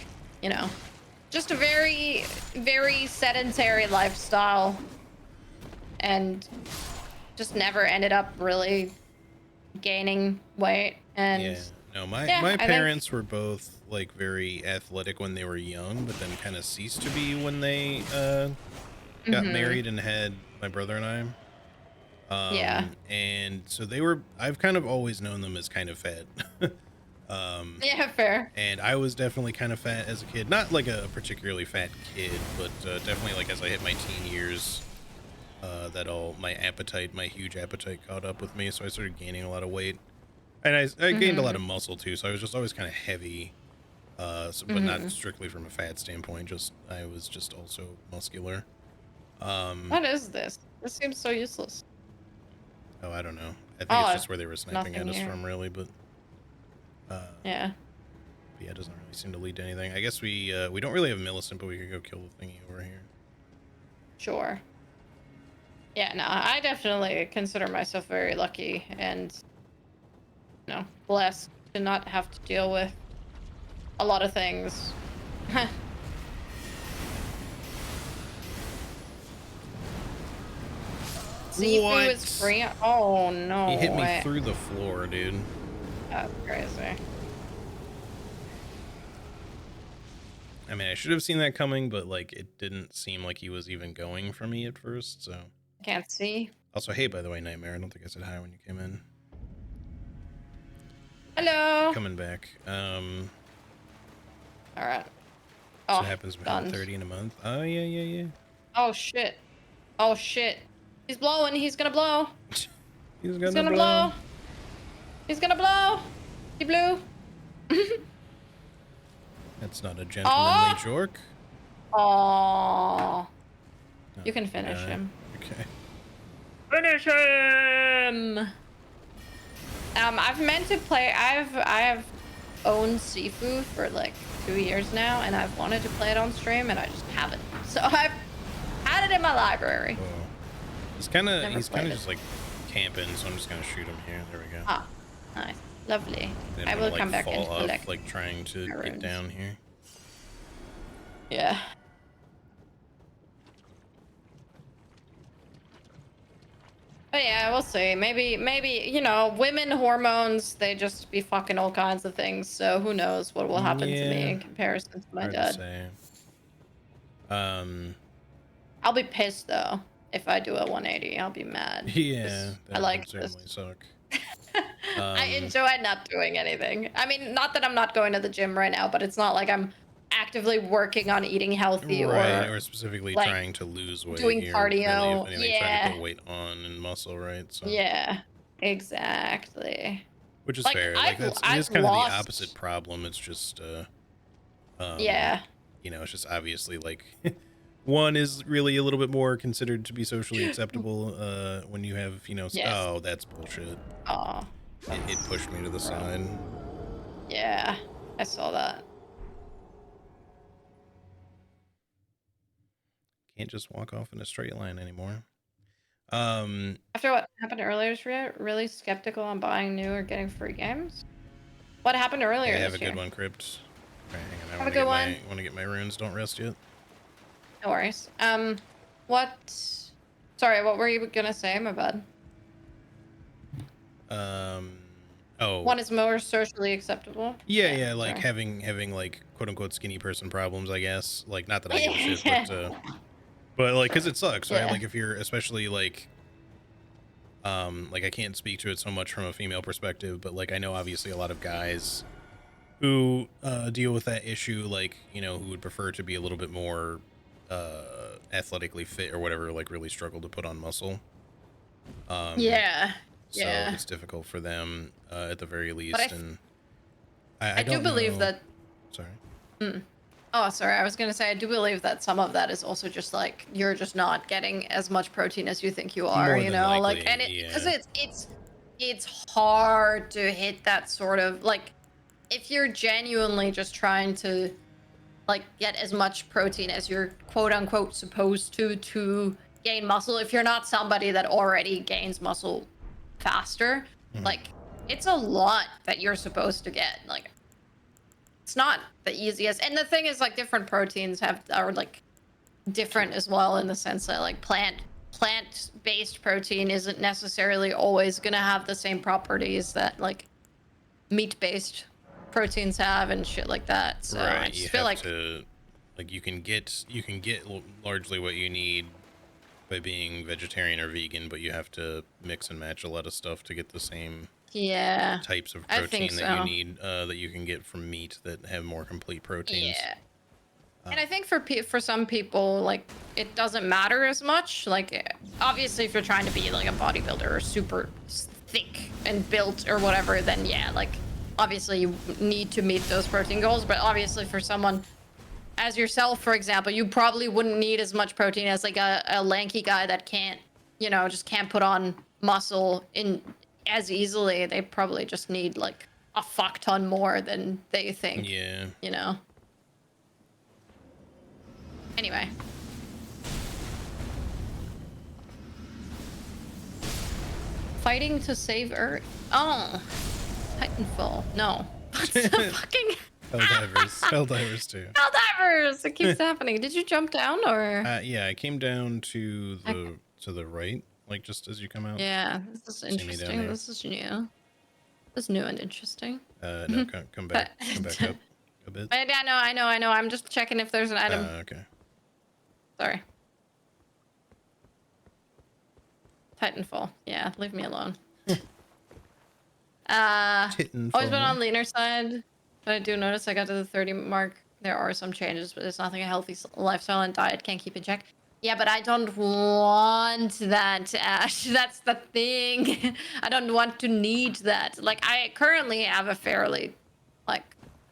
you know, just a very, very sedentary lifestyle, and just never ended up really gaining weight. And Yeah. No, my I parents were both like very athletic when they were young, but then kind of ceased to be when they got married and had my brother and I. Yeah. And so I've kind of always known them as kind of fat. Yeah, fair. And I was definitely kind of fat as a kid. Not like a particularly fat kid, but definitely like as I hit my teen years, my huge appetite caught up with me. So I started gaining a lot of weight. And I gained a lot of muscle too. So I was just always kind of heavy, but not strictly from a fat standpoint. I was just also muscular. What is this? This seems so useless. Oh, I don't know. I think it's just where they were sniping at us here. from, really, but Yeah. it doesn't really seem to lead to anything. I guess we don't really have Millicent, but we could go kill the thingy over here. Sure. Yeah, no, I definitely consider myself very lucky and, you know, blessed to not have to deal with a lot of things. Sifu is free. Oh no. He hit me through the floor, dude. That's crazy. I mean, I should have seen that coming, but like it didn't seem like he was even going for me at first, so. Can't see. Also, hey, by the way, Nightmare, I don't think I said hi when you came in. Hello. Coming back. All right. So Oh, it happens between done. 30 and a month. Oh, yeah, yeah, yeah. Oh shit. Oh shit. He's blowing. He's gonna blow. He's He's gonna gonna blow. blow. He's gonna blow. He blew. That's not a gentlemanly Oh. jork. Oh. Oh, You can poor finish guy. him. Okay. Finish him. I've meant to play. I have owned Sifu for like 2 years now, and I've wanted to play it on stream, and I just haven't. So I've had it in my library. Whoa. He's Never kind played of it. just like camping, so I'm just gonna shoot him here. There we go. Ah, nice, lovely. Then I I'm will gonna come like back and fall off, collect like trying to my get runes. down here. Yeah. But yeah, we'll see. Maybe, women hormones, they just be fucking all kinds of things. So who knows what will happen to me Yeah, in comparison to my hard to dad. say. Um, I'll be pissed though if I do a 180. I'll be mad. yeah, 'Cause I that like would certainly this. suck. I enjoy not doing anything. I mean, not that I'm not going to the gym right now, but it's not like I'm actively working on eating healthy Right, or or specifically like trying to lose weight. doing You're really, if cardio. anything, trying to Yeah. put weight on and muscle, right? So, Yeah. Exactly. which is Like fair. Like it is I've kind of the opposite lost. problem. It's just, um, Yeah. it's just obviously like one is really a little bit more considered to be socially acceptable. When you have, Yes. oh, that's bullshit. Oh. It pushed me to the side. Yeah. I saw that. Can't just walk off in a straight line anymore. After what happened earlier this year, really skeptical on buying new or getting free games. What happened earlier yeah, have this a year? good one, Crypt. All right, hang on. I Have a want to good get one. my my runes. Don't rest yet. No worries. What? Sorry, what were you gonna say? My bad. Um, oh, One is more socially acceptable. yeah, like Sorry. having like quote unquote skinny person problems, I guess. Like, not that I give a shit, Yeah. but like, cause it sucks, right? Yeah. Like if you're especially like I can't speak to it so much from a female perspective, but like I know obviously a lot of guys who deal with that issue, like, who would prefer to be a little bit more athletically fit or whatever, like really struggle to put on muscle. Yeah. So Yeah. it's difficult for them at the very least. But And I do don't believe know. that. Sorry. Oh, sorry. I was gonna say I do believe that some of that is also just like you're just not getting as much protein as you think you are. More You than know, likely, like, and because yeah. it's hard to hit that sort of like if you're genuinely just trying to like get as much protein as you're quote unquote supposed to gain muscle. If you're not somebody that already gains muscle faster, Mhm. like it's a lot that you're supposed to get. Like it's not the easiest. And the thing is, like, different proteins are like different as well in the sense that like plant-based protein isn't necessarily always gonna have the same properties that like meat-based proteins have and shit like that. So I Right, you just feel have like to, like, you can get largely what you need by being vegetarian or vegan, but you have to mix and match a lot of stuff to get the same yeah, types of I think protein that you so. need that you can get from meat that have more complete proteins. Yeah. Uh, And I think for some people, like it doesn't matter as much. Like obviously, if you're trying to be like a bodybuilder or super thick and built or whatever, then yeah, like obviously you need to meet those protein goals. But obviously, for someone as yourself, for example, you probably wouldn't need as much protein as like a lanky guy that can't, just can't put on muscle in as easily. They probably just need like a fuck ton more than they think, yeah. you know. Anyway. Fighting to save Earth. Oh. Titanfall. No. What's the fucking Helldivers too. Helldivers? It keeps happening. Did you jump down or? Yeah, I came down to the right, like just as you come out. Yeah, this is See me down interesting. there. This is new. This is new and interesting. No, come back up a bit. I know. I'm just checking if there's an item. Okay. Sorry. Titanfall. Yeah, leave me alone. Always been Titanfall. on leaner side, but I do notice I got to the 30 mark there are some changes, but it's nothing a healthy lifestyle and diet can keep in check. Yeah, but I don't want that, Ash. That's the thing. I don't want to need that. Like, I currently have a fairly, like,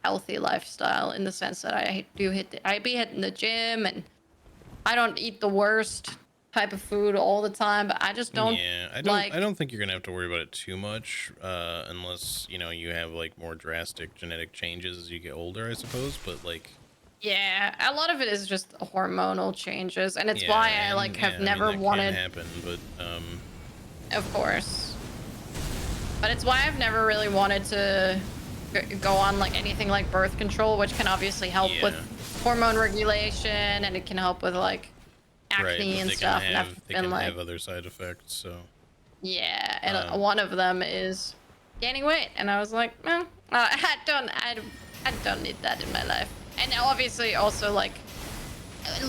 healthy lifestyle in the sense that I be hitting the gym, and I don't eat the worst type of food all the time, but I just don't Yeah, I like. don't think you're gonna have to worry about it too much, unless, you know, you have like more drastic genetic changes as you get older, I suppose. But like, Yeah, a lot of it is just hormonal changes, and it's yeah, why I and like have yeah, I mean never that can wanted, happen, but of course. But it's why I've never really wanted to go on like anything like birth control, which can obviously help with yeah, hormone regulation, and it can help with like right. acne But and stuff. And I've they been can like, have other side effects. So yeah, and um, one of them is gaining weight, and I was like, I don't need that in my life. And obviously, also like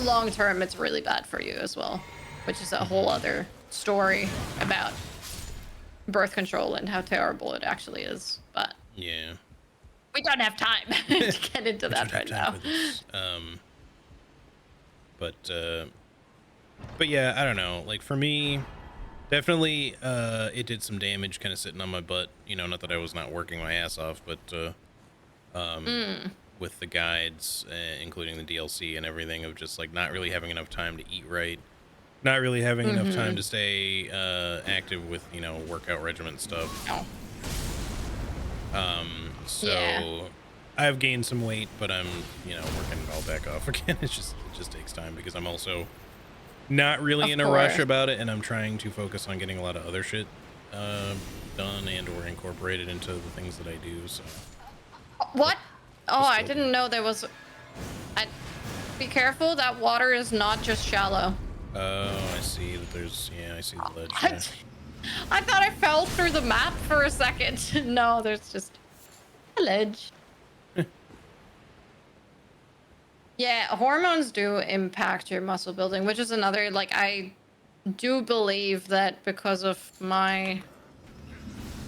long term, it's really bad for you as well, which is a whole mhm, other story about birth control and how terrible it actually is. But yeah, we don't have time we to get into don't that have right time now. for this. But yeah, I don't know. Like for me, definitely, it did some damage, kind of sitting on my butt. You know, not that I was not working my ass off, but um, Mm, with the guides, including the DLC and everything, of just like not really having enough time to eat right, not really having enough time mm-hmm. to stay active with, you know, workout regimen stuff. Oh, yeah, So I've gained some weight, but I'm, you know, working it all back off again. It just takes time because I'm also not really of in a rush course. about it, and I'm trying to focus on getting a lot of other shit uh, done and or incorporated into the things that I do. So What? Oh, just I building. didn't know there was. I, be careful. That water is not just shallow. Oh, I see that there's, yeah, I see the ledge I, there. I thought I fell through the map for a second. No, there's just a ledge. Yeah, hormones do impact your muscle building, which is another, like, I do believe that because of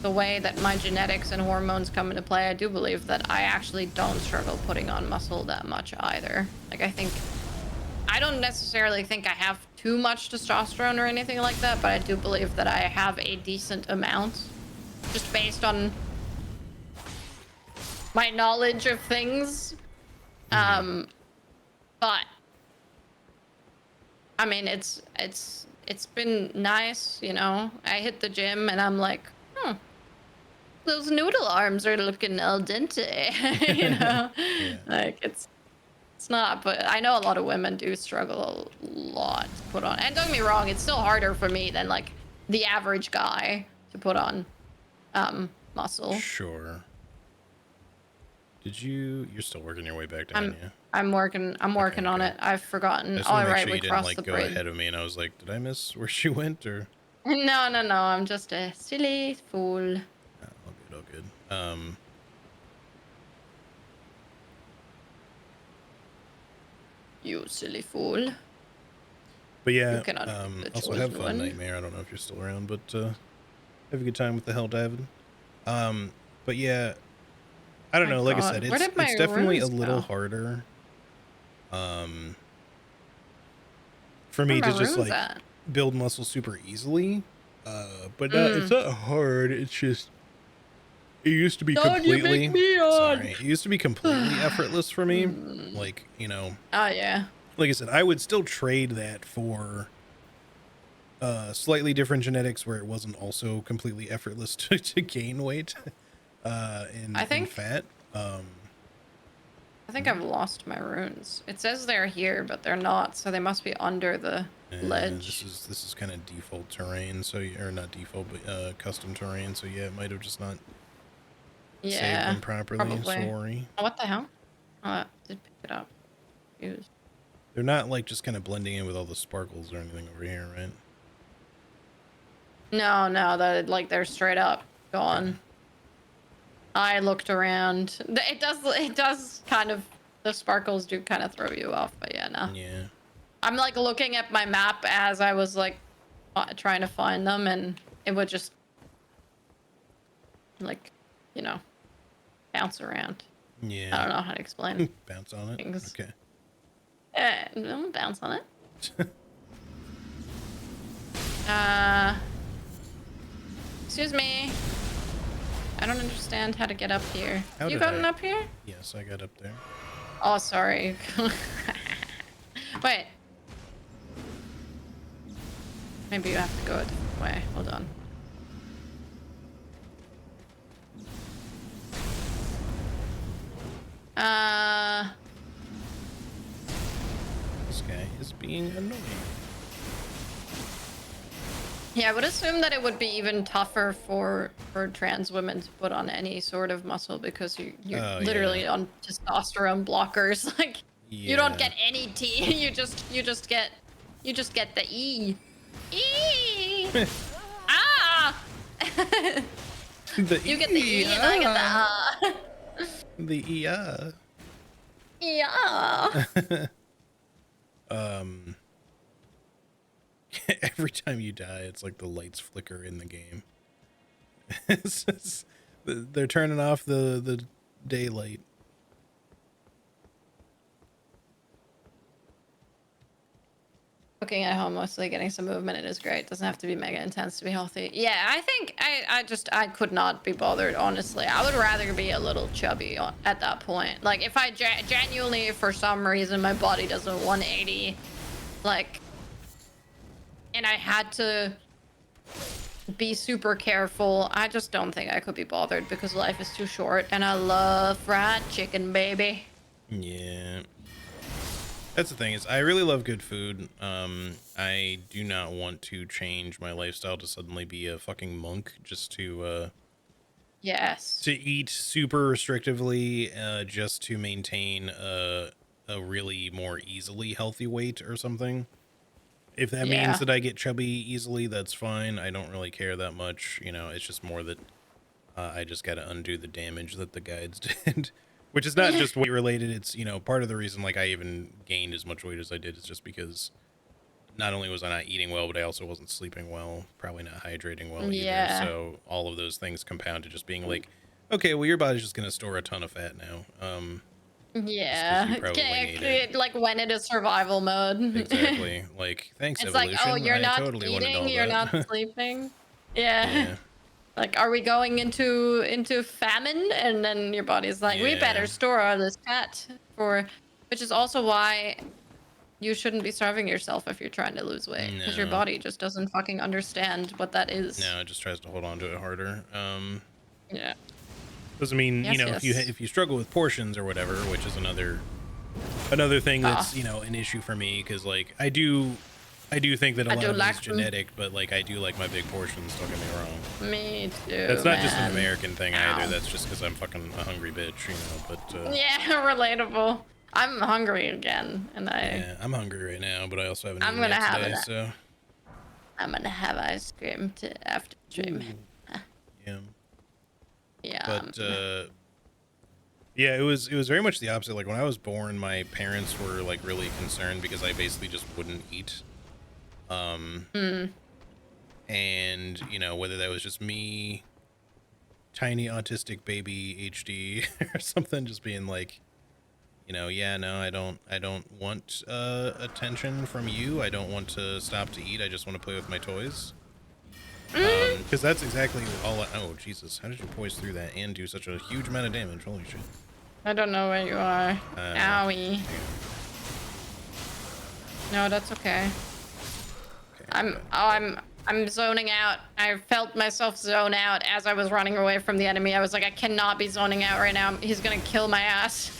the way that my genetics and hormones come into play, I do believe that I actually don't struggle putting on muscle that much either. Like, I don't necessarily think I have too much testosterone or anything like that, but I do believe that I have a decent amount just based on my knowledge of things. Hmm. Um, but I mean, it's been nice, you know. I hit the gym and I'm like, hmm, those noodle arms are looking al dente, you know. Yeah. Like it's not, but I know a lot of women do struggle a lot to put on. And don't get me wrong, it's still harder for me than like the average guy to put on muscle. Sure. You're still working your way back down, I'm yeah? I'm Okay, working on okay. it. I've I forgotten. just want All to make right, sure we you didn't crossed the like go bridge. ahead of me, and I was like, did I miss where she went, or? No, no, no. I'm just a silly fool. Oh, all good, all good. You silly fool. But You yeah, cannot be the also have chosen fun, one. Nightmare. I don't know if you're still around, but have a good time with the Hell David. Um, but yeah, I don't My know. Like I said, God, where did my it's definitely a runes little go? harder, um, for Where me are my to just runes like at? build muscle super easily. But it's Mm. not hard. It's just it used to be Don't you make completely me on. sorry. It used to be completely effortless for me. Mm. Like, you know, Oh yeah. like I said, I would still trade that for slightly different genetics where it wasn't also completely effortless to gain weight I in think fat. I think Mhm. I've lost my runes. It says they're here, but they're not, so they must be under the ledge. This is kind of default terrain, so or not default, but custom terrain. So yeah, it might have just not saved Yeah, them properly. probably. Sorry. Oh, what the hell? Oh, I did pick it up. Confused. They're not like just kind of blending in with all the sparkles or anything over here, right? No, no, that like they're straight up Okay. gone. I looked around. It does kind of, the sparkles do kind of throw you off, but yeah, no. Yeah. I'm like looking at my map as I was like trying to find them, and it would just like, you know, bounce around. I Yeah. don't know how to explain Bounce on it. things. Okay. Don't bounce on it. Uh, excuse me. I don't understand how to get up here. How You did gotten I? up here? Yes, I got up there. Oh, sorry. Wait. Maybe you have to go a different way. Hold on. This guy is being annoying. Yeah, I would assume that it would be even tougher for trans women to put on any sort of muscle because you're Oh, literally yeah. on testosterone blockers. Like you don't Yeah. get any T. You just get the E. E. Ah. The You get the E and I get the ah. The Yeah. um every time you die, it's like the lights flicker in the game. They're turning off the daylight. Cooking at home, mostly getting some movement. It is great. Doesn't have to be mega intense to be healthy. Yeah, I think I could not be bothered, honestly. I would rather be a little chubby at that point. Like if I genuinely, for some reason, my body does a 180, like, and I had to be super careful, I just don't think I could be bothered because life is too short and I love fried chicken, baby. Yeah. That's the thing is I really love good food. I do not want to change my lifestyle to suddenly be a fucking monk just Yes. to eat super restrictively just to maintain a really more easily healthy weight or something. If that means Yeah. that I get chubby easily, that's fine. I don't really care that much. You know, it's just more that I just got to undo the damage that the guides did, which is not just weight related. It's, you know, part of the reason like I even gained as much weight as I did is just because not only was I not eating well, but I also wasn't sleeping well, probably not hydrating well either. Yeah. So all of those things compound to just being like, okay, well, your body's just going to store a ton of fat now. Just because you Yeah, probably okay, ate it. like when it is survival mode. Exactly. Like, thanks, It's like, oh, evolution. you're I not totally wanted eating, all you're not that. sleeping. Yeah. Yeah. Like, are we going into famine? And then your body's like, we Yeah. better store all this fat for, which is also why you shouldn't be starving yourself if you're trying to lose weight, because your No. body just doesn't fucking understand what that is. No, it just tries to hold on to it harder. Yeah. Doesn't mean, you Yes, know, yes. if you struggle with portions or whatever, which is another thing Ah, that's, you know, an issue for me, because like I do think that a I lot do of it like is them. genetic, but like I do like my big portions, don't get me wrong. Me too, That's not just an man. American thing either. Ow. That's just because I'm fucking a hungry bitch, you know, but Yeah, relatable. I'm hungry again, and yeah, I'm hungry right now, but I also haven't I'm eaten gonna yet have today, it. so I'm gonna have ice cream after stream. ooh, yeah. Yeah. But yeah, it was very much the opposite. Like when I was born, my parents were like really concerned because I basically just wouldn't eat. Um, Mm. and you know, whether that was just me, tiny autistic baby HD or something, just being like, you know, yeah, no, I don't want attention from you. I don't want to stop to eat. I just want to play with my toys. Mm. Because that's exactly all. Oh Jesus, how did you poise through that and do such a huge amount of damage? Holy shit. I don't know where you are. Owie. Hang No, that's okay. Okay, I'm good. oh, I'm zoning out. I felt myself zone out as I was running away from the enemy. I was like, I cannot be zoning out right now. He's gonna kill my ass.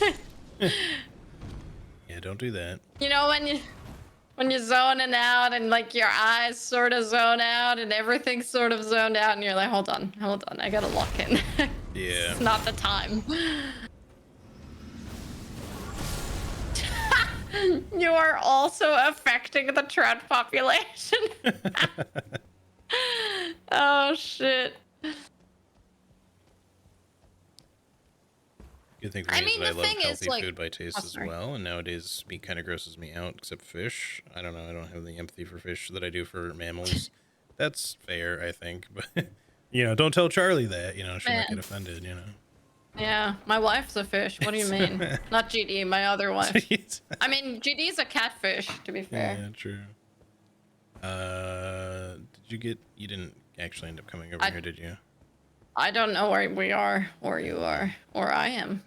Yeah, don't do that. You know when you're zoning out and like your eyes sort of zone out and everything's sort of zoned out and you're like, hold on, I gotta lock in. Yeah. It's not the time. You are also affecting the trad population. Oh shit. Good thing for I me is mean, that I the love thing is healthy like, food by oh, taste as sorry. well, and nowadays meat kind of grosses me out, except fish. I don't know. I don't have the empathy for fish that I do for mammals. That's fair, I think, but you know, don't tell Charlie that. You know, she might get Man, offended. You know. Yeah, my wife's a fish. What do you mean? Not GD, my other wife. Jeez. I mean, GD's a catfish, to be fair. Yeah, true. You didn't actually end up coming over I here, did you? I don't know where we are, or you are, or I am.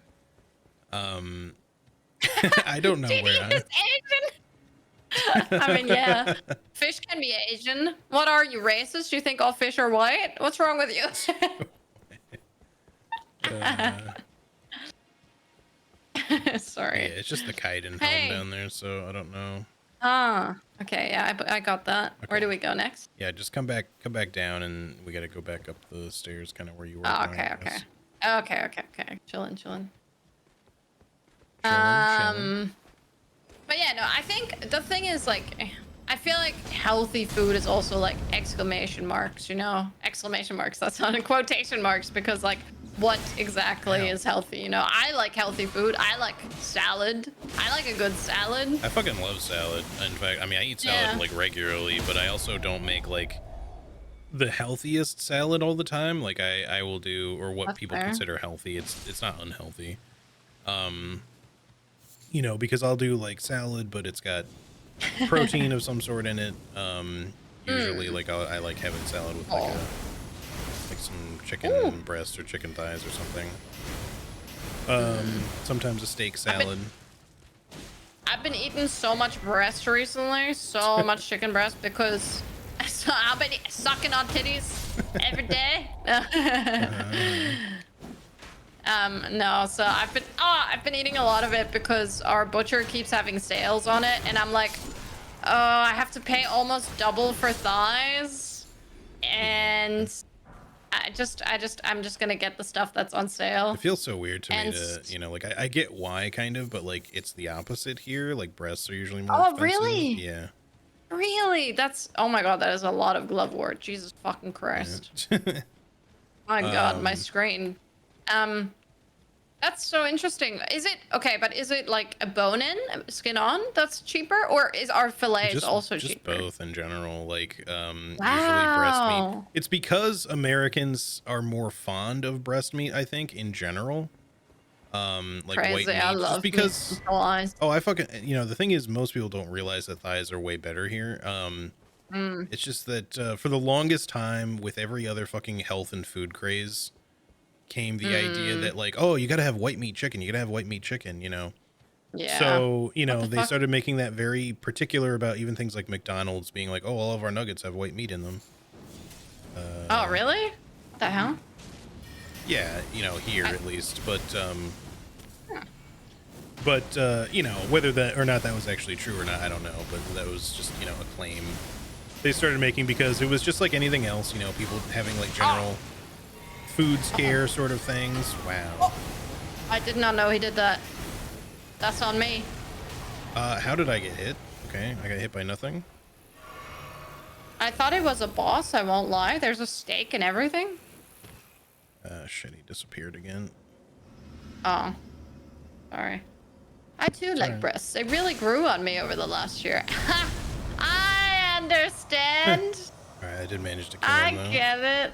I don't know GD where is Asian. I mean, yeah, fish can be Asian. What are you, racist? You think all fish are white? What's wrong with you? Yeah, Sorry. it's just the Kaiden helm Hey. down there, so I don't know. Ah. Okay. Yeah, I got that. Where Okay. do we go next? Yeah, just come back down, and we got to go back up the stairs, kind of where you were. Oh, going, okay. I Okay. guess. Okay. Chilling. Chilling. But yeah, no, I think the thing is like, I feel like healthy food is also like exclamation marks, you know? Exclamation marks, that's not in quotation marks, because like, what exactly Wow. is healthy? You know, I like healthy food. I like salad. I like a good salad. I fucking love salad. In fact, I mean, I eat salad like regularly, but I also don't make like the healthiest salad all the time. Like I will do, or what That's people fair. consider healthy. It's not unhealthy. You know, because I'll do like salad, but it's got protein of some sort in it. Usually like I like having salad with like some chicken breast or chicken thighs or something. Sometimes a steak salad. I've been eating so much breast recently, so much chicken breast, because so I've been sucking on titties every day. No, so I've been eating a lot of it because our butcher keeps having sales on it, and I'm like, oh, I have to pay almost double for thighs, and I'm just gonna get the stuff that's on sale. It feels so weird to me And to, you know, like I get why kind of, but like it's the opposite here. Like breasts are usually more oh, expensive. really? Yeah. Really? That's, oh my god, that is a lot of glove word. Jesus fucking Christ. Yeah. My god, my screen. That's so interesting. Is it okay, but is it like a bone in, skin on that's cheaper, or is our fillets also just cheaper? both in general. Like usually breast meat. Wow. It's because Americans are more fond of breast meat, I think, in general. Like white Crazy. I meat. Just love because meat thighs. oh, I fucking, you know, the thing is most people don't realize that thighs are way better here. It's just that for the longest time, with every other fucking health and food craze, came the idea that like, oh, you gotta have white meat chicken, you gotta have white meat chicken, you know. Yeah. So, you What know, the they fuck? started making that very particular about even things like McDonald's being like, oh, all of our nuggets have white meat in them. Oh, really? What the hell? Yeah, you know, here I- at least, but you know, whether that or not that was actually true or not, I don't know, but that was just, you know, a claim they started making because it was just like anything else, you know, people having like general food scare sort of things. Wow. I did not know he did that. That's on me. How did I get hit? Okay, I got hit by nothing. I thought it was a boss, I won't lie. There's a steak and everything. Shit, he disappeared again. Oh. Sorry. I too like alright. breasts. They really grew on me over the last year. I understand. Alright, I did manage to kill I him though. get it.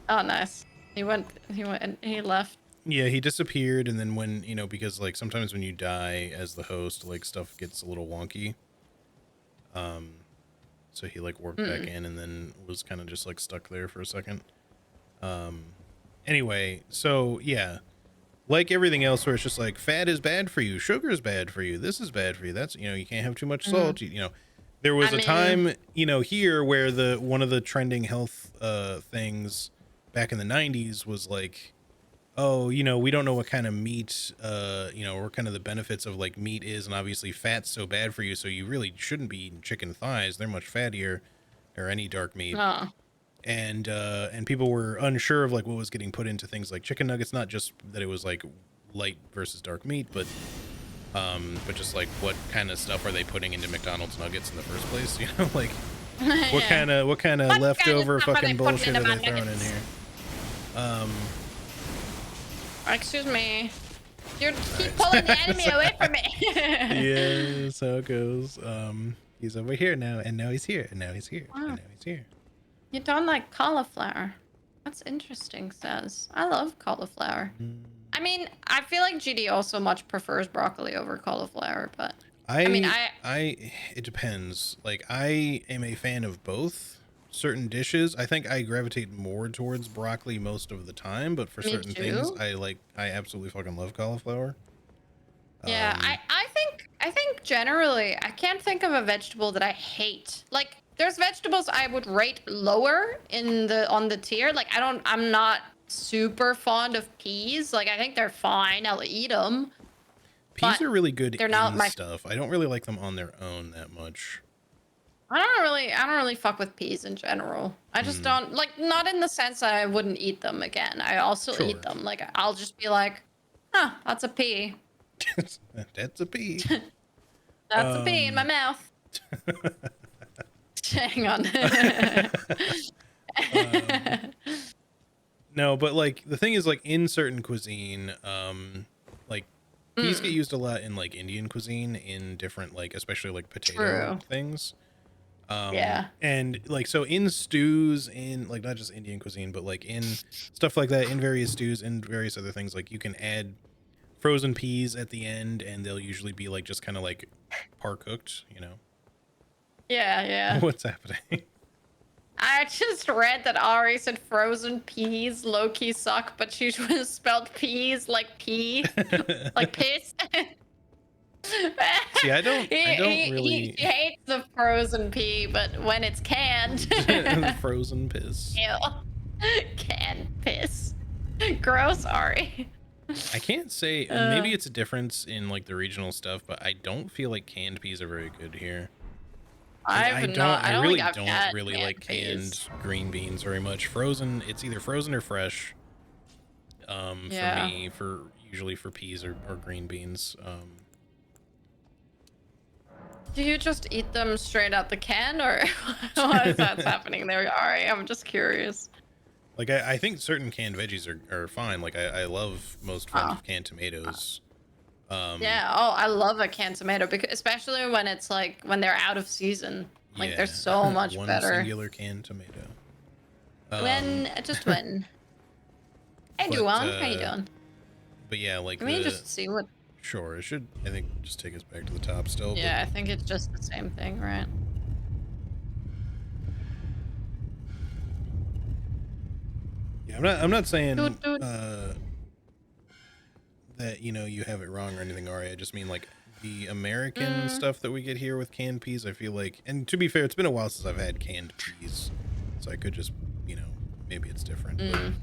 Oh, nice. He left. Yeah, he disappeared, and then when, you know, because like sometimes when you die as the host, like stuff gets a little wonky. So he like warped back in and then was kind of just like stuck there for a second. Anyway, so yeah, like everything else where it's just like fat is bad for you, sugar is bad for you, this is bad for you, that's, you know, you can't have too much salt, you know. There was a time, you know, here where the one of the trending health things back in the 90s was like, oh, you know, we don't know what kind of meat, you know, or kind of the benefits of like meat is, and obviously fat's so bad for you, so you really shouldn't be eating chicken thighs, they're much fattier, or any dark meat. Oh. And people were unsure of like what was getting put into things like chicken nuggets, not just that it was like light versus dark meat, but just like what kind of stuff are they putting into McDonald's nuggets in the first place, you know, like what kind of leftover fucking bullshit are they throwing in here? Excuse me. You keep pulling the enemy away from me. Yeah, that's how it goes. He's over here now, and now he's here, and now he's here, and Wow. now he's here. You don't like cauliflower. That's interesting, says. I love cauliflower. I mean, I feel like GD also much prefers broccoli over cauliflower, but I mean, I it depends. Like I am a fan of both certain dishes. I think I gravitate more towards broccoli most of the time, but for me certain things too. I absolutely fucking love cauliflower. Yeah, Um I think generally I can't think of a vegetable that I hate. Like there's vegetables I would rate lower in the on the tier. Like I'm not super fond of peas. Like I think they're fine. I'll eat them, peas but are really good they're not in my stuff. I don't really like them on their own that much. I don't really fuck with peas in general. I just Hmm. don't like not in the sense that I wouldn't eat them again. I also eat Sure. them. Like I'll just be like, huh, that's a pea. That's a pea. That's a pea in my Um mouth. Hang on. um No, but like the thing is like in certain cuisine, like peas get Mm, used a lot in like Indian cuisine in different like especially like potato true. things. Yeah. And like so in stews in like not just Indian cuisine, but like in stuff like that, in various stews and various other things, like you can add frozen peas at the end and they'll usually be like just kind of like par cooked, you know. Yeah, yeah. What's happening? I just read that Ari said frozen peas low key suck, but she spelled peas like pee, like piss. See, I don't He really hates the frozen pea, but when it's canned, frozen piss. ew, canned piss. Gross, Ari. I can't say, and Uh, maybe it's a difference in like the regional stuff, but I don't feel like canned peas are very good here. Like I I don't think really I've don't had really like canned peas. canned green beans very much. Frozen, it's either frozen or fresh. For Yeah. me, for usually for peas or green beans. Do you just eat them straight out the can, or what is that's happening there, Ari? I'm just curious. Like I think certain canned veggies are fine. Like I love most forms Oh, of canned tomatoes. Um, yeah. Oh, I love a canned tomato because especially when it's like when they're out of season. Like they're yeah, so much one better. singular canned tomato. When just when. Hey, But Duan, how you doing? but yeah, like Let me just see what. sure, it should, I think, just take us back to the top still, but Yeah, I think it's just the same thing, right? yeah, I'm not saying Doot, doot. that you know you have it wrong or anything, Ari. I just mean like the American Mm, stuff that we get here with canned peas. I feel like, and to be fair, it's been a while since I've had canned peas, so I could just, you know, maybe it's different, mm,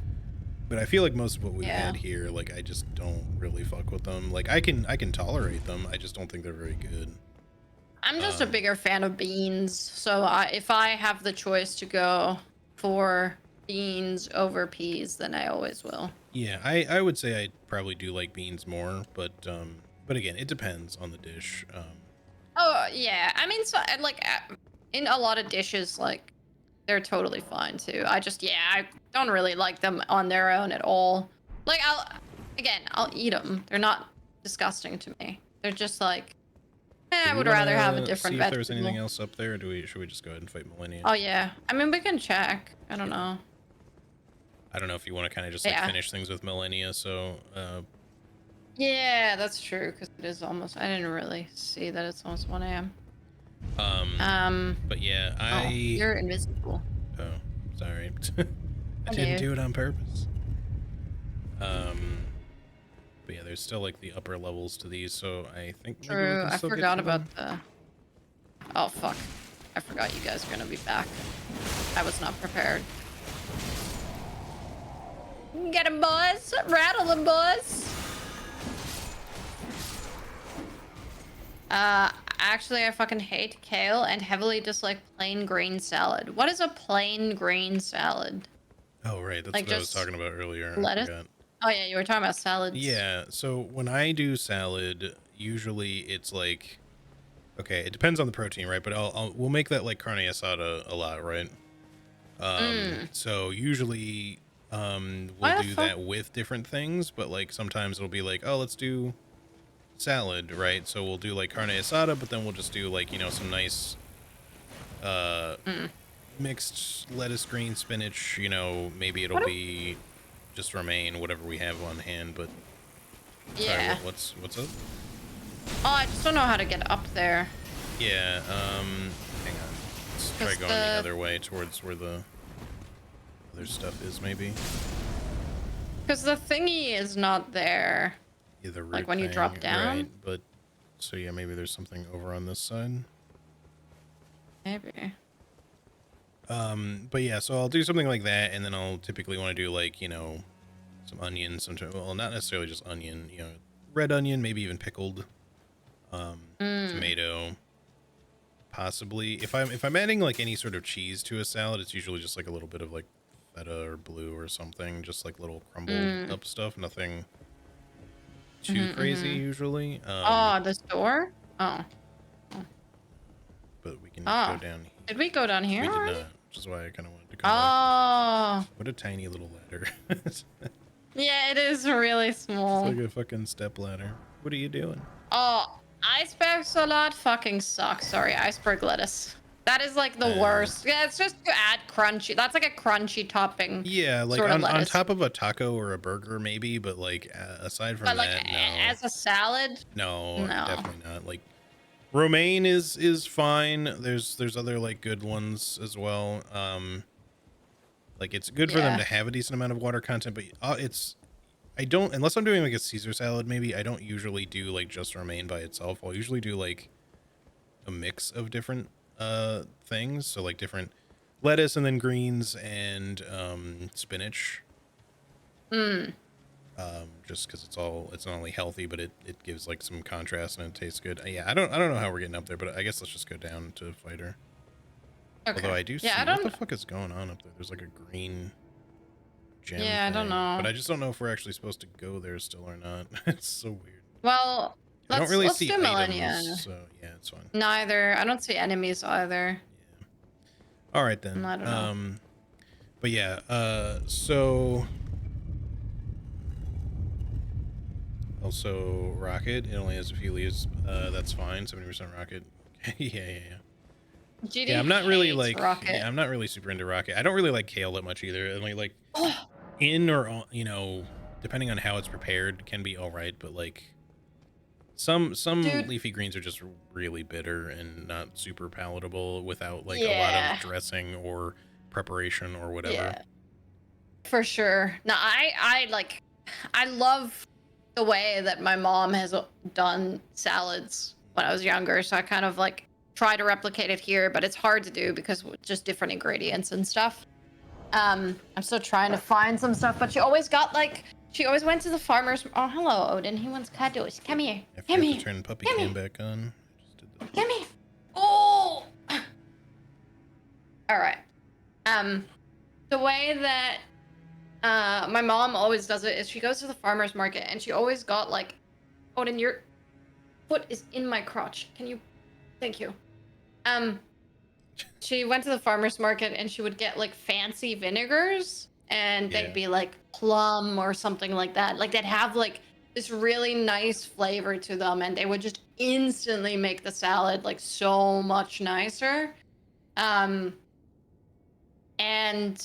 but I feel like most of what we've yeah. had here, like I just don't really fuck with them. Like I can tolerate them. I just don't think they're very good. I'm just a Um, bigger fan of beans, so if I have the choice to go for beans over peas, then I always will. yeah, I would say I probably do like beans more, but again, it depends on the dish. Oh yeah, I mean, so like in a lot of dishes, like they're totally fine too. I just yeah, I don't really like them on their own at all. Like I'll eat them. They're not disgusting to me. They're just like Do I we would want rather have a to different see if there's anything vegetable. else up there, or should we just go ahead and fight Millennia? Oh yeah, I mean we can check. I don't know. I don't know if you want to kind of just like Yeah, finish things with Millennia. So, yeah, that's true because it is almost. I didn't really see that it's almost 1 a.m. um, Um. but yeah, Oh, you're invisible. oh, sorry, I I didn't do. do it on purpose. Um, but yeah, there's still like the upper levels to these, so I think maybe we True. can I still get forgot to about them. the. Oh fuck! I forgot you guys are gonna be back. I was not prepared. Get him, boys! Rattle them, boys! Actually, I fucking hate kale and heavily dislike plain green salad. What is a plain green salad? Oh, right, that's Like what I was just talking about earlier. I lettuce? forgot. Oh yeah, you were talking about salads. Yeah, so when I do salad, usually it's like, okay, it depends on the protein, right? But we'll make that like carne asada a lot, right? Mmm. So usually, we'll Why the do fuck? that with different things, but like sometimes it'll be like, oh, let's do salad, right? So we'll do like carne asada, but then we'll just do like, you know, some nice, uh, Mm. mixed lettuce, green, spinach, you know, maybe it'll What? be just romaine, whatever we have on hand, but Sorry, Yeah. what's up? Oh, I just don't know how to get up there. Yeah, hang on. Let's try Cause going the other way towards where the other stuff is, maybe. the thingy is not there. Yeah, the Like root when you thing, drop right? down. But so yeah, maybe there's something over on this side. Maybe. But yeah, so I'll do something like that, and then I'll typically want to do like, you know, some onion, sometimes, well, not necessarily just onion, you know, red onion, maybe even pickled, Mm. tomato, possibly. If I'm adding like any sort of cheese to a salad, it's usually just like a little bit of like feta or blue or something, just like little crumbled Mm. up stuff, nothing too Mm-hmm, crazy mm-hmm. usually. Oh, this door? Oh. Oh. But we can go Oh. down here. Did we go down here We did already? not, which is why I kind of wanted to come back. Oh. What a tiny little ladder. It's Yeah, it is really small. like a fucking step ladder. What are you doing? Oh, iceberg salad fucking sucks. Sorry, iceberg lettuce. That is like the worst. Yeah, it's just to add crunchy. That's like a crunchy topping Yeah, like sort of on lettuce. top of a taco or a burger maybe, but like aside from But like that, no. as a salad, No, no. definitely not. Like romaine is fine. There's other like good ones as well. Like it's good for them Yeah. to have a decent amount of water content, but it's I don't, unless I'm doing like a Caesar salad maybe, I don't usually do like just romaine by itself. I'll usually do like a mix of different things, so like different lettuce and then greens and spinach. Hmm. Just because it's not only healthy, but it gives like some contrast and it tastes good. Yeah, I don't know how we're getting up there, but I guess let's just go down to fighter. Although Okay. I do Yeah, I see, what the don't. fuck is going on up there? There's like a green gem Yeah, I don't thing, but know. I just don't know if we're actually supposed to go there still or not. It's so weird. Well, I don't really let's see do items, Millennia. so yeah, it's fine. Neither. I don't see enemies either. Yeah. All right then. I don't know. But yeah, so also rocket. It only has a few leaves. That's fine. 70% rocket. Yeah. Yeah, GD I'm not really hates like. rocket. Yeah, I'm not really super into rocket. I don't really like kale that much either. And like Oh, in or you know, depending on how it's prepared, can be all right. But like some dude. leafy greens are just really bitter and not super palatable without like a lot of Yeah. dressing or preparation or whatever. Yeah. For sure. No, I like I love the way that my mom has done salads when I was younger. So I kind of like try to replicate it here, but it's hard to do because just different ingredients and stuff. I'm still trying to find some stuff, but she always went to the farmer's. Oh, hello, Odin. He wants cuddles. Come here. I Come forgot to here. turn puppy Come cam here. back on. I just did that. Come here. Oh. All right. The way that my mom always does it is she goes to the farmer's market and she always got like, Odin, your foot is in my crotch. Can you? Thank you. Um, she went to the farmer's market and she would get like fancy vinegars and Yeah. they'd be like plum or something like that. Like they'd have like this really nice flavor to them and they would just instantly make the salad like so much nicer. Um, and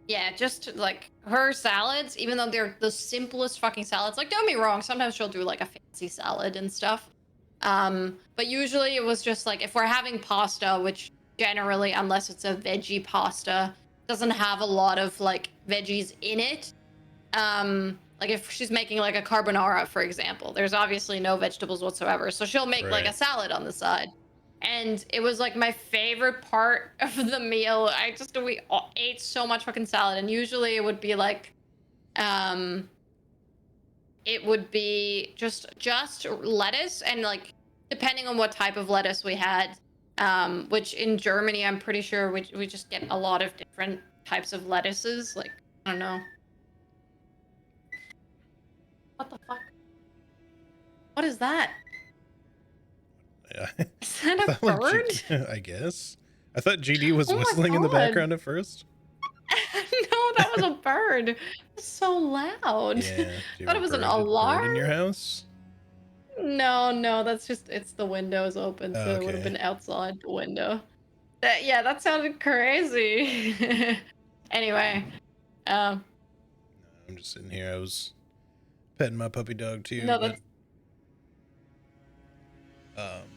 yeah, just like her salads, even though they're the simplest fucking salads, like don't get me wrong, sometimes she'll do like a fancy salad and stuff. But usually it was just like if we're having pasta, which generally, unless it's a veggie pasta, doesn't have a lot of like veggies in it. Like if she's making like a carbonara, for example, there's obviously no vegetables whatsoever. So she'll make like a Right. salad on the side. And it was like my favorite part of the meal. We ate so much fucking salad, and usually it would be like, um, it would be just lettuce and like depending on what type of lettuce we had. Which in Germany, I'm pretty sure we just get a lot of different types of lettuces. Like I don't know. What the fuck? What is that? Yeah. Is that I a thought like bird? I guess. I thought GD was Oh my whistling in the god. background at first. No, that was a bird. It's so loud. Yeah. Do you Thought have it a was an bird in your alarm. house? No, that's just it's the window's open, Oh, so it would have okay. been outside the window. Yeah, that sounded crazy. Anyway, um, I'm just sitting here. I was Petting my puppy dog too, No, but that's. um,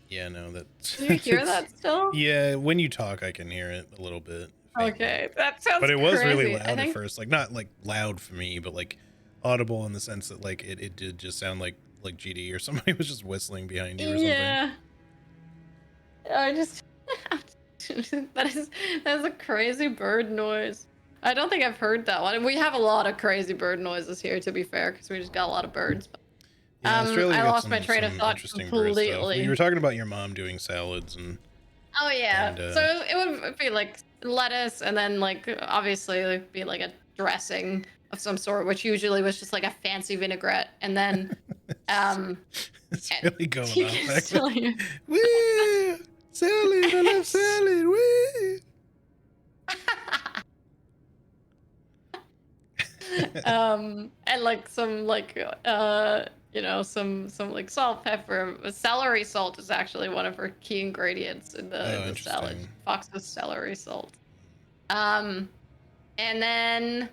yeah, no, that's Do you hear it's that still? yeah. When you talk, I can hear it a little bit faintly, Okay, that sounds but it was really crazy. I loud at think. first. Like not like loud for me, but like audible in the sense that like it did just sound like GD or somebody was just whistling behind you or something. Yeah. I just. That is a crazy bird noise. I don't think I've heard that one. We have a lot of crazy bird noises here, to be fair, because we just got a lot of birds. Yeah, Australia I got lost my train of some thought interesting bird stuff. Well, you were completely. talking about your mom doing salads Oh yeah. and So it would be like lettuce, and then like obviously it'd be like a dressing of some sort, which usually was just like a fancy vinaigrette, and then um, it's and really going you off can back there. still hear. Woo! Salad, I love salad. Woo! And like some like some like salt, pepper. Celery salt is actually one of her key ingredients in Oh, the salad. interesting. Fox's celery salt. Um, and then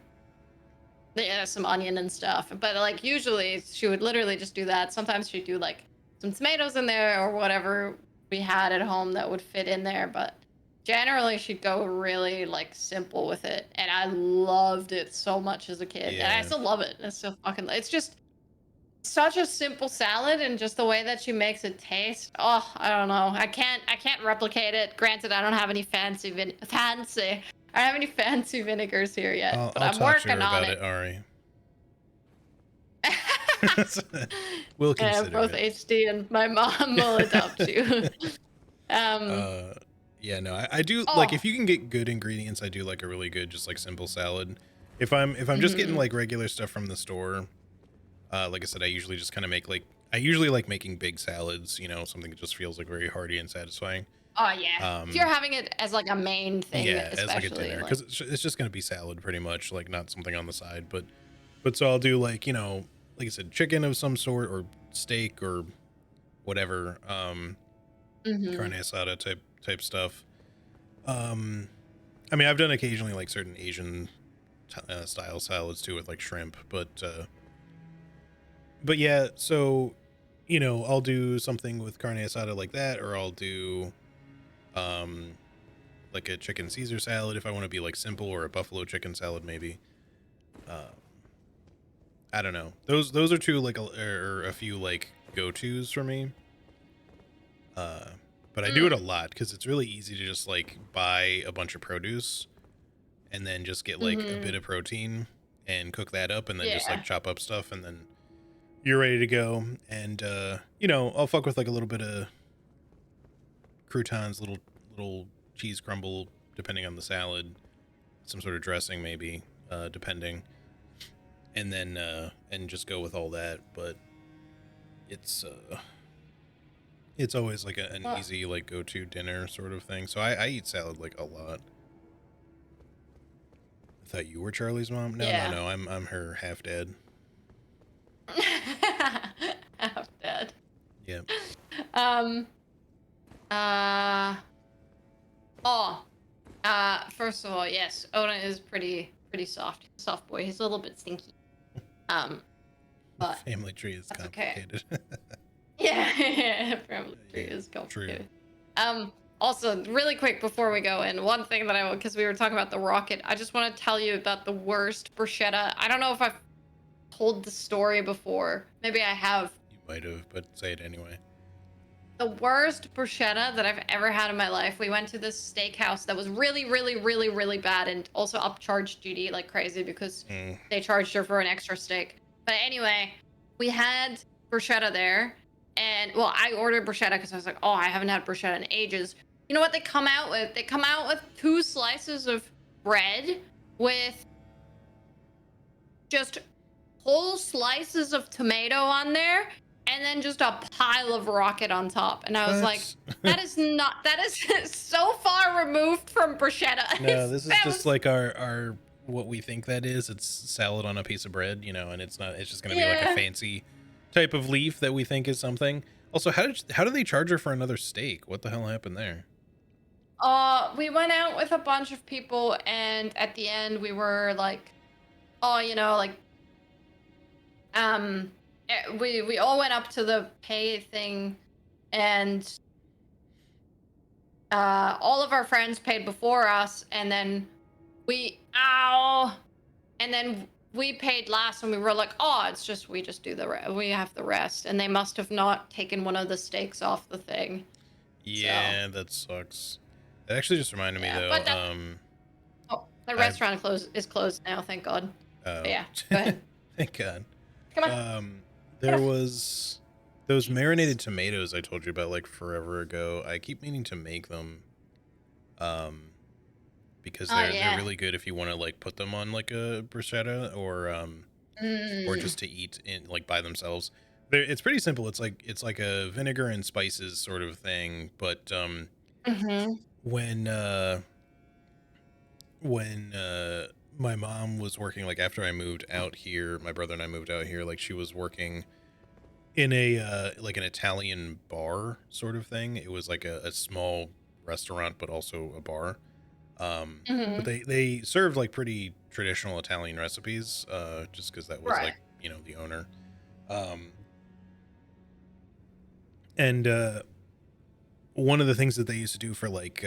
yeah, some onion and stuff. But like usually she would literally just do that. Sometimes she'd do like some tomatoes in there or whatever we had at home that would fit in there. But generally she'd go really like simple with it. And I loved it so much as a kid. And I Yeah. still love it. It's still fucking it's just such a simple salad, and just the way that she makes it taste. Oh, I don't know. I can't replicate it. Granted, I don't have any fancy. I don't have any fancy vinegars here yet, but I'll I'm talk to working her on about it. it, Ari. We'll Yeah, consider both it. HD and my mom will adopt you. um. uh yeah, no, I do like Oh. if you can get good ingredients, I do like a really good just like simple salad. If I'm just getting Hmm. like regular stuff from the store, like I said, I usually just kind of make like I usually like making big salads, something that just feels like very hearty and satisfying. Oh yeah. If you're Um having it as like a main thing, yeah, as like a especially dinner like. cuz it's just going to be salad pretty much, like not something on the side, but so I'll do like, like I said, chicken of some sort or steak or whatever, carne Hmm. asada type stuff. Um I mean, I've done occasionally like certain Asian style salads too with like shrimp, but yeah, so I'll do something with carne asada like that, or I'll do um like a chicken Caesar salad if I want to be like simple, or a buffalo chicken salad maybe. Um, I don't know. Those are two like or a few like go tos for me. Uh, but I do it a Mm. lot because it's really easy to just like buy a bunch of produce and then just get like a Hmm. bit of protein and cook that up and then just like Yeah. chop up stuff and then you're ready to go. And I'll fuck with like a little bit of croutons, little cheese crumble, depending on the salad, some sort of dressing maybe, depending, and then and just go with all that. But it's it's always like an Well, easy like go to dinner sort of thing. So I eat salad like a lot. I thought you were Charlie's mom. No, no, yeah. no. I'm her half dad. Half dead. Yeah. Um. Uh. Oh. First of all, yes, Oda is pretty soft boy. He's a little bit stinky. Um. The But family tree is that's okay. complicated. Yeah. Family tree Yeah. is True. complicated. Also, really quick before we go in, one thing that because we were talking about the rocket, I just want to tell you about the worst bruschetta. I don't know if I've told the story before. Maybe I have. You might have, but say it anyway. The worst bruschetta that I've ever had in my life. We went to this steakhouse that was really, really, really, really bad, and also upcharged Judy like crazy because Mm. they charged her for an extra steak. But anyway, we had bruschetta there, and well, I ordered bruschetta because I was like, oh, I haven't had bruschetta in ages. You know what they come out with? They come out with 2 slices of bread with just whole slices of tomato on there, and then just a pile of rocket on top. And I was like, What? that is so far removed from bruschetta. No, this is That just was, like our what we think that is. It's salad on a piece of bread, and it's not. It's just gonna be like a yeah. fancy type of leaf that we think is something. Also, how did they charge her for another steak? What the hell happened there? We went out with a bunch of people, and at the end we were like, oh, like we all went up to the pay thing, and all of our friends paid before us, and then and then we paid last, and we were like, oh, it's just we just do we have the rest, and they must have not taken one of the stakes off the thing. So Yeah, that sucks. That actually just reminded me yeah, though. but that the I restaurant is closed now, thank God. But oh, yeah, go ahead. thank God. Come on. There was those marinated tomatoes I told you about like forever ago. I keep meaning to make them, because Oh they're yeah. really good if you want to like put them on like a bruschetta or Mm. just to eat in like by themselves. It's pretty simple. It's like a vinegar and spices sort of thing, but Mhm. when uh when my mom was working, like after I moved out here, my brother and I moved out here, like she was working in a like an Italian bar sort of thing. It was like a small restaurant but also a bar. But Mhm. they served like pretty traditional Italian recipes, just because that was Right. like, you know, the owner. Um, and one of the things that they used to do for like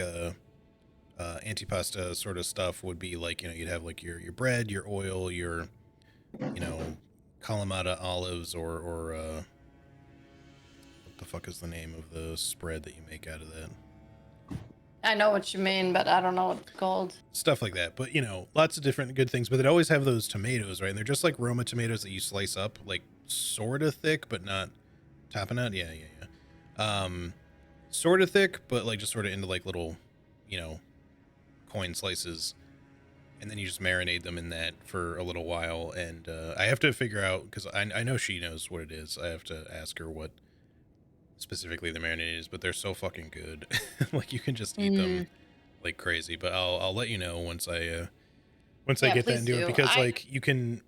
antipasta sort of stuff would be like, you know, you'd have like your bread, your oil, your, you know, Kalamata olives, or what the fuck is the name of the spread that you make out of that? I know what you mean, but I don't know what it's called. Stuff like that. But you know, lots of different good things. But they'd always have those tomatoes, right? And they're just like Roma tomatoes that you slice up, like sort of thick, but not tapenade. Yeah. Sort of thick, but like just sort of into like little, you know, coin slices. And then you just marinate them in that for a little while. And I have to figure out, because I know she knows what it is. I have to ask her what specifically the marinade is, but they're so fucking good. Like you can just eat them Mm. like crazy. But I'll let you know once I Yeah, get that please into it, do. because like you can,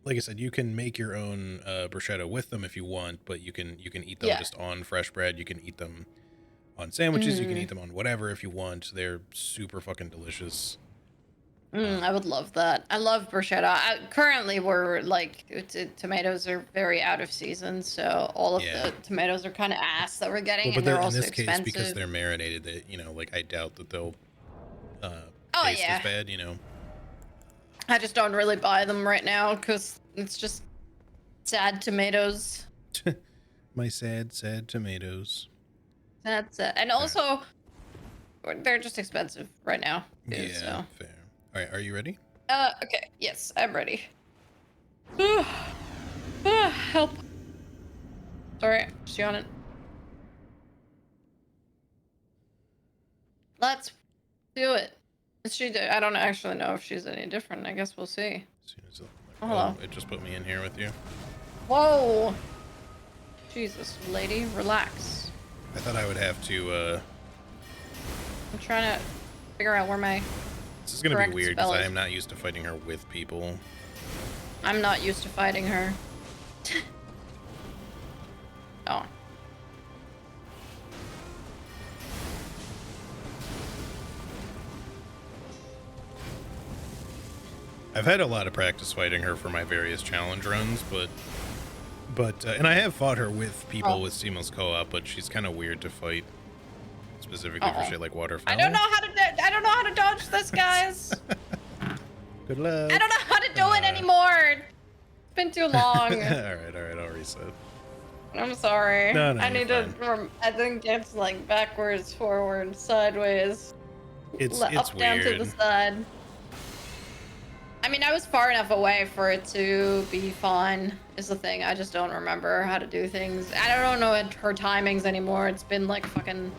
like I said, you can make your own bruschetta with them if you want, but you can eat them Yeah. just on fresh bread. You can eat them on sandwiches. You can Mm. eat them on whatever if you want. They're super fucking delicious. I would love that. I love bruschetta. Currently, we're like tomatoes are very out of season, so all of Yeah. the tomatoes are kind of ass that we're Well, getting, but and they're they're in also this case, because expensive. they're marinated, that, you know, like I doubt that they'll Oh taste as yeah, bad, you know. I just don't really buy them right now because it's just sad tomatoes. My sad, sad tomatoes. That's it. And All right. also, they're just expensive right now too. Yeah, So, fair. All right, are you ready? okay, yes, I'm ready. Help. Sorry, just yawning. Let's do it. Is she? I don't actually know if she's any different. I guess we'll see. As soon as Oh, oh, hello. it just put me in here with you. Whoa. Jesus, lady, relax. I thought I would have to. I'm trying to figure out where my This is gonna be correct weird because spell I is. am not used to fighting her with people. I'm not used to fighting her. Oh. I've had a lot of practice fighting her for my various challenge runs, but and I have fought her with people Oh. with seamless co-op, but she's kind of weird to fight, specifically for Uh-oh. shit like waterfowl. I don't know how to. I don't know how to dodge this, guys. Good luck. I don't know how to do it anymore. It's been too long. All right, I'll reset. I'm sorry. No, no, I you're need to. fine. I think it's like backwards, forward, sideways, It's up, down to the weird. side. I mean, I was far enough away for it to be fun, is the thing. I just don't remember how to do things. I don't know her timings anymore. It's been like fucking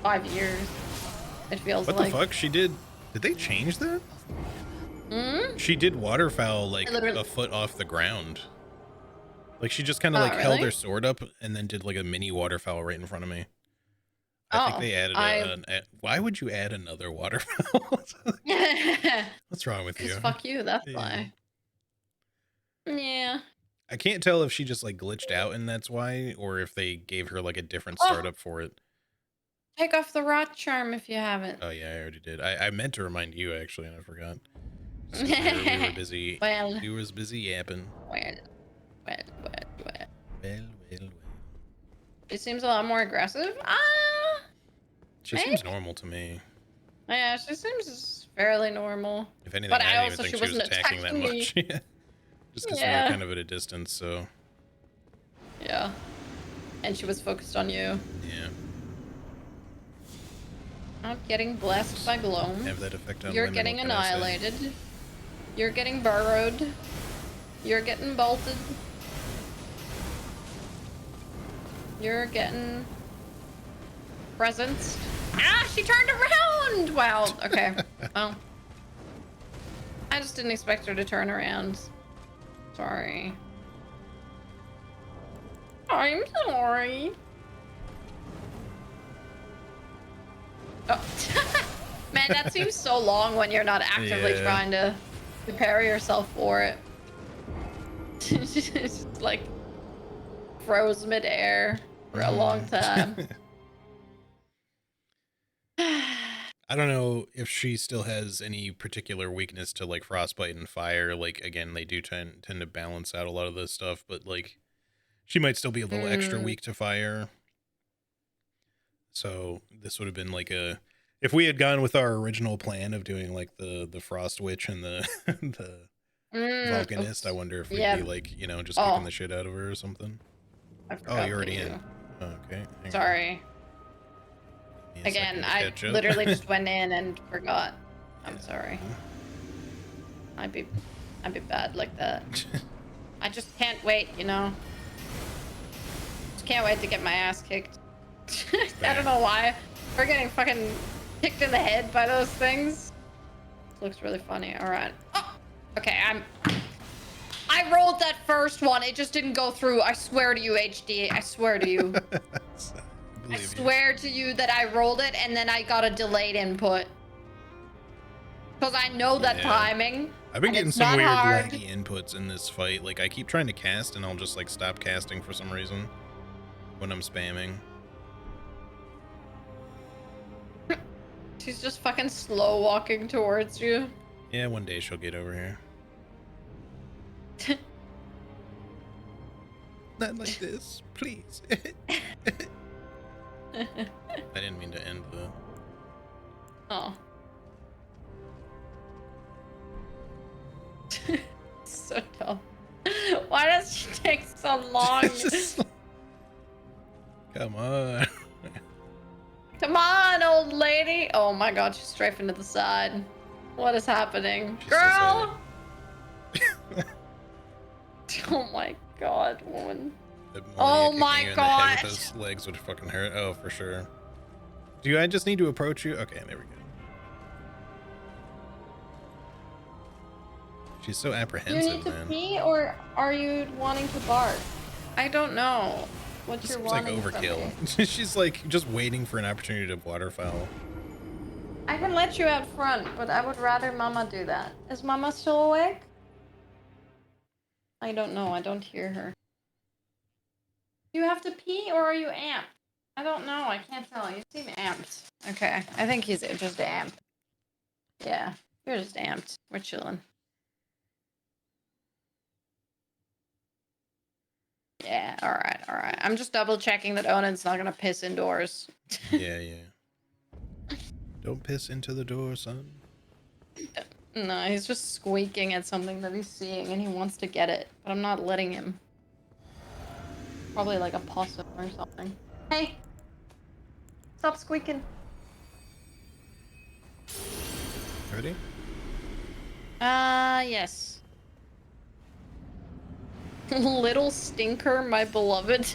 5 years. It feels What like. the fuck? Did they change that? Hmm? She did waterfowl like I literally. a foot off the ground. Like she just kind of Oh, like held her really? sword up and then did like a mini waterfowl right in front of me. I think Oh, they added I. why would you add another waterfowl? What's wrong with Because you? fuck you, that's Yeah. why. Yeah. I can't tell if she just like glitched out and that's why, or if they gave her like a different Oh, startup for it. take off the rot charm if you haven't. Oh yeah, I already did. I meant to remind you actually, and I forgot. Just 'cause we were busy. Well, We was busy yapping. well. Well. Well, well. She seems a lot more aggressive. She maybe? seems normal to me. Yeah, she seems fairly normal. If anything, But I I didn't even also, think she she was wasn't attacking that attacking me. much. Yeah. Just because we were Yeah. kind of at a distance, so. Yeah. And she was focused on you. Yeah. Not getting blessed by Gloam. Have that effect on You're women, getting what can I say? annihilated. You're getting burrowed. You're getting bolted. You're getting presenced. Ah, she turned around! Wow, okay. Well. I just didn't expect her to turn around. Sorry. I'm sorry. Oh. Man, that seems so long when you're not actively Yeah. trying to prepare yourself for it. Just like froze midair for a long time. I don't know if she still has any particular weakness to like frostbite and fire. Like again, they do tend to balance out a lot of this stuff, but like she might still be a little extra weak to fire. So this would have been like a, if we had gone with our original plan of doing like the frost witch and the the volcanist, Oops. I wonder if we'd Yeah. be like, you know, just kicking the shit out of her or something. I Oh, forgot you're already that in. Oh, okay. Hang on. Sorry. Give me a Again, second to I catch up. literally just went in and forgot. I'm Yeah. sorry. I'd be bad like that. I just can't wait, you know? Just can't wait to get my ass kicked. I don't know why. We're getting fucking kicked in the head by those things. This looks really funny. Alright. Oh! Okay, I rolled that first one. It just didn't go through. I swear to you, HD. I swear to you. I swear to you that I rolled it and then I got a delayed input. Because I know that timing. I've been and getting it's some not weird hard. laggy inputs in this fight. Like I keep trying to cast and I'll just like stop casting for some reason when I'm spamming. She's just fucking slow walking towards you. Yeah, one day she'll get over here. Not like this, please. I didn't mean to end the... Oh. So dumb. Why does she take so long? Just... Come on. Come on, old lady. Oh my god, she's strafing to the side. What is happening? She's Girl! Oh my god, woman. Oh my god. Those legs would fucking hurt. Oh, for sure. Do I just need to approach you? Okay, there we go. She's so apprehensive, You need to man. pee, or are you wanting to bark? I don't know what This you're seems like wanting from me. overkill. She's like just waiting for an opportunity to waterfowl. I can let you out front, but I would rather Mama do that. Is Mama still awake? I don't know. I don't hear her. Do you have to pee, or are you amped? I don't know. I can't tell. You seem amped. Okay. I think he's just amped. Yeah. You're just amped. We're chilling. Yeah. All right. All right. I'm just double checking that Onan's not going to piss indoors. Yeah. Don't piss into the door, son. No, he's just squeaking at something that he's seeing and he wants to get it, but I'm not letting him. Probably like a possum or something. Hey! Stop squeaking. Ready? Yes. Little stinker, my beloved.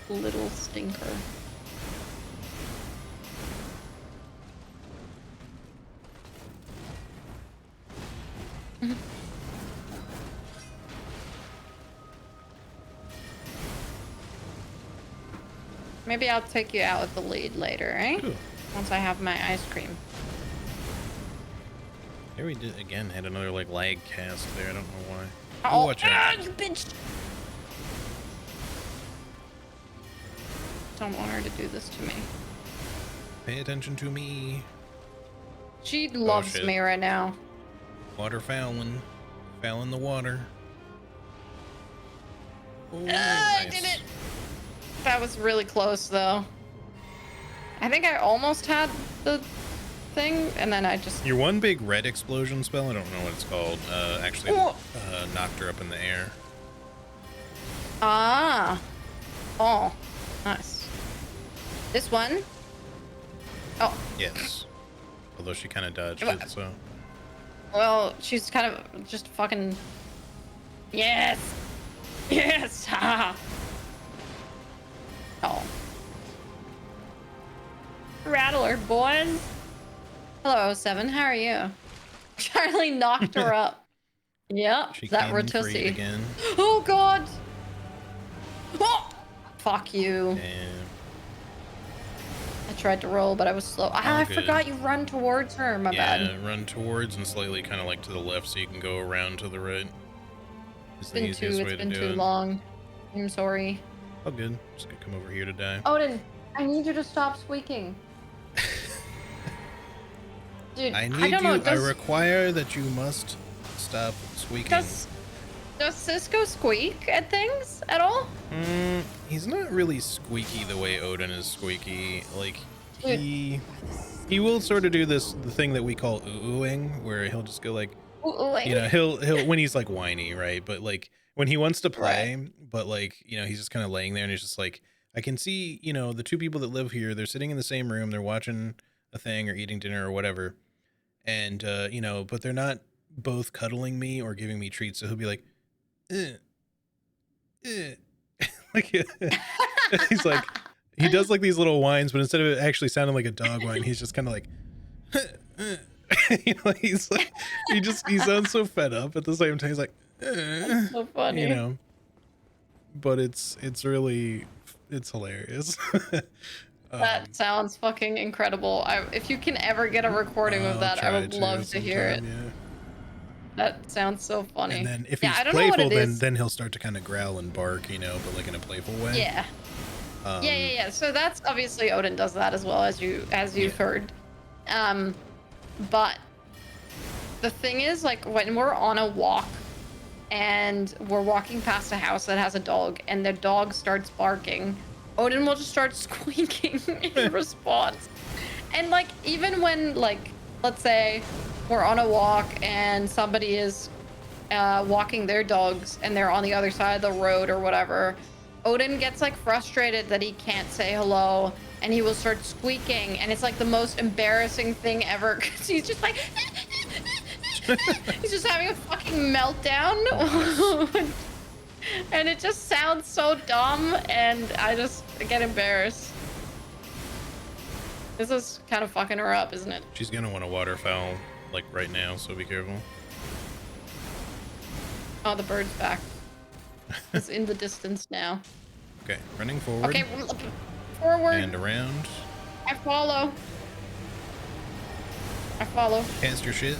Little stinker. Maybe I'll take you out with the lead later, eh? Ooh. Once I have my ice cream. Here we did again. Had another like lag cast there. I don't know why. Oh, watch out! you bitch! Don't want her to do this to me. Pay attention to me. She loves shit. me right now. Water fouling. Fouling the water. Oh, I did nice. it. That was really close, though. I think I almost had the thing, and then I just... Your one big red explosion spell, I don't know what it's called, actually knocked her up in the air. Ah. Oh, nice. This one? Oh. Yes. Although she kind of dodged it, so... Well, she's kind of just fucking... Yes! Yes! Ha! Oh. Rattler, boys! Hello, 07. How are you? Charlie knocked her up. Yep, She that came free Rotussi. again. Oh, God! Oh! Fuck you. Damn. I tried to roll, but I was slow. Ah, I good. forgot you run towards her. My bad. Yeah, run towards and slightly kind of like to the left so you can go around to the right. It's the easiest way to do it. It's been too long. I'm sorry. Oh, good. Just gonna come over here to die. Odin, I need you to stop squeaking. Dude, I I don't know. I require that you must stop squeaking. Does Cisco squeak at things at all? He's not really squeaky the way Odin is squeaky. Like, he will sort of do the thing that we call oohing, where he'll just go like, you know, he'll when he's like whiny, right? But like when he wants to play, but like, you know, he's just kind of laying there and he's just like, I can see, you know, the two people that live here, they're sitting in the same room, they're watching a thing or eating dinner or whatever. And, you know, but they're not both cuddling me or giving me treats. So he'll be like, like, he's like, he does like these little whines, but instead of it actually sounding like a dog whine, he's just kind of like, you know, he's like, he sounds so fed up at the same time. He's like, That's so funny. You know, but it's really, it's hilarious. That sounds fucking incredible. If you can ever get a recording of that, I would love to hear it. Yeah. That sounds so funny. And then if he's playful, then he'll start to kind of growl and bark, you know, but like in a playful way. Yeah. Yeah. So that's obviously Odin does that as well, as you've heard. But the thing is, like, when we're on a walk and we're walking past a house that has a dog and the dog starts barking, Odin will just start squeaking in response. And like, even when, like, let's say we're on a walk and somebody is walking their dogs and they're on the other side of the road or whatever, Odin gets like frustrated that he can't say hello and he will start squeaking, and it's like the most embarrassing thing ever because he's just like he's just having a fucking meltdown. And it just sounds so dumb, and I just get embarrassed. This is kind of fucking her up, isn't it? She's gonna want a waterfowl, like right now, so be careful. Oh, the bird's back. It's in the distance now. Okay, running forward. Okay, forward. And around. I follow. Cast your shit.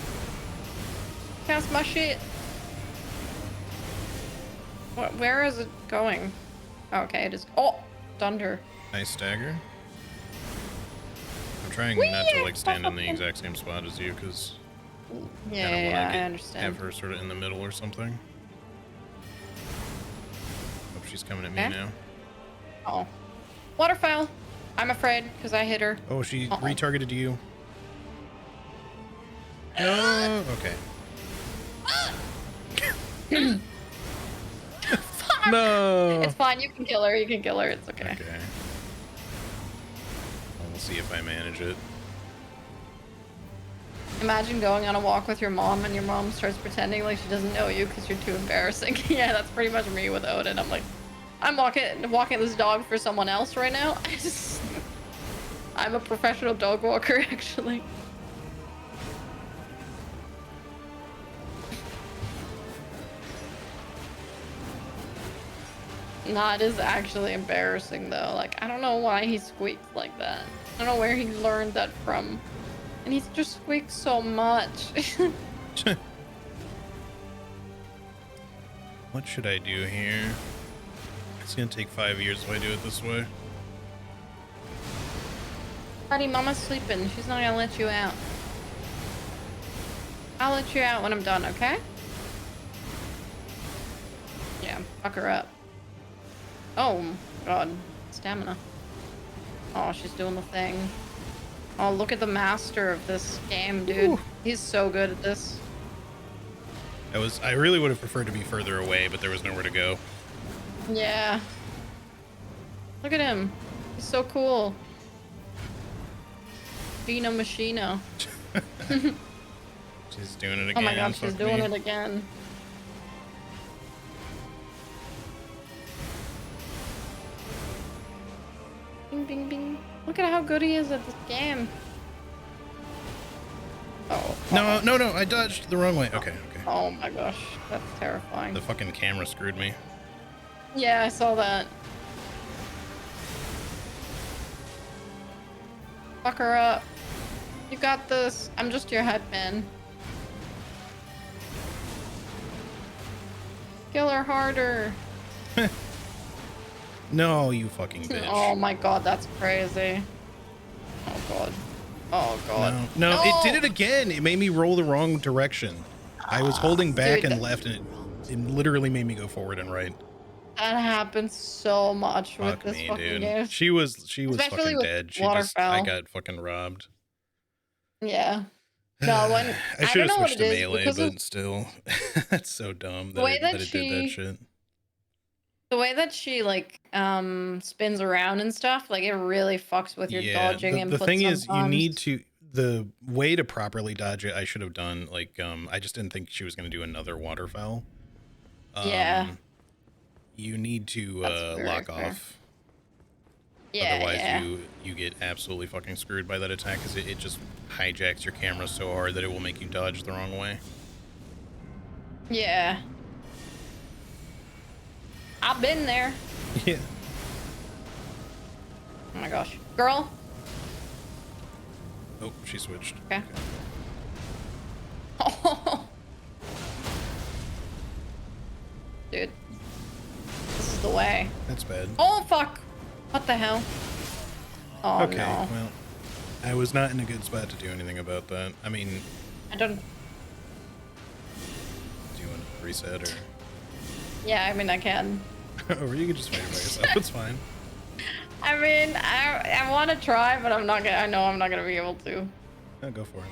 Cast my shit. Where is it going? Oh, okay, it is. Oh, thunder. Nice stagger. I'm trying not to like stand in the exact same spot as you, because yeah, I understand. Have her sort of in the middle or something. Hope she's coming at me now. Oh, waterfowl. I'm afraid because I hit her. Oh, she retargeted you. Oh, okay. No. It's fine. You can kill her. It's okay. Okay. We'll see if I manage it. Imagine going on a walk with your mom and your mom starts pretending like she doesn't know you because you're too embarrassing. Yeah, that's pretty much me with Odin. I'm like, I'm walking this dog for someone else right now. I'm a professional dog walker, actually. Nah, it is actually embarrassing though. Like, I don't know why he squeaks like that. I don't know where he learned that from. And he just squeaks so much. What should I do here? It's gonna take 5 years if I do it this way. Buddy, Mama's sleeping. She's not gonna let you out. I'll let you out when I'm done, okay? Yeah, fuck her up. Oh, God. Stamina. Oh, she's doing the thing. Oh, look at the master of this game, dude. Ooh. He's so good at this. I really would have preferred to be further away, but there was nowhere to go. Yeah. Look at him. He's so cool. Dina Machina. She's doing it again. Oh my god, she's fuck doing me. it again. Bing, bing, bing. Look at how good he is at this game. Oh. No, no, no, I dodged the wrong way. Okay, okay. Oh my gosh, that's terrifying. The fucking camera screwed me. Yeah, I saw that. Fuck her up. You got this. I'm just your hype man. Kill her harder. No, you fucking bitch. Oh my god, that's crazy. Oh god. Oh god. No, no, it did it again. It made me roll the wrong direction. I was holding back Dude, and left, and it literally made me go forward and right. that happens so much with Fuck this me, fucking dude. game. She was Especially fucking with dead. I waterfowl. got fucking robbed. Yeah. No, when I should have don't know what switched it to is melee, because but of still, that's so dumb the way that that it did that she shit. the way that she like spins around and stuff, like it really fucks with your Yeah, dodging the input thing is, you sometimes. need to the way to properly dodge it. I should have done like I just didn't think she was going to do another waterfowl. Yeah. You need to That's very lock fair. off. Yeah, Otherwise, yeah. you get absolutely fucking screwed by that attack, because it just hijacks your camera so hard that it will make you dodge the wrong way. Yeah. I've been there. Yeah. Oh my gosh. Girl. Oh, she switched. Okay. Oh. Dude. This is the way. That's bad. Oh fuck. What the hell? Oh Okay, no. well, I was not in a good spot to do anything about that. I mean, I don't do you want to reset or? Yeah, I mean I can. Or you can just fight it by yourself. It's fine. I mean I want to try, but I'm not gonna I know I'm not gonna be able to. No, go for it.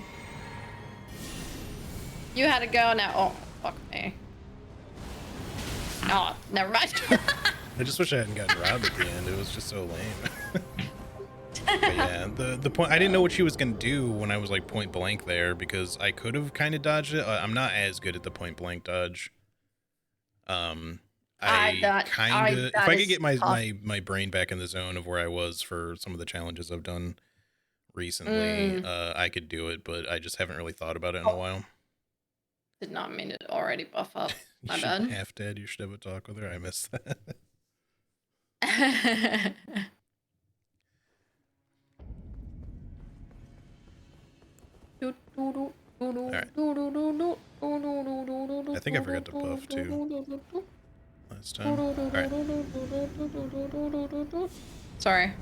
You had to go now. Oh fuck me. Oh, never mind. I just wish I hadn't gotten robbed at the end. It was just so lame. But yeah, the point, I didn't know what she was gonna do when I was like point blank there, because I could have kind of dodged it. I'm not as good at the point blank dodge. I kind of, if I could get my brain back in the zone of where I was for some of the challenges I've done recently, I could do it, but I just haven't really thought about it in a while. Did not mean to already buff up. My You bad. should half dead. You should have a talk with her. I missed that. Alright. I think I forgot to buff too last time. Alright. Sorry.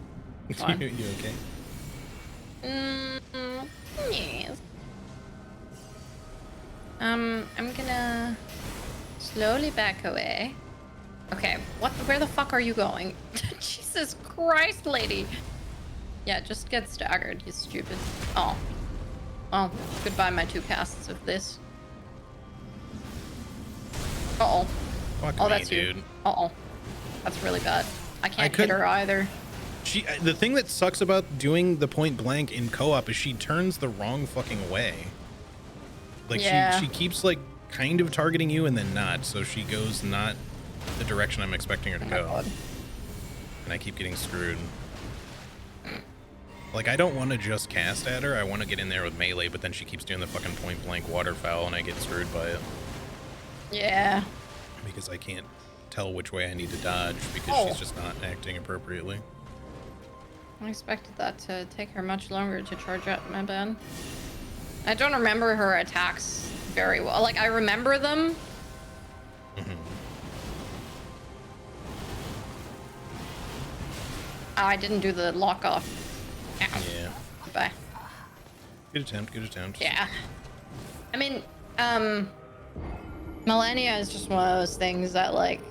You okay? Yes. I'm gonna slowly back away. Okay, where the fuck are you going? Jesus Christ, lady. Yeah, just get staggered, you stupid. Oh. Well, goodbye my 2 casts of this. Uh-oh. Fuck Oh, me, that's dude. you. Uh-oh. That's really bad. I can't hit her either. The thing that sucks about doing the point blank in co-op is she turns the wrong fucking way. Like, yeah. she keeps like kind of targeting you and then not, so she goes not the direction I'm expecting her to go. God. And I keep getting screwed. Like, I don't want to just cast at her, I want to get in there with melee, but then she keeps doing the fucking point blank waterfowl and I get screwed by it. Yeah. Because I can't tell which way I need to dodge because she's just not acting appropriately. I expected that to take her much longer to charge up, my bad. I don't remember her attacks very well. Like, I remember them. I didn't do the lock off. Ow. Yeah. Bye. Good attempt, good attempt. Yeah. I mean, Millennia is just one of those things that, like,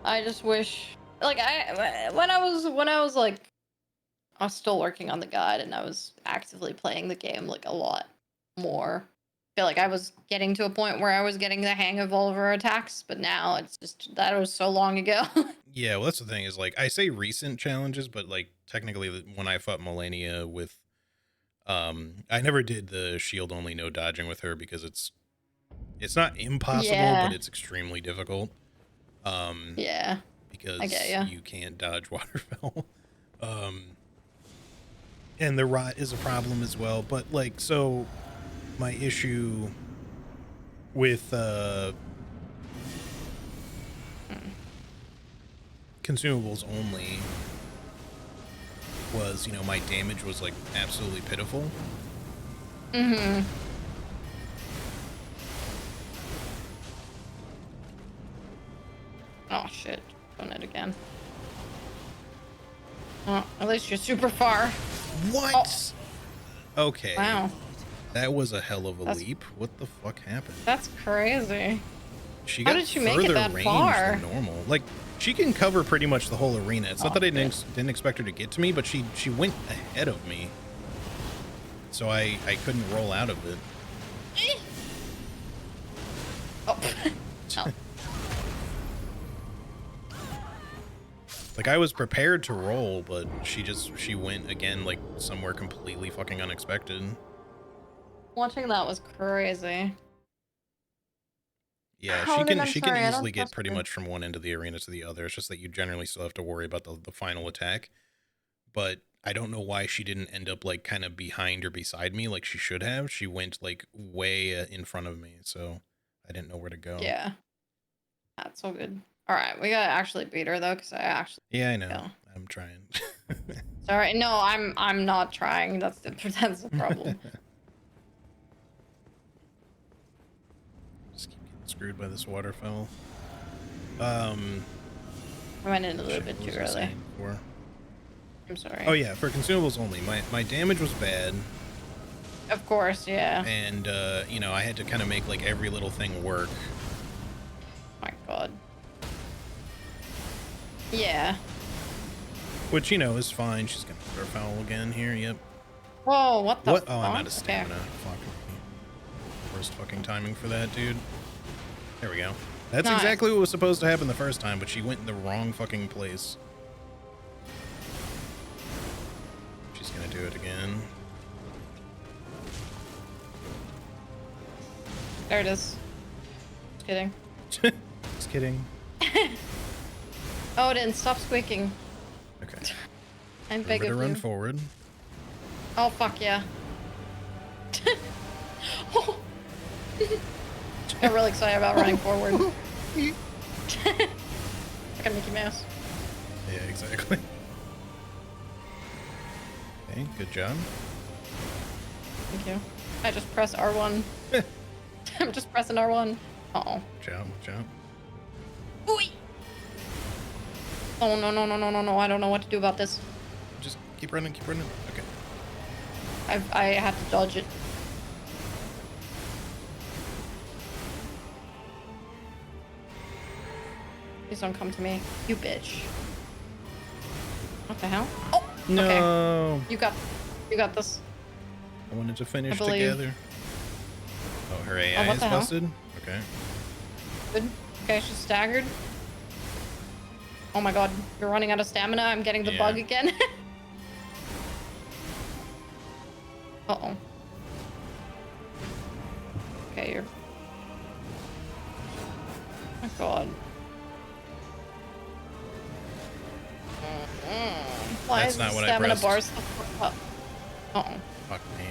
I just wish, like, when I was like, I was still working on the guide and I was actively playing the game like a lot more. I feel like I was getting to a point where I was getting the hang of all of her attacks, but now it's just that was so long ago. Yeah, well, that's the thing is like I say recent challenges, but like technically when I fought Melania with, I never did the shield only no dodging with her because it's not impossible, but Yeah, it's extremely difficult. Um, yeah, I get because ya. you can't dodge waterfowl. Um, and the rot is a problem as well. But like, so my issue with Mm. consumables only was, you know, my damage was like absolutely pitiful. Mhm. Oh shit, doing it again. Oh, at least you're super far. What? Oh, Okay. wow, That was a hell of a that's leap. What the fuck happened? that's crazy. She How got did she make it further that range than far? normal. Like, she can cover pretty much the whole arena. It's not Oh that I shit. didn't expect her to get to me, but she went ahead of me. So I couldn't roll out of it. Oh. Oh. Like, I was prepared to roll, but she went again, like, somewhere completely fucking unexpected. Watching that was crazy. Yeah, Odin, I'm she can sorry, I easily don't get trust pretty you. much from one end of the arena to the other. It's just that you generally still have to worry about the final attack. But I don't know why she didn't end up like kind of behind or beside me like she should have. She went like way in front of me, so I didn't know where to go. Yeah, that's all good. All right, we gotta actually beat her though, because I actually Yeah, I know. go. I'm trying. Sorry, no, I'm not trying. That's the that's the problem. Just keep getting screwed by this waterfowl. I went in a little Shit, bit what too was I early. saying before? I'm sorry. Oh yeah, for consumables only. My damage was bad, Of course, yeah. and you know, I had to kind of make like every little thing work. My God. Yeah. Which, you know, is fine. She's gonna throw foul again here. Yep. Whoa, what the What? fuck? Oh, I'm out of Okay. stamina. Fuck me. Worst fucking timing for that, dude. There we go. That's Nice. exactly what was supposed to happen the first time, but she went in the wrong fucking place. She's gonna do it again. There it is. Just kidding. Just kidding. Odin, stop squeaking. Okay. I'm big Remember to of run you. forward. Oh, fuck yeah. Oh. I'm really excited about running forward. Like a Mickey Mouse. Yeah, exactly. Okay, good job. Thank you. I just press R1. I'm just pressing R1. Uh-oh. Job, job. Ooh. Oh, no, no, no, no, no, no. I don't know what to do about this. Just keep running, keep running. Okay. I have to dodge it. Please don't come to me. You bitch. What the hell? Oh! No. Okay. You got this. I wanted to finish believe. together. Oh, her AI what is the hell? busted? Okay. Good. Okay, she's staggered. Oh my god, you're running out of stamina. I'm getting the Yeah. bug again. Uh-oh. Okay, you're... Oh my god. Why That's is not the what I stamina pressed. bar so fucked up? Uh-oh. Fuck me.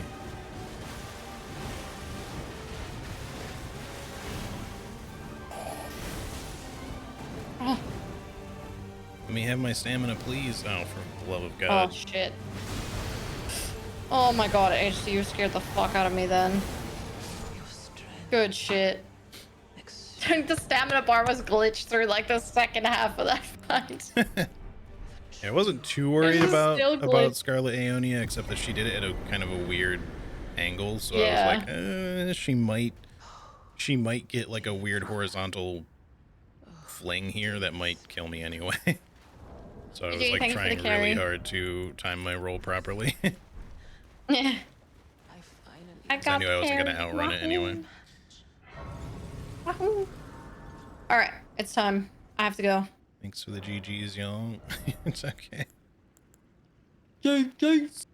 Oh, Let me have my stamina, please. Oh, for the love of oh God. shit. Oh my god, HD, you scared the fuck out of me then. Good shit. The stamina bar was glitched through like the second half of that fight. I wasn't too worried It's about still glitched. Scarlet Aeonia, except that she did it at a kind of a weird angle. So I was Yeah. like, she might get like a weird horizontal fling here that might kill me anyway. So I was GG, like thank you for the trying really carry. hard to time my roll properly. Yeah. I Because I got knew the I wasn't going carry. to outrun it anyway. Wahoo! Wahoo! All right, it's time. I have to go. Thanks for the GGs, y'all. It's okay. Thanks.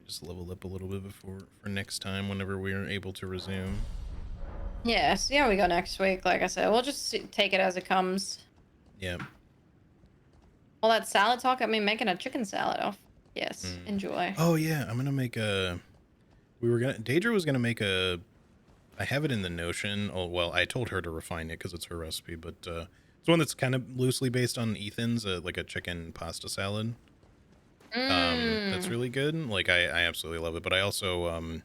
Just level up a little bit before for next time whenever we're able to resume. Yeah, see how we go next week. Like I said, we'll just take it as it comes. Yeah. All that salad talk got me making a chicken salad. Oh, yes, Mm. enjoy. Oh yeah, I'm gonna make a. Daedra was gonna make a. I have it in the Notion. Oh well, I told her to refine it because it's her recipe, but it's one that's kind of loosely based on Ethan's, like a chicken pasta salad. That's Mm. really good. Like I absolutely love it. But I also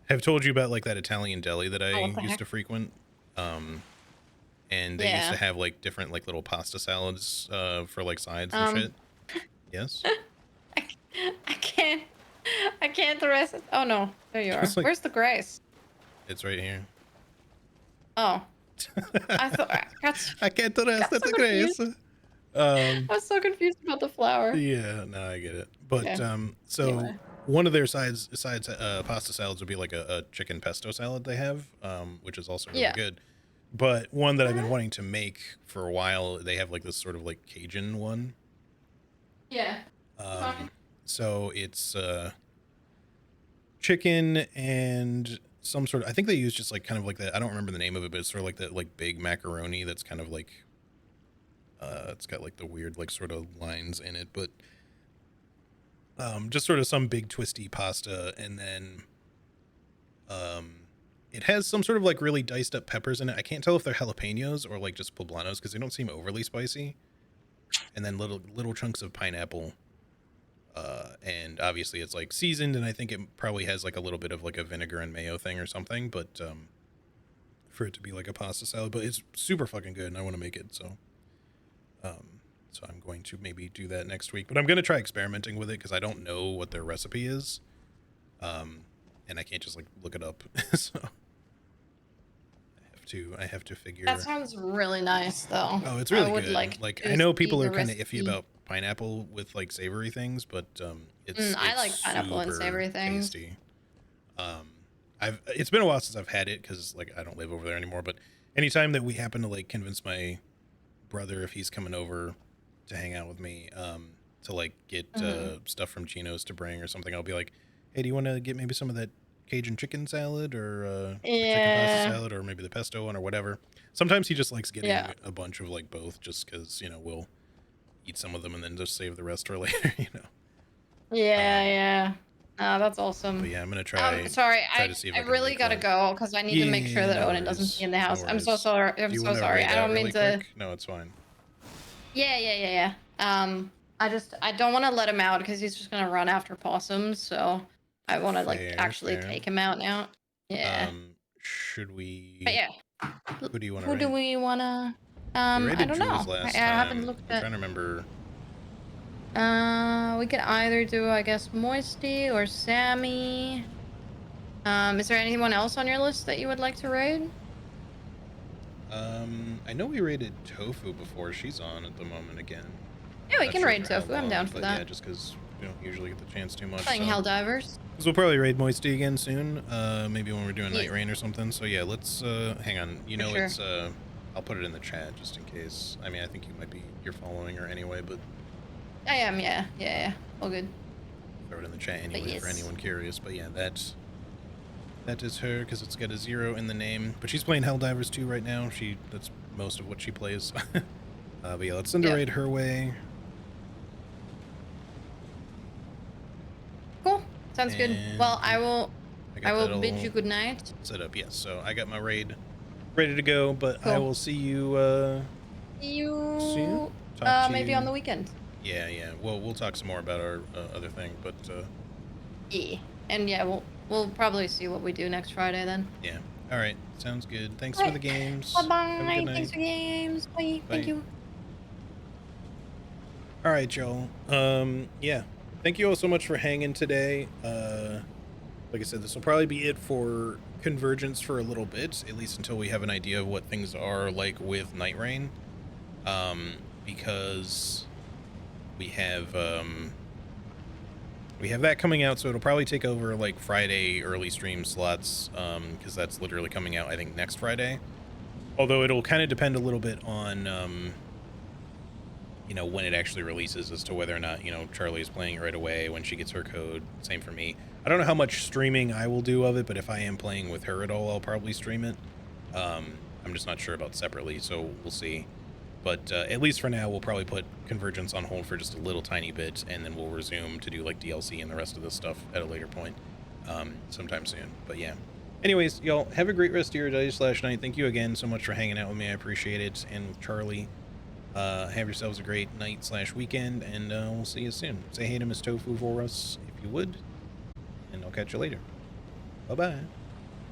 have told you about like that Italian deli that I Oh, what the used heck? to frequent. And they used to Yeah. have like different like little pasta salads for like sides and Um, shit. Yes. I, I can't. I can't the rest. Oh no, there you are. Just like Where's the grace? it's right here. Oh, I thought I I can't do this. got That's so a grace. confused. I was so confused about the flower. Yeah, no, I get it. But Okay. so Anyway. one of their sides pasta salads would be like a chicken pesto salad they have, which is also really Yeah. good. But one that I've been wanting to make for a while, they have like this sort of like Cajun one. Yeah. Fine. So it's chicken and some sort of, I think they use just like kind of like that. I don't remember the name of it, but it's sort of like that like big macaroni that's kind of like it's got like the weird like sort of lines in it, but just sort of some big twisty pasta, and then it has some sort of like really diced up peppers in it. I can't tell if they're jalapenos or like just poblanos because they don't seem overly spicy. And then little chunks of pineapple. And obviously it's like seasoned, and I think it probably has like a little bit of like a vinegar and mayo thing or something, but for it to be like a pasta salad, but it's super fucking good and I want to make it, so I'm going to maybe do that next week, but I'm going to try experimenting with it because I don't know what their recipe is. And I can't just like look it up. So I have to figure. That sounds really nice, though. Oh, it's I really would good. Like to I know see people are the kind of iffy recipe. about pineapple with like savory things, but it's I like pineapple and super savory things. tasty. It's been a while since I've had it because like I don't live over there anymore. But anytime that we happen to like convince my brother if he's coming over to hang out with me, to like get stuff from Chino's to bring or something, I'll be like, hey, do you want to get maybe some of that Cajun chicken salad or chicken pasta Yeah. salad or maybe the pesto one or whatever. Sometimes he just likes getting Yeah. a bunch of like both just because, we'll eat some of them and then just save the rest for later. Yeah. Yeah. That's awesome. But yeah, I'm going to try Sorry, to see if I I can really make gotta that. go because I need to make sure Yeah, that no Owen doesn't worries. be in the house. No I'm so worries. sorry. Do I'm you so want to sorry. raid I out don't mean really to. quick? No, it's fine. Yeah. I don't want to let him out because he's just gonna run after possums. So I want to like actually Fair. take him out now. Yeah. Should But we? yeah. Who do you want to Who do raid? we wanna? We I raided don't Jules know. I last haven't time. looked I'm at. trying to remember. We could either do, I guess, Moisty or Sammy. Is there anyone else on your list that you would like to raid? I know we raided Tofu before. She's on at the moment again. Yeah, we Not can sure raid for how Tofu. I'm long, down for but that. yeah, just because we don't usually get the chance too much. Playing So. Helldivers. Because we'll probably raid Moisty again soon. Maybe when we're doing Yeah. Night Rain or something. So yeah, let's hang on. For sure. It's I'll put it in the chat just in case. I mean, I think you're following her anyway, but I am, yeah. All good. throw it in the chat anyway for yes. anyone curious. But yeah, that is her because it's got a 0 in the name. But she's playing Helldivers 2 right now. That's most of what she plays. But yeah, let's send a raid her way. Cool. Sounds good. Well, I will bid you good night. Set up, yes. So I got my raid ready to go, but I will see you See you soon. maybe on the weekend. Yeah. Well, we'll talk some more about our other thing, but yeah. And yeah, we'll probably see what we do next Friday then. Yeah. All right. Sounds good. Thanks for the games. Bye-bye. Have a good night. Thanks for games. Bye. Thank you. All right, y'all. Yeah. Thank you all so much for hanging today. like I said, this will probably be it for Convergence for a little bit, at least until we have an idea of what things are like with Night Rain. Because we have that coming out, so it'll probably take over like Friday early stream slots, because that's literally coming out, I think, next Friday. Although it'll kind of depend a little bit on, you know, when it actually releases as to whether or not, you know, Charlie is playing right away when she gets her code. Same for me. I don't know how much streaming I will do of it, but if I am playing with her at all, I'll probably stream it. I'm just not sure about separately, so we'll see. But at least for now, we'll probably put Convergence on hold for just a little tiny bit, and then we'll resume to do like DLC and the rest of this stuff at a later point, sometime soon. But yeah. Anyways, y'all, have a great rest of your day/night. Thank you again so much for hanging out with me. I appreciate it. And with Charlie, have yourselves a great night/weekend, and we'll see you soon. Say hey to Miss Tofu for us, if you would, and I'll catch you later. Bye-bye.